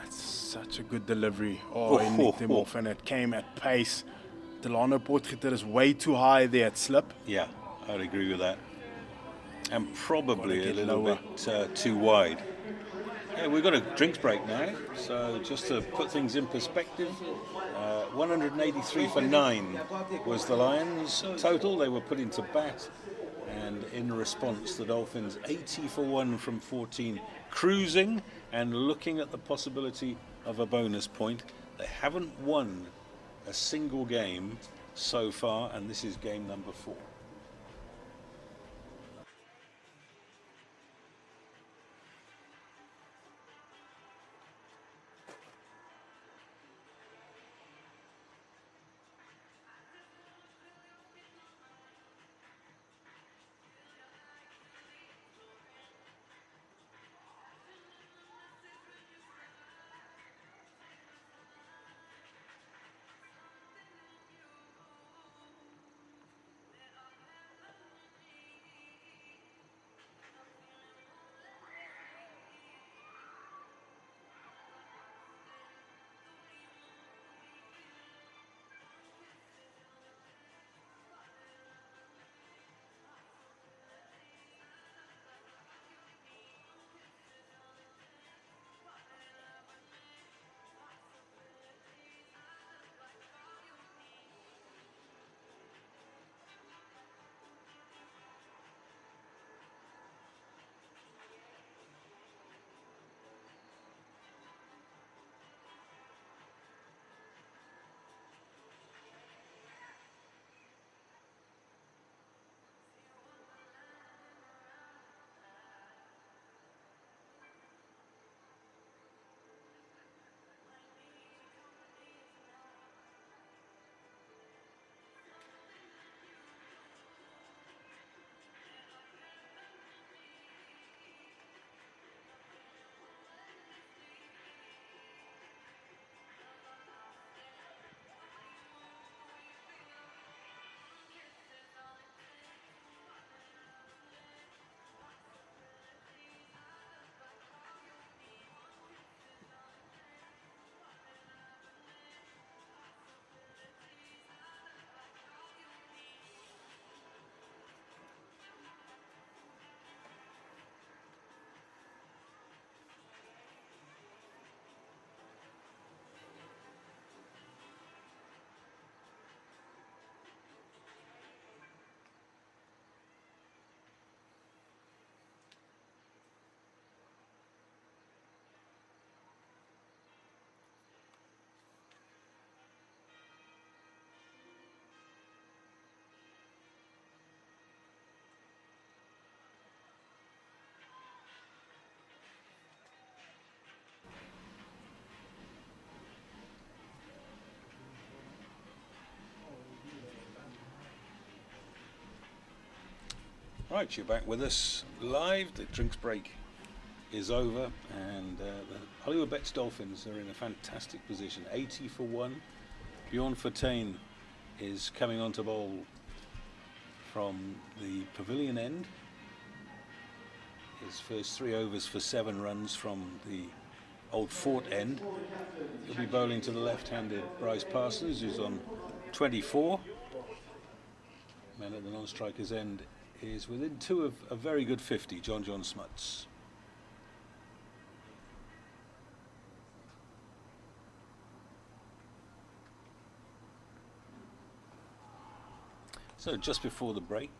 Speaker 9: That's such a good delivery. Oh, he nicked him off, and it came at pace. Delano Potgieter is way too high there at slip.
Speaker 8: Yeah, I'd agree with that. And probably a
Speaker 9: get
Speaker 8: little
Speaker 9: lower.
Speaker 8: bit too wide. Yeah, we've got a drinks break now, so just to put things in perspective, 183 for 9 was the Lions' total. They were put into bat, and in response, the Dolphins 80 for 1 from 14, cruising and looking at the possibility of a bonus point. They haven't won a single game so far, and this is game number 4. Right, you're back with us live. The drinks break is over, and the Hollywoodbets Dolphins are in a fantastic position. 80 for 1. Bjorn Fortuin is coming on to bowl from the pavilion end. His first 3 overs for 7 runs from the old fort end. He'll be bowling to the left-handed Bryce Parsons, who's on 24. Man at the non-striker's end is within 2 of a very good 50, John Smuts. So just before the break,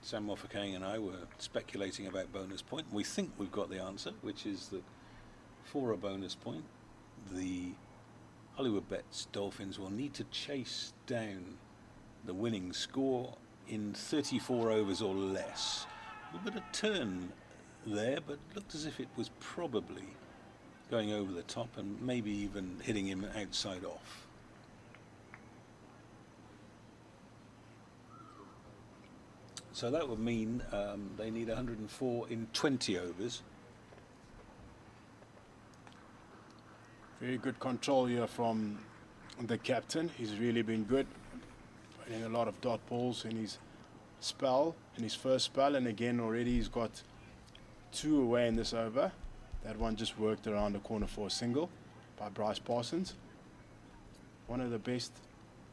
Speaker 8: Sam Mofokeng and I were speculating about bonus point. We think we've got the answer, which is that for a bonus point, the Hollywoodbets Dolphins will need to chase down the winning score in 34 overs or less. A little bit of turn there, but looked as if it was probably going over the top and maybe even hitting him outside off. So that would mean they need 104 in 20 overs.
Speaker 9: Very good control here from the captain. He's really been good, putting a lot of dot balls in his first spell, and again already he's got 2 away in this over. That one just worked around the corner for a single by Bryce Parsons. One of the best,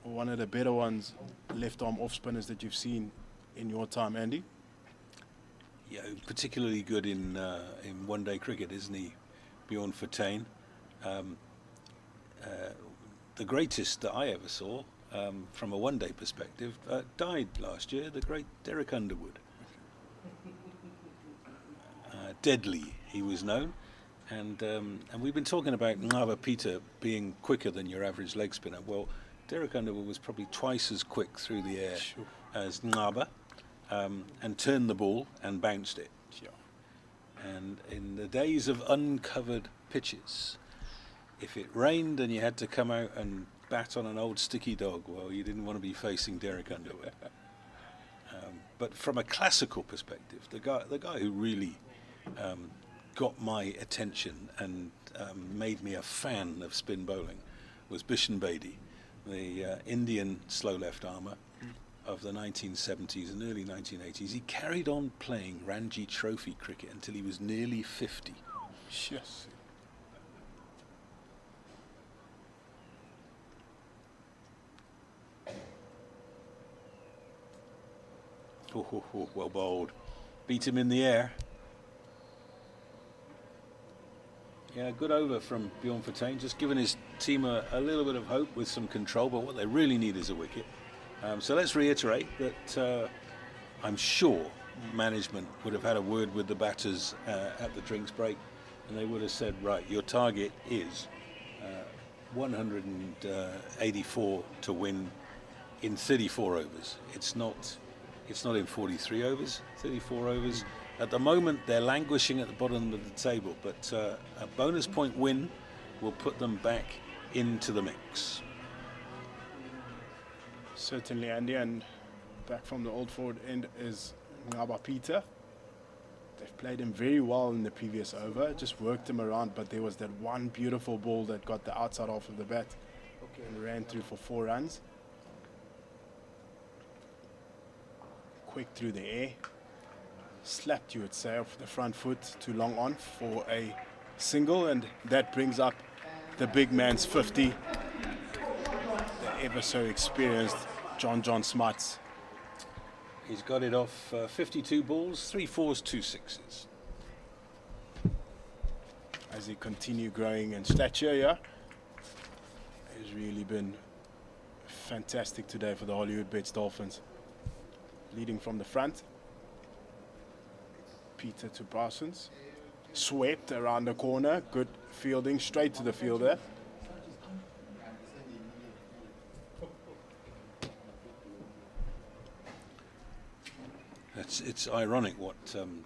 Speaker 9: or one of the better ones, left arm off spinners that you've seen in your time, Andy.
Speaker 8: Yeah, particularly good in one-day cricket, isn't he, Bjorn Fortuin? The greatest that I ever saw from a one-day perspective died last year, the great Derek Underwood. Deadly, he was known. And we've been talking about Ngaba Peter being quicker than your average leg spinner. Well, Derek Underwood was probably twice as quick through the air as Ngaba, and turned the ball and bounced it.
Speaker 9: Sure.
Speaker 8: And in the days of uncovered pitches, if it rained and you had to come out and bat on an old sticky dog, well, you didn't want to be facing Derek Underwood. But from a classical perspective, the guy who really got my attention and made me a fan of spin bowling was Bishan Bedi, the Indian slow left armour of the 1970s and early 1980s. He carried on playing Ranji Trophy cricket until he was nearly 50.
Speaker 9: Yes.
Speaker 8: Oh, well bowled. Beat him in the air. Yeah, good over from Bjorn Fortuin, just giving his team a little bit of hope with some control, but what they really need is a wicket. So let's reiterate that I'm sure management would have had a word with the batters at the drinks break, and they would have said, right, your target is 184 to win in 34 overs. It's not in 43 overs, 34 overs. At the moment, they're languishing at the bottom of the table, but a bonus point win will put them back into the mix.
Speaker 9: Certainly, Andy, and back from the Old Forward end is Ngaba Peter. They've played him very well in the previous over, just worked him around, but there was that one beautiful ball that got the outside half of the bat and ran through for 4 runs. Quick through the air. Slapped, you would say, off the front foot too long on for a single, and that brings up the big man's 50, the ever so experienced John Smuts.
Speaker 8: He's got it off 52 balls, 3 4s, 2 6s.
Speaker 9: As he continue growing in stature, yeah, he's really been fantastic today for the Hollywoodbets Dolphins. Leading from the front. Peter to Parsons, swept around the corner, good fielding, straight to the fielder.
Speaker 8: It's ironic what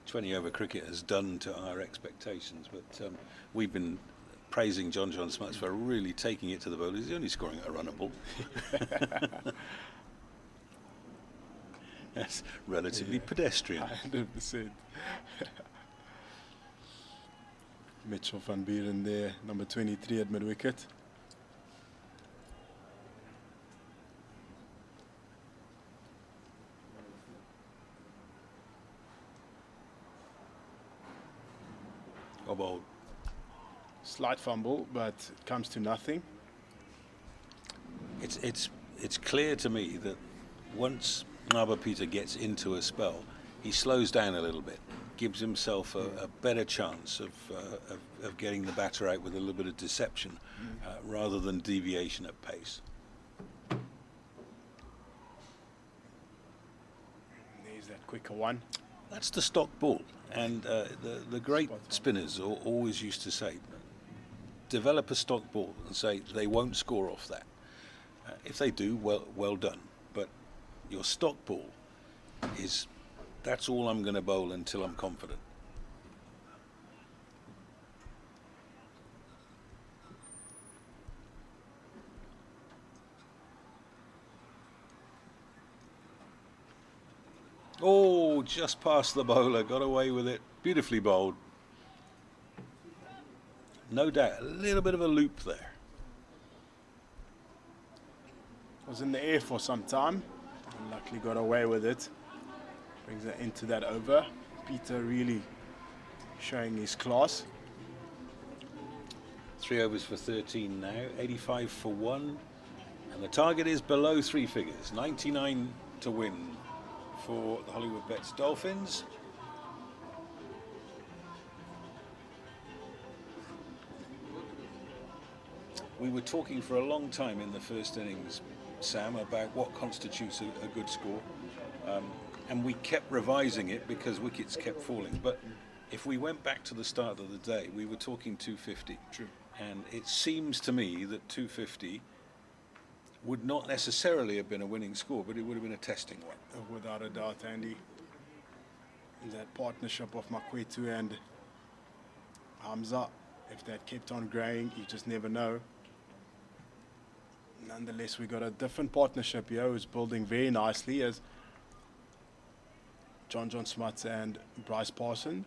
Speaker 8: 20 over cricket has done to our expectations, but we've been praising John Smuts for really taking it to the bowlers. He's only scoring a runner ball. That's relatively pedestrian.
Speaker 9: 100%. Mitchell van Buren there, number 23 at mid-wicket.
Speaker 8: About
Speaker 9: slight fumble, but it comes to nothing.
Speaker 8: It's clear to me that once Ngaba Peter gets into a spell, he slows down a little bit, gives himself a better chance of getting the batter out with a little bit of deception rather than deviation at pace.
Speaker 9: There's that quicker one.
Speaker 8: That's the stock ball, and the great spinners always used to say, develop a stock ball and say they won't score off that. If they do, well done. But your stock ball is, that's all I'm going to bowl until I'm confident. Oh, just past the bowler, got away with it. Beautifully bowled. No doubt, a little bit of a loop there.
Speaker 9: Was in the air for some time, and luckily got away with it. Brings it into that over. Peter really showing his class.
Speaker 8: 3 overs for 13 now, 85 for 1. And the target is below 3 figures, 99 to win for the Hollywoodbets Dolphins. We were talking for a long time in the first innings, Sam, about what constitutes a good score. And we kept revising it because wickets kept falling. But if we went back to the start of the day, we were talking 250.
Speaker 9: True.
Speaker 8: And it seems to me that 250 would not necessarily have been a winning score, but it would have been a testing one.
Speaker 9: Without a doubt, Andy. That partnership of Makwetu and Hamza, if that kept on growing, you just never know. Nonetheless, we got a different partnership here who's building very nicely as John Smuts and Bryce Parson.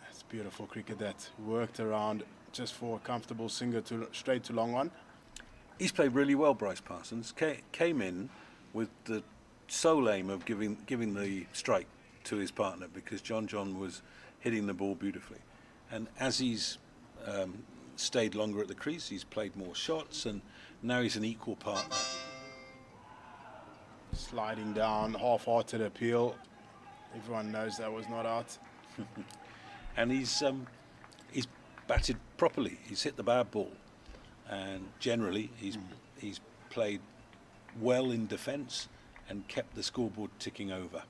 Speaker 9: That's beautiful cricket that worked around just for a comfortable single to straight to long one.
Speaker 8: He's played really well, Bryce Parsons. Came in with the sole aim of giving the strike to his partner because John was hitting the ball beautifully. And as he's stayed longer at the crease, he's played more shots, and now he's an equal partner.
Speaker 9: Sliding down, half-hearted appeal. Everyone knows that was not out.
Speaker 8: And he's batted properly. He's hit the bad ball, and generally he's played well in defence and kept the scoreboard ticking over.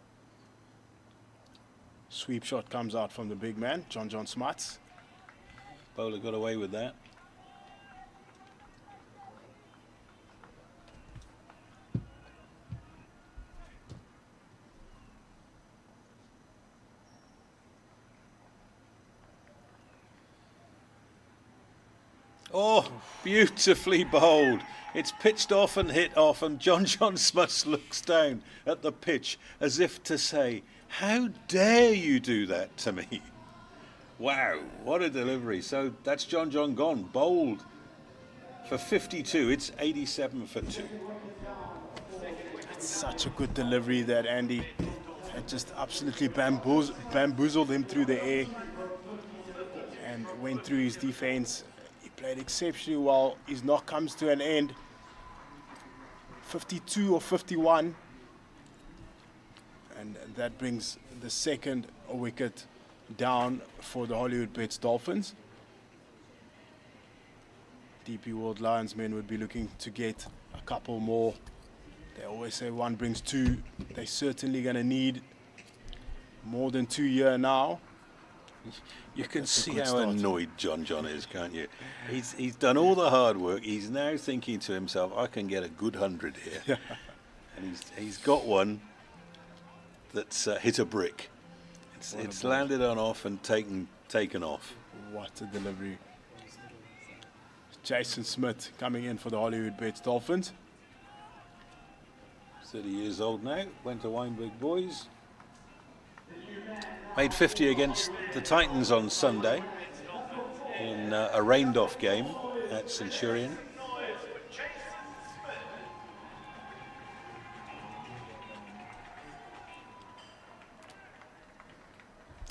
Speaker 9: Sweep shot comes out from the big man, John Smuts.
Speaker 8: Bowler got away with that. Oh, beautifully bowled. It's pitched off and hit off, and John Smuts looks down at the pitch as if to say, how dare you do that to me? Wow, what a delivery. So that's John gone, bowled for 52. It's 87 for 2.
Speaker 9: It's such a good delivery that Andy had just absolutely bamboozled him through the air and went through his defense. He played exceptionally well. His knock comes to an end. 52 or 51. And that brings the second wicket down for the Hollywoodbets Dolphins. DP World Lions men would be looking to get a couple more. They always say one brings two. They're certainly going to need more than 2 here now.
Speaker 8: You can see how annoyed John is, can't you? He's done all the hard work. He's now thinking to himself, I can get a good 100 here. And he's got one that's hit a brick. It's landed on off and taken off.
Speaker 9: What a delivery. Jason Smith coming in for the Hollywoodbets Dolphins.
Speaker 8: 30 years old now, went to Weinberg Boys. Made 50 against the Titans on Sunday in a rained-off game at Centurion.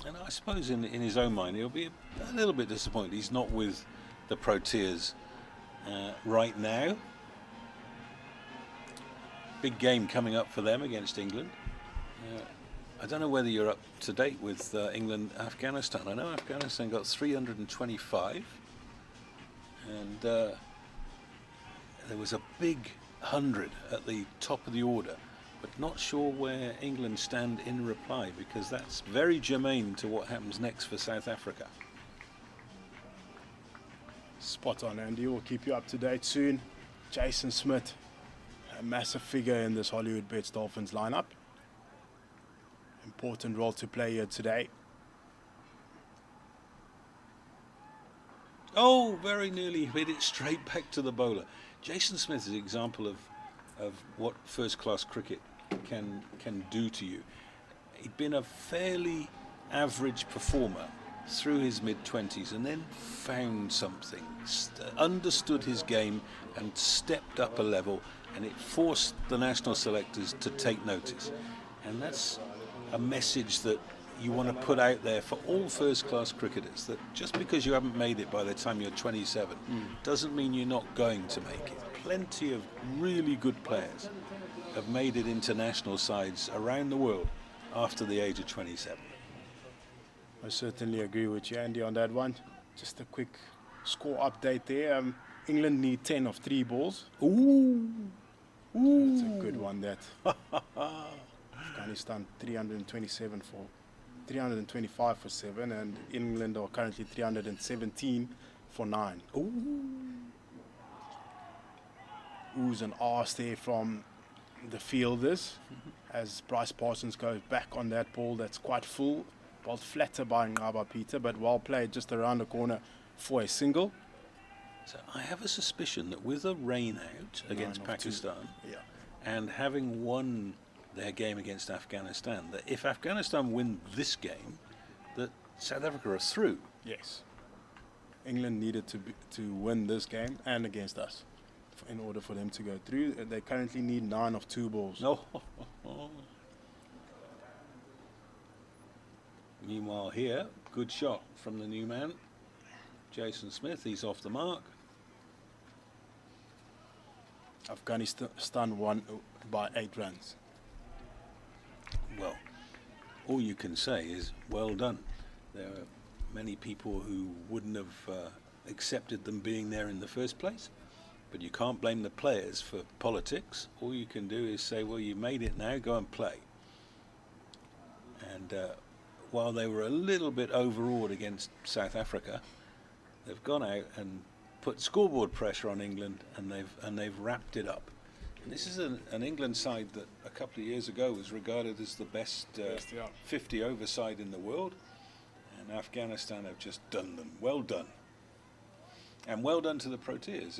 Speaker 8: And I suppose in his own mind he'll be a little bit disappointed he's not with the Proteas right now. Big game coming up for them against England. I don't know whether you're up to date with England-Afghanistan. I know Afghanistan got 325, and there was a big 100 at the top of the order, but not sure where England stand in reply, because that's very germane to what happens next for South Africa.
Speaker 9: Spot on, Andy. We'll keep you up to date soon. Jason Smith, a massive figure in this Hollywoodbets Dolphins lineup. Important role to play here today.
Speaker 8: Oh, very nearly hit it straight back to the bowler. Jason Smith is an example of of what first-class cricket can do to you. He'd been a fairly average performer through his mid-20s and then found something, understood his game and stepped up a level, and it forced the national selectors to take notice. And that's a message that you want to put out there for all first-class cricketers, that just because you haven't made it by the time you're 27 doesn't mean you're not going to make it. Plenty of really good players have made it into national sides around the world after the age of 27.
Speaker 9: I certainly agree with you, Andy, on that one. Just a quick score update there. England need 10 of 3 balls.
Speaker 8: Ooh.
Speaker 9: That's a good one, that. Afghanistan 325 for 7, and England are currently 317 for 9.
Speaker 8: Ooh.
Speaker 9: Oohs and ahs there from the fielders as Bryce Parsons goes back on that ball that's quite full. Ball flatter by Ngaba Peter, but well played just around the corner for a single.
Speaker 8: So I have a suspicion that with a rain out against Pakistan, and having won their game against Afghanistan, that if Afghanistan win this game, that South Africa are through.
Speaker 9: Yes. England needed to win this game and against us in order for them to go through. They currently need 9 of 2 balls.
Speaker 8: No. Meanwhile here, good shot from the new man, Jason Smith. He's off the mark.
Speaker 9: Afghanistan won by 8 runs.
Speaker 8: Well, all you can say is well done. There are many people who wouldn't have accepted them being there in the first place, but you can't blame the players for politics. All you can do is say, well, you made it now, go and play. And while they were a little bit overawed against South Africa, they've gone out and put scoreboard pressure on England, and they've wrapped it up. And this is an England side that a couple of years ago was regarded as the best 50 over side in the world, and Afghanistan have just done them. Well done, and well done to the Proteas.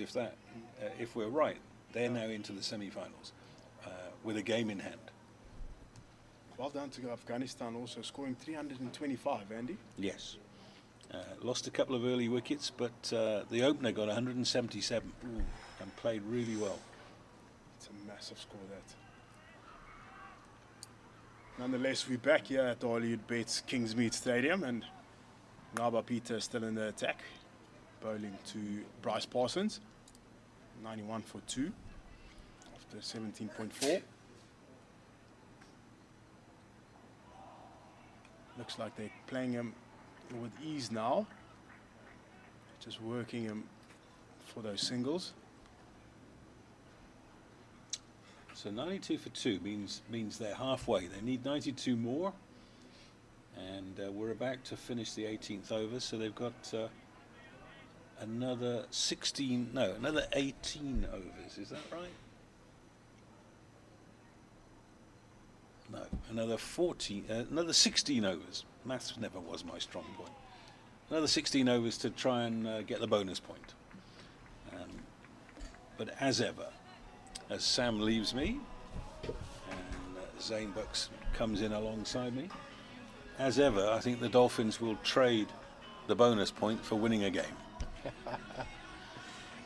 Speaker 8: If we're right, they're now into the semi-finals with a game in hand.
Speaker 9: Well done to Afghanistan, also scoring 325, Andy.
Speaker 8: Yes. Lost a couple of early wickets, but the opener got 177 and played really well.
Speaker 9: It's a massive score, that. Nonetheless, we're back here at the Hollywoodbets Kingsmead Stadium, and Ngaba Peter is still in the attack, bowling to Bryce Parsons, 91 for 2 after 17.4. Looks like they're playing him with ease now, just working him for those singles.
Speaker 8: So 92 for 2 means they're halfway. They need 92 more, and we're about to finish the 18th over, so they've got another 18 overs. Is that right? No, another 16 overs. Maths never was my strong point. Another 16 overs to try and get the bonus point. But as ever, as Sam leaves me and Zane Bucks comes in alongside me, as ever, I think the Dolphins will trade the bonus point for winning a game.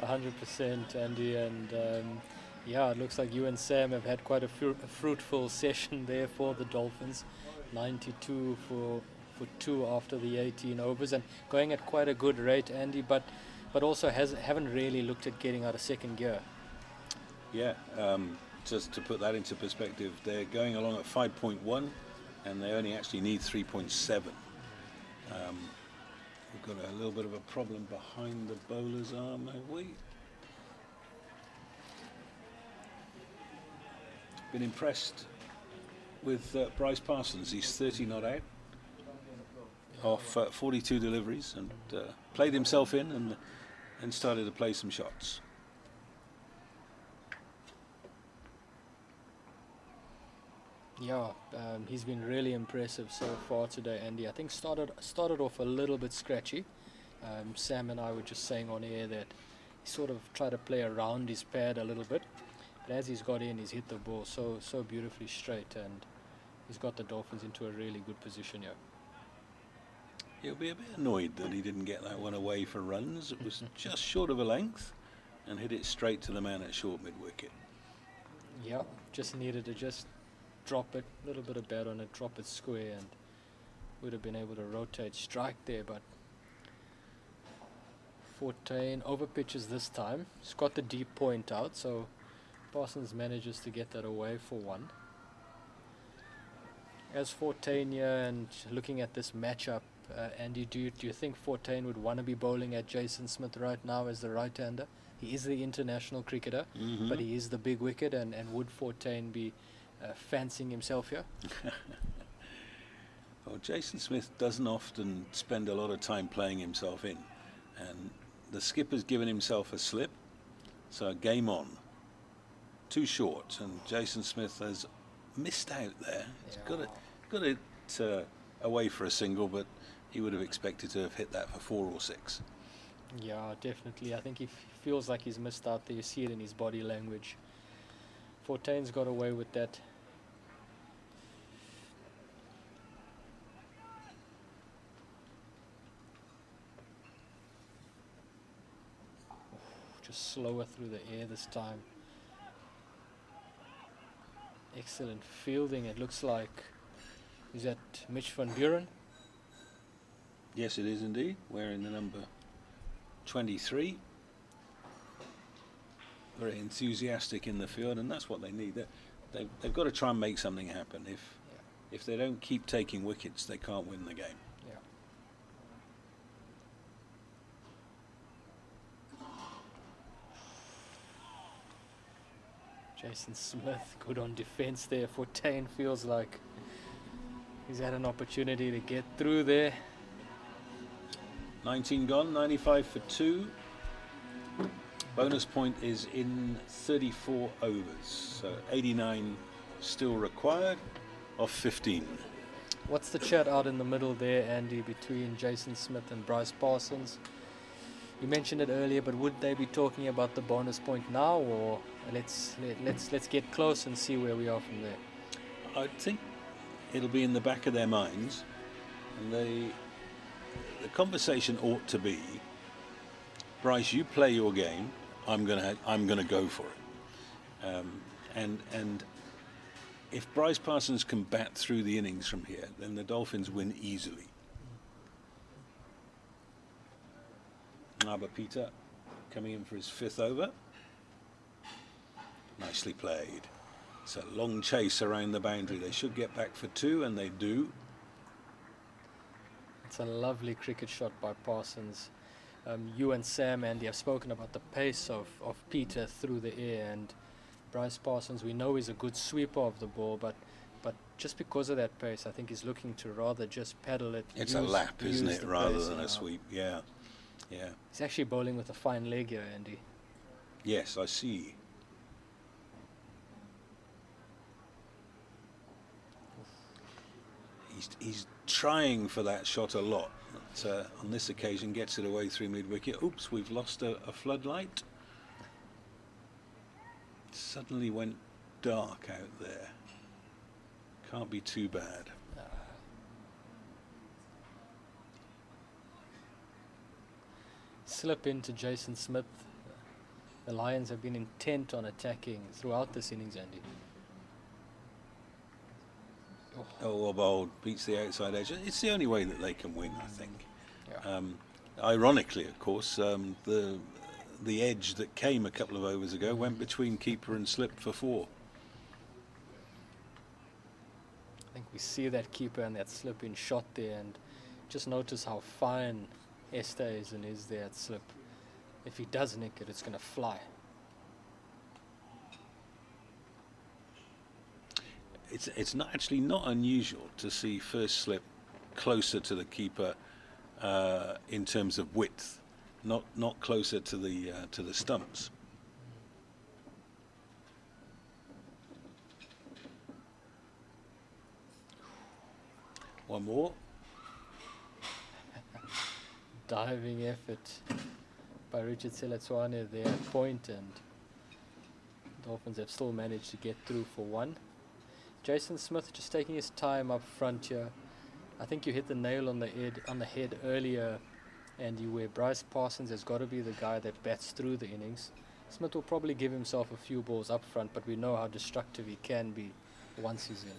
Speaker 10: 100%, Andy, and yeah, it looks like you and Sam have had quite a fruitful session there for the Dolphins. 92 for 2 after the 18 overs, and going at quite a good rate, Andy, but also haven't really looked at getting out of second gear.
Speaker 8: Yeah, just to put that into perspective, they're going along at 5.1 and they only actually need 3.7. We've got a little bit of a problem behind the bowler's arm, have we? Been impressed with Bryce Parsons. He's 30 not out off 42 deliveries, and played himself in and started to play some shots.
Speaker 10: Yeah, he's been really impressive so far today, Andy. I think started off a little bit scratchy. Sam and I were just saying on air that he sort of tried to play around his pad a little bit. But as he's got in, he's hit the ball so beautifully straight, and he's got the Dolphins into a really good position here.
Speaker 8: He'll be a bit annoyed that he didn't get that one away for runs. It was just short of a length and hit it straight to the man at short mid-wicket.
Speaker 10: Yeah, just needed to just drop it, a little bit of bat on it, drop it square, and would have been able to rotate strike there, but Fortain over pitches this time. He's got the deep point out, so Parsons manages to get that away for one. As Fortain here, and looking at this matchup, Andy, do you think Fortain would want to be bowling at Jason Smith right now as the right-hander? He is the international cricketer, but he is the big wicket, and would Fortain be fancying himself here?
Speaker 8: Well, Jason Smith doesn't often spend a lot of time playing himself in, and the skipper's given himself a slip, so game on. Too short, and Jason Smith has missed out there. He's got it away for a single, but he would have expected to have hit that for 4 or 6.
Speaker 10: Yeah, definitely. I think he feels like he's missed out there. You see it in his body language. Fortain's got away with that. Just slower through the air this time. Excellent fielding. It looks like, is that Mitch van Buren?
Speaker 8: Yes, it is indeed, wearing the number 23. Very enthusiastic in the field, and that's what they need. They've got to try and make something happen. If they don't keep taking wickets, they can't win the game.
Speaker 10: Jason Smith, good on defence there. Fortain feels like he's had an opportunity to get through there.
Speaker 8: 19 gone, 95 for 2. Bonus point is in 34 overs, so 89 still required of 15.
Speaker 10: What's the chat out in the middle there, Andy, between Jason Smith and Bryce Parsons? You mentioned it earlier, but would they be talking about the bonus point now, or let's get close and see where we are from there?
Speaker 8: I think it'll be in the back of their minds, and the conversation ought to be, Bryce, you play your game. I'm gonna go for it. And if Bryce Parsons can bat through the innings from here, then the Dolphins win easily. Peter coming in for his 5th over. Nicely played. It's a long chase around the boundary. They should get back for 2, and they do.
Speaker 10: It's a lovely cricket shot by Parsons. You and Sam, Andy, have spoken about the pace of Peter through the air, and Bryce Parsons, we know he's a good sweeper of the ball, but just because of that pace, I think he's looking to rather just paddle it.
Speaker 8: It's a lap, isn't it, rather than a sweep? Yeah. Yeah.
Speaker 10: He's actually bowling with a fine leg here, Andy.
Speaker 8: Yes, I see. He's trying for that shot a lot, but on this occasion gets it away through mid-wicket. Oops, we've lost a floodlight. It suddenly went dark out there. Can't be too bad.
Speaker 10: Slip into Jason Smith. The Lions have been intent on attacking throughout this innings, Andy.
Speaker 8: Oh, Bold beats the outside edge. It's the only way that they can win, I think.
Speaker 10: Yeah.
Speaker 8: Ironically, of course, the edge that came a couple of overs ago went between keeper and slip for 4.
Speaker 10: I think we see that keeper and that slip in shot there, and just notice how fine Esterhuizen is there at slip. If he does nick it, it's going to fly.
Speaker 8: It's not actually not unusual to see first slip closer to the keeper in terms of width, not closer to the stumps. One more.
Speaker 10: Diving effort by Richard Selatswane there at point, and Dolphins have still managed to get through for one. Jason Smith just taking his time up front here. I think you hit the nail on the head earlier, Andy, where Bryce Parsons has got to be the guy that bats through the innings. Smith will probably give himself a few balls up front, but we know how destructive he can be once he's in.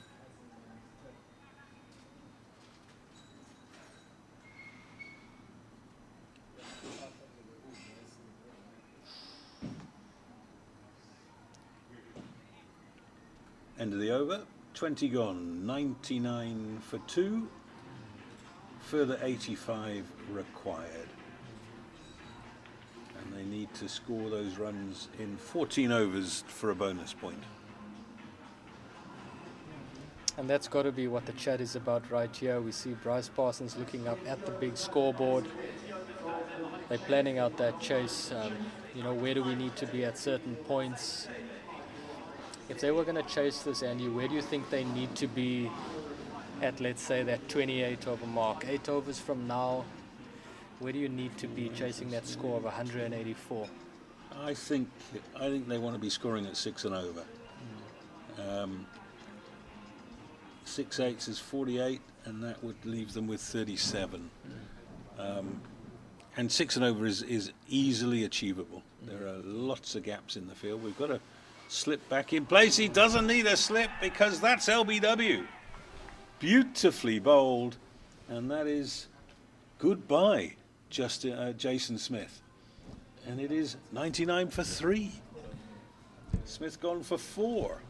Speaker 8: End of the over, 20 gone, 99 for 2, further 85 required. And they need to score those runs in 14 overs for a bonus point.
Speaker 10: And that's got to be what the chat is about right here. We see Bryce Parsons looking up at the big scoreboard. They're planning out that chase. You know, where do we need to be at certain points? If they were going to chase this, Andy, where do you think they need to be at, let's say, that 28 over mark? 8 overs from now, where do you need to be chasing that score of 184?
Speaker 8: I think they want to be scoring at 6 and over. 6 eighths is 48, and that would leave them with 37. And 6 and over is easily achievable. There are lots of gaps in the field. We've got to slip back in place. He doesn't need a slip because that's LBW. Beautifully bowled, and that is goodbye, Jason Smith. And it is 99 for 3. Smith gone for 4.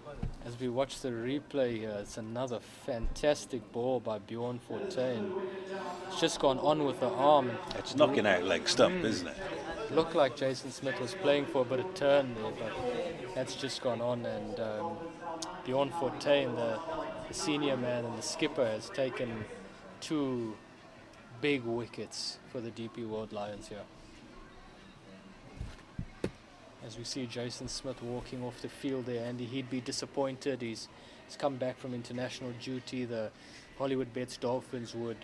Speaker 10: As we watch the replay here, it's another fantastic ball by Bjorn Fortuin. It's just gone on with the arm.
Speaker 8: It's knocking out leg stump, isn't it?
Speaker 10: Looked like Jason Smith was playing for a bit of turn there, but that's just gone on. And Bjorn Fortuin, the senior man and the skipper, has taken 2 big wickets for the DP World Lions here. As we see Jason Smith walking off the field there, Andy, he'd be disappointed. He's come back from international duty. The Hollywoodbets Dolphins would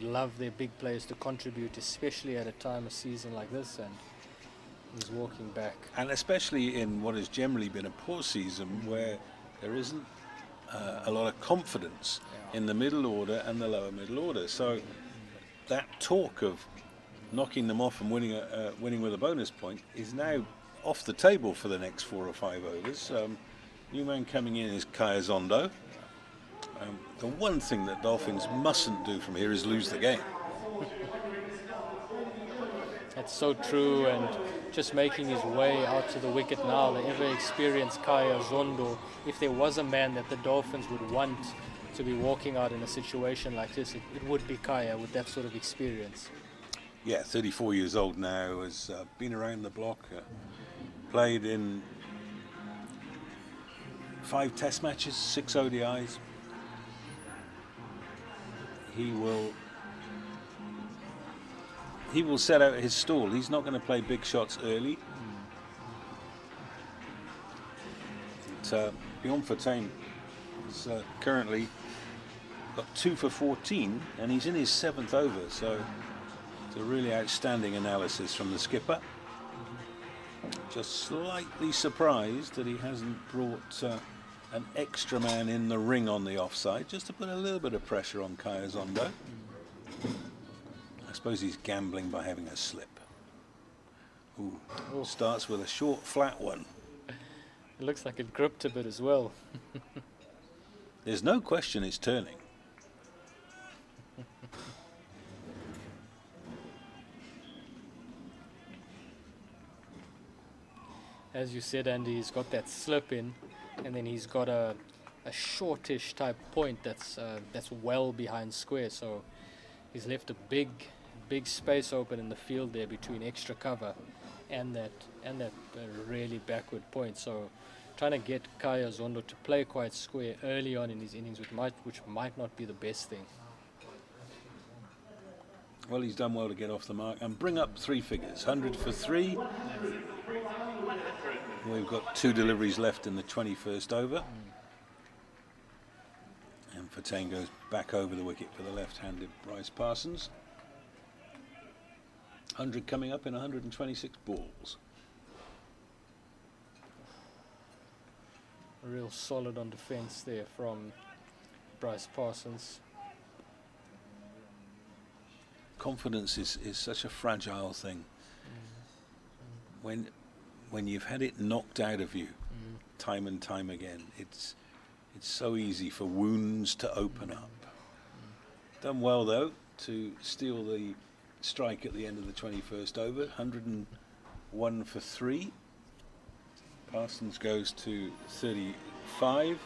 Speaker 10: love their big players to contribute, especially at a time of season like this, and he's walking back.
Speaker 8: And especially in what has generally been a poor season where there isn't a lot of confidence in the middle order and the lower middle order. So that talk of knocking them off and winning with a bonus point is now off the table for the next 4 or 5 overs. New man coming in is Kaya Zondo. The one thing that Dolphins mustn't do from here is lose the game.
Speaker 10: That's so true, and just making his way out to the wicket now, the ever-experienced Kaya Zondo. If there was a man that the Dolphins would want to be walking out in a situation like this, it would be Kaya with that sort of experience.
Speaker 8: Yeah, 34 years old now, has been around the block, played in 5 test matches, 6 ODIs. He will set out his stall. He's not going to play big shots early. Bjorn Fortuin is currently got 2 for 14, and he's in his 7th over, so it's a really outstanding analysis from the skipper. Just slightly surprised that he hasn't brought an extra man in the ring on the offside, just to put a little bit of pressure on Kaya Zondo. I suppose he's gambling by having a slip. Ooh. Starts with a short, flat one.
Speaker 10: It looks like it gripped a bit as well.
Speaker 8: There's no question it's turning.
Speaker 10: As you said, Andy, he's got that slip in, and then he's got a shortish type point that's well behind square. So he's left a big space open in the field there between extra cover and that really backward point. So trying to get Kaya Zondo to play quite square early on in his innings, which might not be the best thing.
Speaker 8: Well, he's done well to get off the mark and bring up 3 figures. 100 for 3. We've got 2 deliveries left in the 21st over. And Fortuin goes back over the wicket for the left-handed Bryce Parsons. 100 coming up in 126 balls.
Speaker 10: real solid on defence there from Bryce Parsons.
Speaker 8: Confidence is such a fragile thing. When you've had it knocked out of you time and time again, it's so easy for wounds to open up. Done well though to steal the strike at the end of the 21st over. 101 for 3. Parsons goes to 35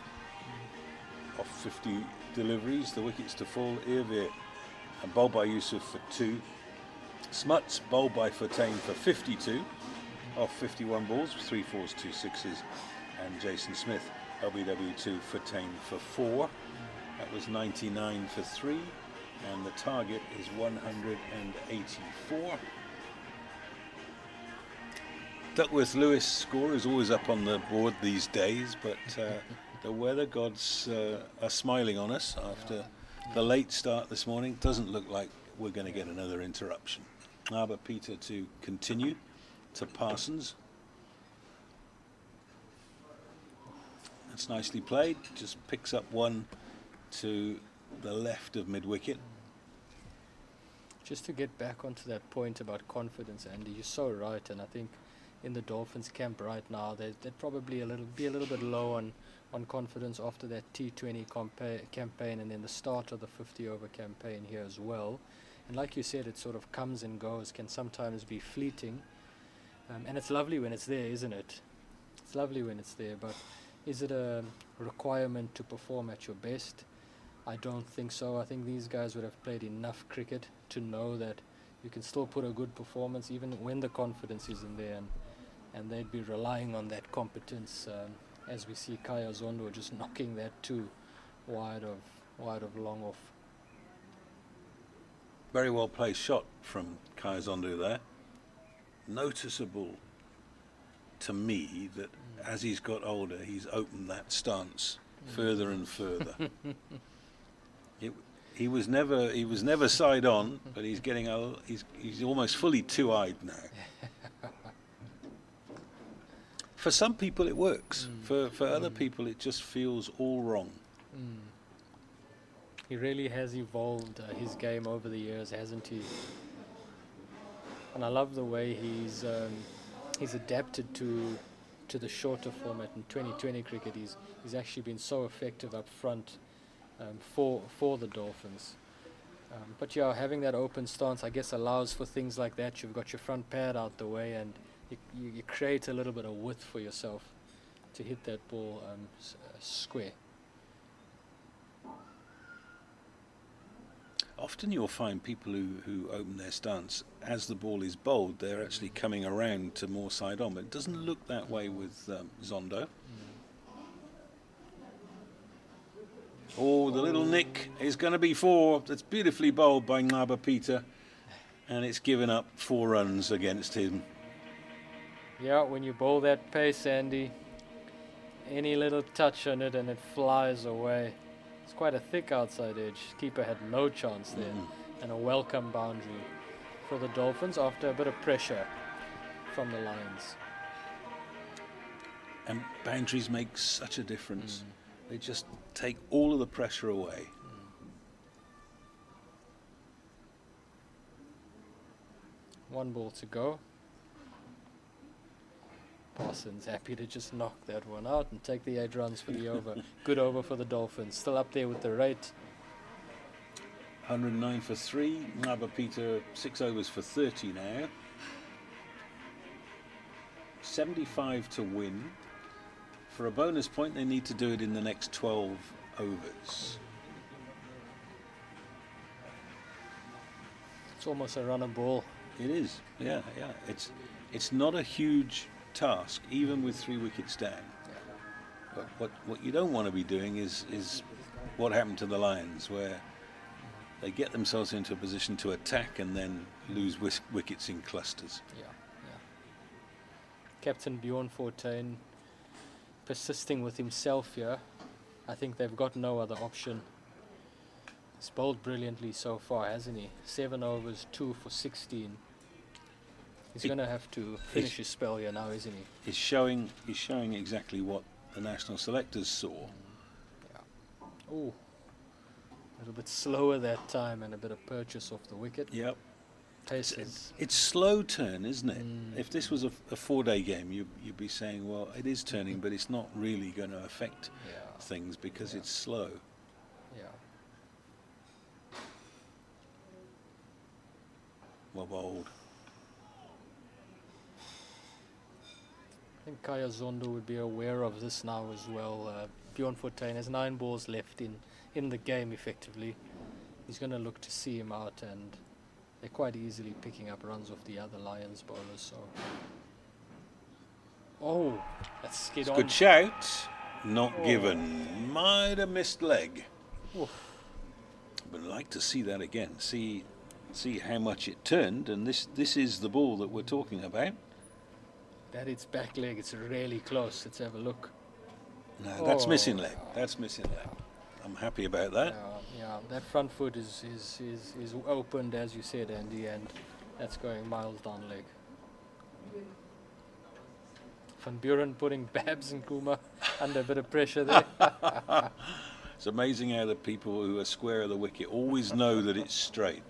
Speaker 8: off 50 deliveries. The wickets to fall. Irvir and bowled by Yusuf for 2. Smuts bowled by Fortain for 52 off 51 balls, 3 fours, 2 sixes, and Jason Smith LBW2 Fortain for 4. That was 99 for 3, and the target is 184. Duckworth Lewis score is always up on the board these days, but the weather gods are smiling on us after the late start this morning. Doesn't look like we're going to get another interruption. But Peter to continue to Parsons. That's nicely played. Just picks up one to the left of mid-wicket.
Speaker 10: Just to get back onto that point about confidence, Andy, you're so right, and I think in the Dolphins camp right now, they'd probably be a little bit low on confidence after that T20 campaign and then the start of the 50-over campaign here as well. And like you said, it sort of comes and goes, can sometimes be fleeting. And it's lovely when it's there, isn't it? It's lovely when it's there, but is it a requirement to perform at your best? I don't think so. I think these guys would have played enough cricket to know that you can still put a good performance even when the confidence isn't there, and they'd be relying on that competence, as we see Kaya Zondo just knocking that too wide of long off.
Speaker 8: Very well placed shot from Kaya Zondo there. Noticeable to me that as he's got older, he's opened that stance further and further. He was never side on, but he's getting old. He's almost fully two-eyed now. For some people it works. For other people it just feels all wrong.
Speaker 10: He really has evolved his game over the years, hasn't he? And I love the way he's adapted to the shorter format in 2020 cricket. He's actually been so effective up front for the Dolphins. But yeah, having that open stance, I guess, allows for things like that. You've got your front pad out the way, and you create a little bit of width for yourself to hit that ball square.
Speaker 8: Often you'll find people who open their stance as the ball is bowled, they're actually coming around to more side on, but it doesn't look that way with Zondo. Oh, the little nick is going to be 4. That's beautifully bowled by Ngaba Peter, and it's given up 4 runs against him.
Speaker 10: Yeah, when you bowl that pace, Andy, any little touch on it and it flies away. It's quite a thick outside edge. Keeper had no chance there, and a welcome boundary for the Dolphins after a bit of pressure from the Lions.
Speaker 8: And boundaries make such a difference. They just take all of the pressure away.
Speaker 10: One ball to go. Parsons happy to just knock that one out and take the 8 runs for the over. Good over for the Dolphins. Still up there with the rate.
Speaker 8: 109 for 3. Ngaba Peter 6 overs for 30 now. 75 to win. For a bonus point, they need to do it in the next 12 overs.
Speaker 10: It's almost a run a ball.
Speaker 8: It is, yeah. It's not a huge task, even with 3 wickets down. But what you don't want to be doing is what happened to the Lions, where they get themselves into a position to attack and then lose wickets in clusters.
Speaker 10: Yeah. Captain Bjorn Fortuin persisting with himself here. I think they've got no other option. He's bowled brilliantly so far, hasn't he? 7 overs, 2 for 16. He's going to have to finish his spell here now, isn't he?
Speaker 8: He's showing exactly what the national selectors saw.
Speaker 10: Oh, a little bit slower that time and a bit of purchase off the wicket.
Speaker 8: Yep.
Speaker 10: Pace is
Speaker 8: It's slow turn, isn't it? If this was a 4-day game, you'd be saying, well, it is turning, but it's not really going to affect things because it's slow.
Speaker 10: Yeah.
Speaker 8: Well bowled.
Speaker 10: I think Kaya Zondo would be aware of this now as well. Bjorn Fortuin has 9 balls left in the game effectively. He's going to look to see him out, and they're quite easily picking up runs off the other Lions bowlers. So, oh, that's skid on.
Speaker 8: Good shout. Not given. Might have missed leg.
Speaker 10: Oof.
Speaker 8: But I'd like to see that again. See how much it turned, and this is the ball that we're talking about.
Speaker 10: That it's back leg. It's really close. Let's have a look.
Speaker 8: No, that's missing leg. That's missing leg. I'm happy about that.
Speaker 10: Yeah, that front foot is opened, as you said, Andy, and that's going miles down leg. Van Buren putting Babs and Kuma under a bit of pressure there.
Speaker 8: It's amazing how the people who are square of the wicket always know that it's straight.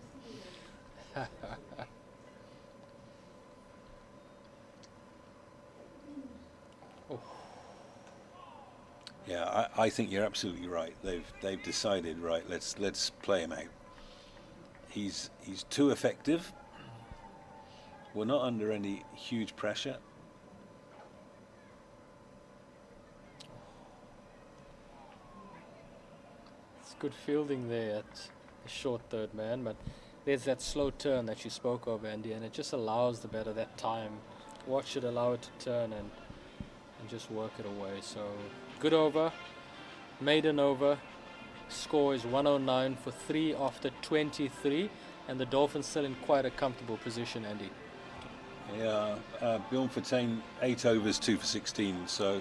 Speaker 8: Yeah, I think you're absolutely right. They've decided, right, let's play him out. He's too effective. We're not under any huge pressure.
Speaker 10: It's good fielding there at the short third man, but there's that slow turn that you spoke of, Andy, and it just allows the batter that time. Watch it allow it to turn and just work it away. So good over, maiden over. Score is 109 for 3 after 23, and the Dolphins still in quite a comfortable position, Andy.
Speaker 8: Yeah, Bjorn Fortuin 8 overs, 2 for 16, so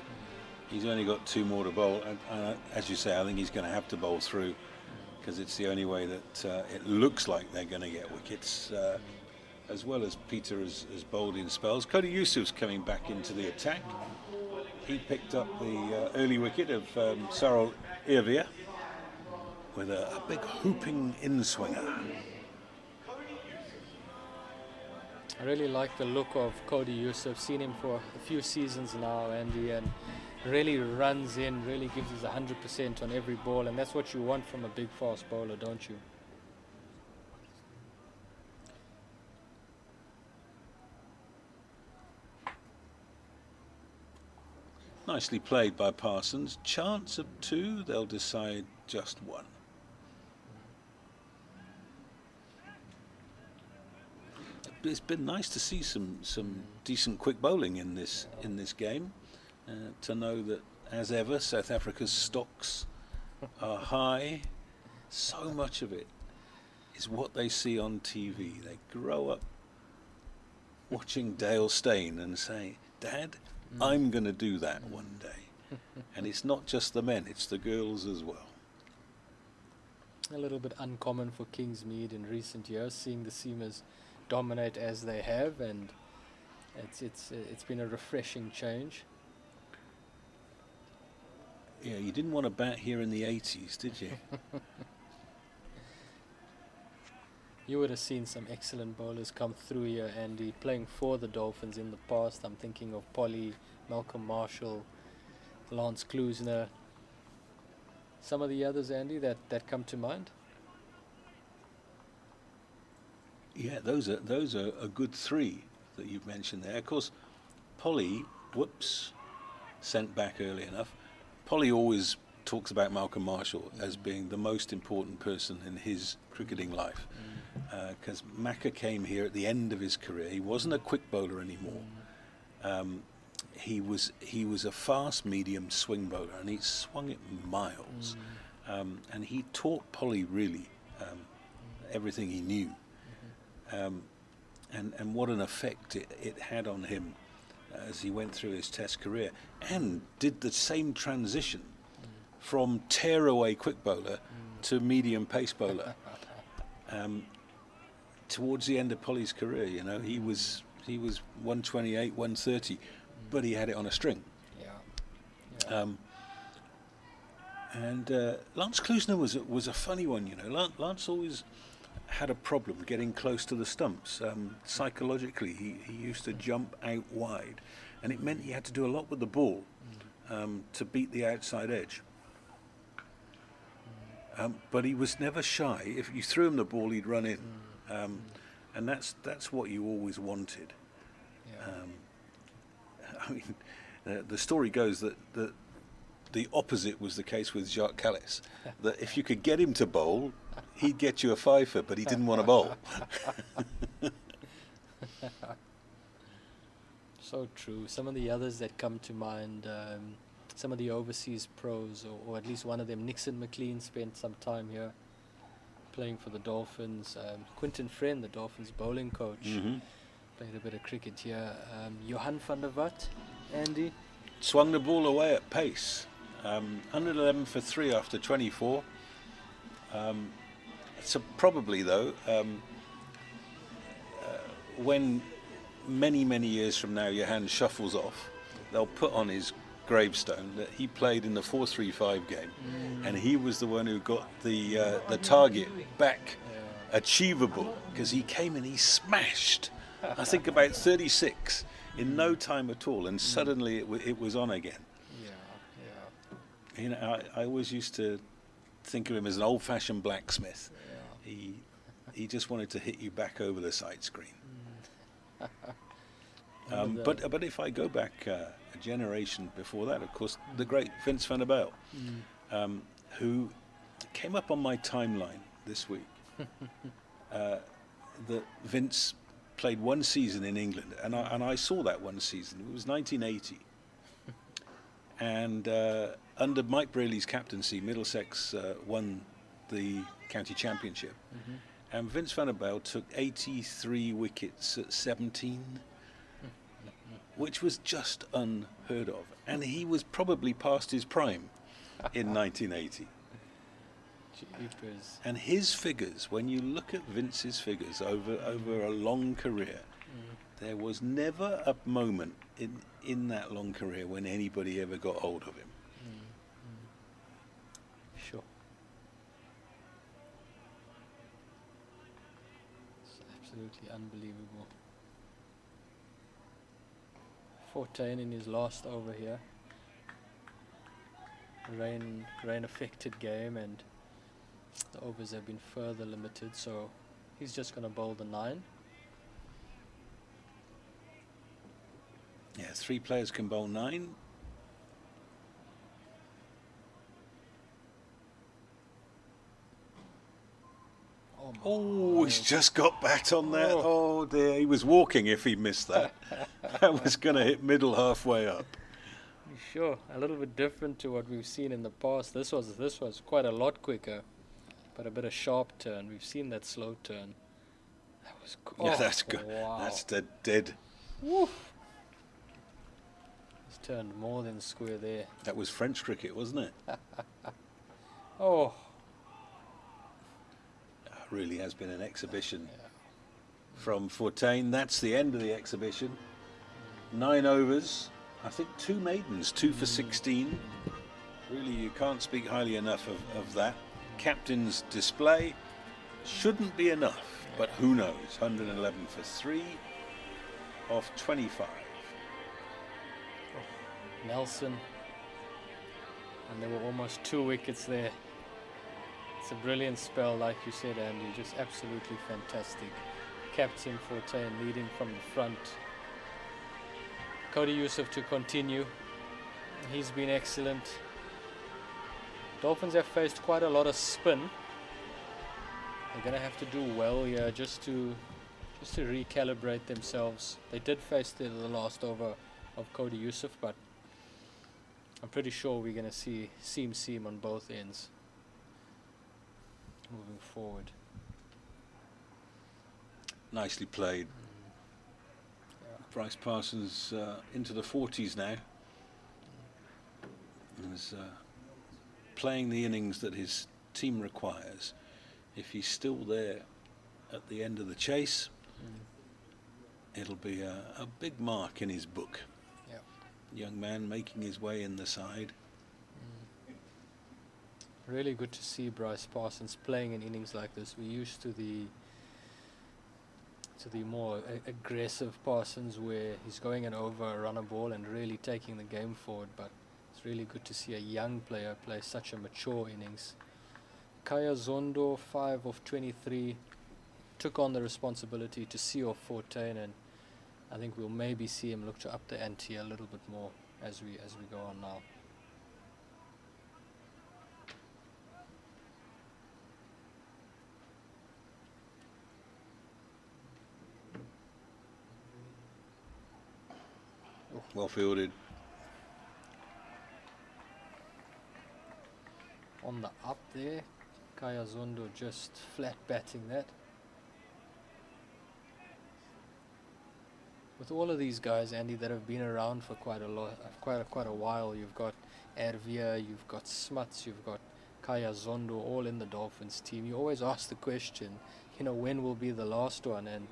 Speaker 8: he's only got 2 more to bowl. And as you say, I think he's going to have to bowl through because it's the only way that it looks like they're going to get wickets. As well as Peter has bowled in spells. Cody Yusuf's coming back into the attack. He picked up the early wicket of Sarul Irvia with a big hooping in-swinger.
Speaker 10: I really like the look of Cody Yusuf. Seen him for a few seasons now, Andy, and really runs in, really gives his 100% on every ball, and that's what you want from a big fast bowler, don't you?
Speaker 8: Nicely played by Parsons. Chance of 2, they'll decide just 1. It's been nice to see some decent quick bowling in this game. To know that, as ever, South Africa's stocks are high. So much of it is what they see on TV. They grow up watching Dale Steyn and say, "Dad, I'm going to do that one day." And it's not just the men, it's the girls as well.
Speaker 10: A little bit uncommon for Kingsmead in recent years, seeing the seamers dominate as they have, and it's been a refreshing change.
Speaker 8: Yeah, you didn't want to bat here in the 80s, did you?
Speaker 10: You would have seen some excellent bowlers come through here, Andy, playing for the Dolphins in the past. I'm thinking of Polly, Malcolm Marshall, Lance Kloosner. Some of the others, Andy, that come to mind?
Speaker 8: Yeah, those are a good 3 that you've mentioned there. Of course, Polly, sent back early enough. Polly always talks about Malcolm Marshall as being the most important person in his cricketing life. Because Macca came here at the end of his career. He wasn't a quick bowler anymore. He was a fast medium swing bowler, and he swung it miles. And he taught Polly really everything he knew. And what an effect it had on him as he went through his Test career, and did the same transition from tearaway quick bowler to medium pace bowler. Towards the end of Polly's career, you know, he was 128, 130, but he had it on a string.
Speaker 10: Yeah.
Speaker 8: And Lance Klusner was a funny one, you know. Lance always had a problem getting close to the stumps. Psychologically, he used to jump out wide, and it meant he had to do a lot with the ball to beat the outside edge. But he was never shy. If you threw him the ball, he'd run in, and that's what you always wanted. I mean, the story goes that the opposite was the case with Jacques Callis. That if you could get him to bowl, he'd get you a fifer, but he didn't want to bowl.
Speaker 10: So true. Some of the others that come to mind, some of the overseas pros, or at least one of them, Nixon McLean, spent some time here playing for the Dolphins. Quinton Friend, the Dolphins bowling coach, played a bit of cricket here. Johan van der Vat, Andy.
Speaker 8: Swung the ball away at pace. 111 for 3 after 24. So probably though, when many years from now your hand shuffles off, they'll put on his gravestone that he played in the 4-3-5 game, and he was the one who got the target back achievable, because he came and he smashed, I think, about 36 in no time at all, and suddenly it was on again. You know, I always used to think of him as an old-fashioned blacksmith. He just wanted to hit you back over the sight screen. But if I go back a generation before that, of course, the great Vince van der Bijl, who came up on my timeline this week. That Vince played one season in England, and I saw that one season. It was 1980. And under Mike Brayley's captaincy, Middlesex won the county championship. And Vince van der Bijl took 83 wickets at 17, which was just unheard of. And he was probably past his prime in 1980.
Speaker 10: Jeepers.
Speaker 8: And his figures, when you look at Vince's figures over a long career, there was never a moment in that long career when anybody ever got hold of him.
Speaker 10: Sure. It's absolutely unbelievable. 14 in his last over here. Rain affected game, and the overs have been further limited, so he's just going to bowl the 9.
Speaker 8: Yeah, 3 players can bowl 9. Oh, he's just got back on that. Oh dear, he was walking if he missed that. That was going to hit middle halfway up.
Speaker 10: Sure, a little bit different to what we've seen in the past. This was quite a lot quicker, but a bit of sharp turn. We've seen that slow turn. That was cool.
Speaker 8: Yeah, that's good.
Speaker 10: Wow.
Speaker 8: That's dead.
Speaker 10: Woof. It's turned more than square there.
Speaker 8: That was French cricket, wasn't it?
Speaker 10: Oh.
Speaker 8: It really has been an exhibition from Fortain. That's the end of the exhibition. 9 overs. I think 2 maidens, 2 for 16. Really, you can't speak highly enough of that. Captain's display shouldn't be enough, but who knows? 111 for 3 off 25.
Speaker 10: Nelson. And there were almost 2 wickets there. It's a brilliant spell, like you said, Andy. Just absolutely fantastic. Captain Fortain leading from the front. Cody Yusuf to continue. He's been excellent. Dolphins have faced quite a lot of spin. They're going to have to do well here just to recalibrate themselves. They did face the last over of Cody Yusuf, but I'm pretty sure we're going to see seam on both ends moving forward.
Speaker 8: Nicely played. Bryce Parsons into the 40s now. And is playing the innings that his team requires. If he's still there at the end of the chase, it'll be a big mark in his book.
Speaker 10: Yeah.
Speaker 8: young man making his way in the side.
Speaker 10: Really good to see Bryce Parsons playing in innings like this. We're used to the more aggressive Parsons where he's going and over a runner ball and really taking the game forward, but it's really good to see a young player play such a mature innings. Kaya Zondo, 5 of 23, took on the responsibility to see off 14, and I think we'll maybe see him look to up the ante a little bit more as we go on now.
Speaker 8: Well fielded.
Speaker 10: On the up there, Kaya Zondo just flat batting that. With all of these guys, Andy, that have been around for quite a while, you've got Ervia, you've got Smuts, you've got Kaya Zondo, all in the Dolphins team. You always ask the question, when will be the last one? And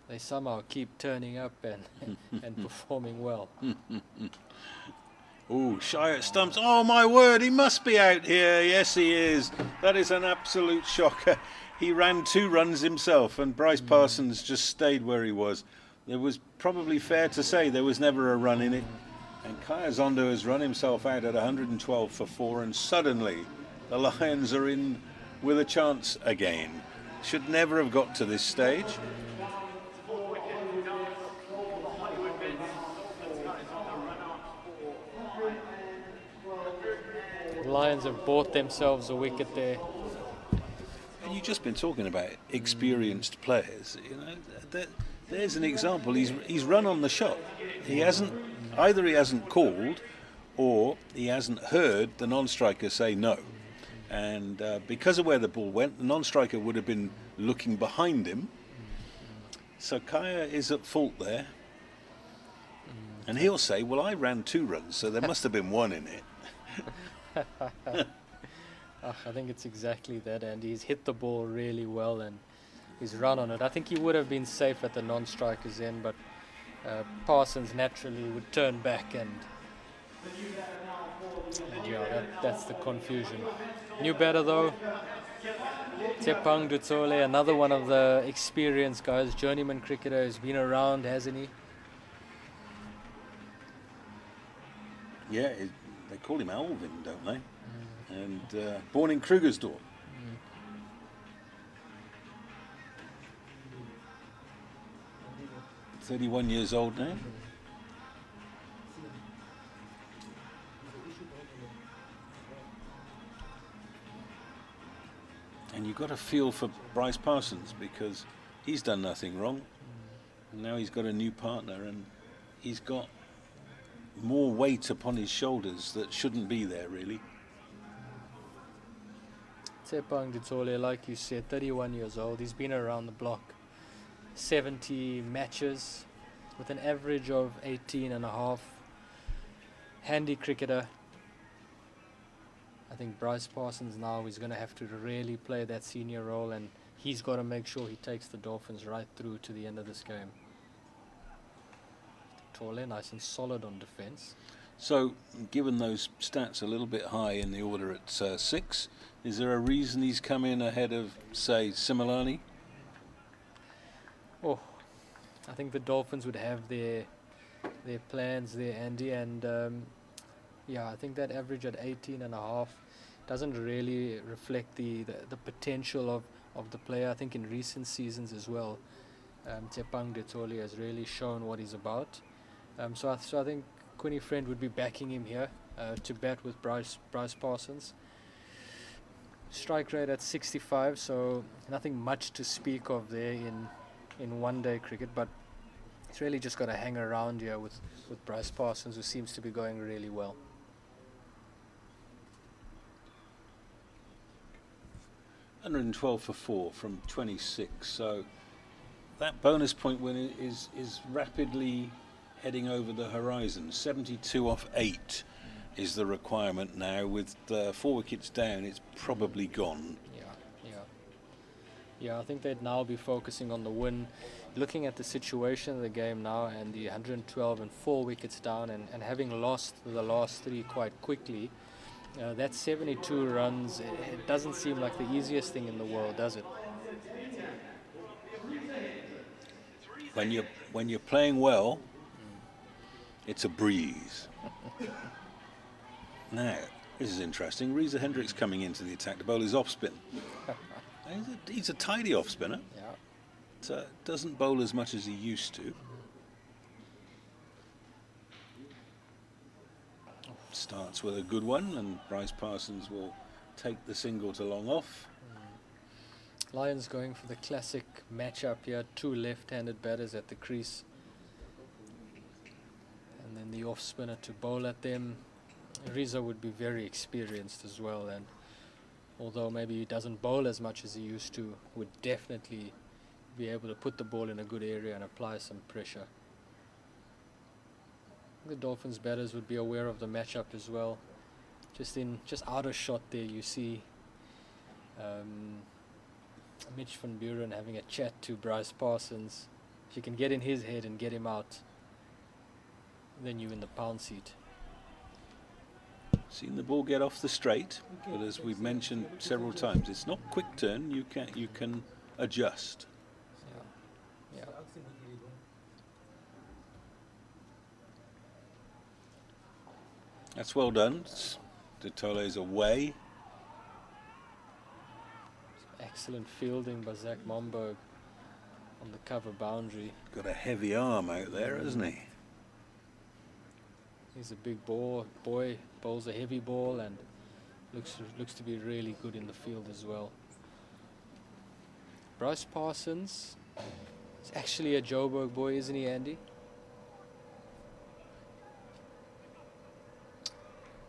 Speaker 10: they somehow keep turning up and performing well.
Speaker 8: Oh, shy at stumps. Oh, my word, he must be out here. Yes, he is. That is an absolute shocker. He ran 2 runs himself, and Bryce Parsons just stayed where he was. It was probably fair to say there was never a run in it. And Kaya Zondo has run himself out at 112 for 4, and suddenly the Lions are in with a chance again. Should never have got to this stage.
Speaker 10: The Lions have bought themselves a wicket there.
Speaker 8: And you've just been talking about experienced players. There's an example. He's run on the shot. He hasn't called, or he hasn't heard the non-striker say no. And because of where the ball went, the non-striker would have been looking behind him. So Kaya is at fault there. And he'll say, well, I ran 2 runs, so there must have been 1 in it.
Speaker 10: I think it's exactly that, and he's hit the ball really well and he's run on it. I think he would have been safe at the non-striker's end, but Parsons naturally would turn back, and yeah, that's the confusion. New batter though, Tepang Dutsole, another one of the experienced guys, journeyman cricketer, has been around, hasn't he?
Speaker 8: Yeah, they call him Alvin, don't they? And born in Krugersdorp. 31 years old now. And you've got to feel for Bryce Parsons, because he's done nothing wrong. And now he's got a new partner, and he's got more weight upon his shoulders that shouldn't be there, really.
Speaker 10: Tepang Dutsole, like you said, 31 years old. He's been around the block. 70 matches with an average of 18.5. Handy cricketer. I think Bryce Parsons now is going to have to really play that senior role, and he's got to make sure he takes the Dolphins right through to the end of this game. Tole, nice and solid on defence.
Speaker 8: So, given those stats a little bit high in the order at 6, is there a reason he's come in ahead of, say, Similani?
Speaker 10: Oh, I think the Dolphins would have their plans there, Andy, and yeah, I think that average at 18.5 doesn't really reflect the potential of the player. I think in recent seasons as well, Tepang Dutsole has really shown what he's about. So I think Quinny Friend would be backing him here to bat with Bryce Parsons. Strike rate at 65, so nothing much to speak of there in one-day cricket, but he's really just got to hang around here with Bryce Parsons, who seems to be going really well.
Speaker 8: $112 for 4 from 26, so that bonus point win is rapidly heading over the horizon. 72 off 8 is the requirement now. With 4 wickets down, it's probably gone.
Speaker 10: Yeah, I think they'd now be focusing on the win. Looking at the situation of the game now and the 112 and 4 wickets down and having lost the last 3 quite quickly, that 72 runs, it doesn't seem like the easiest thing in the world, does it?
Speaker 8: When you're playing well, it's a breeze. Now, this is interesting. Reza Hendricks coming into the attack to bowl his off spin. He's a tidy off spinner.
Speaker 10: Yeah.
Speaker 8: Doesn't bowl as much as he used to. Starts with a good one, and Bryce Parsons will take the single to long off.
Speaker 10: Lions going for the classic matchup here, 2 left-handed batters at the crease. And then the off-spinner to bowl at them. Reza would be very experienced as well, and although maybe he doesn't bowl as much as he used to, would definitely be able to put the ball in a good area and apply some pressure. The Dolphins batters would be aware of the matchup as well. Just out of shot there, you see Mitch van Buren having a chat to Bryce Parsons. If you can get in his head and get him out, then you're in the pound seat.
Speaker 8: Seen the ball get off the straight, but as we've mentioned several times, it's not quick turn. You can adjust.
Speaker 10: Yeah.
Speaker 8: That's well done. De Tole's away.
Speaker 10: Excellent fielding by Zach Momberg on the cover boundary.
Speaker 8: Got a heavy arm out there, hasn't he?
Speaker 10: He's a big boy, bowls a heavy ball and looks to be really good in the field as well. Bryce Parsons is actually a Joburg boy, isn't he, Andy?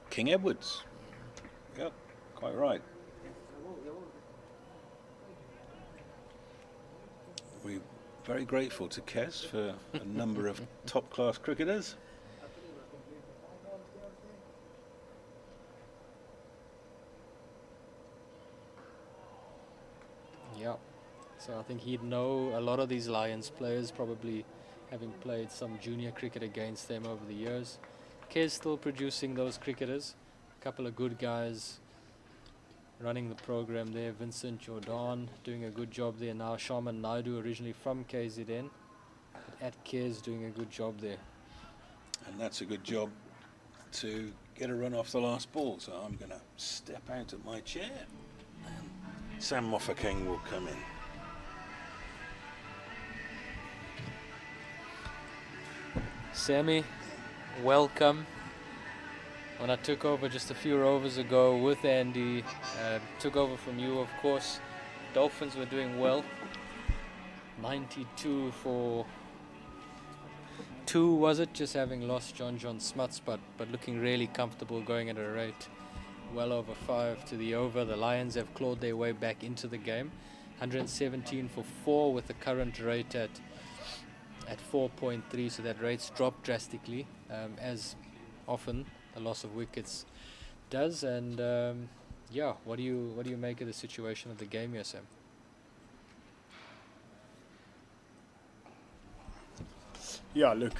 Speaker 8: King Edwards. Yep, quite right. We're very grateful to Kes for a number of top-class cricketers.
Speaker 10: Yeah, so I think he'd know a lot of these Lions players, probably having played some junior cricket against them over the years. Kes still producing those cricketers, a couple of good guys running the program there. Vincent Jordan doing a good job there now. Shaman Naidu, originally from KZN, but at Kes doing a good job there.
Speaker 8: And that's a good job to get a run off the last ball. So I'm going to step out of my chair. And Sam Mofokeng will come in.
Speaker 10: Sammy, welcome. When I took over just a few overs ago with Andy, took over from you, of course. Dolphins were doing well. 92 for 2, was it? Just having lost John Smuts, but looking really comfortable, going at a rate well over 5 to the over. The Lions have clawed their way back into the game. 117 for 4 with the current rate at 4.3, so that rate's dropped drastically, as often a loss of wickets does. And yeah, what do you make of the situation of the game here, Sam?
Speaker 9: Yeah, look,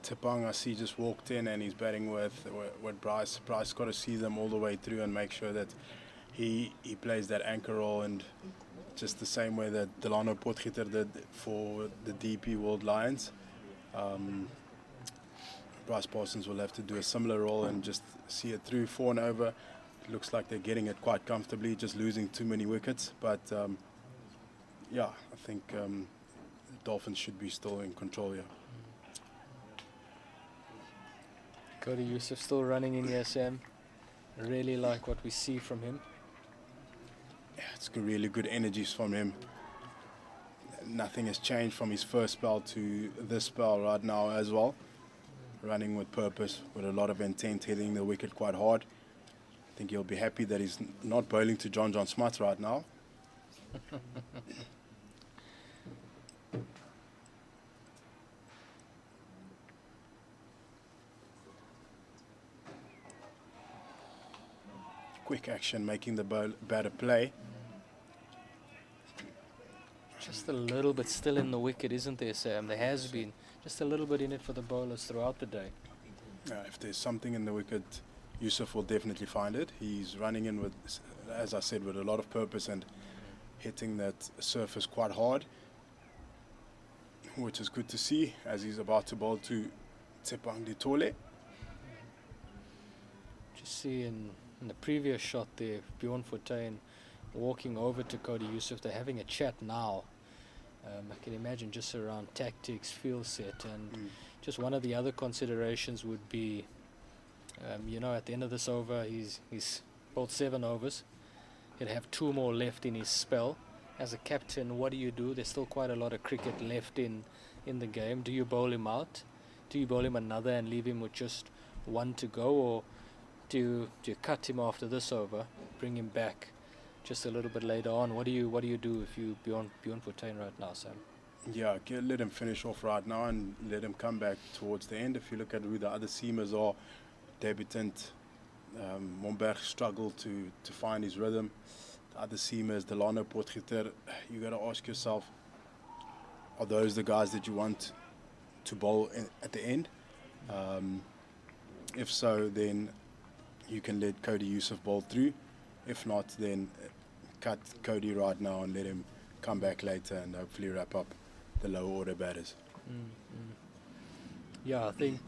Speaker 9: Tepang, I see, just walked in and he's batting with Bryce. Bryce got to see them all the way through and make sure that he plays that anchor role, and just the same way that Delano Potgieter did for the DP World Lions. Bryce Parsons will have to do a similar role and just see it through 4 and over. It looks like they're getting it quite comfortably, just losing too many wickets. But yeah, I think the Dolphins should be still in control here.
Speaker 10: Cody Yusuf still running in here, Sam. I really like what we see from him.
Speaker 9: Yeah, it's really good energies from him. Nothing has changed from his first spell to this spell right now as well. Running with purpose, with a lot of intent, hitting the wicket quite hard. I think he'll be happy that he's not bowling to John Smuts right now. Quick action, making the batter play.
Speaker 10: Just a little bit still in the wicket, isn't there, Sam? There has been just a little bit in it for the bowlers throughout the day.
Speaker 9: If there's something in the wicket, Yusuf will definitely find it. He's running in with, as I said, with a lot of purpose and hitting that surface quite hard, which is good to see as he's about to bowl to Tshepang Ditole.
Speaker 10: Just see in the previous shot there, Bjorn Fortuin walking over to Cody Yusuf. They're having a chat now. I can imagine just around tactics, field set, and just one of the other considerations would be, at the end of this over, he's bowled 7 overs. He'll have 2 more left in his spell. As a captain, what do you do? There's still quite a lot of cricket left in the game. Do you bowl him out? Do you bowl him another and leave him with just 1 to go, or do you cut him after this over, bring him back just a little bit later on? What do you do if you Bjorn Fortuin right now, Sam?
Speaker 9: Yeah, let him finish off right now and let him come back towards the end. If you look at who the other seamers are, debutant Momberg struggled to find his rhythm. The other seamers, Delano, Potgieter, you got to ask yourself, are those the guys that you want to bowl at the end? If so, then you can let Cody Yusuf bowl through. If not, then cut Cody right now and let him come back later and hopefully wrap up the lower order batters.
Speaker 10: Yeah, I think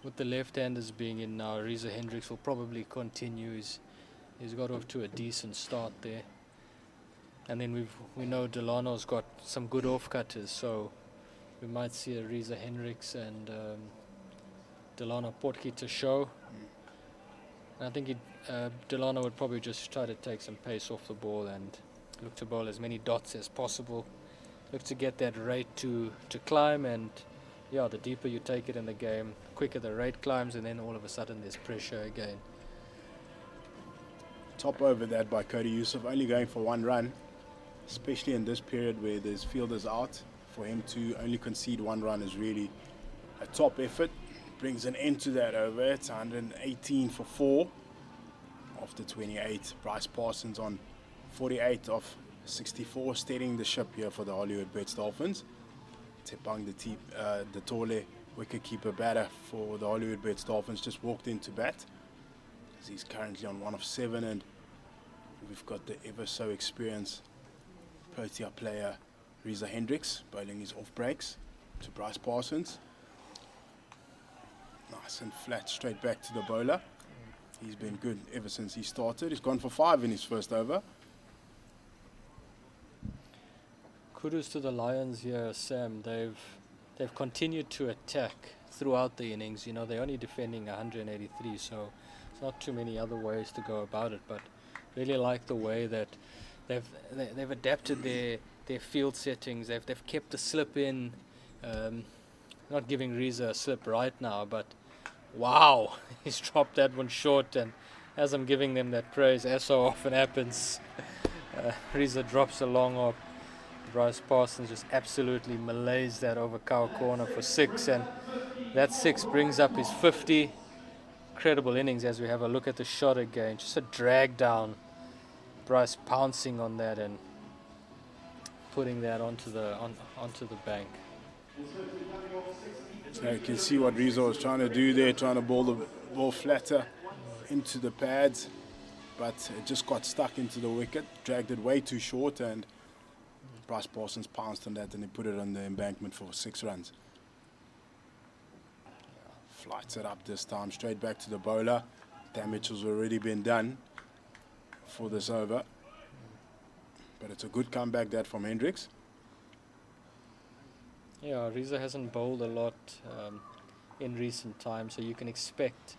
Speaker 10: with the left-handers being in now, Reza Hendricks will probably continue. He's got off to a decent start there. And then we know Delano's got some good off-cutters, so we might see a Reza Hendricks and Delano Potgieter show. And I think Delano would probably just try to take some pace off the ball and look to bowl as many dots as possible. Look to get that rate to climb, and yeah, the deeper you take it in the game, the quicker the rate climbs, and then all of a sudden there's pressure again.
Speaker 9: Top over that by Cody Yusuf, only going for 1 run, especially in this period where there's fielders out. For him to only concede 1 run is really a top effort. Brings an end to that over. It's 118 for 4 after 28. Bryce Parsons on 48 of 64, steadying the ship here for the Hollywoodbets Dolphins. Tshepang Ditole, wicketkeeper batter for the Hollywoodbets Dolphins, just walked into bat. He's currently on 1 of 7, and we've got the ever so experienced Protea player Reza Hendricks bowling his off breaks to Bryce Parsons. Nice and flat, straight back to the bowler. He's been good ever since he started. He's gone for 5 in his first over.
Speaker 10: Kudos to the Lions here, Sam. They've continued to attack throughout the innings. They're only defending 183, so it's not too many other ways to go about it. But really like the way that they've adapted their field settings. They've kept the slip in. Not giving Reza a slip right now, but wow, he's dropped that one short, and as I'm giving them that praise, as so often happens, Reza drops a long up. Bryce Parsons just absolutely malays that over cow corner for 6, and that 6 brings up his 50. Incredible innings as we have a look at the shot again. Just a drag down. Bryce pouncing on that and putting that onto the bank.
Speaker 9: So you can see what Reza was trying to do there, trying to bowl the ball flatter into the pads, but it just got stuck into the wicket, dragged it way too short, and Bryce Parsons pounced on that and he put it on the embankment for 6 runs. Flights it up this time, straight back to the bowler. Damage has already been done for this over, but it's a good comeback that from Hendricks.
Speaker 10: Yeah, Reza hasn't bowled a lot in recent times, so you can expect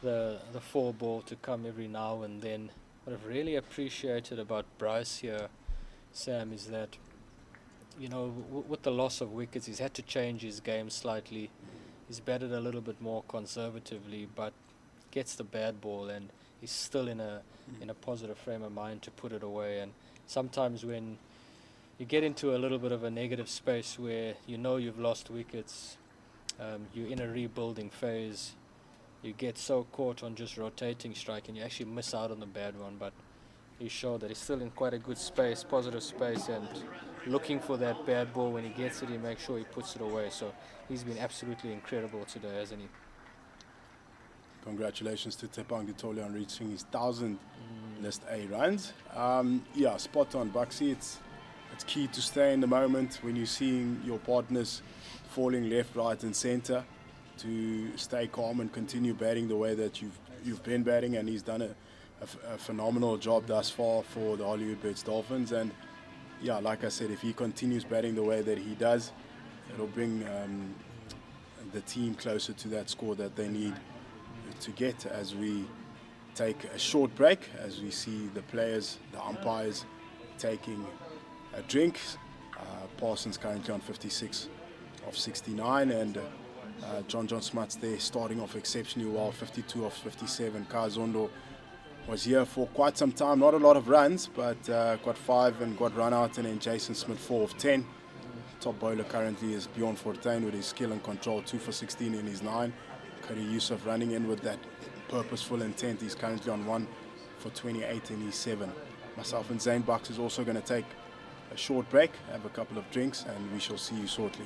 Speaker 10: the 4 ball to come every now and then. What I've really appreciated about Bryce here, Sam, is that, with the loss of wickets, he's had to change his game slightly. He's batted a little bit more conservatively, but gets the bad ball, and he's still in a positive frame of mind to put it away. And sometimes when you get into a little bit of a negative space where you've lost wickets, you're in a rebuilding phase, you get so caught on just rotating strike and you actually miss out on the bad one. But he showed that he's still in quite a good space, positive space, and looking for that bad ball. When he gets it, he makes sure he puts it away. So he's been absolutely incredible today, hasn't he?
Speaker 9: Congratulations to Tepang Ditole on reaching his 1,000 List A runs. Yeah, spot on, Buxy. It's key to stay in the moment when you're seeing your partners falling left, right, and centre, to stay calm and continue batting the way that you've been batting. And he's done a phenomenal job thus far for the Hollywoodbets Dolphins. And yeah, like I said, if he continues batting the way that he does, it'll bring the team closer to that score that they need to get, as we take a short break, as we see the players, the umpires taking a drink. Parsons currently on 56 of 69, and John Smuts there starting off exceptionally well, 52 of 57. Kazondo was here for quite some time, not a lot of runs, but got 5 and got run out, and then Jason Smith 4 of 10. Top bowler currently is Bjorn Fortuin with his skill and control, 2 for 16 in his 9. Cody Yusuf running in with that purposeful intent. He's currently on 1 for 28 in his 7. Myself and Zane Bucks is also going to take a short break, have a couple of drinks, and we shall see you shortly.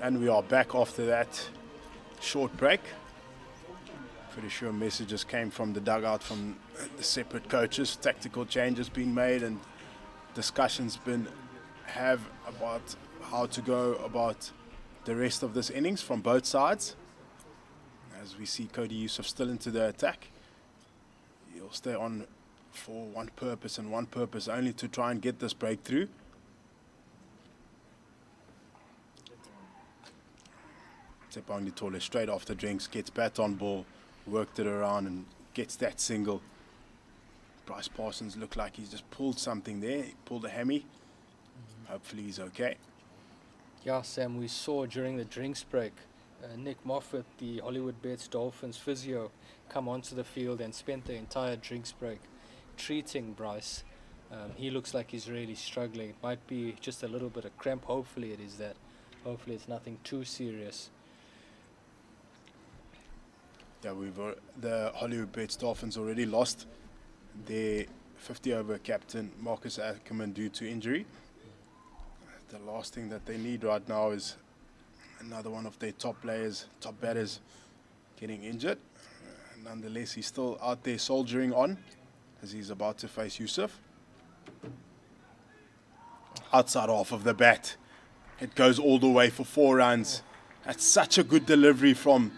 Speaker 9: And we are back after that short break. Pretty sure messages came from the dugout from the separate coaches, tactical changes being made, and discussions have about how to go about the rest of this innings from both sides. As we see Cody Yusuf still into the attack, he'll stay on for one purpose and one purpose only, to try and get this breakthrough. Tepang Ditole straight after drinks, gets bat on ball, worked it around and gets that single. Bryce Parsons looked like he's just pulled something there. He pulled a hammy. Hopefully he's okay.
Speaker 10: Yeah, Sam, we saw during the drinks break Nick Moffat, the Hollywoodbets Dolphins physio, come onto the field and spent the entire drinks break treating Bryce. He looks like he's really struggling. It might be just a little bit of cramp. Hopefully it is that. Hopefully it's nothing too serious.
Speaker 9: Yeah, the Hollywoodbets Dolphins already lost their 50-over captain Marcus Ackerman due to injury. The last thing that they need right now is another one of their top players, top batters, getting injured. Nonetheless, he's still out there soldiering on as he's about to face Yusuf. Outside half of the bat. It goes all the way for 4 runs. That's such a good delivery from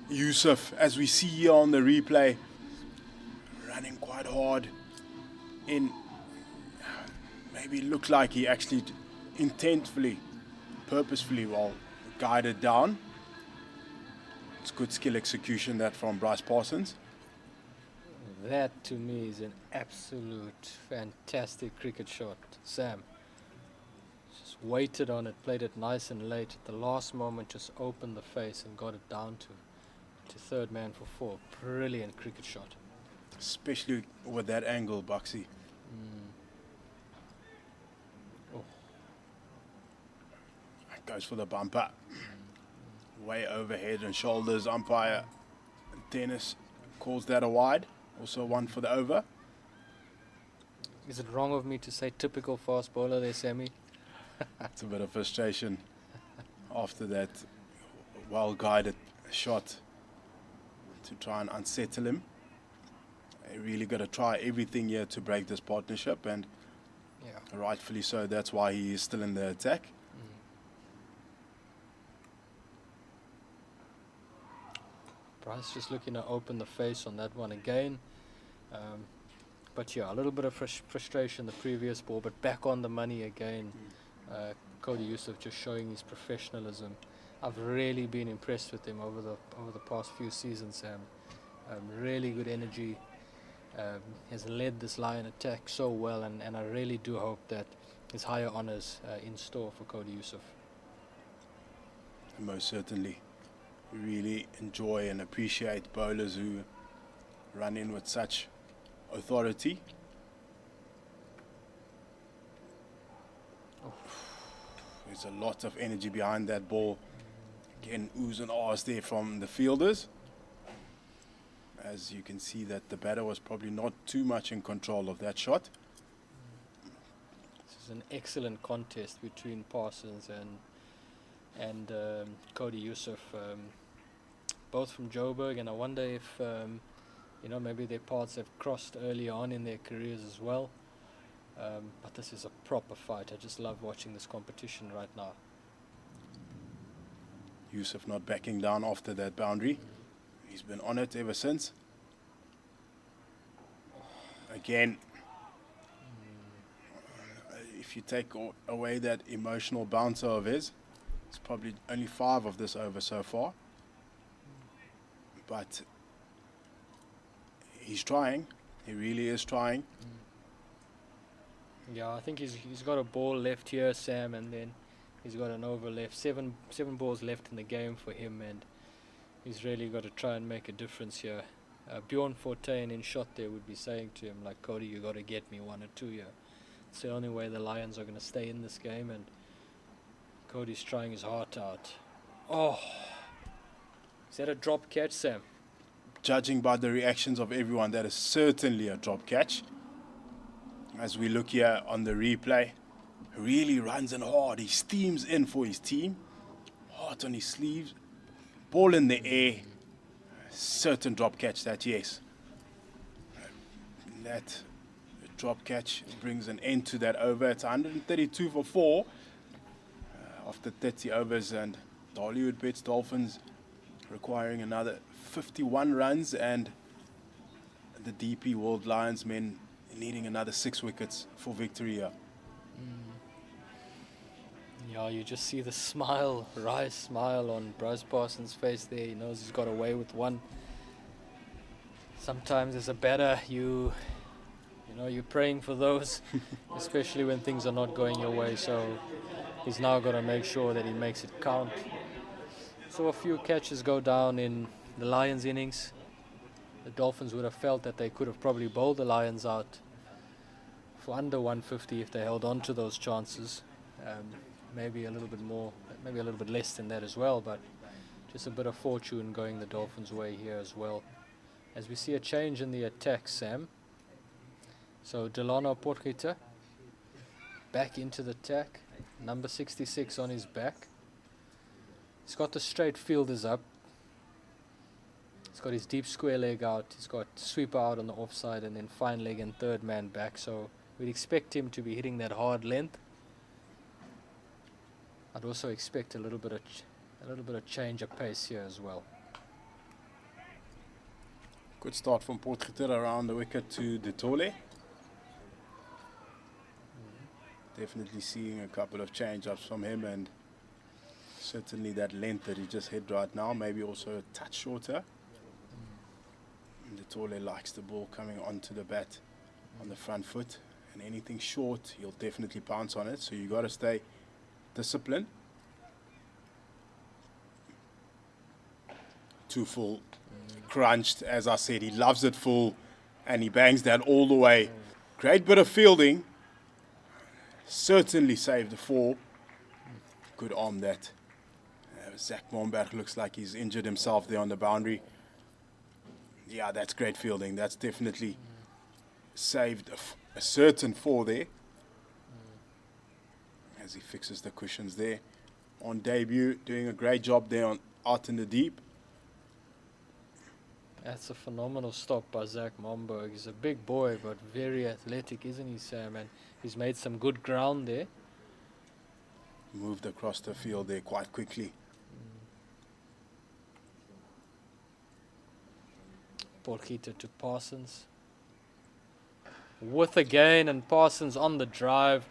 Speaker 9: Yusuf, as we see here on the replay. Running quite hard in. maybe looked like he actually intentfully, purposefully, well, guided down. It's good skill execution that from Bryce Parsons.
Speaker 10: That to me is an absolute fantastic cricket shot, Sam. Just waited on it, played it nice and late. At the last moment, just opened the face and got it down to third man for 4. Brilliant cricket shot.
Speaker 9: Especially with that angle, Buxy.
Speaker 10: Oh.
Speaker 9: Goes for the bumper. Way overhead and shoulders. Umpire Dennis calls that a wide. Also one for the over.
Speaker 10: Is it wrong of me to say typical fast bowler there, Sammy?
Speaker 9: It's a bit of frustration after that well-guided shot to try and unsettle him. They really got to try everything here to break this partnership, and rightfully so. That's why he is still in the attack.
Speaker 10: Bryce just looking to open the face on that one again. But yeah, a little bit of frustration the previous ball, but back on the money again. Cody Yusuf just showing his professionalism. I've really been impressed with him over the past few seasons, Sam. Really good energy. Has led this Lion attack so well, and I really do hope that there's higher honours in store for Cody Yusuf.
Speaker 9: Most certainly. We really enjoy and appreciate bowlers who run in with such authority. There's a lot of energy behind that ball. Again, oohs and ahs there from the fielders. As you can see that the batter was probably not too much in control of that shot.
Speaker 10: This is an excellent contest between Parsons and Cody Yusuf, both from Joburg, and I wonder if maybe their paths have crossed early on in their careers as well. But this is a proper fight. I just love watching this competition right now.
Speaker 9: Yusuf not backing down after that boundary. He's been on it ever since. Again, if you take away that emotional bouncer of his, it's probably only 5 of this over so far. But he's trying. He really is trying.
Speaker 10: Yeah, I think he's got a ball left here, Sam, and then he's got an over left. Seven balls left in the game for him, and he's really got to try and make a difference here. Bjorn Fortuin in shot there would be saying to him, like, Cody, you got to get me 1 or 2 here. It's the only way the Lions are going to stay in this game, and Cody's trying his heart out. Oh, is that a drop catch, Sam?
Speaker 9: Judging by the reactions of everyone, that is certainly a drop catch. As we look here on the replay, really runs in hard. He steams in for his team. Heart on his sleeves. Ball in the air. Certain drop catch that, yes. That drop catch brings an end to that over. It's 132 for 4 after 30 overs, and the Hollywoodbets Dolphins requiring another 51 runs, and the DP World Lions men needing another 6 wickets for victory here.
Speaker 10: Yeah, you just see the smile, wry smile on Bryce Parsons' face there. He knows he's got away with 1. Sometimes as a batter, you're praying for those, especially when things are not going your way. So he's now got to make sure that he makes it count. So a few catches go down in the Lions innings. The Dolphins would have felt that they could have probably bowled the Lions out for under 150 if they held on to those chances. Maybe a little bit more, maybe a little bit less than that as well, but just a bit of fortune going the Dolphins' way here as well. As we see a change in the attack, Sam. So Delano Potgieter back into the attack, number 66 on his back. He's got the straight fielders up. He's got his deep square leg out. He's got sweeper out on the offside, and then fine leg and third man back. So we'd expect him to be hitting that hard length. I'd also expect a little bit of change of pace here as well.
Speaker 9: Good start from Potgieter around the wicket to De Tole. Definitely seeing a couple of change-ups from him, and certainly that length that he just hit right now, maybe also a touch shorter. And Tole likes the ball coming onto the bat on the front foot, and anything short, he'll definitely pounce on it. So you got to stay disciplined. Too full, crunched, as I said, he loves it full, and he bangs that all the way. Great bit of fielding. Certainly saved the 4. Good arm that. Zach Momberg looks like he's injured himself there on the boundary. Yeah, that's great fielding. That's definitely saved a certain 4 there. As he fixes the cushions there. On debut, doing a great job there out in the deep.
Speaker 10: That's a phenomenal stop by Zach Momberg. He's a big boy, but very athletic, isn't he, Sam? And he's made some good ground there.
Speaker 9: Moved across the field there quite quickly.
Speaker 10: Porquito to Parsons. With again, and Parsons on the drive.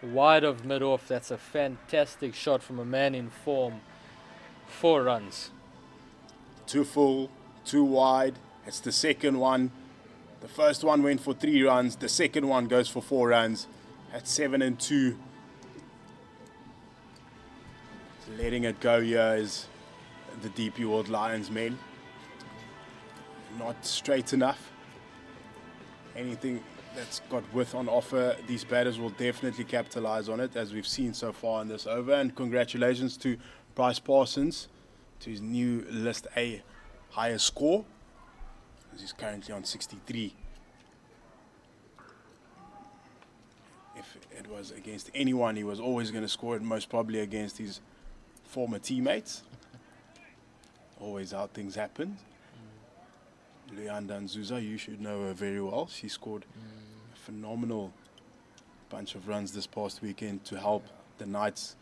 Speaker 10: Wide of mid-off. That's a fantastic shot from a man in form. 4 runs.
Speaker 9: 2 full, 2 wide. It's the second one. The first one went for 3 runs. The second one goes for 4 runs. At 7 and 2. Letting it go here is the DP World Lions men. Not straight enough. Anything that's got width on offer, these batters will definitely capitalize on it, as we've seen so far in this over. And congratulations to Bryce Parsons, to his new List A highest score, as he's currently on 63. If it was against anyone, he was always going to score it, most probably against his former teammates. Always how things happen. Luyanda Nzuza, you should know her very well. She scored a phenomenal bunch of runs this past weekend to help the Knights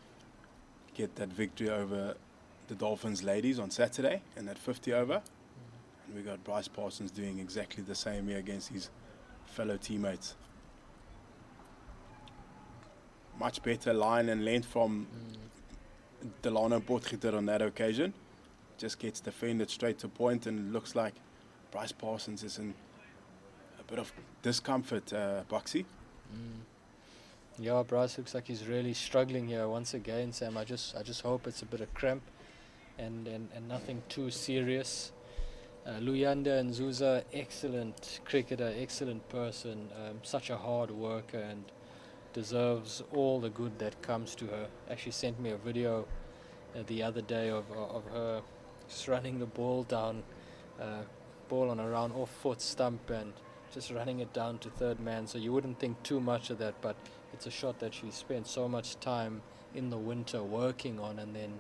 Speaker 9: get that victory over the Dolphins ladies on Saturday in that 50 over. And we got Bryce Parsons doing exactly the same here against his fellow teammates. Much better line and length from Delano Potgieter on that occasion. Just gets defended straight to point, and looks like Bryce Parsons is in a bit of discomfort, Buxy.
Speaker 10: Yeah, Bryce looks like he's really struggling here once again, Sam. I just hope it's a bit of cramp and nothing too serious. Luyanda and Nzuza, excellent cricketer, excellent person, such a hard worker, and deserves all the good that comes to her. Actually sent me a video the other day of her just running the ball down, ball on a round off foot stump, and just running it down to third man. So you wouldn't think too much of that, but it's a shot that she spent so much time in the winter working on, and then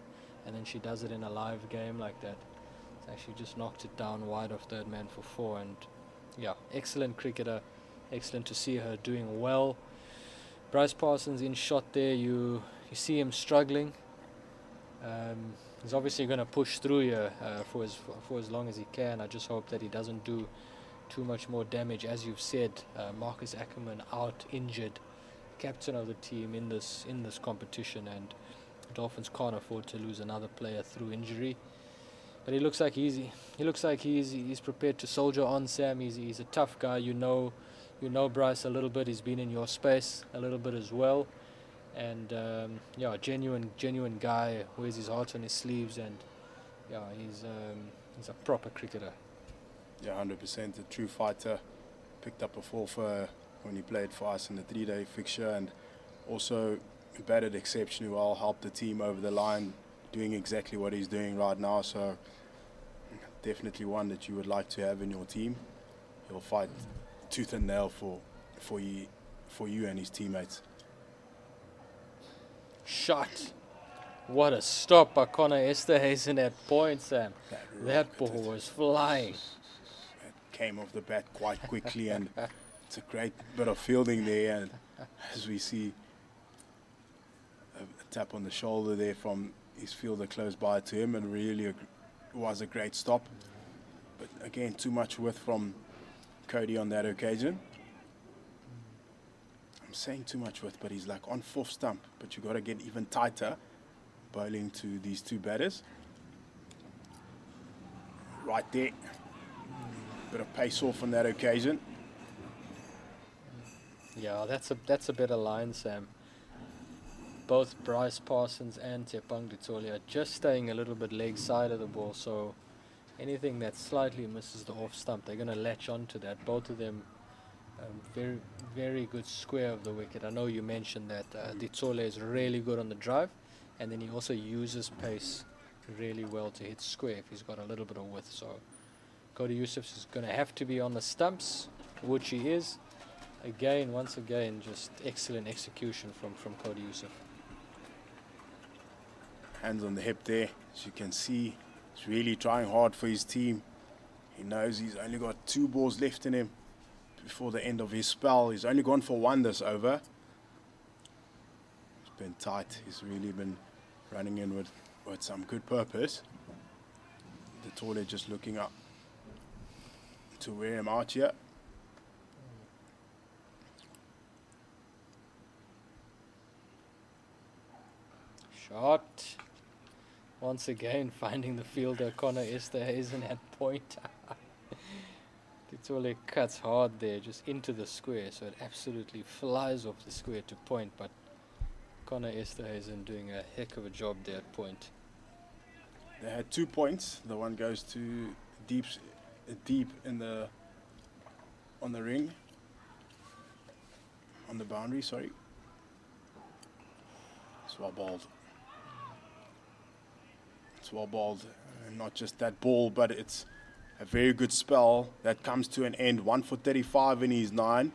Speaker 10: she does it in a live game like that. So she just knocked it down wide of third man for 4, and yeah, excellent cricketer, excellent to see her doing well. Bryce Parsons in shot there, you see him struggling. He's obviously going to push through here for as long as he can. I just hope that he doesn't do too much more damage. As you've said, Marcus Ackerman out injured, captain of the team in this competition, and the Dolphins can't afford to lose another player through injury. But he looks like he's prepared to soldier on, Sam. He's a tough guy. You know Bryce a little bit. He's been in your space a little bit as well. And yeah, genuine guy, wears his heart on his sleeves, and yeah, he's a proper cricketer.
Speaker 9: Yeah, 100%, a true fighter. Picked up a 4 for when he played for us in the 3-day fixture, and also batted exceptionally well, helped the team over the line, doing exactly what he's doing right now. So definitely one that you would like to have in your team. He'll fight tooth and nail for you and his teammates.
Speaker 10: Shot. What a stop by Connor Esterhuizen at point, Sam. That ball was flying.
Speaker 9: It came off the bat quite quickly, and it's a great bit of fielding there. And as we see a tap on the shoulder there from his fielder close by to him, and really was a great stop. But again, too much width from Cody on that occasion. I'm saying too much width, but he's like on fourth stump. But you got to get even tighter bowling to these two batters. Right there. Bit of pace off on that occasion.
Speaker 10: Yeah, that's a better line, Sam. Both Bryce Parsons and Tepang Ditole are just staying a little bit leg side of the ball, so anything that slightly misses the off stump, they're going to latch onto that. Both of them very, very good square of the wicket. I know you mentioned that Ditole is really good on the drive, and then he also uses pace really well to hit square if he's got a little bit of width. So Cody Yusuf is going to have to be on the stumps, which he is. Again, once again, just excellent execution from Cody Yusuf.
Speaker 9: Hands on the hip there. As you can see, he's really trying hard for his team. He knows he's only got 2 balls left in him before the end of his spell. He's only gone for 1 this over. It's been tight. He's really been running in with some good purpose. Ditole just looking up to wear him out here.
Speaker 10: Shot. Once again, finding the fielder, Connor Esterhuizen at point. Ditole cuts hard there, just into the square, so it absolutely flies off the square to point, but Connor Esterhuizen doing a heck of a job there at point.
Speaker 9: They had 2 points. The one goes to deep in the on the ring, on the boundary. Sorry, it's well bowled. It's well bowled, and not just that ball, but it's a very good spell that comes to an end. 1 for 35 in his 9.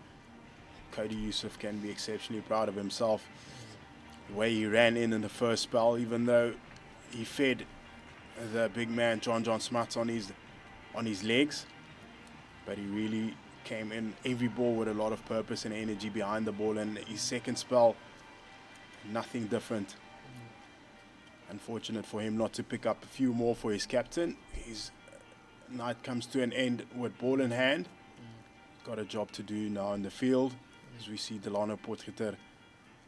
Speaker 9: Cody Yusuf can be exceptionally proud of himself. The way he ran in the first spell, even though he fed the big man John Smuts on his legs, but he really came in every ball with a lot of purpose and energy behind the ball. And his second spell, nothing different. Unfortunate for him not to pick up a few more for his captain. His night comes to an end with ball in hand. Got a job to do now in the field, as we see Delano Potgieter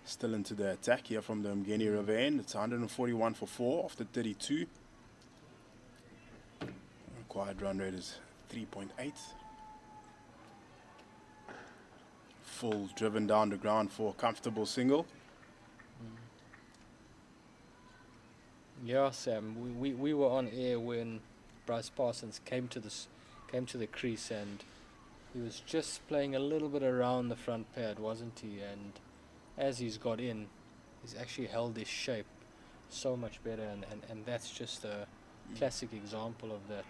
Speaker 9: still into the attack here from the Mgeni River end. It's 141 for 4 after 32. Required run rate is 3.8. Full driven down the ground for a comfortable single.
Speaker 10: Yeah, Sam, we were on air when Bryce Parsons came to the crease, and he was just playing a little bit around the front pad, wasn't he? And as he's got in, he's actually held his shape so much better, and that's just a classic example of that.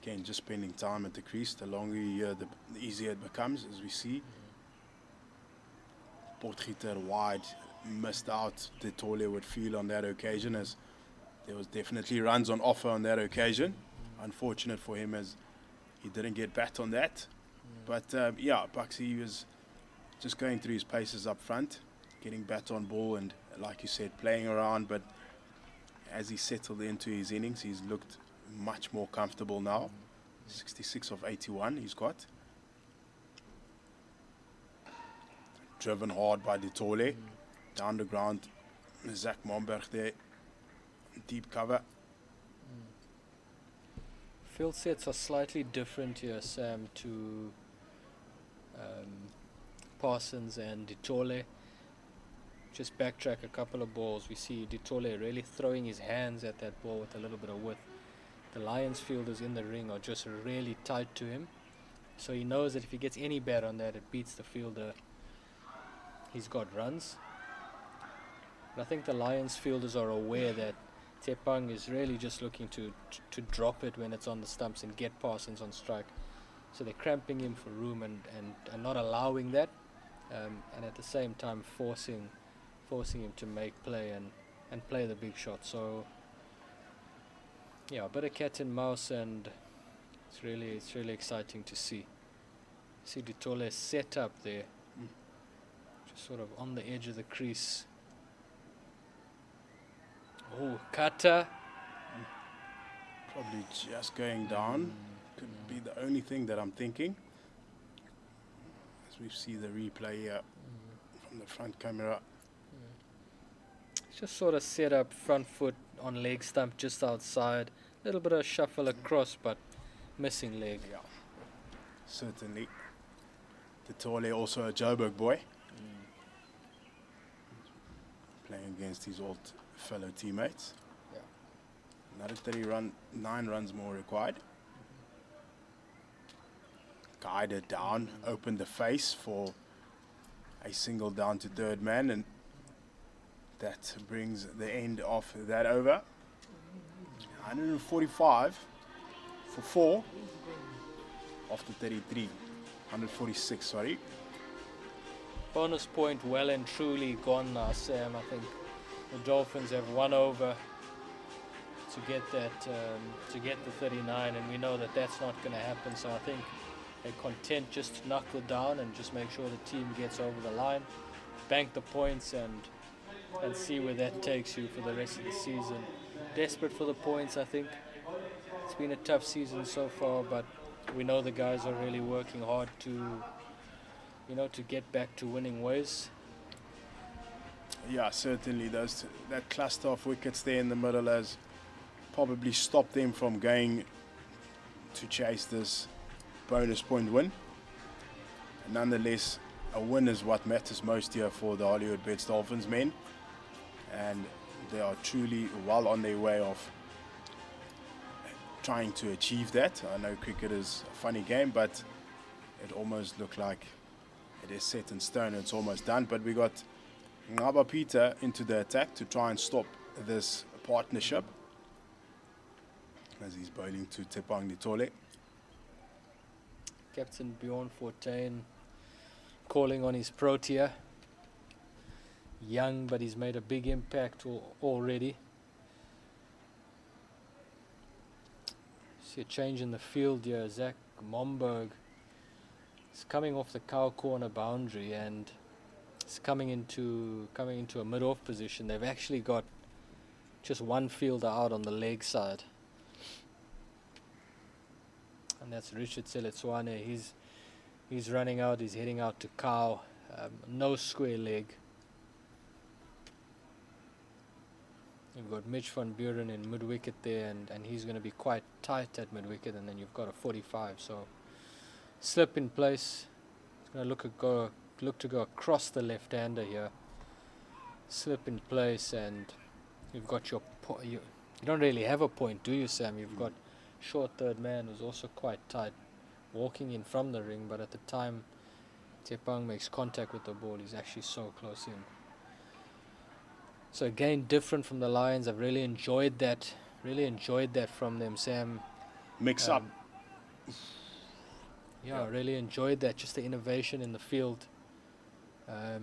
Speaker 9: Again, just spending time at the crease. The longer you're here, the easier it becomes, as we see. Potgieter wide, missed out. Ditole would feel on that occasion, as there was definitely runs on offer on that occasion. Unfortunate for him, as he didn't get bat on that. But yeah, Buxy was just going through his paces up front, getting bat on ball, and like you said, playing around. But as he settled into his innings, he's looked much more comfortable now. 66 of 81 he's got. Driven hard by Ditole. Down the ground, Zach Momberg there. Deep cover.
Speaker 10: Field sets are slightly different here, Sam, to Parsons and Ditole. Just backtrack a couple of balls. We see Ditole really throwing his hands at that ball with a little bit of width. The Lions fielders in the ring are just really tight to him. So he knows that if he gets any bat on that, it beats the fielder. He's got runs. But I think the Lions fielders are aware that Tepang is really just looking to drop it when it's on the stumps and get Parsons on strike. So they're cramping him for room and not allowing that. And at the same time forcing him to make play and play the big shot. So yeah, a bit of cat and mouse, and it's really exciting to see. See Ditole set up there, just sort of on the edge of the crease. Oh, cutter.
Speaker 9: Probably just going down. Could be the only thing that I'm thinking. As we see the replay here from the front camera.
Speaker 10: Just sort of set up front foot on leg stump just outside. A little bit of shuffle across, but missing leg.
Speaker 9: Yeah, certainly. Ditole also a Joburg boy. Playing against his old fellow teammates.
Speaker 10: Yeah.
Speaker 9: Another 9 runs more required. Guided down, opened the face for a single down to third man, and that brings the end of that over. 145 for 4 of the 33. 146, sorry.
Speaker 10: Bonus point well and truly gone now, Sam. I think the Dolphins have won over to get that, to get the 39, and we know that that's not going to happen. So I think they're content just to knuckle down and just make sure the team gets over the line, bank the points, and see where that takes you for the rest of the season. Desperate for the points, I think. It's been a tough season so far, but we know the guys are really working hard to, to get back to winning ways.
Speaker 9: Yeah, certainly. That cluster of wickets there in the middle has probably stopped them from going to chase this bonus point win. And nonetheless, a win is what matters most here for the Hollywoodbets Dolphins men, and they are truly well on their way of trying to achieve that. I know cricket is a funny game, but it almost looked like it is set in stone. It's almost done, but we got Ngaba Peter into the attack to try and stop this partnership as he's bowling to Tepang Ditole.
Speaker 10: Captain Bjorn Fortuin calling on his Protea. Young, but he's made a big impact already. See a change in the field here. Zach Momberg is coming off the cow corner boundary and it's coming into a mid-off position. They've actually got just one fielder out on the leg side, and that's Richard Seletswane. He's running out. He's heading out to cow. No square leg. You've got Mitch van Buren in mid-wicket there, and he's going to be quite tight at mid-wicket, and then you've got a 45. So slip in place. It's going to look to go across the left-hander here. Slip in place, and you've got your you don't really have a point, do you, Sam? You've got short third man who's also quite tight, walking in from the ring, but at the time Tepang makes contact with the ball, he's actually so close in. So again, different from the Lions. I've really enjoyed that from them, Sam.
Speaker 9: Mix up.
Speaker 10: Yeah, I really enjoyed that, just the innovation in the field. The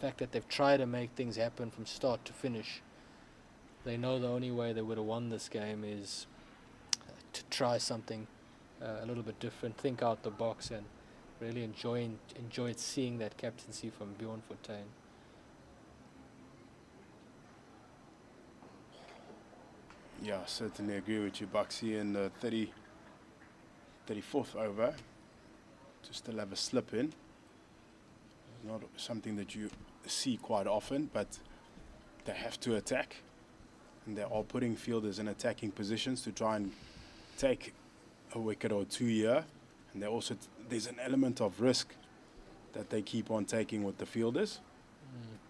Speaker 10: fact that they've tried to make things happen from start to finish. They know the only way they would have won this game is to try something a little bit different, think out the box, and really enjoyed seeing that captaincy from Bjorn Fortuin.
Speaker 9: Yeah, certainly agree with you, Buxy. In the 34th over, to still have a slip in. Not something that you see quite often, but they have to attack. And they are putting fielders in attacking positions to try and take a wicket or two here. And there's an element of risk that they keep on taking with the fielders.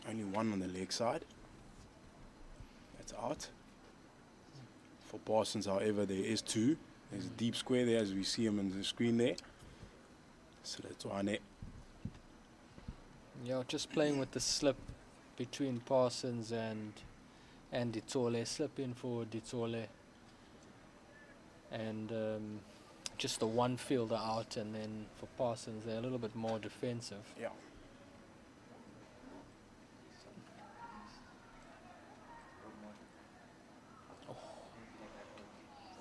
Speaker 9: Only one on the leg side. That's out. For Parsons, however, there is two. There's a deep square there, as we see him on the screen there. So that's one.
Speaker 10: Yeah, just playing with the slip between Parsons and Ditole. Slip in for Ditole. And just the one fielder out, and then for Parsons, they're a little bit more defensive.
Speaker 9: Yeah.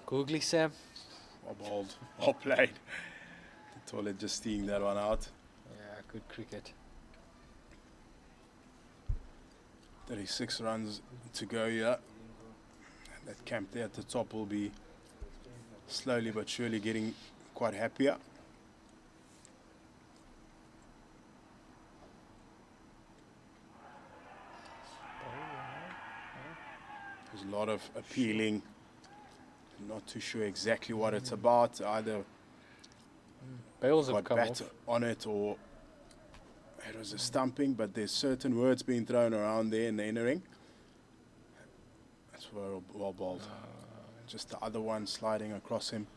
Speaker 10: Googly, Sam.
Speaker 9: Well bowled, well played. Ditole just seeing that one out.
Speaker 10: Yeah, good cricket.
Speaker 9: 36 runs to go here. That camp there at the top will be slowly but surely getting quite happier. There's a lot of appealing. Not too sure exactly what it's about. Either
Speaker 10: Bales have
Speaker 9: got
Speaker 10: come
Speaker 9: bat
Speaker 10: off.
Speaker 9: on it or it was a stumping, but there's certain words being thrown around there in the inner ring. That's well bowled. Just the other one sliding across him.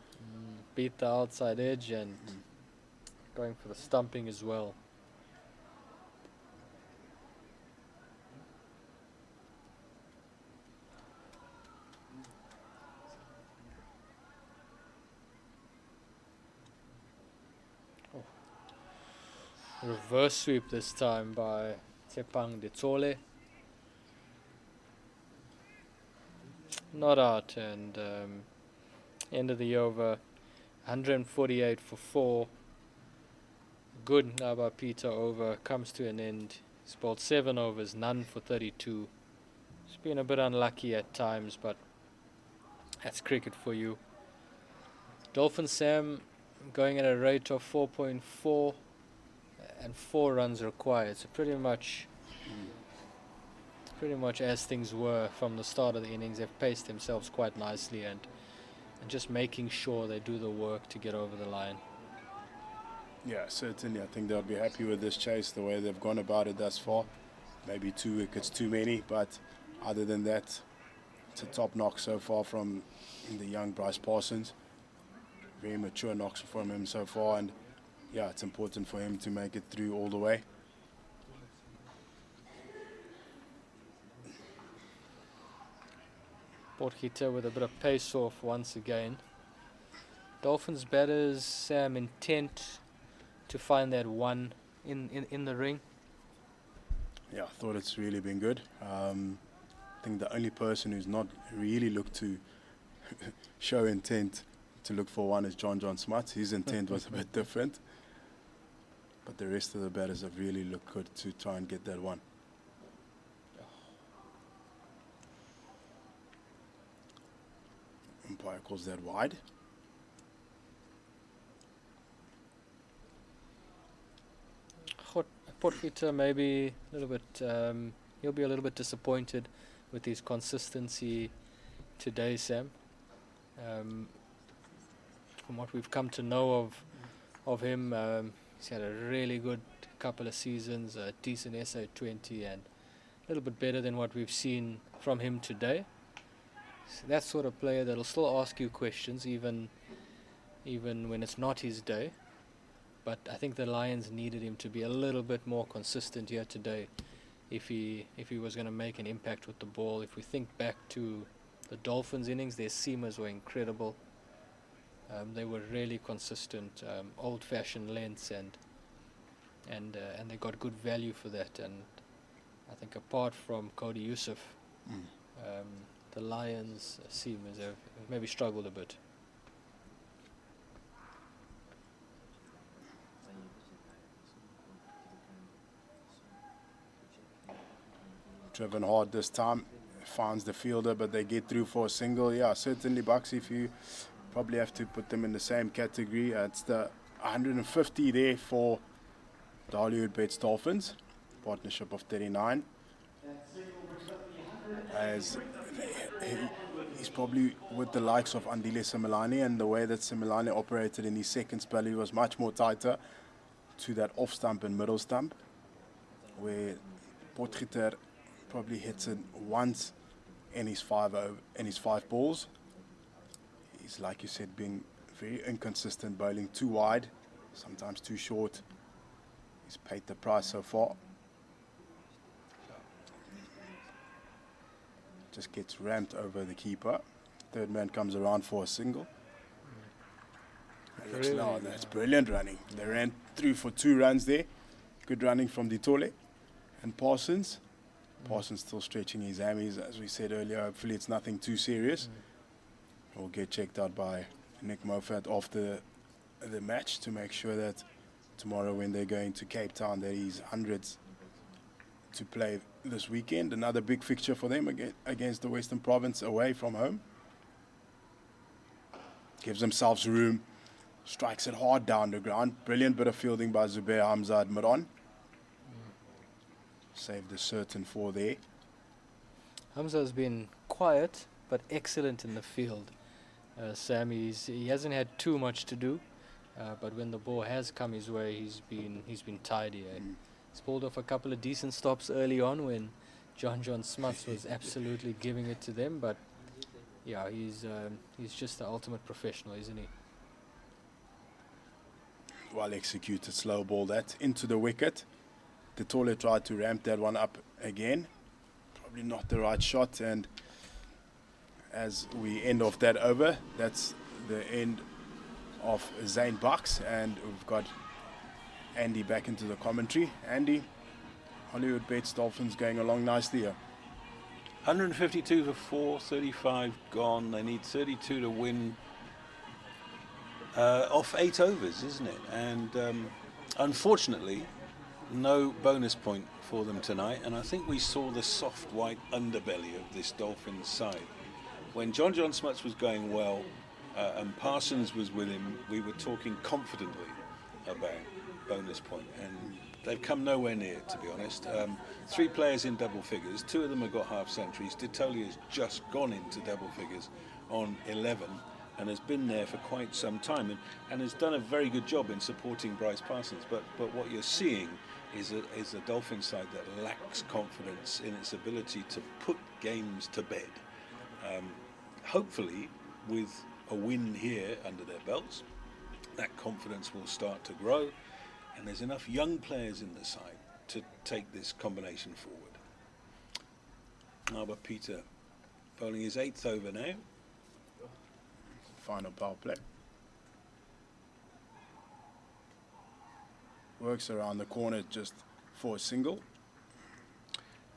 Speaker 10: Beat the outside edge and going for the stumping as well. Reverse sweep this time by Tepang Detsole. Not out, and end of the over, 148 for 4. Good Naba Peter over comes to an end. He's bowled 7 overs, none for 32. He's been a bit unlucky at times, but that's cricket for you. Dolphin Sam going at a rate of 4.4 and 4 runs required. So pretty much as things were from the start of the innings. They've paced themselves quite nicely and just making sure they do the work to get over the line.
Speaker 9: Yeah, certainly. I think they'll be happy with this chase, the way they've gone about it thus far. Maybe 2 wickets too many, but other than that, it's a top knock so far from the young Bryce Parsons. Very mature knocks from him so far, and yeah, it's important for him to make it through all the way.
Speaker 10: Potgieter with a bit of pace off once again. Dolphins batters, Sam, intent to find that one in the ring.
Speaker 9: Yeah, I thought it's really been good. I think the only person who's not really looked to show intent to look for one is John Smuts. His intent was a bit different. But the rest of the batters have really looked good to try and get that one. Umpire calls that wide.
Speaker 10: Potgieter maybe a little bit, he'll be a little bit disappointed with his consistency today, Sam. From what we've come to know of him, he's had a really good couple of seasons, a decent SA20, and a little bit better than what we've seen from him today. So that sort of player that'll still ask you questions even when it's not his day. But I think the Lions needed him to be a little bit more consistent here today if he was going to make an impact with the ball. If we think back to the Dolphins innings, their seamers were incredible. They were really consistent, old-fashioned lengths, and they got good value for that. And I think apart from Cody Yusuf, the Lions seamers have maybe struggled a bit.
Speaker 9: Driven hard this time, finds the fielder, but they get through for a single. Yeah, certainly, Bucks, if you probably have to put them in the same category. It's the 150 there for the Hollywoodbets Dolphins, partnership of 39. As he's probably with the likes of Andile Similani, and the way that Similani operated in his second spell, he was much more tighter to that off stump and middle stump, where Potgieter probably hits it once in his 5 balls. He's, like you said, being very inconsistent, bowling too wide, sometimes too short. He's paid the price so far. Just gets ramped over the keeper. Third man comes around for a single. Really? No, that's brilliant running. They ran through for 2 runs there. Good running from Ditole and Parsons. Parsons still stretching his hammies, as we said earlier. Hopefully it's nothing too serious. We'll get checked out by Nick Moffat after the match to make sure that tomorrow when they're going to Cape Town, that he's hundreds to play this weekend. Another big fixture for them against the Western Province away from home. Gives themselves room, strikes it hard down the ground. Brilliant bit of fielding by Zubair Hamza Admiron. Saved a certain 4 there.
Speaker 10: Hamza has been quiet but excellent in the field. Sam, he hasn't had too much to do, but when the ball has come his way, he's been tidy. He's pulled off a couple of decent stops early on when John Smuts was absolutely giving it to them, but yeah, he's just the ultimate professional, isn't he?
Speaker 9: Well executed slow ball that into the wicket. De Tole tried to ramp that one up again. Probably not the right shot, and as we end off that over, that's the end of Zane Bucks, and we've got Andy back into the commentary. Andy, Hollywoodbets Dolphins going along nicely here.
Speaker 8: 152 for 4, 35 gone. They need 32 to win off 8 overs, isn't it? And unfortunately, no bonus point for them tonight. And I think we saw the soft white underbelly of this Dolphins side. When John Smuts was going well and Parsons was with him, we were talking confidently about bonus point, and they've come nowhere near, to be honest. 3 players in double figures, 2 of them have got half centuries. De Tole has just gone into double figures on 11 and has been there for quite some time, and has done a very good job in supporting Bryce Parsons. But what you're seeing is a Dolphin side that lacks confidence in its ability to put games to bed. Hopefully, with a win here under their belts, that confidence will start to grow, and there's enough young players in the side to take this combination forward. Albert Peter bowling his 8th over now.
Speaker 9: Final power play. Works around the corner just for a single.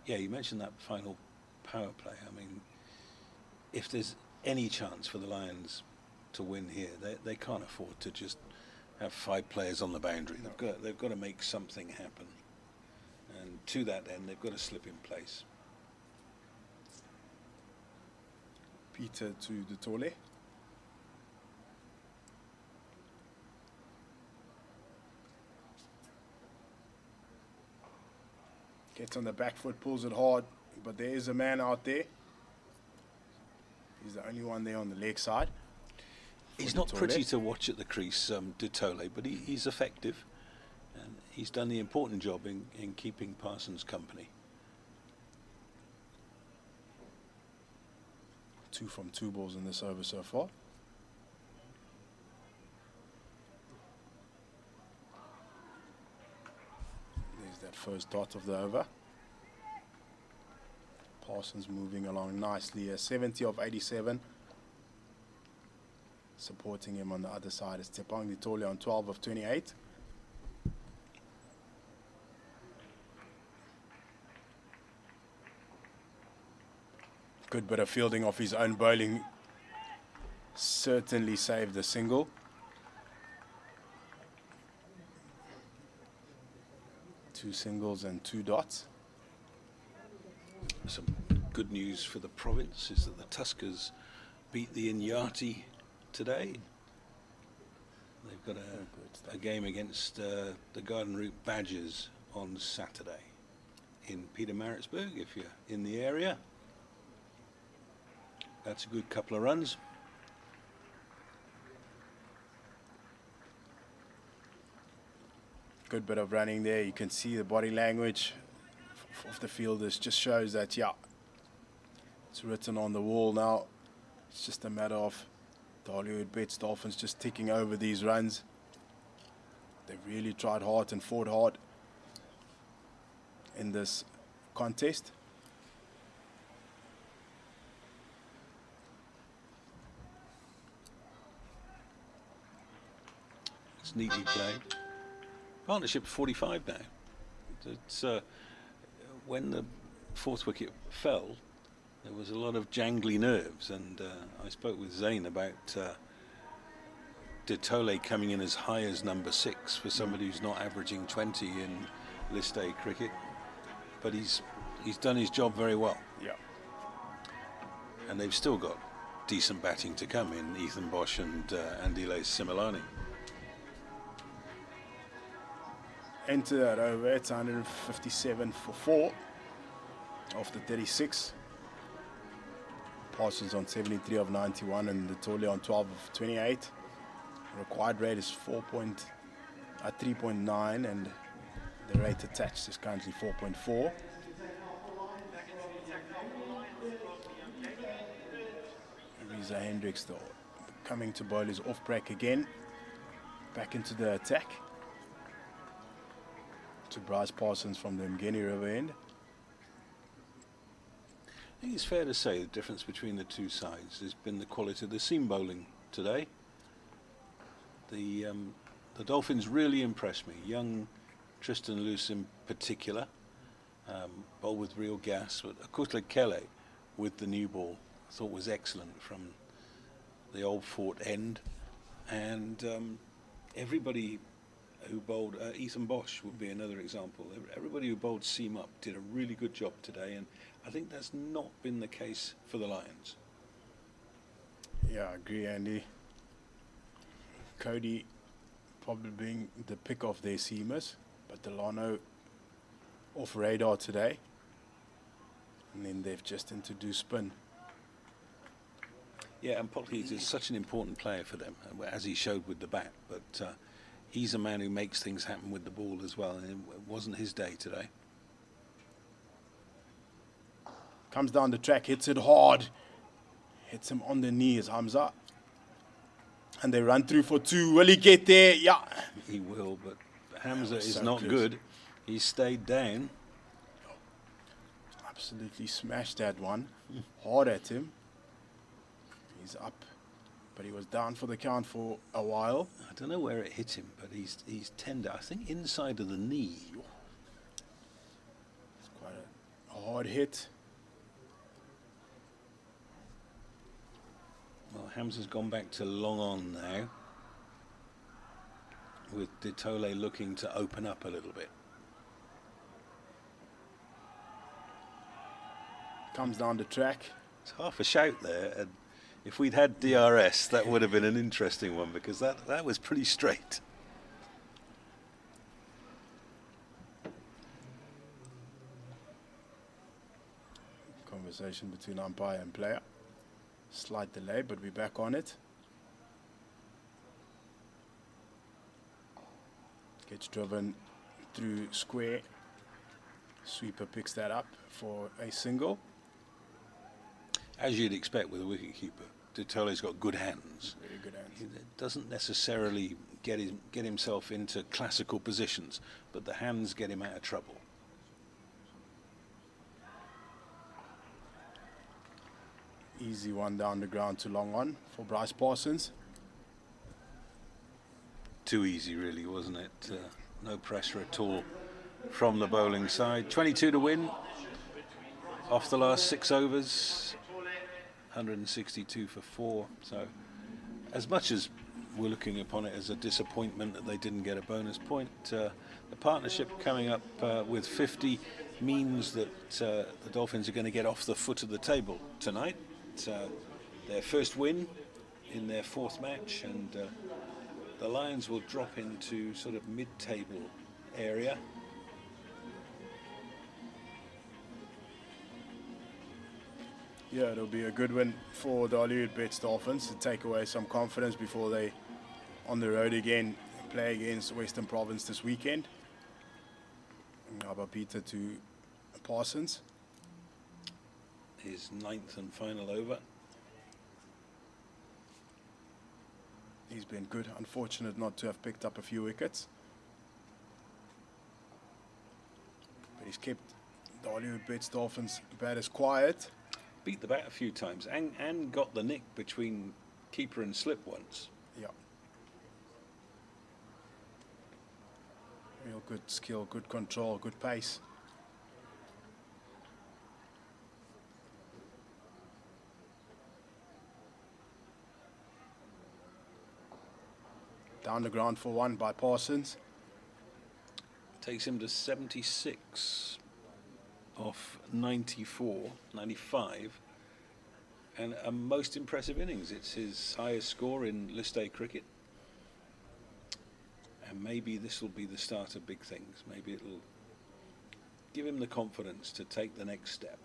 Speaker 8: Yeah, you mentioned that final power play. I mean, if there's any chance for the Lions to win here, they can't afford to just have 5 players on the boundary. They've got to make something happen, and to that end, they've got to slip in place.
Speaker 9: Peter to De Tole. Gets on the back foot, pulls it hard, but there is a man out there. He's the only one there on the leg side.
Speaker 8: He's not pretty to watch at the crease, De Tole, but he's effective, and he's done the important job in keeping Parsons company.
Speaker 9: 2 from 2 balls in this over so far. There's that first dot of the over. Parsons moving along nicely. 70 of 87. Supporting him on the other side is Tepang De Tole on 12 of 28. Good bit of fielding off his own bowling. Certainly saved the single. Two singles and 2 dots.
Speaker 8: Some good news for the province is that the Tuskers beat the Inyati today. They've got a game against the Garden Route Badgers on Saturday in Pietermaritzburg, if you're in the area. That's a good couple of runs.
Speaker 9: Good bit of running there. You can see the body language of the fielders just shows that, yeah, it's written on the wall now. It's just a matter of the Hollywoodbets Dolphins just ticking over these runs. They've really tried hard and fought hard in this contest.
Speaker 8: It's neatly played. Partnership 45 now. It's when the 4th wicket fell, there was a lot of jangly nerves, and I spoke with Zane about De Tole coming in as high as number 6 for somebody who's not averaging 20 in List A cricket, but he's done his job very well.
Speaker 9: Yeah.
Speaker 8: And they've still got decent batting to come in Ethan Bosch and Andile Similani.
Speaker 9: Enter that over. It's 157 for 4 off the 36. Parsons on 73 of 91 and the Tole on 12 of 28. Required rate is 3.9 and the rate attached is currently 4.4. Reza Hendricks though coming to bowl his off break again. Back into the attack. To Bryce Parsons from the Mgeni River end.
Speaker 8: I think it's fair to say the difference between the two sides has been the quality of the seam bowling today. The Dolphins really impressed me. Young Tristan Luce in particular, bowled with real gas. But Akutle Kele with the new ball I thought was excellent from the Old Fort end. And everybody who bowled, Ethan Bosch would be another example. Everybody who bowled seam up did a really good job today, and I think that's not been the case for the Lions.
Speaker 9: Yeah, I agree, Andy. Cody probably being the pick of their seamers, but Delano off radar today. And then they've just introduced spin.
Speaker 8: Yeah, and Pottees is such an important player for them, as he showed with the bat, but he's a man who makes things happen with the ball as well, and it wasn't his day today.
Speaker 9: Comes down the track, hits it hard. Hits him on the knees, Hamza. And they run through for 2. Will he get there? Yeah.
Speaker 8: He will, but Hamza is
Speaker 9: so
Speaker 8: not
Speaker 9: close.
Speaker 8: good. He stayed down.
Speaker 9: Absolutely smashed that one. Hard at him. He's up. But he was down for the count for a while.
Speaker 8: I don't know where it hit him, but he's tender. I think inside of the knee.
Speaker 9: It's quite a hard hit.
Speaker 8: Well, Hamza's gone back to long on now, with De Tole looking to open up a little bit.
Speaker 9: Comes down the track.
Speaker 8: It's half a shout there, and if we'd had DRS, that would have been an interesting one, because that was pretty straight.
Speaker 9: Conversation between umpire and player. Slight delay, but we're back on it. Gets driven through square. Sweeper picks that up for a single.
Speaker 8: As you'd expect with a wicketkeeper, De Tole's got good hands.
Speaker 9: Very good hands.
Speaker 8: He doesn't necessarily get himself into classical positions, but the hands get him out of trouble.
Speaker 9: Easy one down the ground to long on for Bryce Parsons.
Speaker 8: Too easy, really, wasn't it? No pressure at all from the bowling side. 22 to win off the last 6 overs. 162 for 4. So, as much as we're looking upon it as a disappointment that they didn't get a bonus point, the partnership coming up with 50 means that the Dolphins are going to get off the foot of the table tonight. Their first win in their 4th match, and the Lions will drop into sort of mid-table area.
Speaker 9: Yeah, it'll be a good win for the Hollywoodbets Dolphins to take away some confidence before they, on the road again, play against Western Province this weekend. Peter to Parsons.
Speaker 8: His 9th and final over.
Speaker 9: He's been good. Unfortunate not to have picked up a few wickets. But he's kept the Hollywoodbets Dolphins batters quiet.
Speaker 8: Beat the bat a few times and got the nick between keeper and slip once.
Speaker 9: Yeah. Real good skill, good control, good pace. Down the ground for 1 by Parsons.
Speaker 8: Takes him to 76 off 94, 95. And a most impressive innings. It's his highest score in List A cricket. And maybe this will be the start of big things. Maybe it'll give him the confidence to take the next step.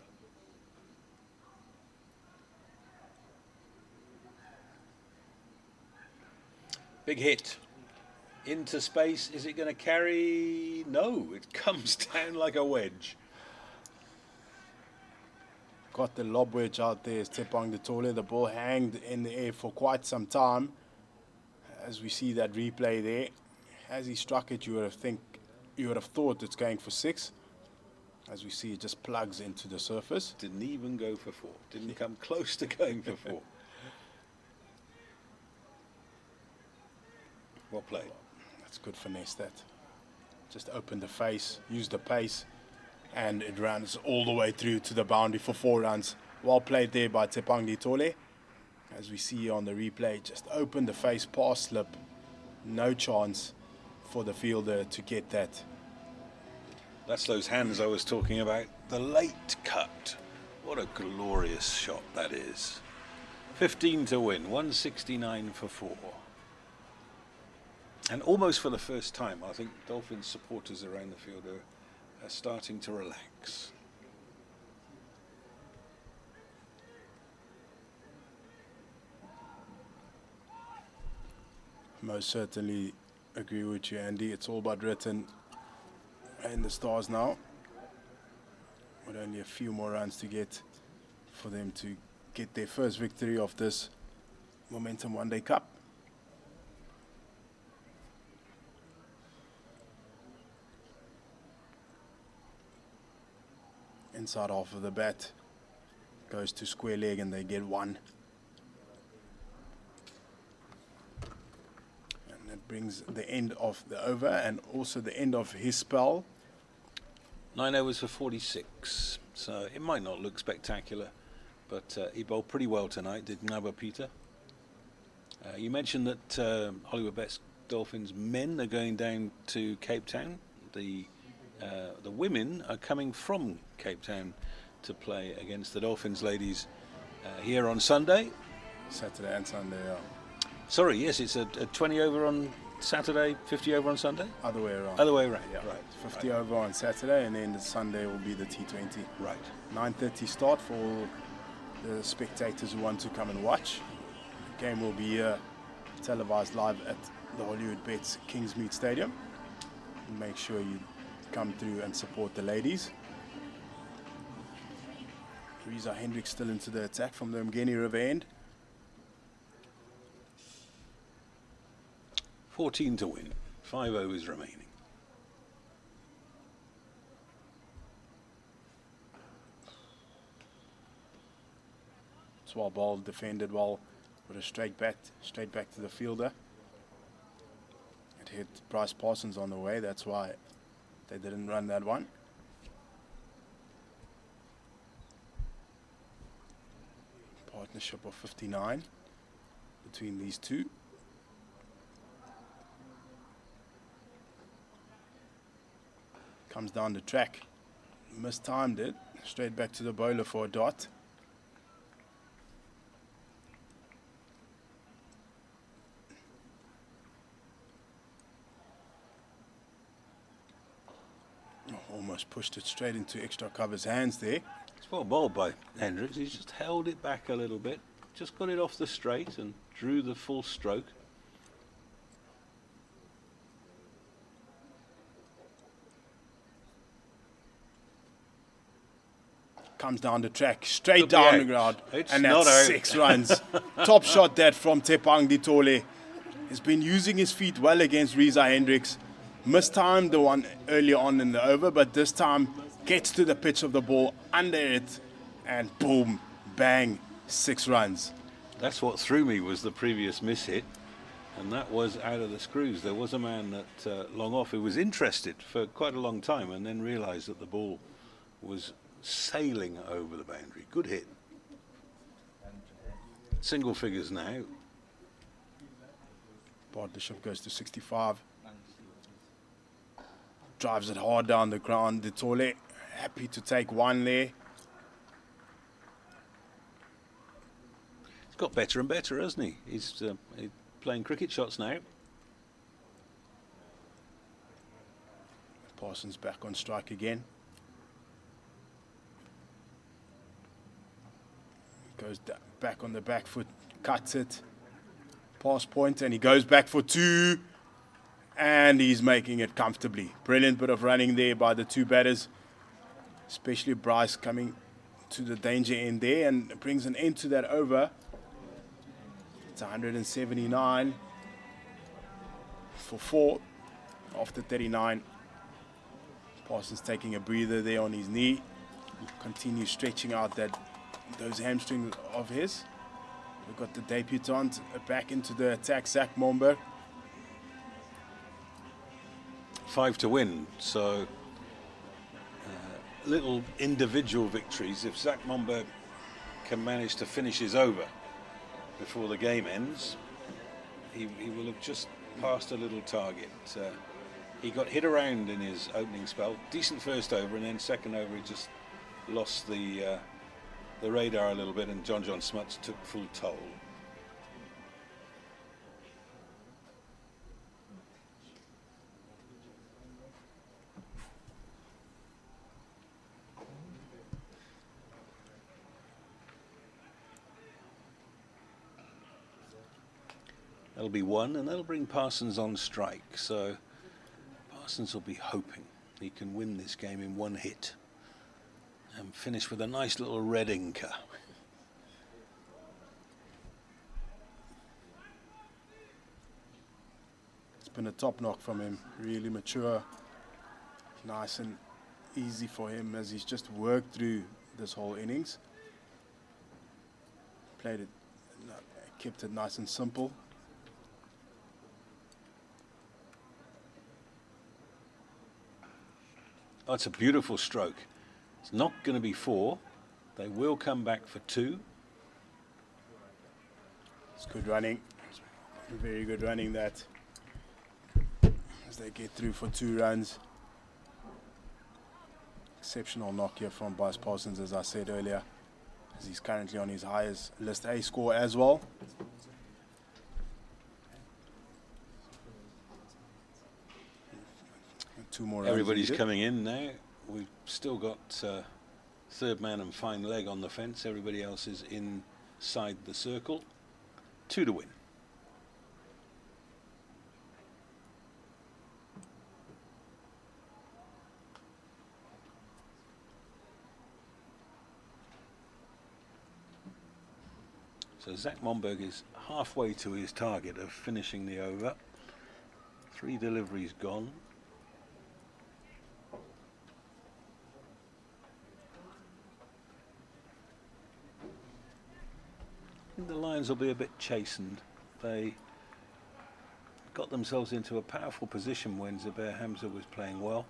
Speaker 8: Big hit. Into space. Is it going to carry? No, it comes down like a wedge.
Speaker 9: Got the lob wedge out there. Tepang Ditole. The ball hanged in the air for quite some time. As we see that replay there, as he struck it, you would have thought it's going for 6. As we see, it just plugs into the surface.
Speaker 8: Didn't even go for 4. Didn't come close to going for 4. Well played.
Speaker 9: That's good finesse, that. Just opened the face, used the pace, and it runs all the way through to the boundary for 4 runs. Well played there by Tepang Ditole. As we see on the replay, just opened the face, pass slip. No chance for the fielder to get that.
Speaker 8: That's those hands I was talking about. The late cut. What a glorious shot that is. 15 to win, 169 for 4. And almost for the first time, I think Dolphins supporters around the field are starting to relax.
Speaker 9: Most certainly agree with you, Andy. It's all about written in the stars now. With only a few more runs to get for them to get their first victory of this Momentum One Day Cup. Inside half of the bat goes to square leg and they get 1. And that brings the end of the over and also the end of his spell.
Speaker 8: 9 overs for 46, so it might not look spectacular, but he bowled pretty well tonight, did Ngaba Peter. You mentioned that Hollywoodbets Dolphins men are going down to Cape Town. The women are coming from Cape Town to play against the Dolphins ladies here on Sunday.
Speaker 9: Saturday and Sunday, yeah.
Speaker 8: Sorry, yes, it's a 20 over on Saturday, 50 over on Sunday?
Speaker 9: Other way around.
Speaker 8: Other way around,
Speaker 9: yeah.
Speaker 8: Right.
Speaker 9: 50 over on Saturday, and then the Sunday will be the T20.
Speaker 8: Right.
Speaker 9: 9:30 start for all the spectators who want to come and watch. The game will be televised live at the Hollywoodbets Kingsmead Stadium. Make sure you come through and support the ladies. Reza Hendricks still into the attack from the Mgeni River end.
Speaker 8: 14 to win, 5 overs remaining.
Speaker 9: It's well bowled, defended well with a straight back to the fielder. It hit Bryce Parsons on the way, that's why they didn't run that one. Partnership of 59 between these two. Comes down the track, mistimed it, straight back to the bowler for a dot. Almost pushed it straight into extra cover's hands there.
Speaker 8: It's well bowled by Hendricks. He's just held it back a little bit, just got it off the straight and drew the full stroke.
Speaker 9: Comes down the track, straight down the ground, and that's
Speaker 8: out.
Speaker 9: 6 runs. Top shot that from Tepang Ditole. He's been using his feet well against Reza Hendricks. Mistimed the one earlier on in the over, but this time gets to the pitch of the ball, under it, and boom, bang, 6 runs.
Speaker 8: That's what threw me, was the previous miss hit, and that was out of the screws. There was a man that long off who was interested for quite a long time and then realised that the ball was sailing over the boundary. Good hit. Single figures now.
Speaker 9: Partnership goes to 65. Drives it hard down the ground. Ditole happy to take 1 there.
Speaker 8: He's got better and better, hasn't he? He's playing cricket shots now.
Speaker 9: Parsons back on strike again. Goes back on the back foot, cuts it. pass point, and he goes back for 2, and he's making it comfortably. Brilliant bit of running there by the 2 batters, especially Bryce coming to the danger end there, and brings an end to that over. It's 179 for 4 after 39. Parsons taking a breather there on his knee. Continue stretching out those hamstrings of his. We've got the debutant back into the attack, Zach Momberg.
Speaker 8: 5 to win, so little individual victories. If Zach Momberg can manage to finish his over before the game ends, he will have just passed a little target. He got hit around in his opening spell, decent first over, and then second over he just lost the radar a little bit, and John Smuts took full toll. That'll be 1, and that'll bring Parsons on strike. So Parsons will be hoping he can win this game in 1 hit and finish with a nice little red inker.
Speaker 9: It's been a top knock from him, really mature, nice and easy for him as he's just worked through this whole innings. Played it, kept it nice and simple.
Speaker 8: Oh, it's a beautiful stroke. It's not going to be 4. They will come back for 2.
Speaker 9: It's good running. Very good running that. As they get through for 2 runs. Exceptional knock here from Bryce Parsons, as I said earlier. As he's currently on his highest list A score as well. Two more runs.
Speaker 8: Everybody's coming in now. We've still got third man and fine leg on the fence. Everybody else is inside the circle. 2 to win. So Zach Momberg is halfway to his target of finishing the over. 3 deliveries gone. The Lions will be a bit chastened. They got themselves into a powerful position when Zubair Hamza was playing well,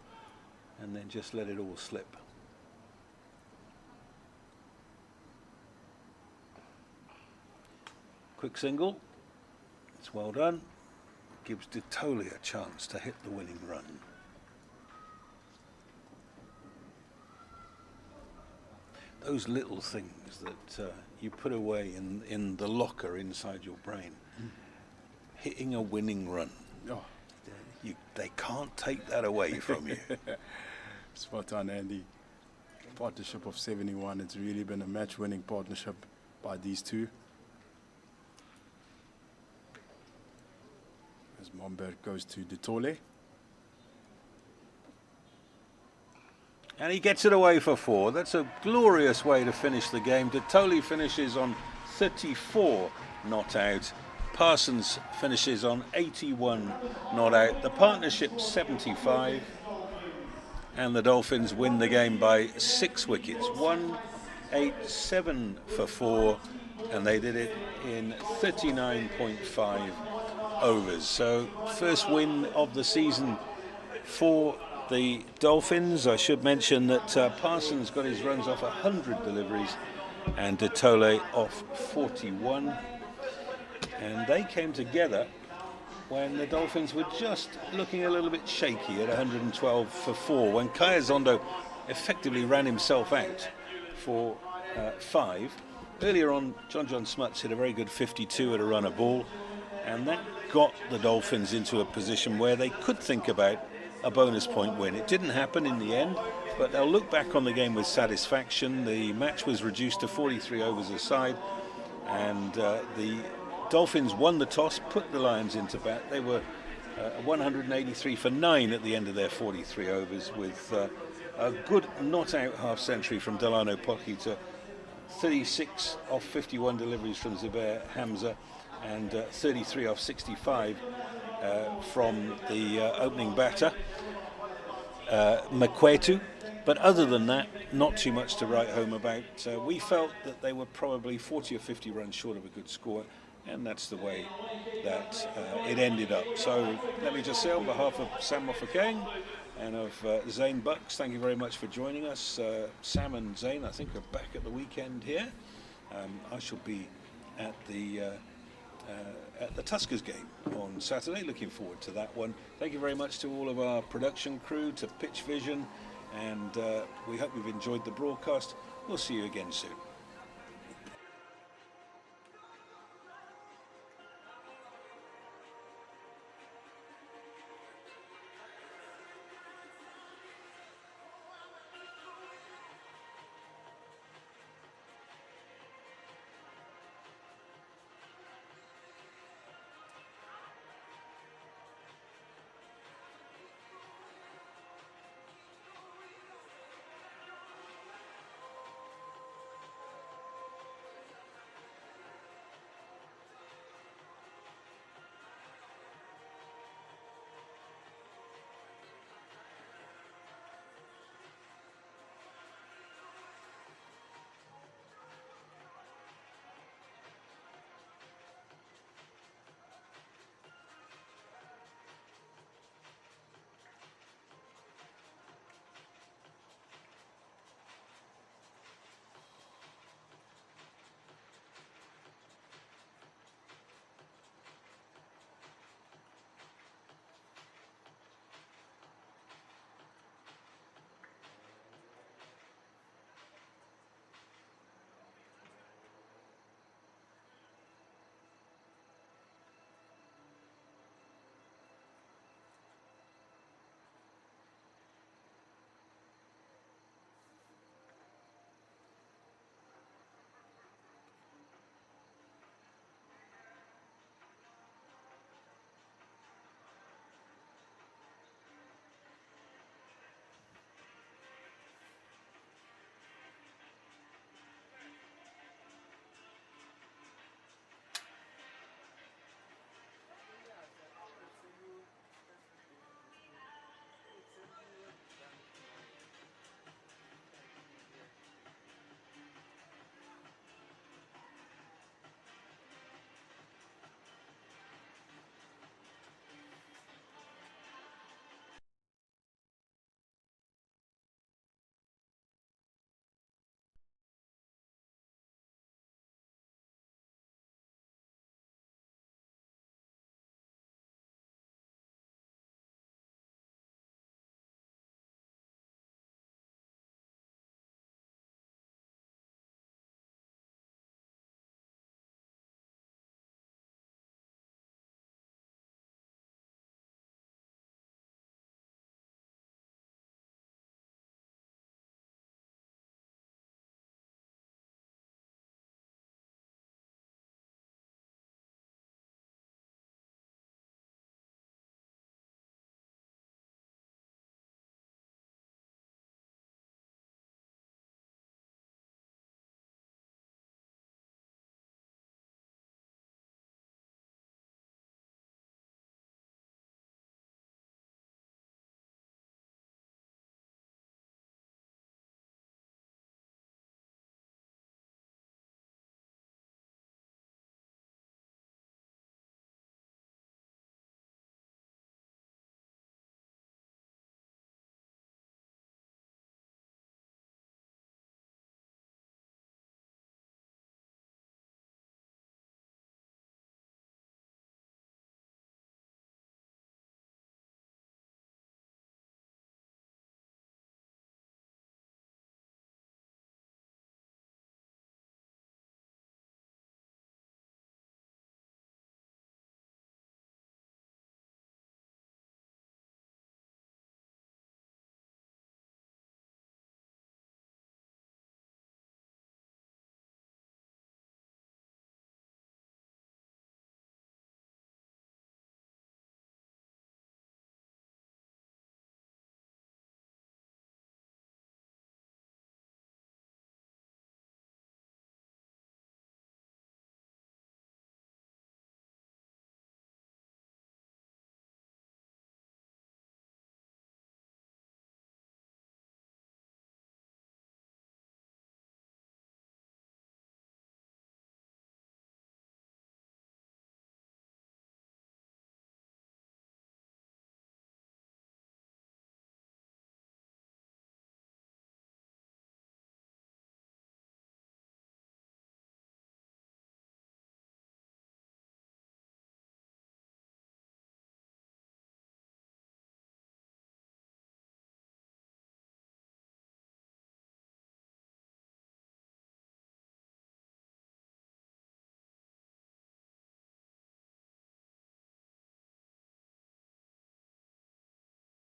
Speaker 8: and then just let it all slip. Quick single. It's well done. Gives Ditoli a chance to hit the winning run. Those little things that you put away in the locker inside your brain. Hitting a winning run.
Speaker 9: Oh.
Speaker 8: They can't take that away from you.
Speaker 9: Spot on, Andy. Partnership of 71. It's really been a match-winning partnership by these two. As Momberg goes to Ditoli.
Speaker 8: And he gets it away for 4. That's a glorious way to finish the game. Ditoli finishes on 34 not out. Parsons finishes on 81 not out. The partnership 75. And the Dolphins win the game by 6 wickets. 187 for 4. And they did it in 39.5 overs. So first win of the season for the Dolphins. I should mention that Parsons got his runs off 100 deliveries and Ditoli off 41. And they came together when the Dolphins were just looking a little bit shaky at 112 for 4, when Kaya Zondo effectively ran himself out for 5. Earlier on, John Smuts hit a very good 52 at a run a ball, and that got the Dolphins into a position where they could think about a bonus point win. It didn't happen in the end, but they'll look back on the game with satisfaction. The match was reduced to 43 overs aside, and the Dolphins won the toss, put the Lions into bat. They were 183 for 9 at the end of their 43 overs, with a good not-out half-century from Delano Pocky, 36 off 51 deliveries from Zubair Hamza, and 33 off 65 from the opening batter, Makwetu. But other than that, not too much to write home about. We felt that they were probably 40 or 50 runs short of a good score, and that's the way that it ended up. So let me just say, on behalf of Sam Moffat-Gang and of Zane Bucks, thank you very much for joining us. Sam and Zane, I think, are back at the weekend here. I shall be at the Tuskers game on Saturday. Looking forward to that one. Thank you very much to all of our production crew, to Pitch Vision, and we hope you've enjoyed the broadcast. We'll see you again soon.